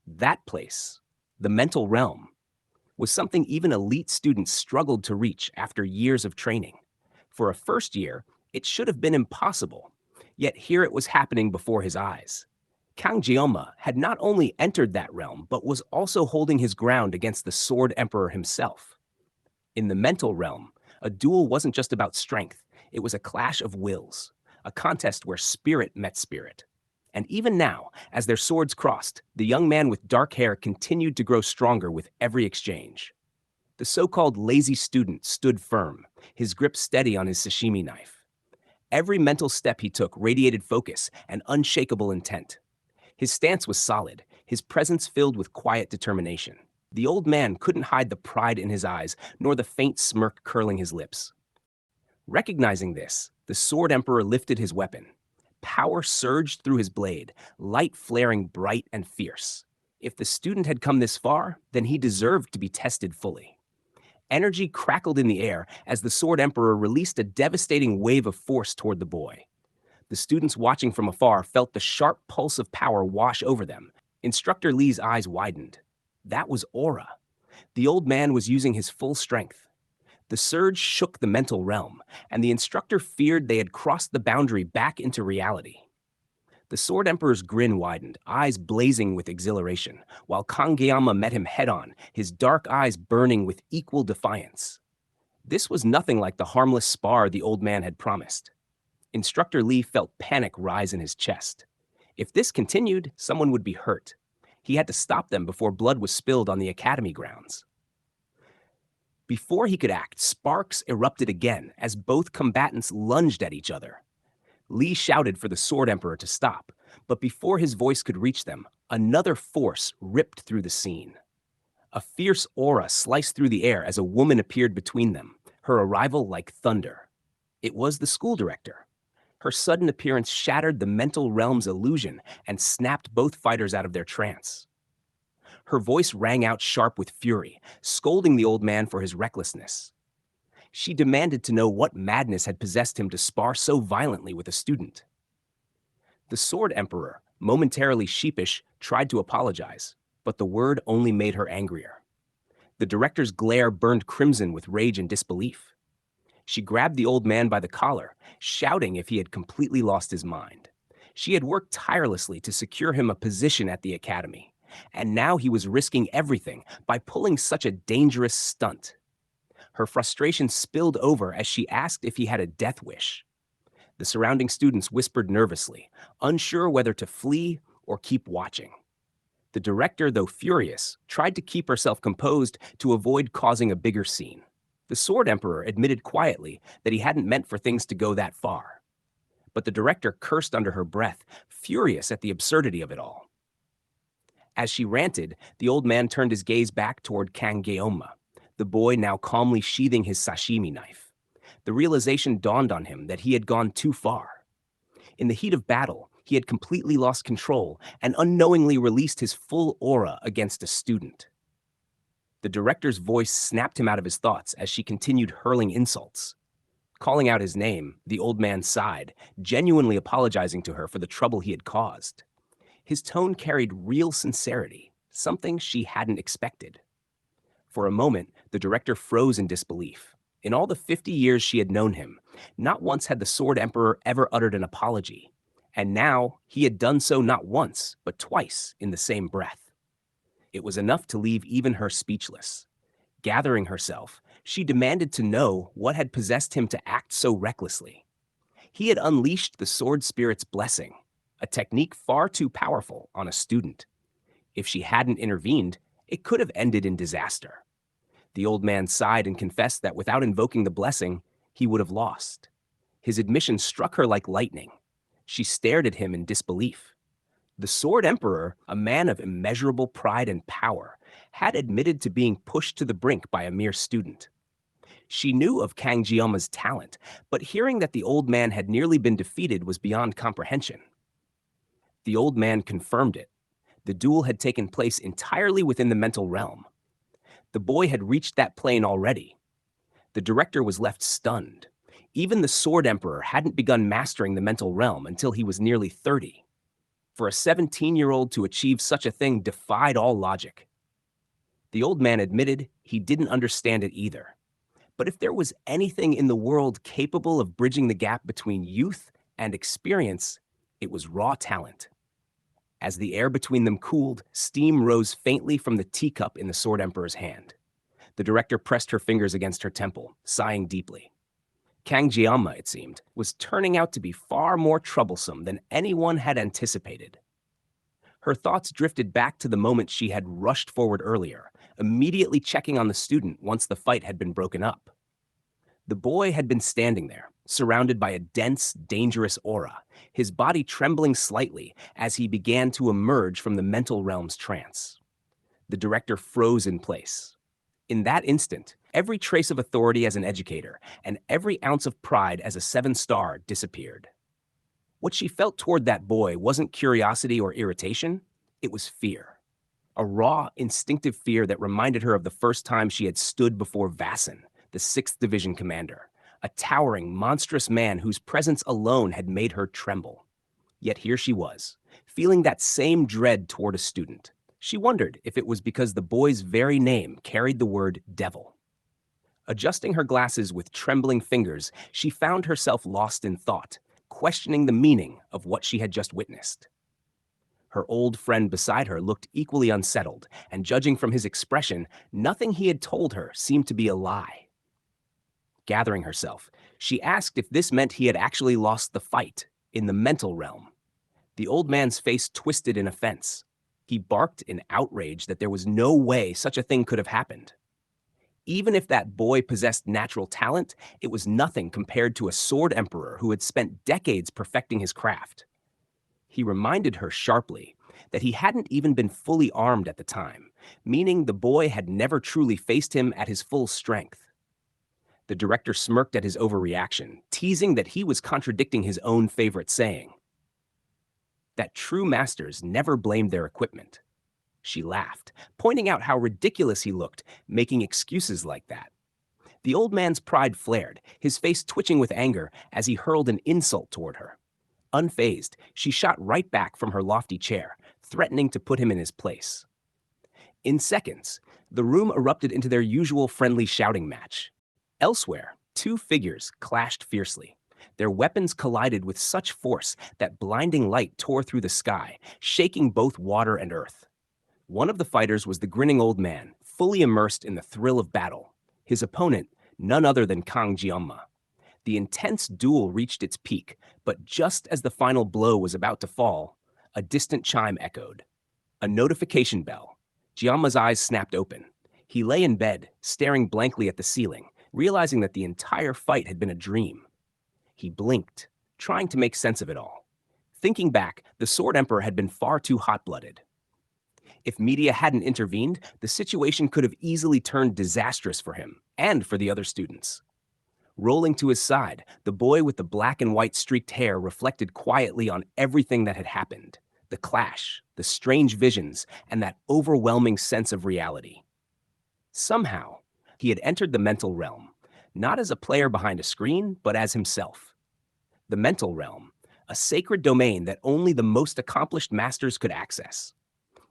That place, the mental realm, was something even elite students struggled to reach after years of training. For a first year, it should have been impossible, yet here it was happening before his eyes. Kangyoma had not only entered that realm, but was also holding his ground against the Sword Emperor himself. In the mental realm, a duel wasn't just about strength, it was a clash of wills, a contest where spirit met spirit. And even now, as their swords crossed, the young man with dark hair continued to grow stronger with every exchange. The so-called lazy student stood firm, his grip steady on his sashimi knife. Every mental step he took radiated focus and unshakable intent. His stance was solid, his presence filled with quiet determination. The old man couldn't hide the pride in his eyes, nor the faint smirk curling his lips. Recognizing this, the Sword Emperor lifted his weapon. Power surged through his blade, light flaring bright and fierce. If the student had come this far, then he deserved to be tested fully. Energy crackled in the air as the Sword Emperor released a devastating wave of force toward the boy. The students watching from afar felt the sharp pulse of power wash over them. Instructor Lee's eyes widened. That was aura. The old man was using his full strength. The surge shook the mental realm, and the instructor feared they had crossed the boundary back into reality. The Sword Emperor's grin widened, eyes blazing with exhilaration, while Kangyama met him head-on, his dark eyes burning with equal defiance. This was nothing like the harmless spar the old man had promised. Instructor Lee felt panic rise in his chest. If this continued, someone would be hurt. He had to stop them before blood was spilled on the academy grounds. Before he could act, sparks erupted again as both combatants lunged at each other. Lee shouted for the Sword Emperor to stop, but before his voice could reach them, another force ripped through the scene. A fierce aura sliced through the air as a woman appeared between them, her arrival like thunder. It was the school director. Her sudden appearance shattered the mental realm's illusion and snapped both fighters out of their trance. Her voice rang out sharp with fury, scolding the old man for his recklessness. She demanded to know what madness had possessed him to spar so violently with a student. The Sword Emperor, momentarily sheepish, tried to apologize, but the word only made her angrier. The director's glare burned crimson with rage and disbelief. She grabbed the old man by the collar, shouting if he had completely lost his mind. She had worked tirelessly to secure him a position at the academy, and now he was risking everything by pulling such a dangerous stunt. Her frustration spilled over as she asked if he had a death wish. The surrounding students whispered nervously, unsure whether to flee or keep watching. The director, though furious, tried to keep herself composed to avoid causing a bigger scene. The Sword Emperor admitted quietly that he hadn't meant for things to go that far. But the director cursed under her breath, furious at the absurdity of it all. As she ranted, the old man turned his gaze back toward Kangeoma, the boy now calmly sheathing his sashimi knife. The realization dawned on him that he had gone too far. In the heat of battle, he had completely lost control and unknowingly released his full aura against a student. The director's voice snapped him out of his thoughts as she continued hurling insults. Calling out his name, the old man sighed, genuinely apologizing to her for the trouble he had caused. His tone carried real sincerity, something she hadn't expected. For a moment, the director froze in disbelief. In all the 50 years she had known him, not once had the Sword Emperor ever uttered an apology. And now he had done so not once, but twice in the same breath. It was enough to leave even her speechless. Gathering herself, she demanded to know what had possessed him to act so recklessly. He had unleashed the sword spirit's blessing, a technique far too powerful on a student. If she hadn't intervened, it could have ended in disaster. The old man sighed and confessed that without invoking the blessing, he would have lost. His admission struck her like lightning. She stared at him in disbelief. The Sword Emperor, a man of immeasurable pride and power, had admitted to being pushed to the brink by a mere student. She knew of Kangjeoma's talent, but hearing that the old man had nearly been defeated was beyond comprehension. The old man confirmed it. The duel had taken place entirely within the mental realm. The boy had reached that plane already. The director was left stunned. Even the Sword Emperor hadn't begun mastering the mental realm until he was nearly 30. For a 17-year-old to achieve such a thing defied all logic. The old man admitted he didn't understand it either. But if there was anything in the world capable of bridging the gap between youth and experience, it was raw talent. As the air between them cooled, steam rose faintly from the teacup in the Sword Emperor's hand. The director pressed her fingers against her temple, sighing deeply. Kangjeoma, it seemed, was turning out to be far more troublesome than anyone had anticipated. Her thoughts drifted back to the moment she had rushed forward earlier, immediately checking on the student once the fight had been broken up. The boy had been standing there, surrounded by a dense, dangerous aura, his body trembling slightly as he began to emerge from the mental realm's trance. The director froze in place. In that instant, every trace of authority as an educator and every ounce of pride as a 7-star disappeared. What she felt toward that boy wasn't curiosity or irritation, it was fear. A raw, instinctive fear that reminded her of the first time she had stood before Vassan, the 6th Division commander, a towering, monstrous man whose presence alone had made her tremble. Yet here she was, feeling that same dread toward a student. She wondered if it was because the boy's very name carried the word devil. Adjusting her glasses with trembling fingers, she found herself lost in thought, questioning the meaning of what she had just witnessed. Her old friend beside her looked equally unsettled, and judging from his expression, nothing he had told her seemed to be a lie. Gathering herself, she asked if this meant he had actually lost the fight in the mental realm. The old man's face twisted in offense. He barked in outrage that there was no way such a thing could have happened. Even if that boy possessed natural talent, it was nothing compared to a sword emperor who had spent decades perfecting his craft. He reminded her sharply that he hadn't even been fully armed at the time, meaning the boy had never truly faced him at his full strength. The director smirked at his overreaction, teasing that he was contradicting his own favorite saying, that true masters never blamed their equipment. She laughed, pointing out how ridiculous he looked, making excuses like that. The old man's pride flared, his face twitching with anger as he hurled an insult toward her. Unfazed, she shot right back from her lofty chair, threatening to put him in his place. In seconds, the room erupted into their usual friendly shouting match. Elsewhere, two figures clashed fiercely. Their weapons collided with such force that blinding light tore through the sky, shaking both water and earth. One of the fighters was the grinning old man, fully immersed in the thrill of battle. His opponent, none other than Kang Jianma. The intense duel reached its peak, but just as the final blow was about to fall, a distant chime echoed. A notification bell. Jianma's eyes snapped open. He lay in bed, staring blankly at the ceiling, realizing that the entire fight had been a dream. He blinked, trying to make sense of it all. Thinking back, the Sword Emperor had been far too hot-blooded. If media hadn't intervened, the situation could have easily turned disastrous for him and for the other students. Rolling to his side, the boy with the black and white streaked hair reflected quietly on everything that had happened: the clash, the strange visions, and that overwhelming sense of reality. Somehow, he had entered the mental realm, not as a player behind a screen, but as himself. The mental realm, a sacred domain that only the most accomplished masters could access.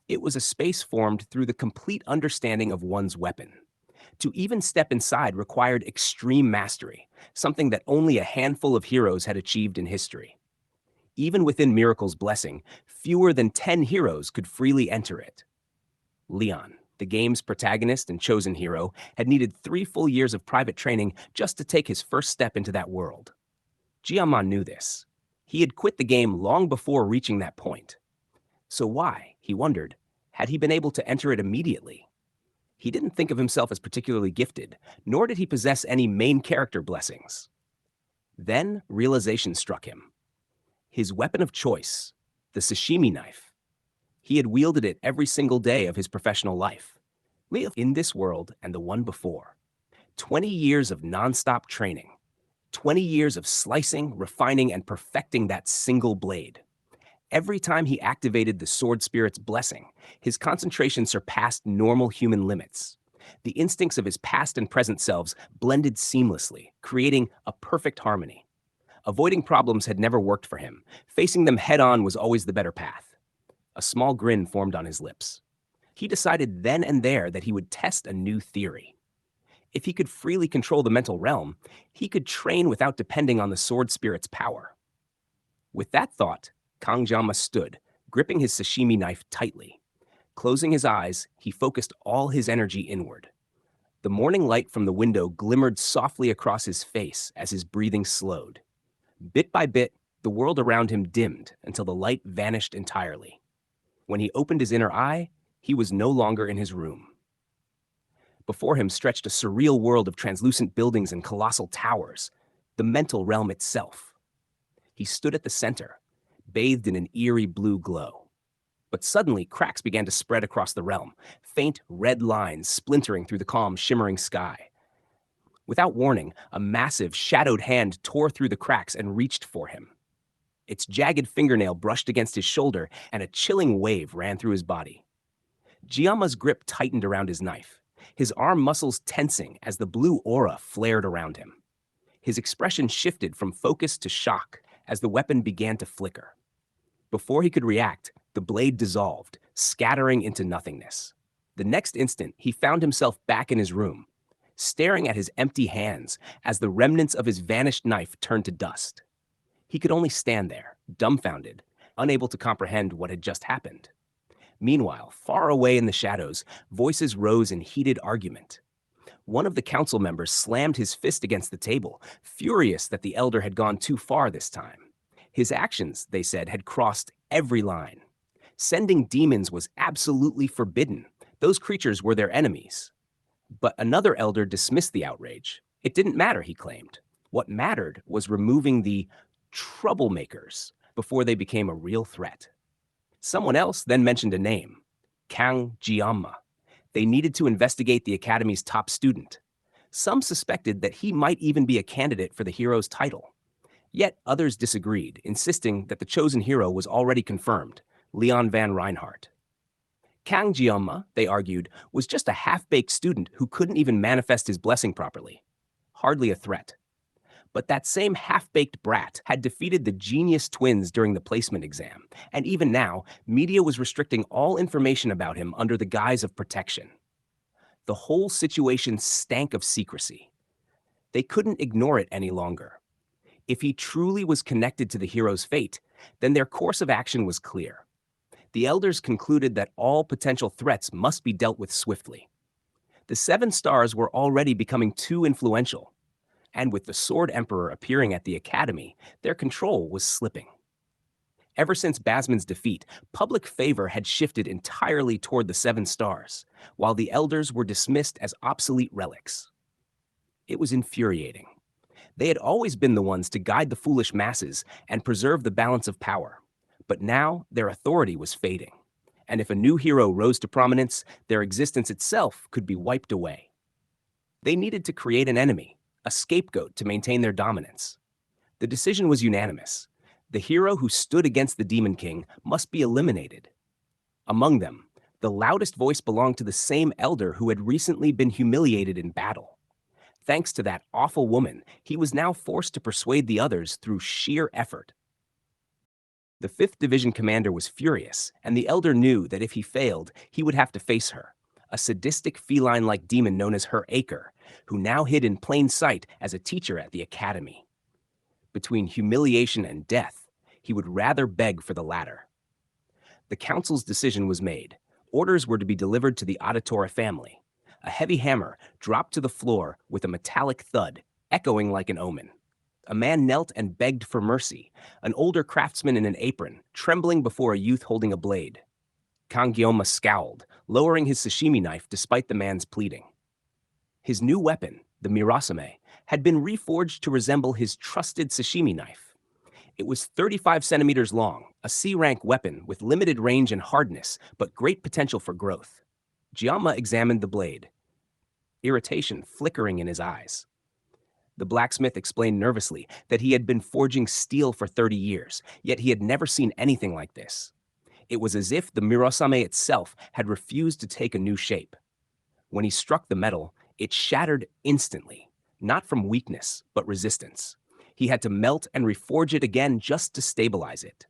It was a space formed through the complete understanding of one's weapon. To even step inside required extreme mastery, something that only a handful of heroes had achieved in history. Even within Miracle's blessing, fewer than 10 heroes could freely enter it. Leon, the game's protagonist and chosen hero, had needed 3 full years of private training just to take his first step into that world. Jianma knew this. He had quit the game long before reaching that point. So why, he wondered, had he been able to enter it immediately? He didn't think of himself as particularly gifted, nor did he possess any main character blessings. Then realization struck him. His weapon of choice, the sashimi knife. He had wielded it every single day of his professional life, in this world and the one before. 20 years of nonstop training. 20 years of slicing, refining, and perfecting that single blade. Every time he activated the sword spirit's blessing, his concentration surpassed normal human limits. The instincts of his past and present selves blended seamlessly, creating a perfect harmony. Avoiding problems had never worked for him. Facing them head-on was always the better path. A small grin formed on his lips. He decided then and there that he would test a new theory. If he could freely control the mental realm, he could train without depending on the sword spirit's power. With that thought, Kangjama stood, gripping his sashimi knife tightly. Closing his eyes, he focused all his energy inward. The morning light from the window glimmered softly across his face as his breathing slowed. Bit by bit, the world around him dimmed until the light vanished entirely. When he opened his inner eye, he was no longer in his room. Before him stretched a surreal world of translucent buildings and colossal towers, the mental realm itself. He stood at the center, bathed in an eerie blue glow. But suddenly, cracks began to spread across the realm, faint red lines splintering through the calm, shimmering sky. Without warning, a massive, shadowed hand tore through the cracks and reached for him. Its jagged fingernail brushed against his shoulder, and a chilling wave ran through his body. Jiama's grip tightened around his knife, his arm muscles tensing as the blue aura flared around him. His expression shifted from focus to shock as the weapon began to flicker. Before he could react, the blade dissolved, scattering into nothingness. The next instant, he found himself back in his room, staring at his empty hands as the remnants of his vanished knife turned to dust. He could only stand there, dumbfounded, unable to comprehend what had just happened. Meanwhile, far away in the shadows, voices rose in heated argument. One of the council members slammed his fist against the table, furious that the elder had gone too far this time. His actions, they said, had crossed every line. Sending demons was absolutely forbidden. Those creatures were their enemies. But another elder dismissed the outrage. It didn't matter, he claimed. What mattered was removing the troublemakers before they became a real threat. Someone else then mentioned a name, Kang Jianma. They needed to investigate the academy's top student. Some suspected that he might even be a candidate for the hero's title. Yet others disagreed, insisting that the chosen hero was already confirmed, Leon van Reinhardt. Kang Jianma, they argued, was just a half-baked student who couldn't even manifest his blessing properly. Hardly a threat. But that same half-baked brat had defeated the genius twins during the placement exam, and even now, media was restricting all information about him under the guise of protection. The whole situation stank of secrecy. They couldn't ignore it any longer. If he truly was connected to the hero's fate, then their course of action was clear. The elders concluded that all potential threats must be dealt with swiftly. The 7 stars were already becoming too influential, and with the Sword Emperor appearing at the academy, their control was slipping. Ever since Basman's defeat, public favor had shifted entirely toward the 7 stars, while the elders were dismissed as obsolete relics. It was infuriating. They had always been the ones to guide the foolish masses and preserve the balance of power. But now their authority was fading. And if a new hero rose to prominence, their existence itself could be wiped away. They needed to create an enemy, a scapegoat to maintain their dominance. The decision was unanimous. The hero who stood against the Demon King must be eliminated. Among them, the loudest voice belonged to the same elder who had recently been humiliated in battle. Thanks to that awful woman, he was now forced to persuade the others through sheer effort. The 5th Division commander was furious, and the elder knew that if he failed, he would have to face her, a sadistic feline-like demon known as her Acre, who now hid in plain sight as a teacher at the academy. Between humiliation and death, he would rather beg for the latter. The council's decision was made. Orders were to be delivered to the Auditora family. A heavy hammer dropped to the floor with a metallic thud, echoing like an omen. A man knelt and begged for mercy, an older craftsman in an apron, trembling before a youth holding a blade. Kangyoma scowled, lowering his sashimi knife despite the man's pleading. His new weapon, the Mirasame, had been reforged to resemble his trusted sashimi knife. It was 35 centimeters long, a C-rank weapon with limited range and hardness, but great potential for growth. Gyama examined the blade, irritation flickering in his eyes. The blacksmith explained nervously that he had been forging steel for 30 years, yet he had never seen anything like this. It was as if the Mirasame itself had refused to take a new shape. When he struck the metal, it shattered instantly, not from weakness, but resistance. He had to melt and reforge it again just to stabilize it.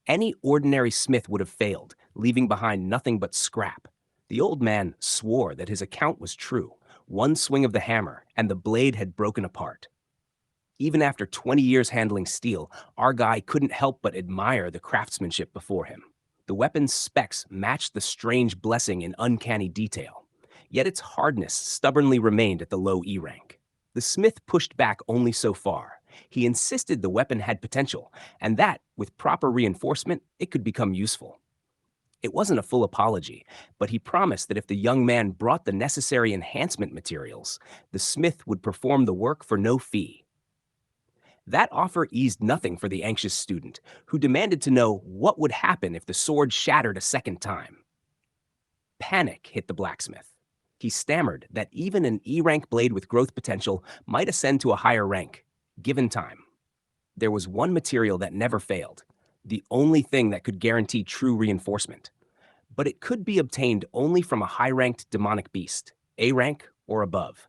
Any ordinary smith would have failed, leaving behind nothing but scrap. The old man swore that his account was true. One swing of the hammer, and the blade had broken apart. Even after 20 years handling steel, our guy couldn't help but admire the craftsmanship before him. The weapon's specs matched the strange blessing in uncanny detail, yet its hardness stubbornly remained at the low E rank. The smith pushed back only so far. He insisted the weapon had potential, and that, with proper reinforcement, it could become useful. It wasn't a full apology, but he promised that if the young man brought the necessary enhancement materials, the smith would perform the work for no fee. That offer eased nothing for the anxious student, who demanded to know what would happen if the sword shattered a second time. Panic hit the blacksmith. He stammered that even an E-rank blade with growth potential might ascend to a higher rank, given time. There was one material that never failed, the only thing that could guarantee true reinforcement. But it could be obtained only from a high-ranked demonic beast, A rank or above.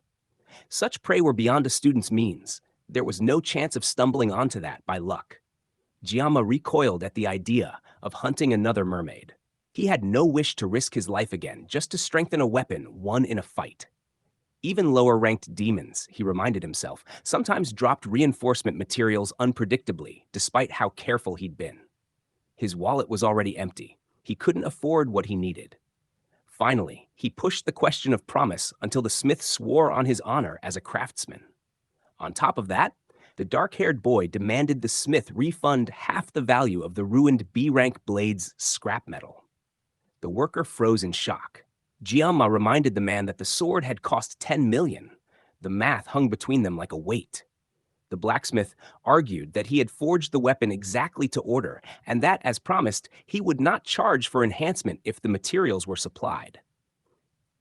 Such prey were beyond a student's means. There was no chance of stumbling onto that by luck. Gyama recoiled at the idea of hunting another mermaid. He had no wish to risk his life again just to strengthen a weapon won in a fight. Even lower-ranked demons, he reminded himself, sometimes dropped reinforcement materials unpredictably, despite how careful he'd been. His wallet was already empty. He couldn't afford what he needed. Finally, he pushed the question of promise until the smith swore on his honor as a craftsman. On top of that, the dark-haired boy demanded the smith refund half the value of the ruined B-rank blade's scrap metal. The worker froze in shock. Gyama reminded the man that the sword had cost 10 million. The math hung between them like a weight. The blacksmith argued that he had forged the weapon exactly to order, and that, as promised, he would not charge for enhancement if the materials were supplied.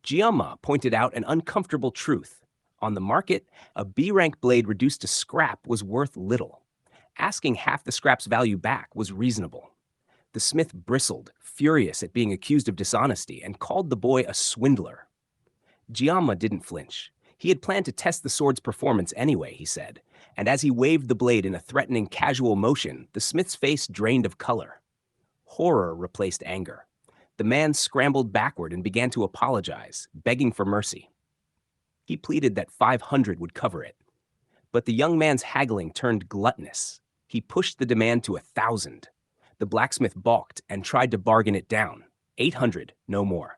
Gyama pointed out an uncomfortable truth. On the market, a B-rank blade reduced to scrap was worth little. Asking half the scrap's value back was reasonable. The smith bristled, furious at being accused of dishonesty, and called the boy a swindler. Gyama didn't flinch. He had planned to test the sword's performance anyway, he said, and as he waved the blade in a threatening casual motion, the smith's face drained of color. Horror replaced anger. The man scrambled backward and began to apologize, begging for mercy. He pleaded that 500 would cover it. But the young man's haggling turned gluttonous. He pushed the demand to 1,000. The blacksmith balked and tried to bargain it down. 800, no more.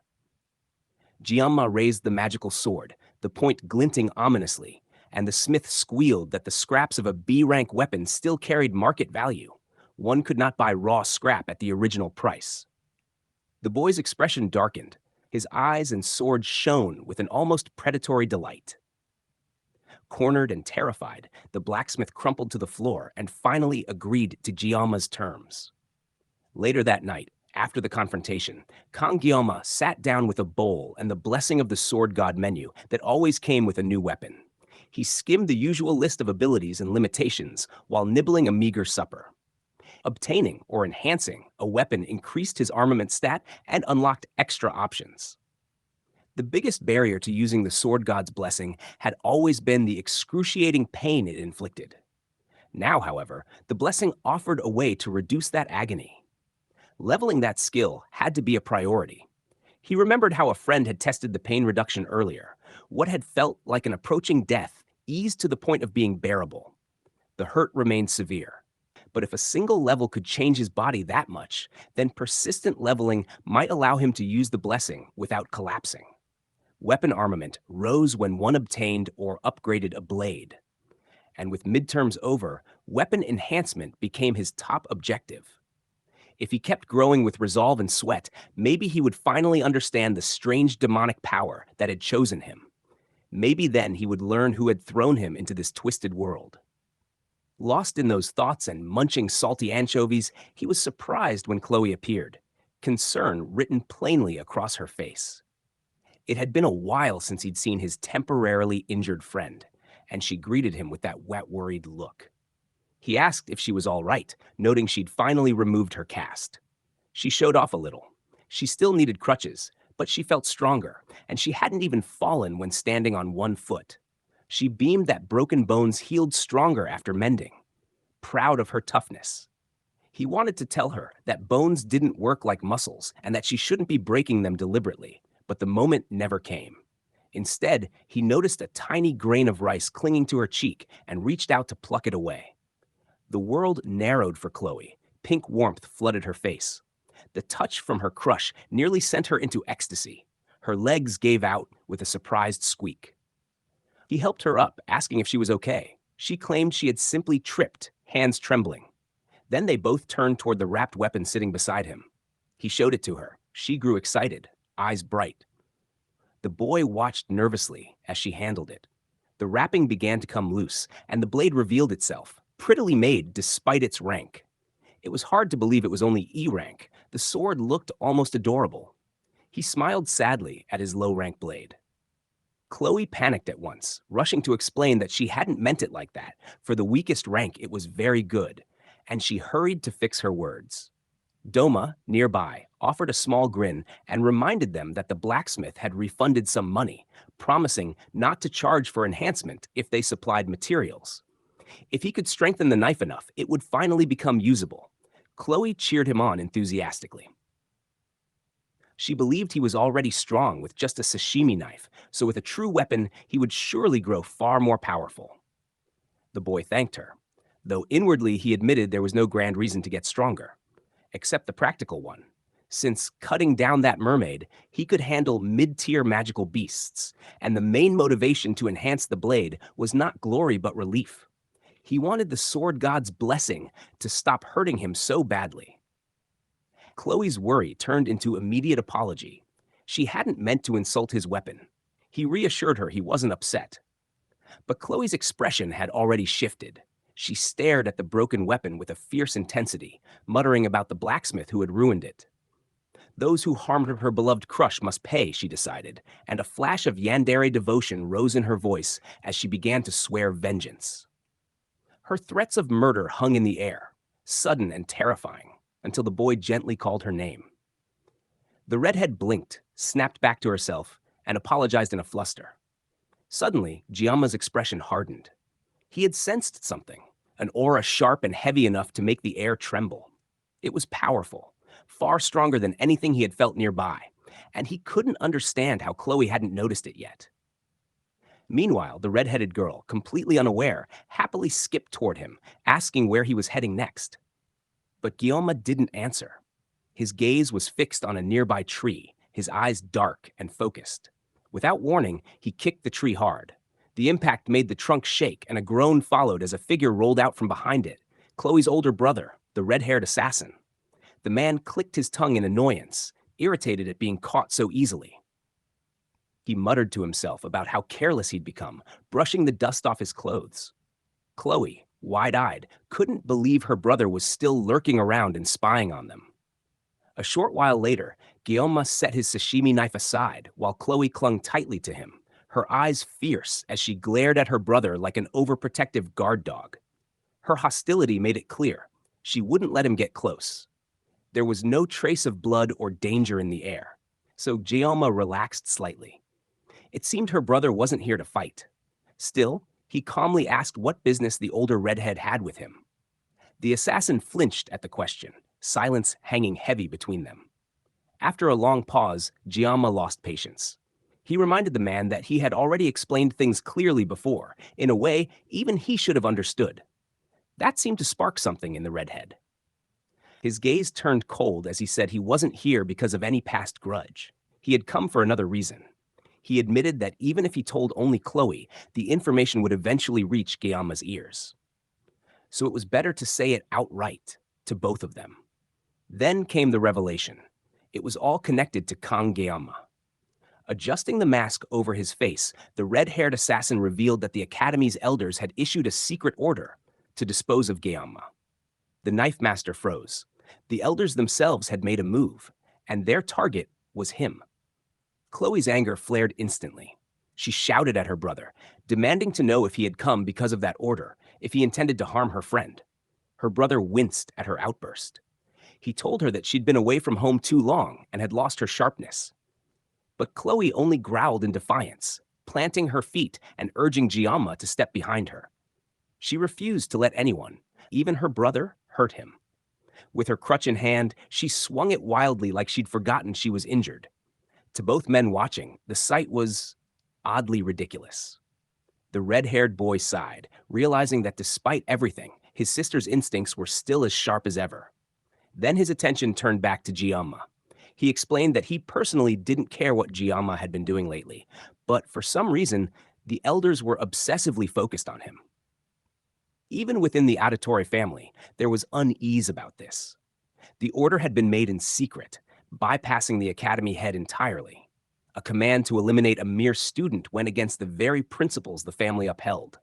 Gyama raised the magical sword, the point glinting ominously, and the smith squealed that the scraps of a B-rank weapon still carried market value. One could not buy raw scrap at the original price. The boy's expression darkened. His eyes and sword shone with an almost predatory delight. Cornered and terrified, the blacksmith crumpled to the floor and finally agreed to Gyalma's terms. Later that night, after the confrontation, Kang Gyalma sat down with a bowl and the blessing of the sword god menu that always came with a new weapon. He skimmed the usual list of abilities and limitations while nibbling a meager supper. Obtaining or enhancing a weapon increased his armament stat and unlocked extra options. The biggest barrier to using the sword god's blessing had always been the excruciating pain it inflicted. Now, however, the blessing offered a way to reduce that agony. Leveling that skill had to be a priority. He remembered how a friend had tested the pain reduction earlier. What had felt like an approaching death eased to the point of being bearable. The hurt remained severe. But if a single level could change his body that much, then persistent leveling might allow him to use the blessing without collapsing. Weapon armament rose when one obtained or upgraded a blade. And with midterms over, weapon enhancement became his top objective. If he kept growing with resolve and sweat, maybe he would finally understand the strange demonic power that had chosen him. Maybe then he would learn who had thrown him into this twisted world. Lost in those thoughts and munching salty anchovies, he was surprised when Khloe appeared, concern written plainly across her face. It had been a while since he'd seen his temporarily injured friend, and she greeted him with that wet, worried look. He asked if she was all right, noting she'd finally removed her cast. She showed off a little. She still needed crutches, but she felt stronger, and she hadn't even fallen when standing on one foot. She beamed that broken bones healed stronger after mending, proud of her toughness. He wanted to tell her that bones didn't work like muscles and that she shouldn't be breaking them deliberately, but the moment never came. Instead, he noticed a tiny grain of rice clinging to her cheek and reached out to pluck it away. The world narrowed for Khloe. Pink warmth flooded her face. The touch from her crush nearly sent her into ecstasy. Her legs gave out with a surprised squeak. He helped her up, asking if she was okay. She claimed she had simply tripped, hands trembling. Then they both turned toward the wrapped weapon sitting beside him. He showed it to her. She grew excited, eyes bright. The boy watched nervously as she handled it. The wrapping began to come loose, and the blade revealed itself, prettily made despite its rank. It was hard to believe it was only E rank. The sword looked almost adorable. He smiled sadly at his low-rank blade. Khloe panicked at once, rushing to explain that she hadn't meant it like that. For the weakest rank, it was very good, and she hurried to fix her words. Doma, nearby, offered a small grin and reminded them that the blacksmith had refunded some money, promising not to charge for enhancement if they supplied materials. If he could strengthen the knife enough, it would finally become usable. Khloe cheered him on enthusiastically. She believed he was already strong with just a sashimi knife, so with a true weapon, he would surely grow far more powerful. The boy thanked her, though inwardly he admitted there was no grand reason to get stronger, except the practical one. Since cutting down that mermaid, he could handle mid-tier magical beasts, and the main motivation to enhance the blade was not glory but relief. He wanted the sword god's blessing to stop hurting him so badly. Khloe's worry turned into immediate apology. She hadn't meant to insult his weapon. He reassured her he wasn't upset. But Khloe's expression had already shifted. She stared at the broken weapon with a fierce intensity, muttering about the blacksmith who had ruined it. Those who harmed her beloved crush must pay, she decided, and a flash of yandere devotion rose in her voice as she began to swear vengeance. Her threats of murder hung in the air, sudden and terrifying, until the boy gently called her name. The redhead blinked, snapped back to herself, and apologized in a fluster. Suddenly, Gyalma's expression hardened. He had sensed something, an aura sharp and heavy enough to make the air tremble. It was powerful, far stronger than anything he had felt nearby, and he couldn't understand how Khloe hadn't noticed it yet. Meanwhile, the red-headed girl, completely unaware, happily skipped toward him, asking where he was heading next. But Gyalma didn't answer. His gaze was fixed on a nearby tree, his eyes dark and focused. Without warning, he kicked the tree hard. The impact made the trunk shake, and a groan followed as a figure rolled out from behind it. Khloe's older brother, the red-haired assassin. The man clicked his tongue in annoyance, irritated at being caught so easily. He muttered to himself about how careless he'd become, brushing the dust off his clothes. Khloe, wide-eyed, couldn't believe her brother was still lurking around and spying on them. A short while later, Guillaume set his sashimi knife aside while Khloe clung tightly to him, her eyes fierce as she glared at her brother like an overprotective guard dog. Her hostility made it clear. She wouldn't let him get close. There was no trace of blood or danger in the air, so Guillaume relaxed slightly. It seemed her brother wasn't here to fight. Still, he calmly asked what business the older redhead had with him. The assassin flinched at the question, silence hanging heavy between them. After a long pause, Guillaume lost patience. He reminded the man that he had already explained things clearly before, in a way even he should have understood. That seemed to spark something in the redhead. His gaze turned cold as he said he wasn't here because of any past grudge. He had come for another reason. He admitted that even if he told only Khloe, the information would eventually reach Guillaume's ears. So it was better to say it outright, to both of them. Then came the revelation. It was all connected to Kang Guillaume. Adjusting the mask over his face, the red-haired assassin revealed that the Academy's elders had issued a secret order to dispose of Guillaume. The knife master froze. The elders themselves had made a move, and their target was him. Khloe's anger flared instantly. She shouted at her brother, demanding to know if he had come because of that order, if he intended to harm her friend. Her brother winced at her outburst. He told her that she'd been away from home too long and had lost her sharpness. But Khloe only growled in defiance, planting her feet and urging Guillaume to step behind her. She refused to let anyone, even her brother, hurt him. With her crutch in hand, she swung it wildly like she'd forgotten she was injured. To both men watching, the sight was oddly ridiculous. The red-haired boy sighed, realizing that despite everything, his sister's instincts were still as sharp as ever. Then his attention turned back to Guillaume. He explained that he personally didn't care what Guillaume had been doing lately, but for some reason, the elders were obsessively focused on him. Even within the Auditore family, there was unease about this. The order had been made in secret, bypassing the Academy head entirely. A command to eliminate a mere student went against the very principles the family upheld.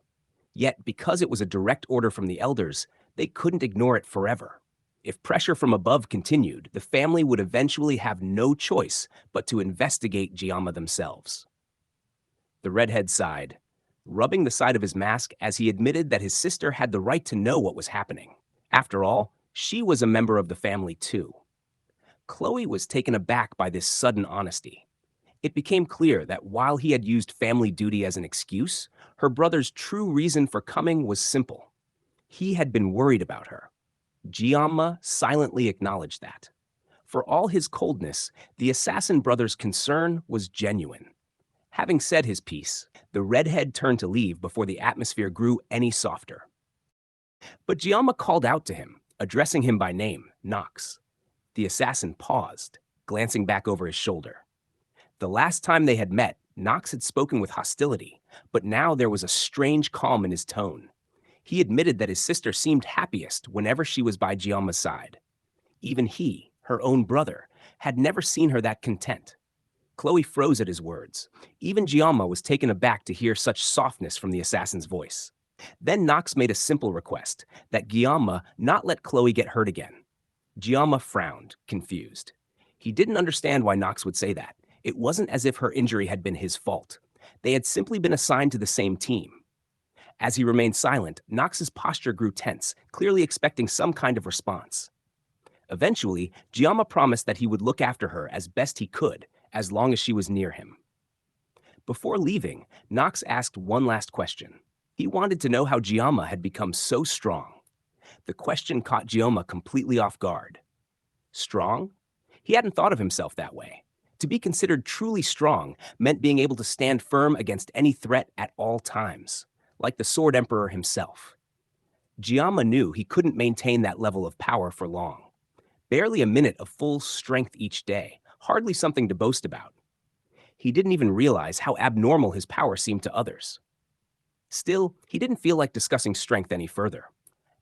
Yet, because it was a direct order from the elders, they couldn't ignore it forever. If pressure from above continued, the family would eventually have no choice but to investigate Guillaume themselves. The redhead sighed, rubbing the side of his mask as he admitted that his sister had the right to know what was happening. After all, she was a member of the family too. Khloe was taken aback by this sudden honesty. It became clear that while he had used family duty as an excuse, her brother's true reason for coming was simple. He had been worried about her. Guillaume silently acknowledged that. For all his coldness, the assassin brother's concern was genuine. Having said his piece, the redhead turned to leave before the atmosphere grew any softer. But Guillaume called out to him, addressing him by name, Nox. The assassin paused, glancing back over his shoulder. The last time they had met, Nox had spoken with hostility, but now there was a strange calm in his tone. He admitted that his sister seemed happiest whenever she was by Guillaume's side. Even he, her own brother, had never seen her that content. Khloe froze at his words. Even Guillaume was taken aback to hear such softness from the assassin's voice. Then Nox made a simple request, that Guillaume not let Khloe get hurt again. Guillaume frowned, confused. He didn't understand why Nox would say that. It wasn't as if her injury had been his fault. They had simply been assigned to the same team. As he remained silent, Nox's posture grew tense, clearly expecting some kind of response. Eventually, Guillaume promised that he would look after her as best he could, as long as she was near him. Before leaving, Nox asked one last question. He wanted to know how Guillaume had become so strong. The question caught Guillaume completely off guard. Strong? He hadn't thought of himself that way. To be considered truly strong meant being able to stand firm against any threat at all times, like the Sword Emperor himself. Guillaume knew he couldn't maintain that level of power for long. Barely a minute of full strength each day, hardly something to boast about. He didn't even realize how abnormal his power seemed to others. Still, he didn't feel like discussing strength any further.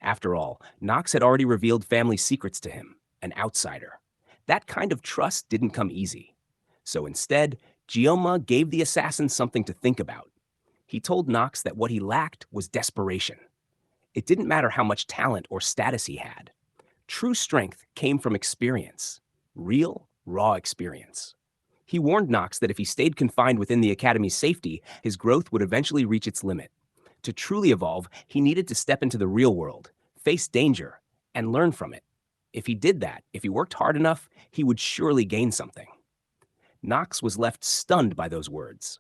After all, Nox had already revealed family secrets to him, an outsider. That kind of trust didn't come easy. So instead, Gyoma gave the assassin something to think about. He told Nox that what he lacked was desperation. It didn't matter how much talent or status he had. True strength came from experience. Real, raw experience. He warned Nox that if he stayed confined within the Academy's safety, his growth would eventually reach its limit. To truly evolve, he needed to step into the real world, face danger, and learn from it. If he did that, if he worked hard enough, he would surely gain something. Nox was left stunned by those words.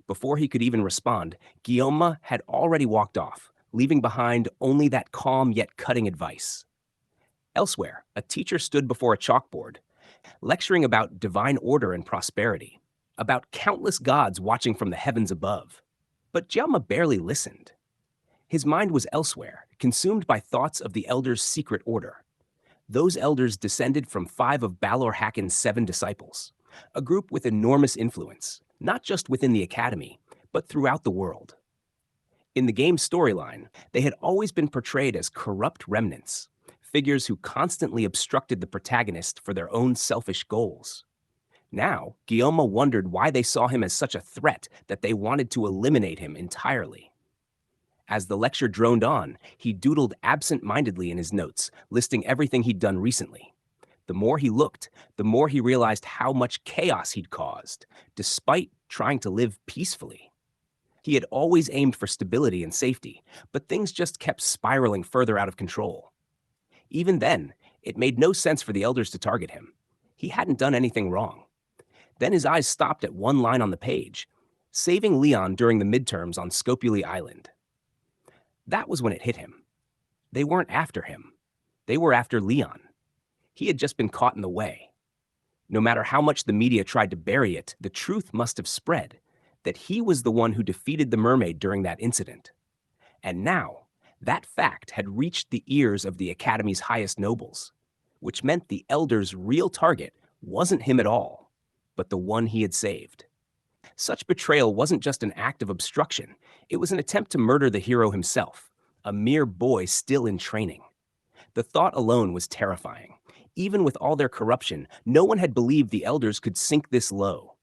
Before he could even respond, Guillaume had already walked off, leaving behind only that calm yet cutting advice. Elsewhere, a teacher stood before a chalkboard, lecturing about divine order and prosperity, about countless gods watching from the heavens above. But Gyama barely listened. His mind was elsewhere, consumed by thoughts of the elders' secret order. Those elders descended from 5 of Balor Haken's 7 disciples, a group with enormous influence, not just within the academy, but throughout the world. In the game's storyline, they had always been portrayed as corrupt remnants, figures who constantly obstructed the protagonist for their own selfish goals. Now, Guillaume wondered why they saw him as such a threat that they wanted to eliminate him entirely. As the lecture droned on, he doodled absent-mindedly in his notes, listing everything he'd done recently. The more he looked, the more he realized how much chaos he'd caused, despite trying to live peacefully. He had always aimed for stability and safety, but things just kept spiraling further out of control. Even then, it made no sense for the elders to target him. He hadn't done anything wrong. Then his eyes stopped at one line on the page, saving Leon during the midterms on Scopuli Island. That was when it hit him. They weren't after him. They were after Leon. He had just been caught in the way. No matter how much the media tried to bury it, the truth must have spread that he was the one who defeated the mermaid during that incident. And now, that fact had reached the ears of the Academy's highest nobles, which meant the Elder's real target wasn't him at all, but the one he had saved. Such betrayal wasn't just an act of obstruction, it was an attempt to murder the hero himself, a mere boy still in training. The thought alone was terrifying. Even with all their corruption, no one had believed the Elders could sink this low.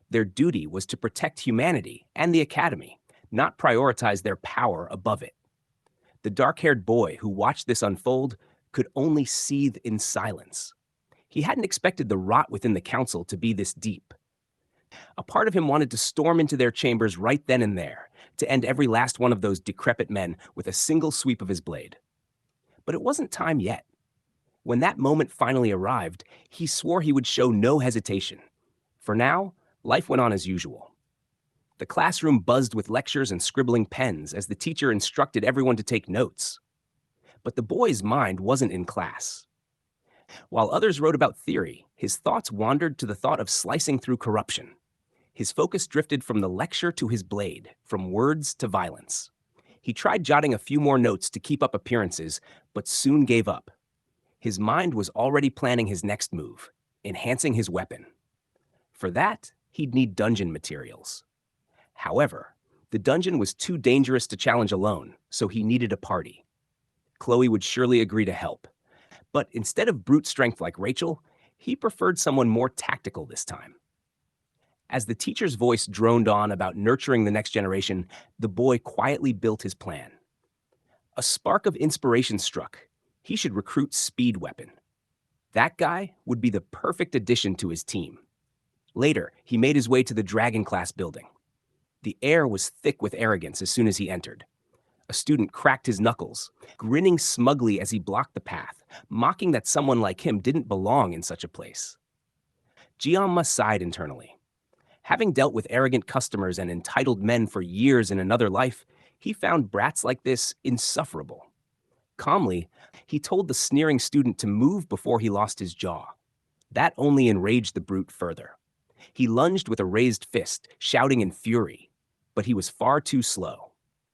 Their duty was to protect humanity and the Academy, not prioritize their power above it. The dark-haired boy who watched this unfold could only seethe in silence. He hadn't expected the rot within the council to be this deep. A part of him wanted to storm into their chambers right then and there, to end every last one of those decrepit men with a single sweep of his blade. But it wasn't time yet. When that moment finally arrived, he swore he would show no hesitation. For now, life went on as usual. The classroom buzzed with lectures and scribbling pens as the teacher instructed everyone to take notes. But the boy's mind wasn't in class. While others wrote about theory, his thoughts wandered to the thought of slicing through corruption. His focus drifted from the lecture to his blade, from words to violence. He tried jotting a few more notes to keep up appearances, but soon gave up. His mind was already planning his next move, enhancing his weapon. For that, he'd need dungeon materials. However, the dungeon was too dangerous to challenge alone, so he needed a party. Khloe would surely agree to help. But instead of brute strength like Rachel, he preferred someone more tactical this time. As the teacher's voice droned on about nurturing the next generation, the boy quietly built his plan. A spark of inspiration struck. He should recruit Speed Weapon. That guy would be the perfect addition to his team. Later, he made his way to the Dragon Class building. The air was thick with arrogance as soon as he entered. A student cracked his knuckles, grinning smugly as he blocked the path, mocking that someone like him didn't belong in such a place. Jianma sighed internally. Having dealt with arrogant customers and entitled men for years in another life, he found brats like this insufferable. Calmly, he told the sneering student to move before he lost his jaw. That only enraged the brute further. He lunged with a raised fist, shouting in fury, but he was far too slow.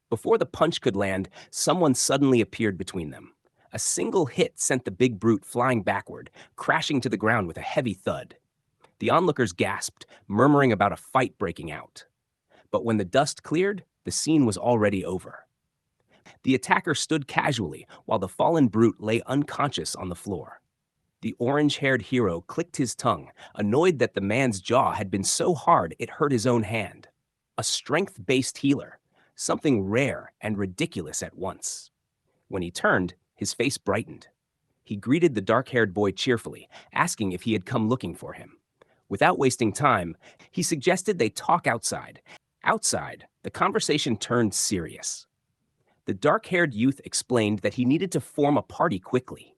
Before the punch could land, someone suddenly appeared between them. A single hit sent the big brute flying backward, crashing to the ground with a heavy thud. The onlookers gasped, murmuring about a fight breaking out. But when the dust cleared, the scene was already over. The attacker stood casually while the fallen brute lay unconscious on the floor. The orange-haired hero clicked his tongue, annoyed that the man's jaw had been so hard it hurt his own hand. A strength-based healer, something rare and ridiculous at once. When he turned, his face brightened. He greeted the dark-haired boy cheerfully, asking if he had come looking for him. Without wasting time, he suggested they talk outside. Outside, the conversation turned serious. The dark-haired youth explained that he needed to form a party quickly.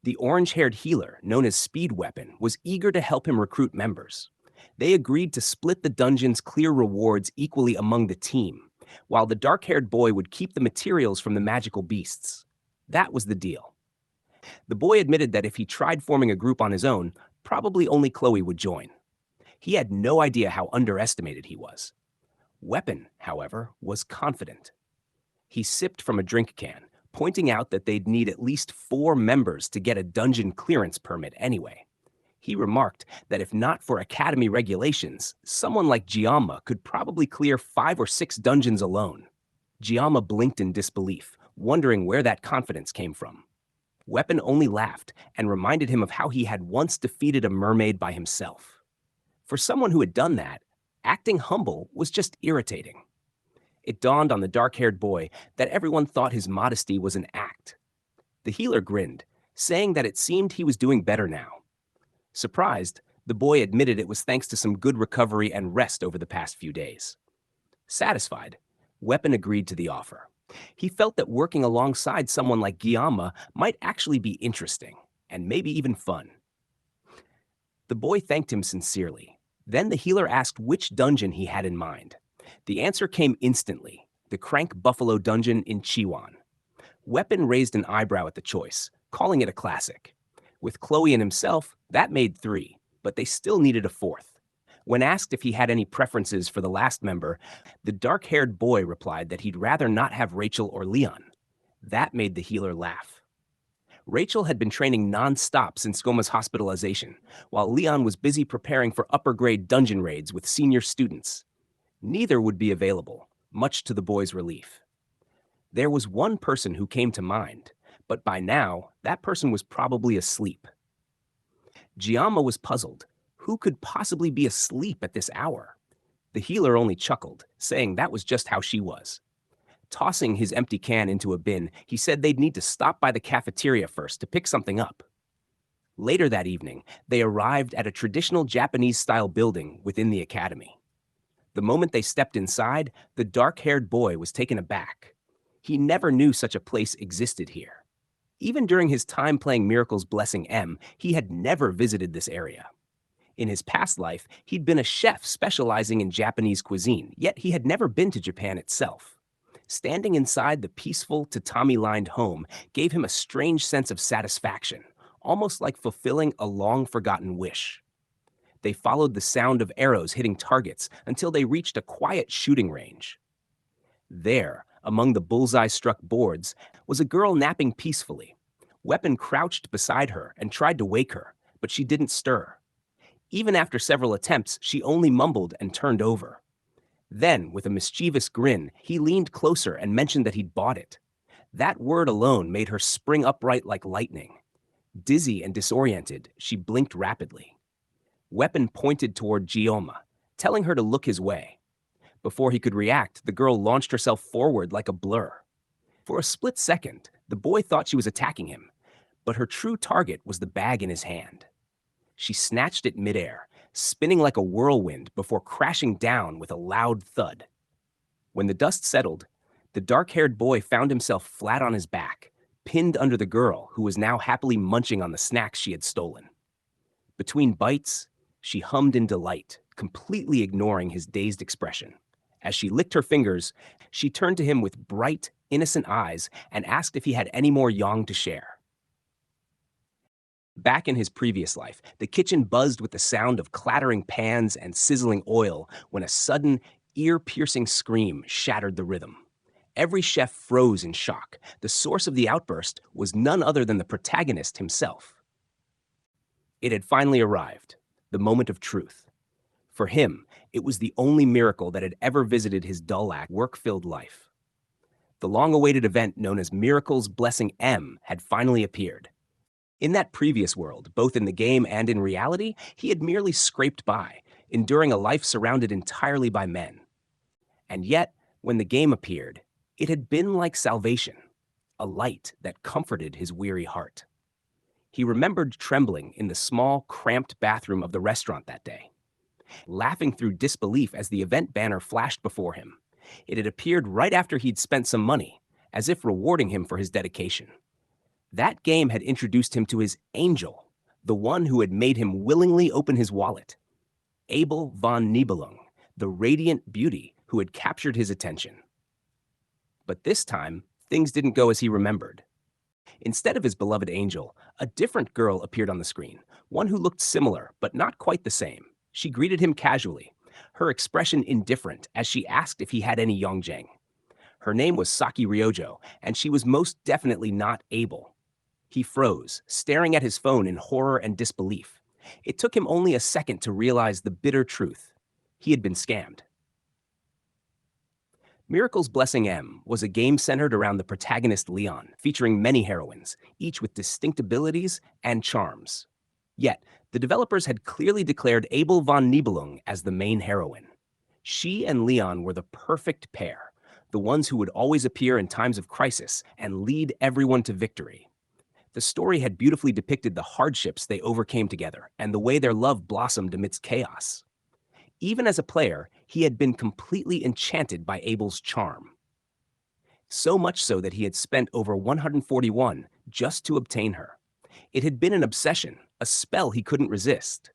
The orange-haired healer, known as Speed Weapon, was eager to help him recruit members. They agreed to split the dungeon's clear rewards equally among the team, while the dark-haired boy would keep the materials from the magical beasts. That was the deal. The boy admitted that if he tried forming a group on his own, probably only Khloe would join. He had no idea how underestimated he was. Weapon, however, was confident. He sipped from a drink can, pointing out that they'd need at least 4 members to get a dungeon clearance permit anyway. He remarked that if not for academy regulations, someone like Giamma could probably clear 5 or 6 dungeons alone. Giamma blinked in disbelief, wondering where that confidence came from. Weapon only laughed and reminded him of how he had once defeated a mermaid by himself. For someone who had done that, acting humble was just irritating. It dawned on the dark-haired boy that everyone thought his modesty was an act. The healer grinned, saying that it seemed he was doing better now. Surprised, the boy admitted it was thanks to some good recovery and rest over the past few days. Satisfied, Weapon agreed to the offer. He felt that working alongside someone like Giamma might actually be interesting, and maybe even fun. The boy thanked him sincerely. Then the healer asked which dungeon he had in mind. The answer came instantly, the Crank Buffalo dungeon in Chiwan. Weapon raised an eyebrow at the choice, calling it a classic. With Khloe and himself, that made 3, but they still needed a 4th. When asked if he had any preferences for the last member, the dark-haired boy replied that he'd rather not have Rachel or Leon. That made the healer laugh. Rachel had been training non-stop since Goma's hospitalization, while Leon was busy preparing for upper-grade dungeon raids with senior students. Neither would be available, much to the boy's relief. There was one person who came to mind, but by now, that person was probably asleep. Giamma was puzzled. Who could possibly be asleep at this hour? The healer only chuckled, saying that was just how she was. Tossing his empty can into a bin, he said they'd need to stop by the cafeteria first to pick something up. Later that evening, they arrived at a traditional Japanese-style building within the academy. The moment they stepped inside, the dark-haired boy was taken aback. He never knew such a place existed here. Even during his time playing Miracle's Blessing M, he had never visited this area. In his past life, he'd been a chef specializing in Japanese cuisine, yet he had never been to Japan itself. Standing inside the peaceful, tatami-lined home gave him a strange sense of satisfaction, almost like fulfilling a long-forgotten wish. They followed the sound of arrows hitting targets until they reached a quiet shooting range. There, among the bullseye-struck boards, was a girl napping peacefully. Weapon crouched beside her and tried to wake her, but she didn't stir. Even after several attempts, she only mumbled and turned over. Then, with a mischievous grin, he leaned closer and mentioned that he'd bought it. That word alone made her spring upright like lightning. Dizzy and disoriented, she blinked rapidly. Weapon pointed toward Giamma, telling her to look his way. Before he could react, the girl launched herself forward like a blur. For a split second, the boy thought she was attacking him, but her true target was the bag in his hand. She snatched it midair, spinning like a whirlwind before crashing down with a loud thud. When the dust settled, the dark-haired boy found himself flat on his back, pinned under the girl who was now happily munching on the snacks she had stolen. Between bites, she hummed in delight, completely ignoring his dazed expression. As she licked her fingers, she turned to him with bright, innocent eyes and asked if he had any more yang to share. Back in his previous life, the kitchen buzzed with the sound of clattering pans and sizzling oil when a sudden, ear-piercing scream shattered the rhythm. Every chef froze in shock. The source of the outburst was none other than the protagonist himself. It had finally arrived, the moment of truth. For him, it was the only miracle that had ever visited his dull-act, work-filled life. The long-awaited event known as Miracle's Blessing M had finally appeared. In that previous world, both in the game and in reality, he had merely scraped by, enduring a life surrounded entirely by men. And yet, when the game appeared, it had been like salvation, a light that comforted his weary heart. He remembered trembling in the small, cramped bathroom of the restaurant that day, laughing through disbelief as the event banner flashed before him. It had appeared right after he'd spent some money, as if rewarding him for his dedication. That game had introduced him to his angel, the one who had made him willingly open his wallet. Abel von Nibelung, the radiant beauty who had captured his attention. But this time, things didn't go as he remembered. Instead of his beloved angel, a different girl appeared on the screen, one who looked similar, but not quite the same. She greeted him casually, her expression indifferent as she asked if he had any yongjang. Her name was Saki Ryojo, and she was most definitely not Abel. He froze, staring at his phone in horror and disbelief. It took him only a second to realize the bitter truth. He had been scammed. Miracle's Blessing M was a game centered around the protagonist Leon, featuring many heroines, each with distinct abilities and charms. Yet, the developers had clearly declared Abel von Nibelung as the main heroine. She and Leon were the perfect pair, the ones who would always appear in times of crisis and lead everyone to victory. The story had beautifully depicted the hardships they overcame together and the way their love blossomed amidst chaos. Even as a player, he had been completely enchanted by Abel's charm. So much so that he had spent over 141 just to obtain her. It had been an obsession, a spell he couldn't resist.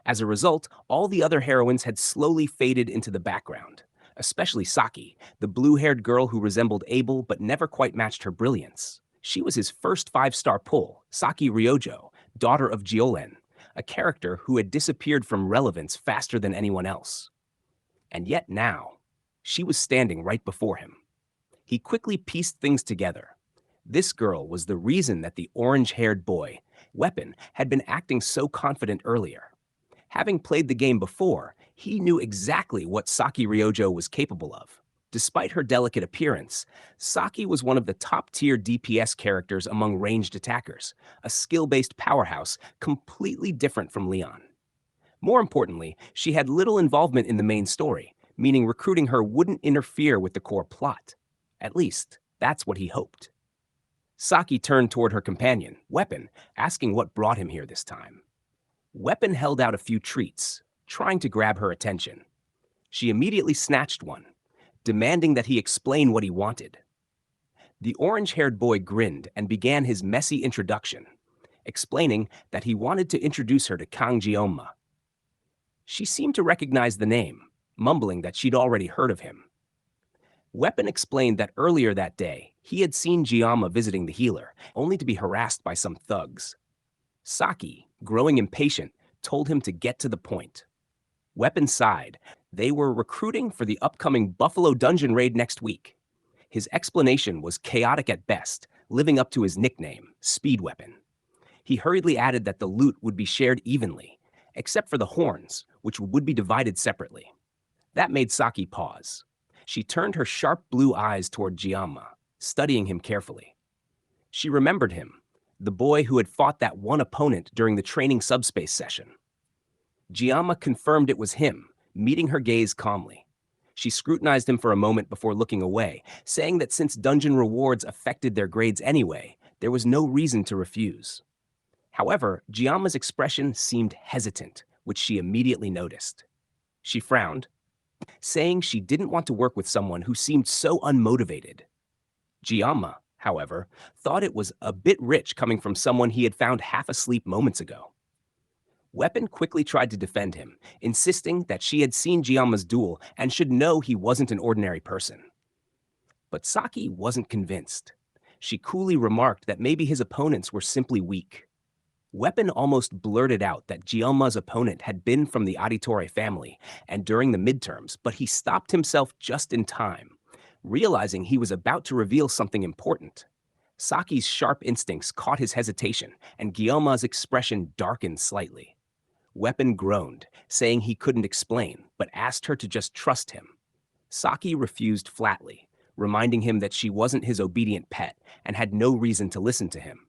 As a result, all the other heroines had slowly faded into the background, especially Saki, the blue-haired girl who resembled Abel but never quite matched her brilliance. She was his first 5-star pull, Saki Ryojo, daughter of Jiolen, a character who had disappeared from relevance faster than anyone else. And yet now, she was standing right before him. He quickly pieced things together. This girl was the reason that the orange-haired boy, Weapon, had been acting so confident earlier. Having played the game before, he knew exactly what Saki Ryojo was capable of. Despite her delicate appearance, Saki was one of the top-tier DPS characters among ranged attackers, a skill-based powerhouse completely different from Leon. More importantly, she had little involvement in the main story, meaning recruiting her wouldn't interfere with the core plot. At least, that's what he hoped. Saki turned toward her companion, Weapon, asking what brought him here this time. Weapon held out a few treats, trying to grab her attention. She immediately snatched one, demanding that he explain what he wanted. The orange-haired boy grinned and began his messy introduction, explaining that he wanted to introduce her to Kang Jioma. She seemed to recognize the name, mumbling that she'd already heard of him. Weapon explained that earlier that day, he had seen Jioma visiting the healer, only to be harassed by some thugs. Saki, growing impatient, told him to get to the point. Weapon sighed. They were recruiting for the upcoming Buffalo Dungeon raid next week. His explanation was chaotic at best, living up to his nickname, Speed Weapon. He hurriedly added that the loot would be shared evenly, except for the horns, which would be divided separately. That made Saki pause. She turned her sharp blue eyes toward Jioma, studying him carefully. She remembered him, the boy who had fought that one opponent during the training subspace session. Jioma confirmed it was him, meeting her gaze calmly. She scrutinized him for a moment before looking away, saying that since dungeon rewards affected their grades anyway, there was no reason to refuse. However, Jioma's expression seemed hesitant, which she immediately noticed. She frowned, saying she didn't want to work with someone who seemed so unmotivated. Jioma, however, thought it was a bit rich coming from someone he had found half asleep moments ago. Weapon quickly tried to defend him, insisting that she had seen Jioma's duel and should know he wasn't an ordinary person. But Saki wasn't convinced. She coolly remarked that maybe his opponents were simply weak. Weapon almost blurted out that Jioma's opponent had been from the Auditore family and during the midterms, but he stopped himself just in time, realizing he was about to reveal something important. Saki's sharp instincts caught his hesitation, and Guillaume's expression darkened slightly. Weapon groaned, saying he couldn't explain, but asked her to just trust him. Saki refused flatly, reminding him that she wasn't his obedient pet and had no reason to listen to him.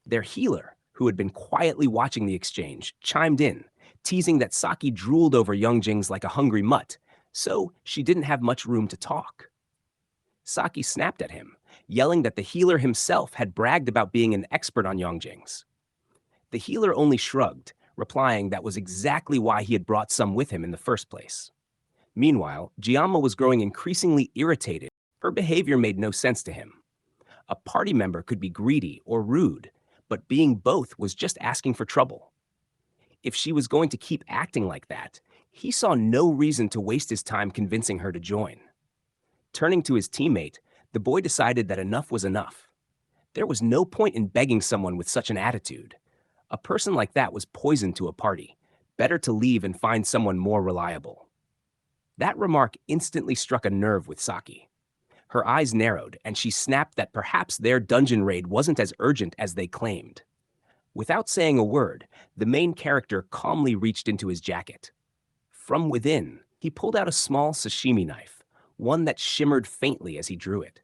Their healer, who had been quietly watching the exchange, chimed in, teasing that Saki drooled over Youngjing's like a hungry mutt, so she didn't have much room to talk. Saki snapped at him, yelling that the healer himself had bragged about being an expert on Yongjings. The healer only shrugged, replying that was exactly why he had brought some with him in the first place. Meanwhile, Giamma was growing increasingly irritated. Her behavior made no sense to him. A party member could be greedy or rude, but being both was just asking for trouble. If she was going to keep acting like that, he saw no reason to waste his time convincing her to join. Turning to his teammate, the boy decided that enough was enough. There was no point in begging someone with such an attitude. A person like that was poison to a party. Better to leave and find someone more reliable. That remark instantly struck a nerve with Saki. Her eyes narrowed, and she snapped that perhaps their dungeon raid wasn't as urgent as they claimed. Without saying a word, the main character calmly reached into his jacket. From within, he pulled out a small sashimi knife, one that shimmered faintly as he drew it.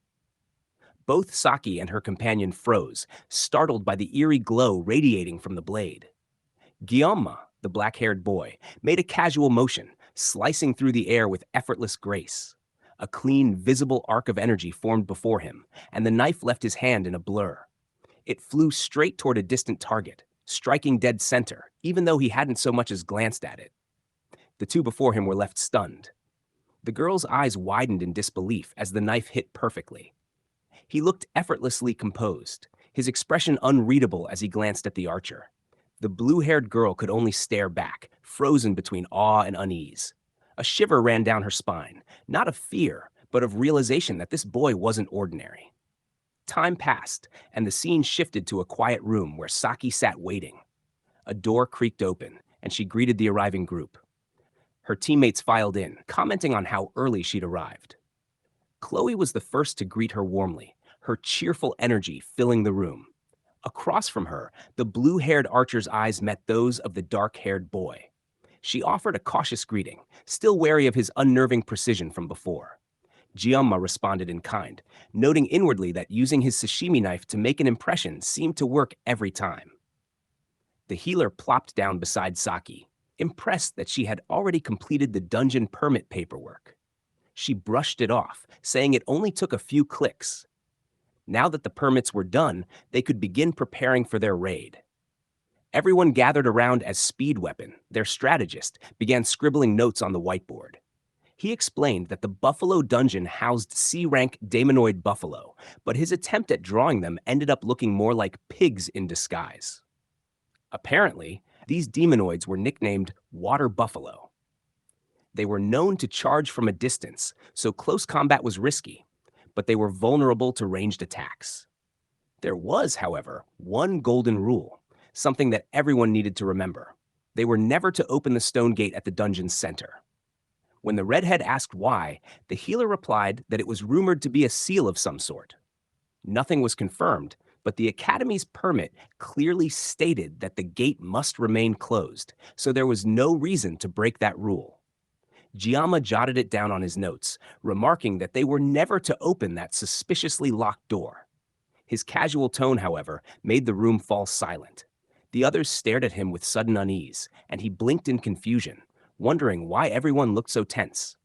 Both Saki and her companion froze, startled by the eerie glow radiating from the blade. Guillaume, the black-haired boy, made a casual motion, slicing through the air with effortless grace. A clean, visible arc of energy formed before him, and the knife left his hand in a blur. It flew straight toward a distant target, striking dead center, even though he hadn't so much as glanced at it. The two before him were left stunned. The girl's eyes widened in disbelief as the knife hit perfectly. He looked effortlessly composed, his expression unreadable as he glanced at the archer. The blue-haired girl could only stare back, frozen between awe and unease. A shiver ran down her spine, not of fear, but of realization that this boy wasn't ordinary. Time passed, and the scene shifted to a quiet room where Saki sat waiting. A door creaked open, and she greeted the arriving group. Her teammates filed in, commenting on how early she'd arrived. Khloe was the first to greet her warmly, her cheerful energy filling the room. Across from her, the blue-haired archer's eyes met those of the dark-haired boy. She offered a cautious greeting, still wary of his unnerving precision from before. Giamma responded in kind, noting inwardly that using his sashimi knife to make an impression seemed to work every time. The healer plopped down beside Saki, impressed that she had already completed the dungeon permit paperwork. She brushed it off, saying it only took a few clicks. Now that the permits were done, they could begin preparing for their raid. Everyone gathered around as Speed Weapon, their strategist, began scribbling notes on the whiteboard. He explained that the Buffalo Dungeon housed C-rank daemonoid buffalo, but his attempt at drawing them ended up looking more like pigs in disguise. Apparently, these demonoids were nicknamed water buffalo. They were known to charge from a distance, so close combat was risky, but they were vulnerable to ranged attacks. There was, however, one golden rule, something that everyone needed to remember. They were never to open the stone gate at the dungeon's center. When the redhead asked why, the healer replied that it was rumored to be a seal of some sort. Nothing was confirmed, but the Academy's permit clearly stated that the gate must remain closed, so there was no reason to break that rule. Giamma jotted it down on his notes, remarking that they were never to open that suspiciously locked door. His casual tone, however, made the room fall silent. The others stared at him with sudden unease, and he blinked in confusion, wondering why everyone looked so tense.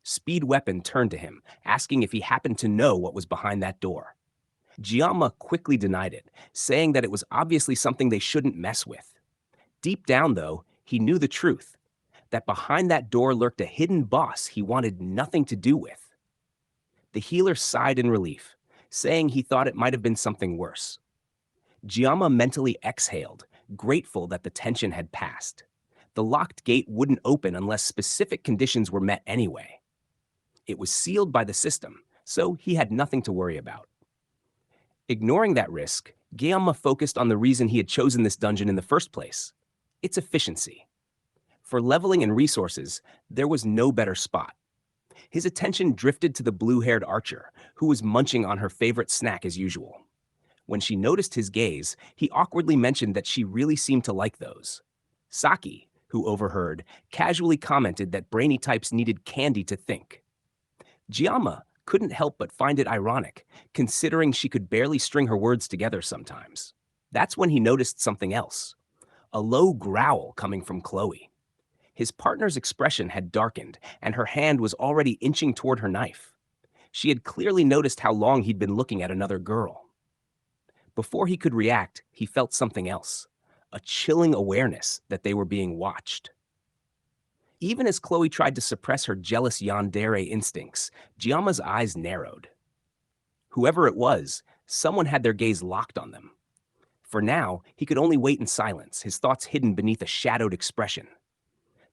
Speed Weapon turned to him, asking if he happened to know what was behind that door. Giamma quickly denied it, saying that it was obviously something they shouldn't mess with. Deep down, though, he knew the truth, that behind that door lurked a hidden boss he wanted nothing to do with. The healer sighed in relief, saying he thought it might have been something worse. Giamma mentally exhaled, grateful that the tension had passed. The locked gate wouldn't open unless specific conditions were met anyway. It was sealed by the system, so he had nothing to worry about. Ignoring that risk, Giamma focused on the reason he had chosen this dungeon in the first place: its efficiency. For leveling and resources, there was no better spot. His attention drifted to the blue-haired archer, who was munching on her favorite snack as usual. When she noticed his gaze, he awkwardly mentioned that she really seemed to like those. Saki, who overheard, casually commented that brainy types needed candy to think. Giamma couldn't help but find it ironic, considering she could barely string her words together sometimes. That's when he noticed something else, a low growl coming from Khloe. His partner's expression had darkened, and her hand was already inching toward her knife. She had clearly noticed how long he'd been looking at another girl. Before he could react, he felt something else, a chilling awareness that they were being watched. Even as Khloe tried to suppress her jealous yandere instincts, Giamma's eyes narrowed. Whoever it was, someone had their gaze locked on them. For now, he could only wait in silence, his thoughts hidden beneath a shadowed expression.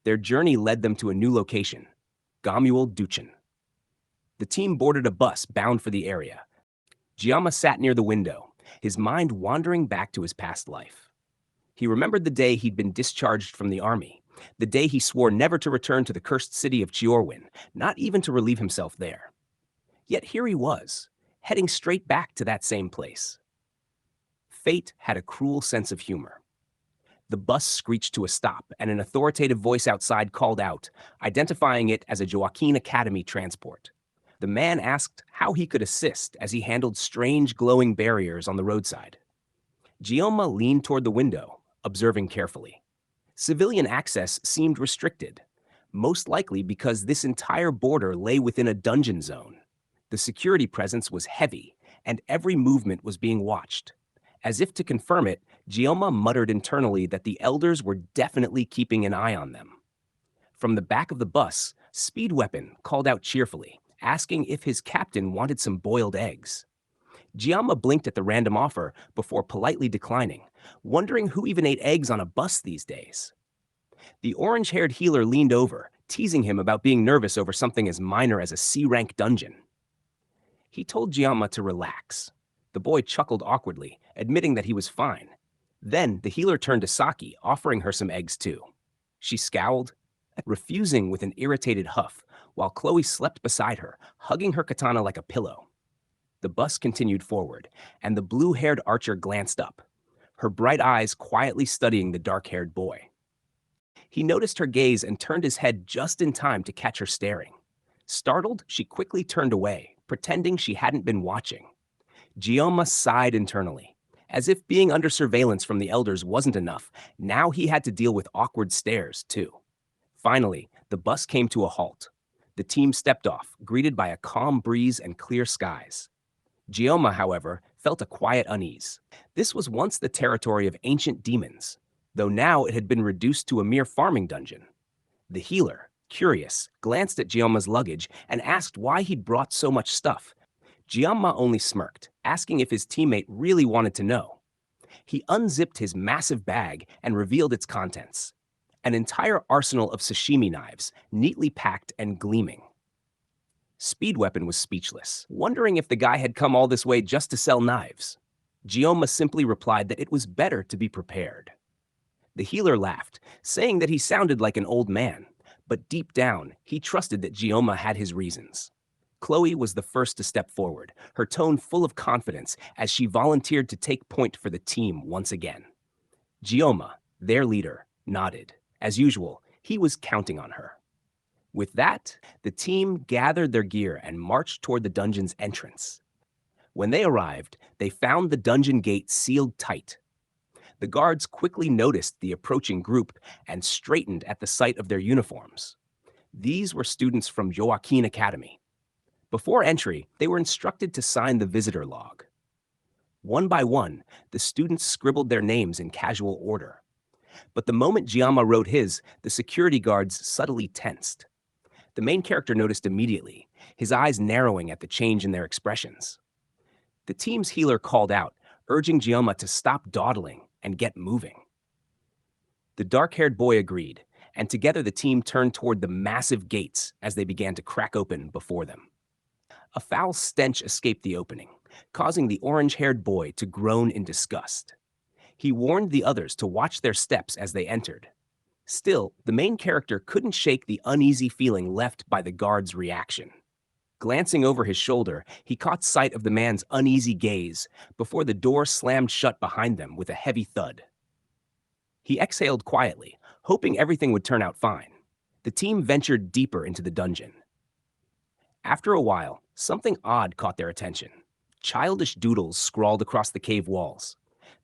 Their journey led them to a new location, Gamuel Duchin. The team boarded a bus bound for the area. Giamma sat near the window, his mind wandering back to his past life. He remembered the day he'd been discharged from the army, the day he swore never to return to the cursed city of Chiorwin, not even to relieve himself there. Yet here he was, heading straight back to that same place. Fate had a cruel sense of humor. The bus screeched to a stop, and an authoritative voice outside called out, identifying it as a Joaquin Academy transport. The man asked how he could assist as he handled strange glowing barriers on the roadside. Gioma leaned toward the window, observing carefully. Civilian access seemed restricted, most likely because this entire border lay within a dungeon zone. The security presence was heavy, and every movement was being watched. As if to confirm it, Gioma muttered internally that the elders were definitely keeping an eye on them. From the back of the bus, Speed Weapon called out cheerfully, asking if his captain wanted some boiled eggs. Giamma blinked at the random offer before politely declining, wondering who even ate eggs on a bus these days. The orange-haired healer leaned over, teasing him about being nervous over something as minor as a C-rank dungeon. He told Giamma to relax. The boy chuckled awkwardly, admitting that he was fine. Then the healer turned to Saki, offering her some eggs too. She scowled, refusing with an irritated huff, while Khloe slept beside her, hugging her katana like a pillow. The bus continued forward, and the blue-haired archer glanced up, her bright eyes quietly studying the dark-haired boy. He noticed her gaze and turned his head just in time to catch her staring. Startled, she quickly turned away, pretending she hadn't been watching. Gioma sighed internally. As if being under surveillance from the elders wasn't enough, now he had to deal with awkward stares, too. Finally, the bus came to a halt. The team stepped off, greeted by a calm breeze and clear skies. Gioma, however, felt a quiet unease. This was once the territory of ancient demons, though now it had been reduced to a mere farming dungeon. The healer, curious, glanced at Gioma's luggage and asked why he'd brought so much stuff. Gioma only smirked, asking if his teammate really wanted to know. He unzipped his massive bag and revealed its contents. An entire arsenal of sashimi knives, neatly packed and gleaming. Speed Weapon was speechless, wondering if the guy had come all this way just to sell knives. Gioma simply replied that it was better to be prepared. The healer laughed, saying that he sounded like an old man, but deep down, he trusted that Gioma had his reasons. Khloe was the first to step forward, her tone full of confidence as she volunteered to take point for the team once again. Gioma, their leader, nodded. As usual, he was counting on her. With that, the team gathered their gear and marched toward the dungeon's entrance. When they arrived, they found the dungeon gate sealed tight. The guards quickly noticed the approaching group and straightened at the sight of their uniforms. These were students from Joaquin Academy. Before entry, they were instructed to sign the visitor log. One by one, the students scribbled their names in casual order. But the moment Giamma wrote his, the security guards subtly tensed. The main character noticed immediately, his eyes narrowing at the change in their expressions. The team's healer called out, urging Giamma to stop dawdling and get moving. The dark-haired boy agreed, and together the team turned toward the massive gates as they began to crack open before them. A foul stench escaped the opening, causing the orange-haired boy to groan in disgust. He warned the others to watch their steps as they entered. Still, the main character couldn't shake the uneasy feeling left by the guard's reaction. Glancing over his shoulder, he caught sight of the man's uneasy gaze before the door slammed shut behind them with a heavy thud. He exhaled quietly, hoping everything would turn out fine. The team ventured deeper into the dungeon. After a while, something odd caught their attention. Childish doodles scrawled across the cave walls.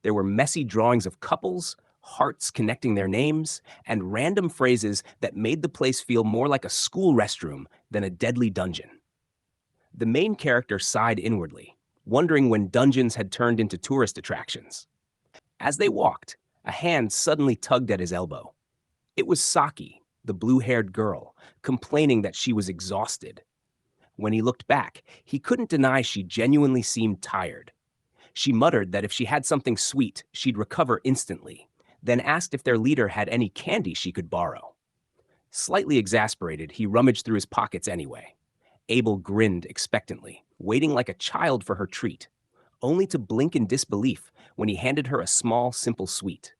There were messy drawings of couples, hearts connecting their names, and random phrases that made the place feel more like a school restroom than a deadly dungeon. The main character sighed inwardly, wondering when dungeons had turned into tourist attractions. As they walked, a hand suddenly tugged at his elbow. It was Saki, the blue-haired girl, complaining that she was exhausted. When he looked back, he couldn't deny she genuinely seemed tired. She muttered that if she had something sweet, she'd recover instantly, then asked if their leader had any candy she could borrow. Slightly exasperated, he rummaged through his pockets anyway. Abel grinned expectantly, waiting like a child for her treat, only to blink in disbelief when he handed her a small, simple sweet.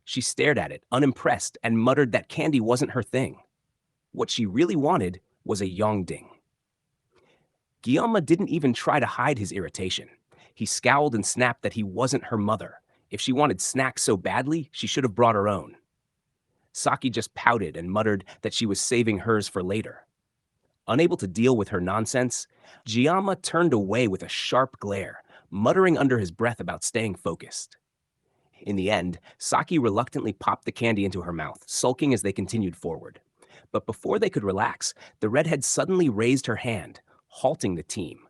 She stared at it, unimpressed, and muttered that candy wasn't her thing. What she really wanted was a yongding. Guillaume didn't even try to hide his irritation. He scowled and snapped that he wasn't her mother. If she wanted snacks so badly, she should have brought her own. Saki just pouted and muttered that she was saving hers for later. Unable to deal with her nonsense, Guillaume turned away with a sharp glare, muttering under his breath about staying focused. In the end, Saki reluctantly popped the candy into her mouth, sulking as they continued forward. But before they could relax, the redhead suddenly raised her hand, halting the team.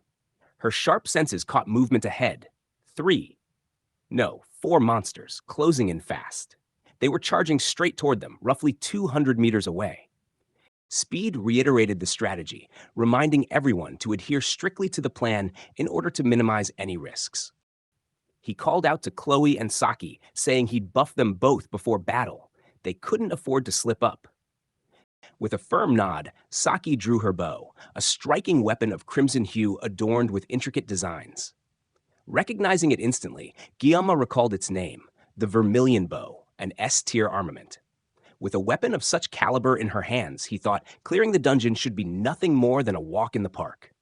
Her sharp senses caught movement ahead. 4 monsters, closing in fast. They were charging straight toward them, roughly 200 meters away. Speed reiterated the strategy, reminding everyone to adhere strictly to the plan in order to minimize any risks. He called out to Khloe and Saki, saying he'd buff them both before battle. They couldn't afford to slip up. With a firm nod, Saki drew her bow, a striking weapon of crimson hue adorned with intricate designs. Recognizing it instantly, Guillaume recalled its name, the Vermilion Bow, an S-tier armament. With a weapon of such caliber in her hands, he thought clearing the dungeon should be nothing more than a walk in the park.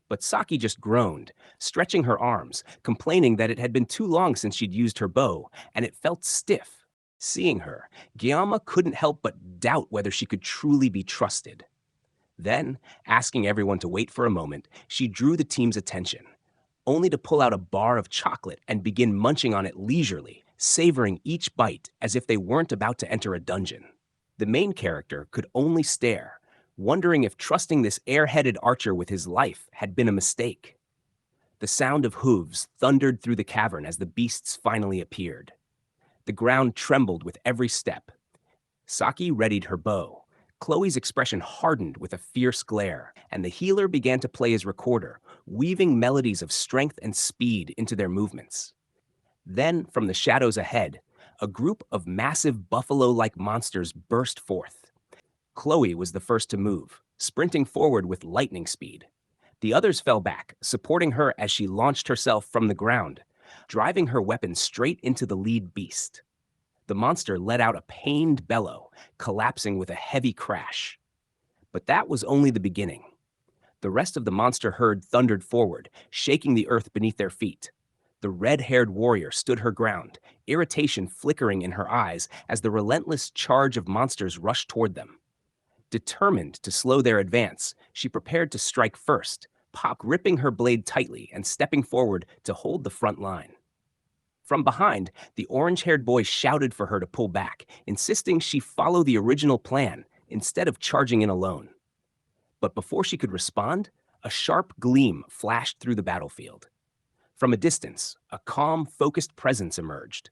But Saki just groaned, stretching her arms, complaining that it had been too long since she'd used her bow, and it felt stiff. Seeing her, Guillaume couldn't help but doubt whether she could truly be trusted. Then, asking everyone to wait for a moment, she drew the team's attention, only to pull out a bar of chocolate and begin munching on it leisurely, savoring each bite as if they weren't about to enter a dungeon. The main character could only stare, wondering if trusting this air-headed archer with his life had been a mistake. The sound of hooves thundered through the cavern as the beasts finally appeared. The ground trembled with every step. Saki readied her bow. Khloe's expression hardened with a fierce glare, and the healer began to play his recorder, weaving melodies of strength and speed into their movements. Then, from the shadows ahead, a group of massive buffalo-like monsters burst forth. Khloe was the first to move, sprinting forward with lightning speed. The others fell back, supporting her as she launched herself from the ground, driving her weapon straight into the lead beast. The monster let out a pained bellow, collapsing with a heavy crash. But that was only the beginning. The rest of the monster herd thundered forward, shaking the earth beneath their feet. The red-haired warrior stood her ground, irritation flickering in her eyes as the relentless charge of monsters rushed toward them. Determined to slow their advance, she prepared to strike first, gripping her blade tightly and stepping forward to hold the front line. From behind, the orange-haired boy shouted for her to pull back, insisting she follow the original plan instead of charging in alone. But before she could respond, a sharp gleam flashed through the battlefield. From a distance, a calm, focused presence emerged.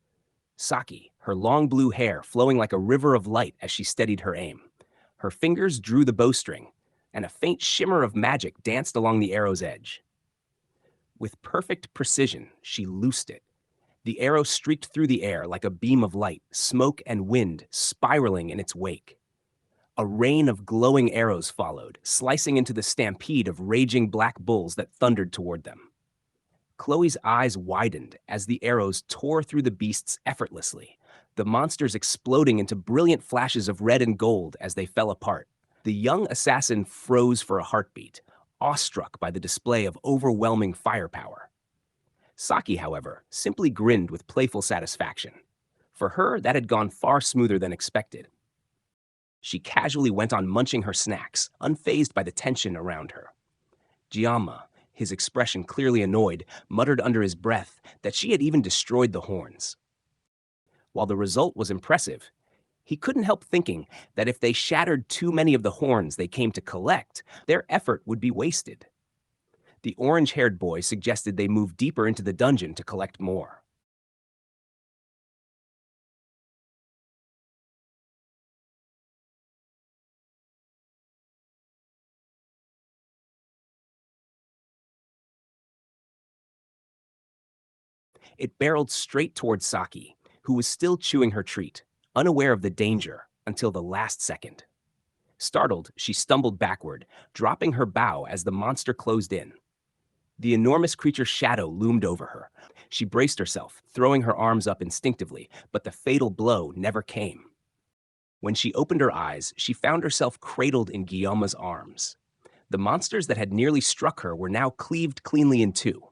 Saki, her long blue hair flowing like a river of light as she steadied her aim. Her fingers drew the bowstring, and a faint shimmer of magic danced along the arrow's edge. With perfect precision, she loosed it. The arrow streaked through the air like a beam of light, smoke and wind spiraling in its wake. A rain of glowing arrows followed, slicing into the stampede of raging black bulls that thundered toward them. Khloe's eyes widened as the arrows tore through the beasts effortlessly, the monsters exploding into brilliant flashes of red and gold as they fell apart. The young assassin froze for a heartbeat, awestruck by the display of overwhelming firepower. Saki, however, simply grinned with playful satisfaction. For her, that had gone far smoother than expected. She casually went on munching her snacks, unfazed by the tension around her. Giamma, his expression clearly annoyed, muttered under his breath that she had even destroyed the horns. While the result was impressive, he couldn't help thinking that if they shattered too many of the horns they came to collect, their effort would be wasted. The orange-haired boy suggested they move deeper into the dungeon to collect more. It barreled straight toward Saki, who was still chewing her treat, unaware of the danger until the last second. Startled, she stumbled backward, dropping her bow as the monster closed in. The enormous creature's shadow loomed over her. She braced herself, throwing her arms up instinctively, but the fatal blow never came. When she opened her eyes, she found herself cradled in Guillaume's arms. The monsters that had nearly struck her were now cleaved cleanly in two.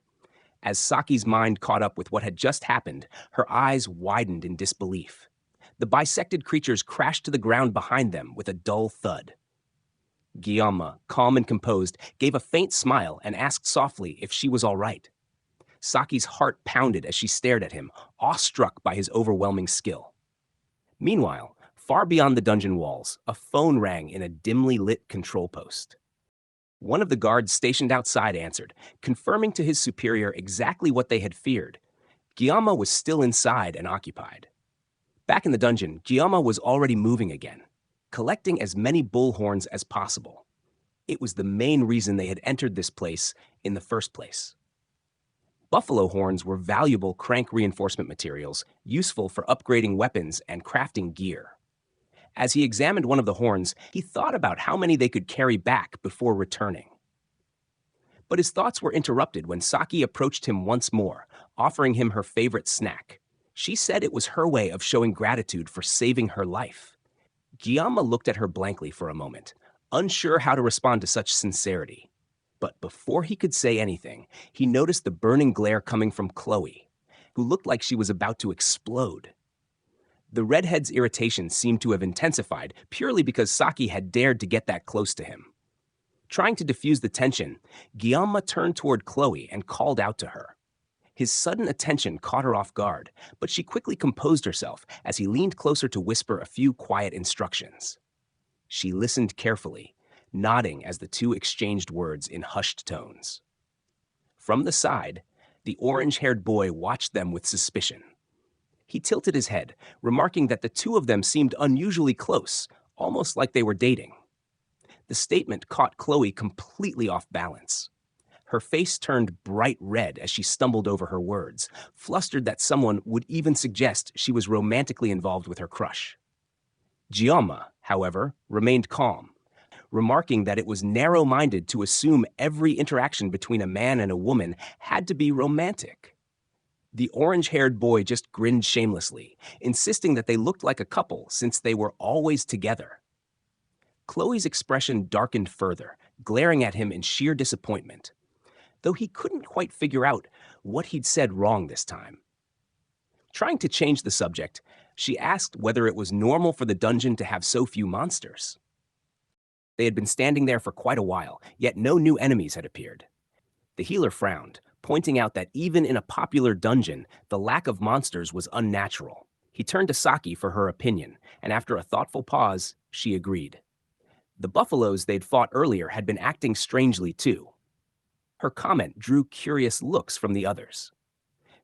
As Saki's mind caught up with what had just happened, her eyes widened in disbelief. The bisected creatures crashed to the ground behind them with a dull thud. Guillaume, calm and composed, gave a faint smile and asked softly if she was all right. Saki's heart pounded as she stared at him, awestruck by his overwhelming skill. Meanwhile, far beyond the dungeon walls, a phone rang in a dimly lit control post. One of the guards stationed outside answered, confirming to his superior exactly what they had feared. Guillaume was still inside and occupied. Back in the dungeon, Guillaume was already moving again, collecting as many bullhorns as possible. It was the main reason they had entered this place in the first place. Buffalo horns were valuable crank reinforcement materials, useful for upgrading weapons and crafting gear. As he examined one of the horns, he thought about how many they could carry back before returning. But his thoughts were interrupted when Saki approached him once more, offering him her favorite snack. She said it was her way of showing gratitude for saving her life. Guillaume looked at her blankly for a moment, unsure how to respond to such sincerity. But before he could say anything, he noticed the burning glare coming from Khloe, who looked like she was about to explode. The redhead's irritation seemed to have intensified purely because Saki had dared to get that close to him. Trying to diffuse the tension, Guillaume turned toward Khloe and called out to her. His sudden attention caught her off guard, but she quickly composed herself as he leaned closer to whisper a few quiet instructions. She listened carefully, nodding as the two exchanged words in hushed tones. From the side, the orange-haired boy watched them with suspicion. He tilted his head, remarking that the two of them seemed unusually close, almost like they were dating. The statement caught Khloe completely off balance. Her face turned bright red as she stumbled over her words, flustered that someone would even suggest she was romantically involved with her crush. Guillaume, however, remained calm, remarking that it was narrow-minded to assume every interaction between a man and a woman had to be romantic. The orange-haired boy just grinned shamelessly, insisting that they looked like a couple since they were always together. Khloe's expression darkened further, glaring at him in sheer disappointment, though he couldn't quite figure out what he'd said wrong this time. Trying to change the subject, she asked whether it was normal for the dungeon to have so few monsters. They had been standing there for quite a while, yet no new enemies had appeared. The healer frowned, pointing out that even in a popular dungeon, the lack of monsters was unnatural. He turned to Saki for her opinion, and after a thoughtful pause, she agreed. The buffaloes they'd fought earlier had been acting strangely too. Her comment drew curious looks from the others.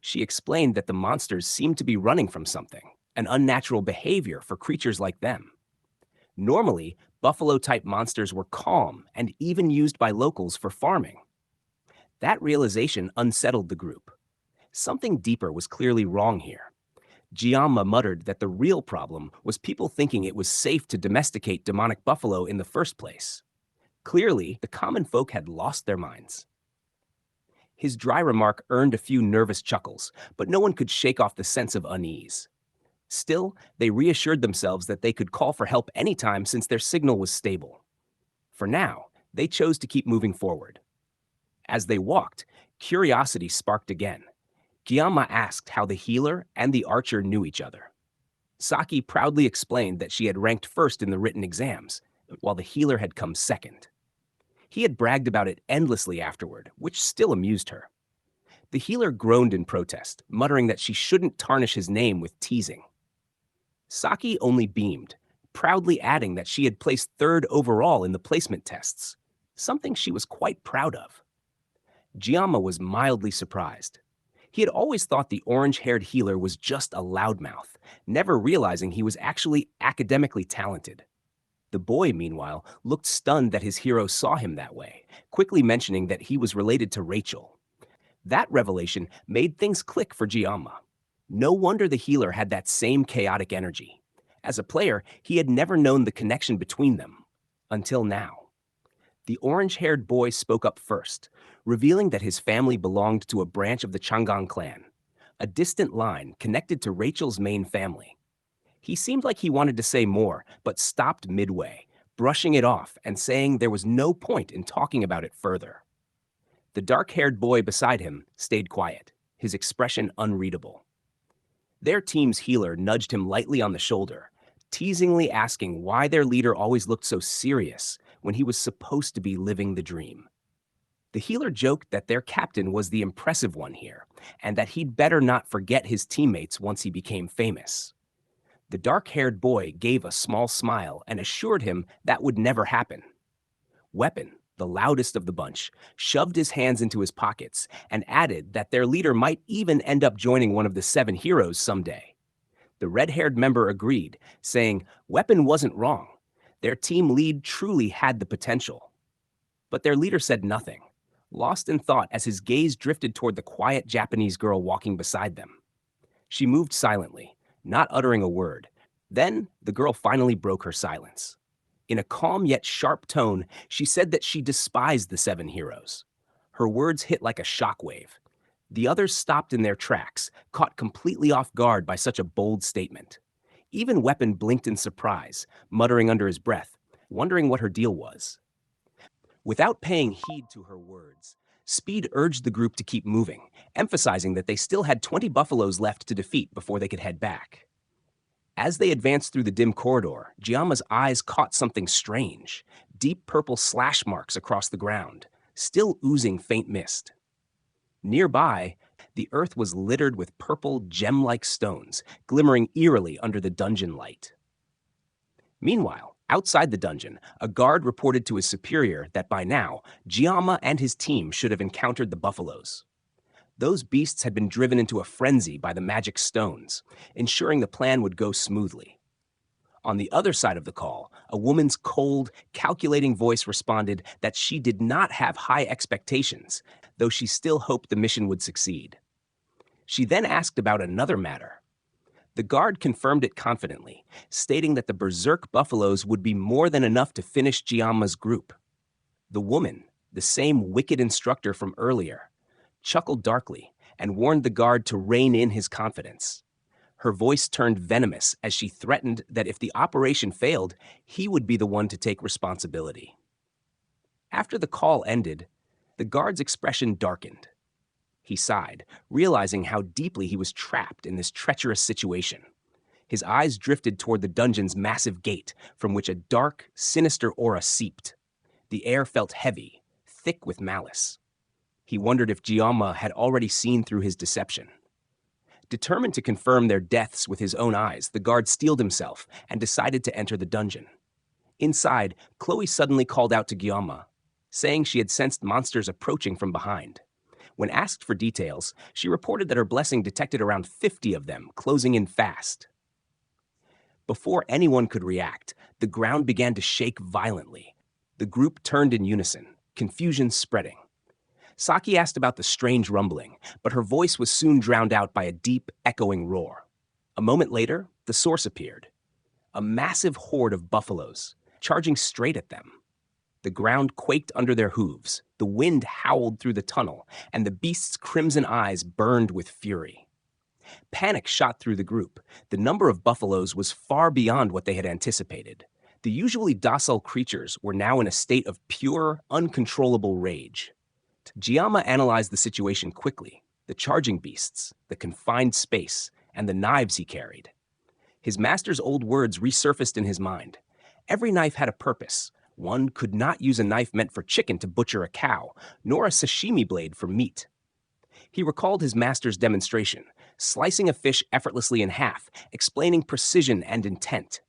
She explained that the monsters seemed to be running from something, an unnatural behavior for creatures like them. Normally, buffalo-type monsters were calm and even used by locals for farming. That realization unsettled the group. Something deeper was clearly wrong here. Giamma muttered that the real problem was people thinking it was safe to domesticate demonic buffalo in the first place. Clearly, the common folk had lost their minds. His dry remark earned a few nervous chuckles, but no one could shake off the sense of unease. Still, they reassured themselves that they could call for help anytime since their signal was stable. For now, they chose to keep moving forward. As they walked, curiosity sparked again. Giamma asked how the healer and the archer knew each other. Saki proudly explained that she had ranked first in the written exams, while the healer had come second. He had bragged about it endlessly afterward, which still amused her. The healer groaned in protest, muttering that she shouldn't tarnish his name with teasing. Saki only beamed, proudly adding that she had placed third overall in the placement tests, something she was quite proud of. Giamma was mildly surprised. He had always thought the orange-haired healer was just a loudmouth, never realizing he was actually academically talented. The boy, meanwhile, looked stunned that his hero saw him that way, quickly mentioning that he was related to Rachel. That revelation made things click for Giamma. No wonder the healer had that same chaotic energy. As a player, he had never known the connection between them. Until now. The orange-haired boy spoke up first, revealing that his family belonged to a branch of the Chang'an clan, a distant line connected to Rachel's main family. He seemed like he wanted to say more, but stopped midway, brushing it off and saying there was no point in talking about it further. The dark-haired boy beside him stayed quiet, his expression unreadable. Their team's healer nudged him lightly on the shoulder, teasingly asking why their leader always looked so serious when he was supposed to be living the dream. The healer joked that their captain was the impressive one here, and that he'd better not forget his teammates once he became famous. The dark-haired boy gave a small smile and assured him that would never happen. Weapon, the loudest of the bunch, shoved his hands into his pockets and added that their leader might even end up joining one of the 7 heroes someday. The red-haired member agreed, saying Weapon wasn't wrong. Their team lead truly had the potential. But their leader said nothing, lost in thought as his gaze drifted toward the quiet Japanese girl walking beside them. She moved silently, not uttering a word. Then the girl finally broke her silence. In a calm yet sharp tone, she said that she despised the 7 heroes. Her words hit like a shockwave. The others stopped in their tracks, caught completely off guard by such a bold statement. Even Weapon blinked in surprise, muttering under his breath, wondering what her deal was. Without paying heed to her words, Speed urged the group to keep moving, emphasizing that they still had 20 buffaloes left to defeat before they could head back. As they advanced through the dim corridor, Giamma's eyes caught something strange, deep purple slash marks across the ground, still oozing faint mist. Nearby, the earth was littered with purple, gem-like stones, glimmering eerily under the dungeon light. Meanwhile, outside the dungeon, a guard reported to his superior that by now, Giamma and his team should have encountered the buffaloes. Those beasts had been driven into a frenzy by the magic stones, ensuring the plan would go smoothly. On the other side of the call, a woman's cold, calculating voice responded that she did not have high expectations, though she still hoped the mission would succeed. She then asked about another matter. The guard confirmed it confidently, stating that the berserk buffaloes would be more than enough to finish Giamma's group. The woman, the same wicked instructor from earlier, chuckled darkly and warned the guard to rein in his confidence. Her voice turned venomous as she threatened that if the operation failed, he would be the one to take responsibility. After the call ended, the guard's expression darkened. He sighed, realizing how deeply he was trapped in this treacherous situation. His eyes drifted toward the dungeon's massive gate, from which a dark, sinister aura seeped. The air felt heavy, thick with malice. He wondered if Giamma had already seen through his deception. Determined to confirm their deaths with his own eyes, the guard steeled himself and decided to enter the dungeon. Inside, Khloe suddenly called out to Giamma, saying she had sensed monsters approaching from behind. When asked for details, she reported that her blessing detected around 50 of them, closing in fast. Before anyone could react, the ground began to shake violently. The group turned in unison, confusion spreading. Saki asked about the strange rumbling, but her voice was soon drowned out by a deep, echoing roar. A moment later, the source appeared. A massive horde of buffaloes, charging straight at them. The ground quaked under their hooves, the wind howled through the tunnel, and the beast's crimson eyes burned with fury. Panic shot through the group. The number of buffaloes was far beyond what they had anticipated. The usually docile creatures were now in a state of pure, uncontrollable rage. Giamma analyzed the situation quickly, the charging beasts, the confined space, and the knives he carried. His master's old words resurfaced in his mind. Every knife had a purpose, One could not use a knife meant for chicken to butcher a cow, nor a sashimi blade for meat. He recalled his master's demonstration, slicing a fish effortlessly in half, explaining precision and intent.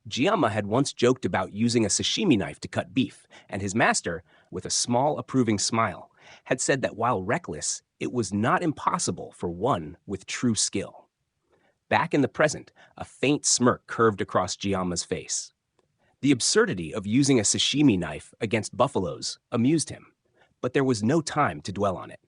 Giamma had once joked about using a sashimi knife to cut beef, and his master, with a small approving smile, had said that while reckless, it was not impossible for one with true skill. Back in the present, a faint smirk curved across Giamma's face. The absurdity of using a sashimi knife against buffaloes amused him, but there was no time to dwell on it.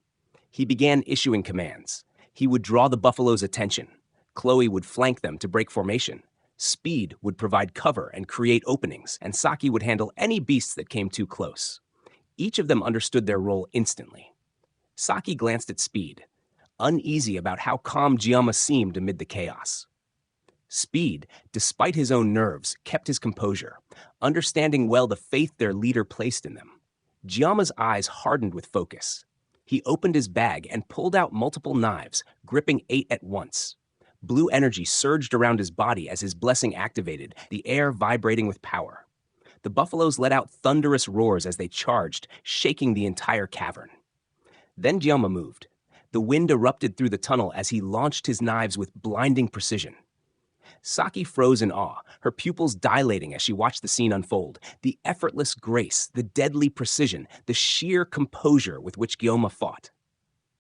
He began issuing commands. He would draw the buffalo's attention. Khloe would flank them to break formation. Speed would provide cover and create openings, and Saki would handle any beasts that came too close. Each of them understood their role instantly. Saki glanced at Speed, uneasy about how calm Giamma seemed amid the chaos. Speed, despite his own nerves, kept his composure, understanding well the faith their leader placed in them. Giamma's eyes hardened with focus. He opened his bag and pulled out multiple knives, gripping 8 at once. Blue energy surged around his body as his blessing activated, the air vibrating with power. The buffaloes let out thunderous roars as they charged, shaking the entire cavern. Then Giamma moved. The wind erupted through the tunnel as he launched his knives with blinding precision. Saki froze in awe, her pupils dilating as she watched the scene unfold. The effortless grace, the deadly precision, the sheer composure with which Giamma fought.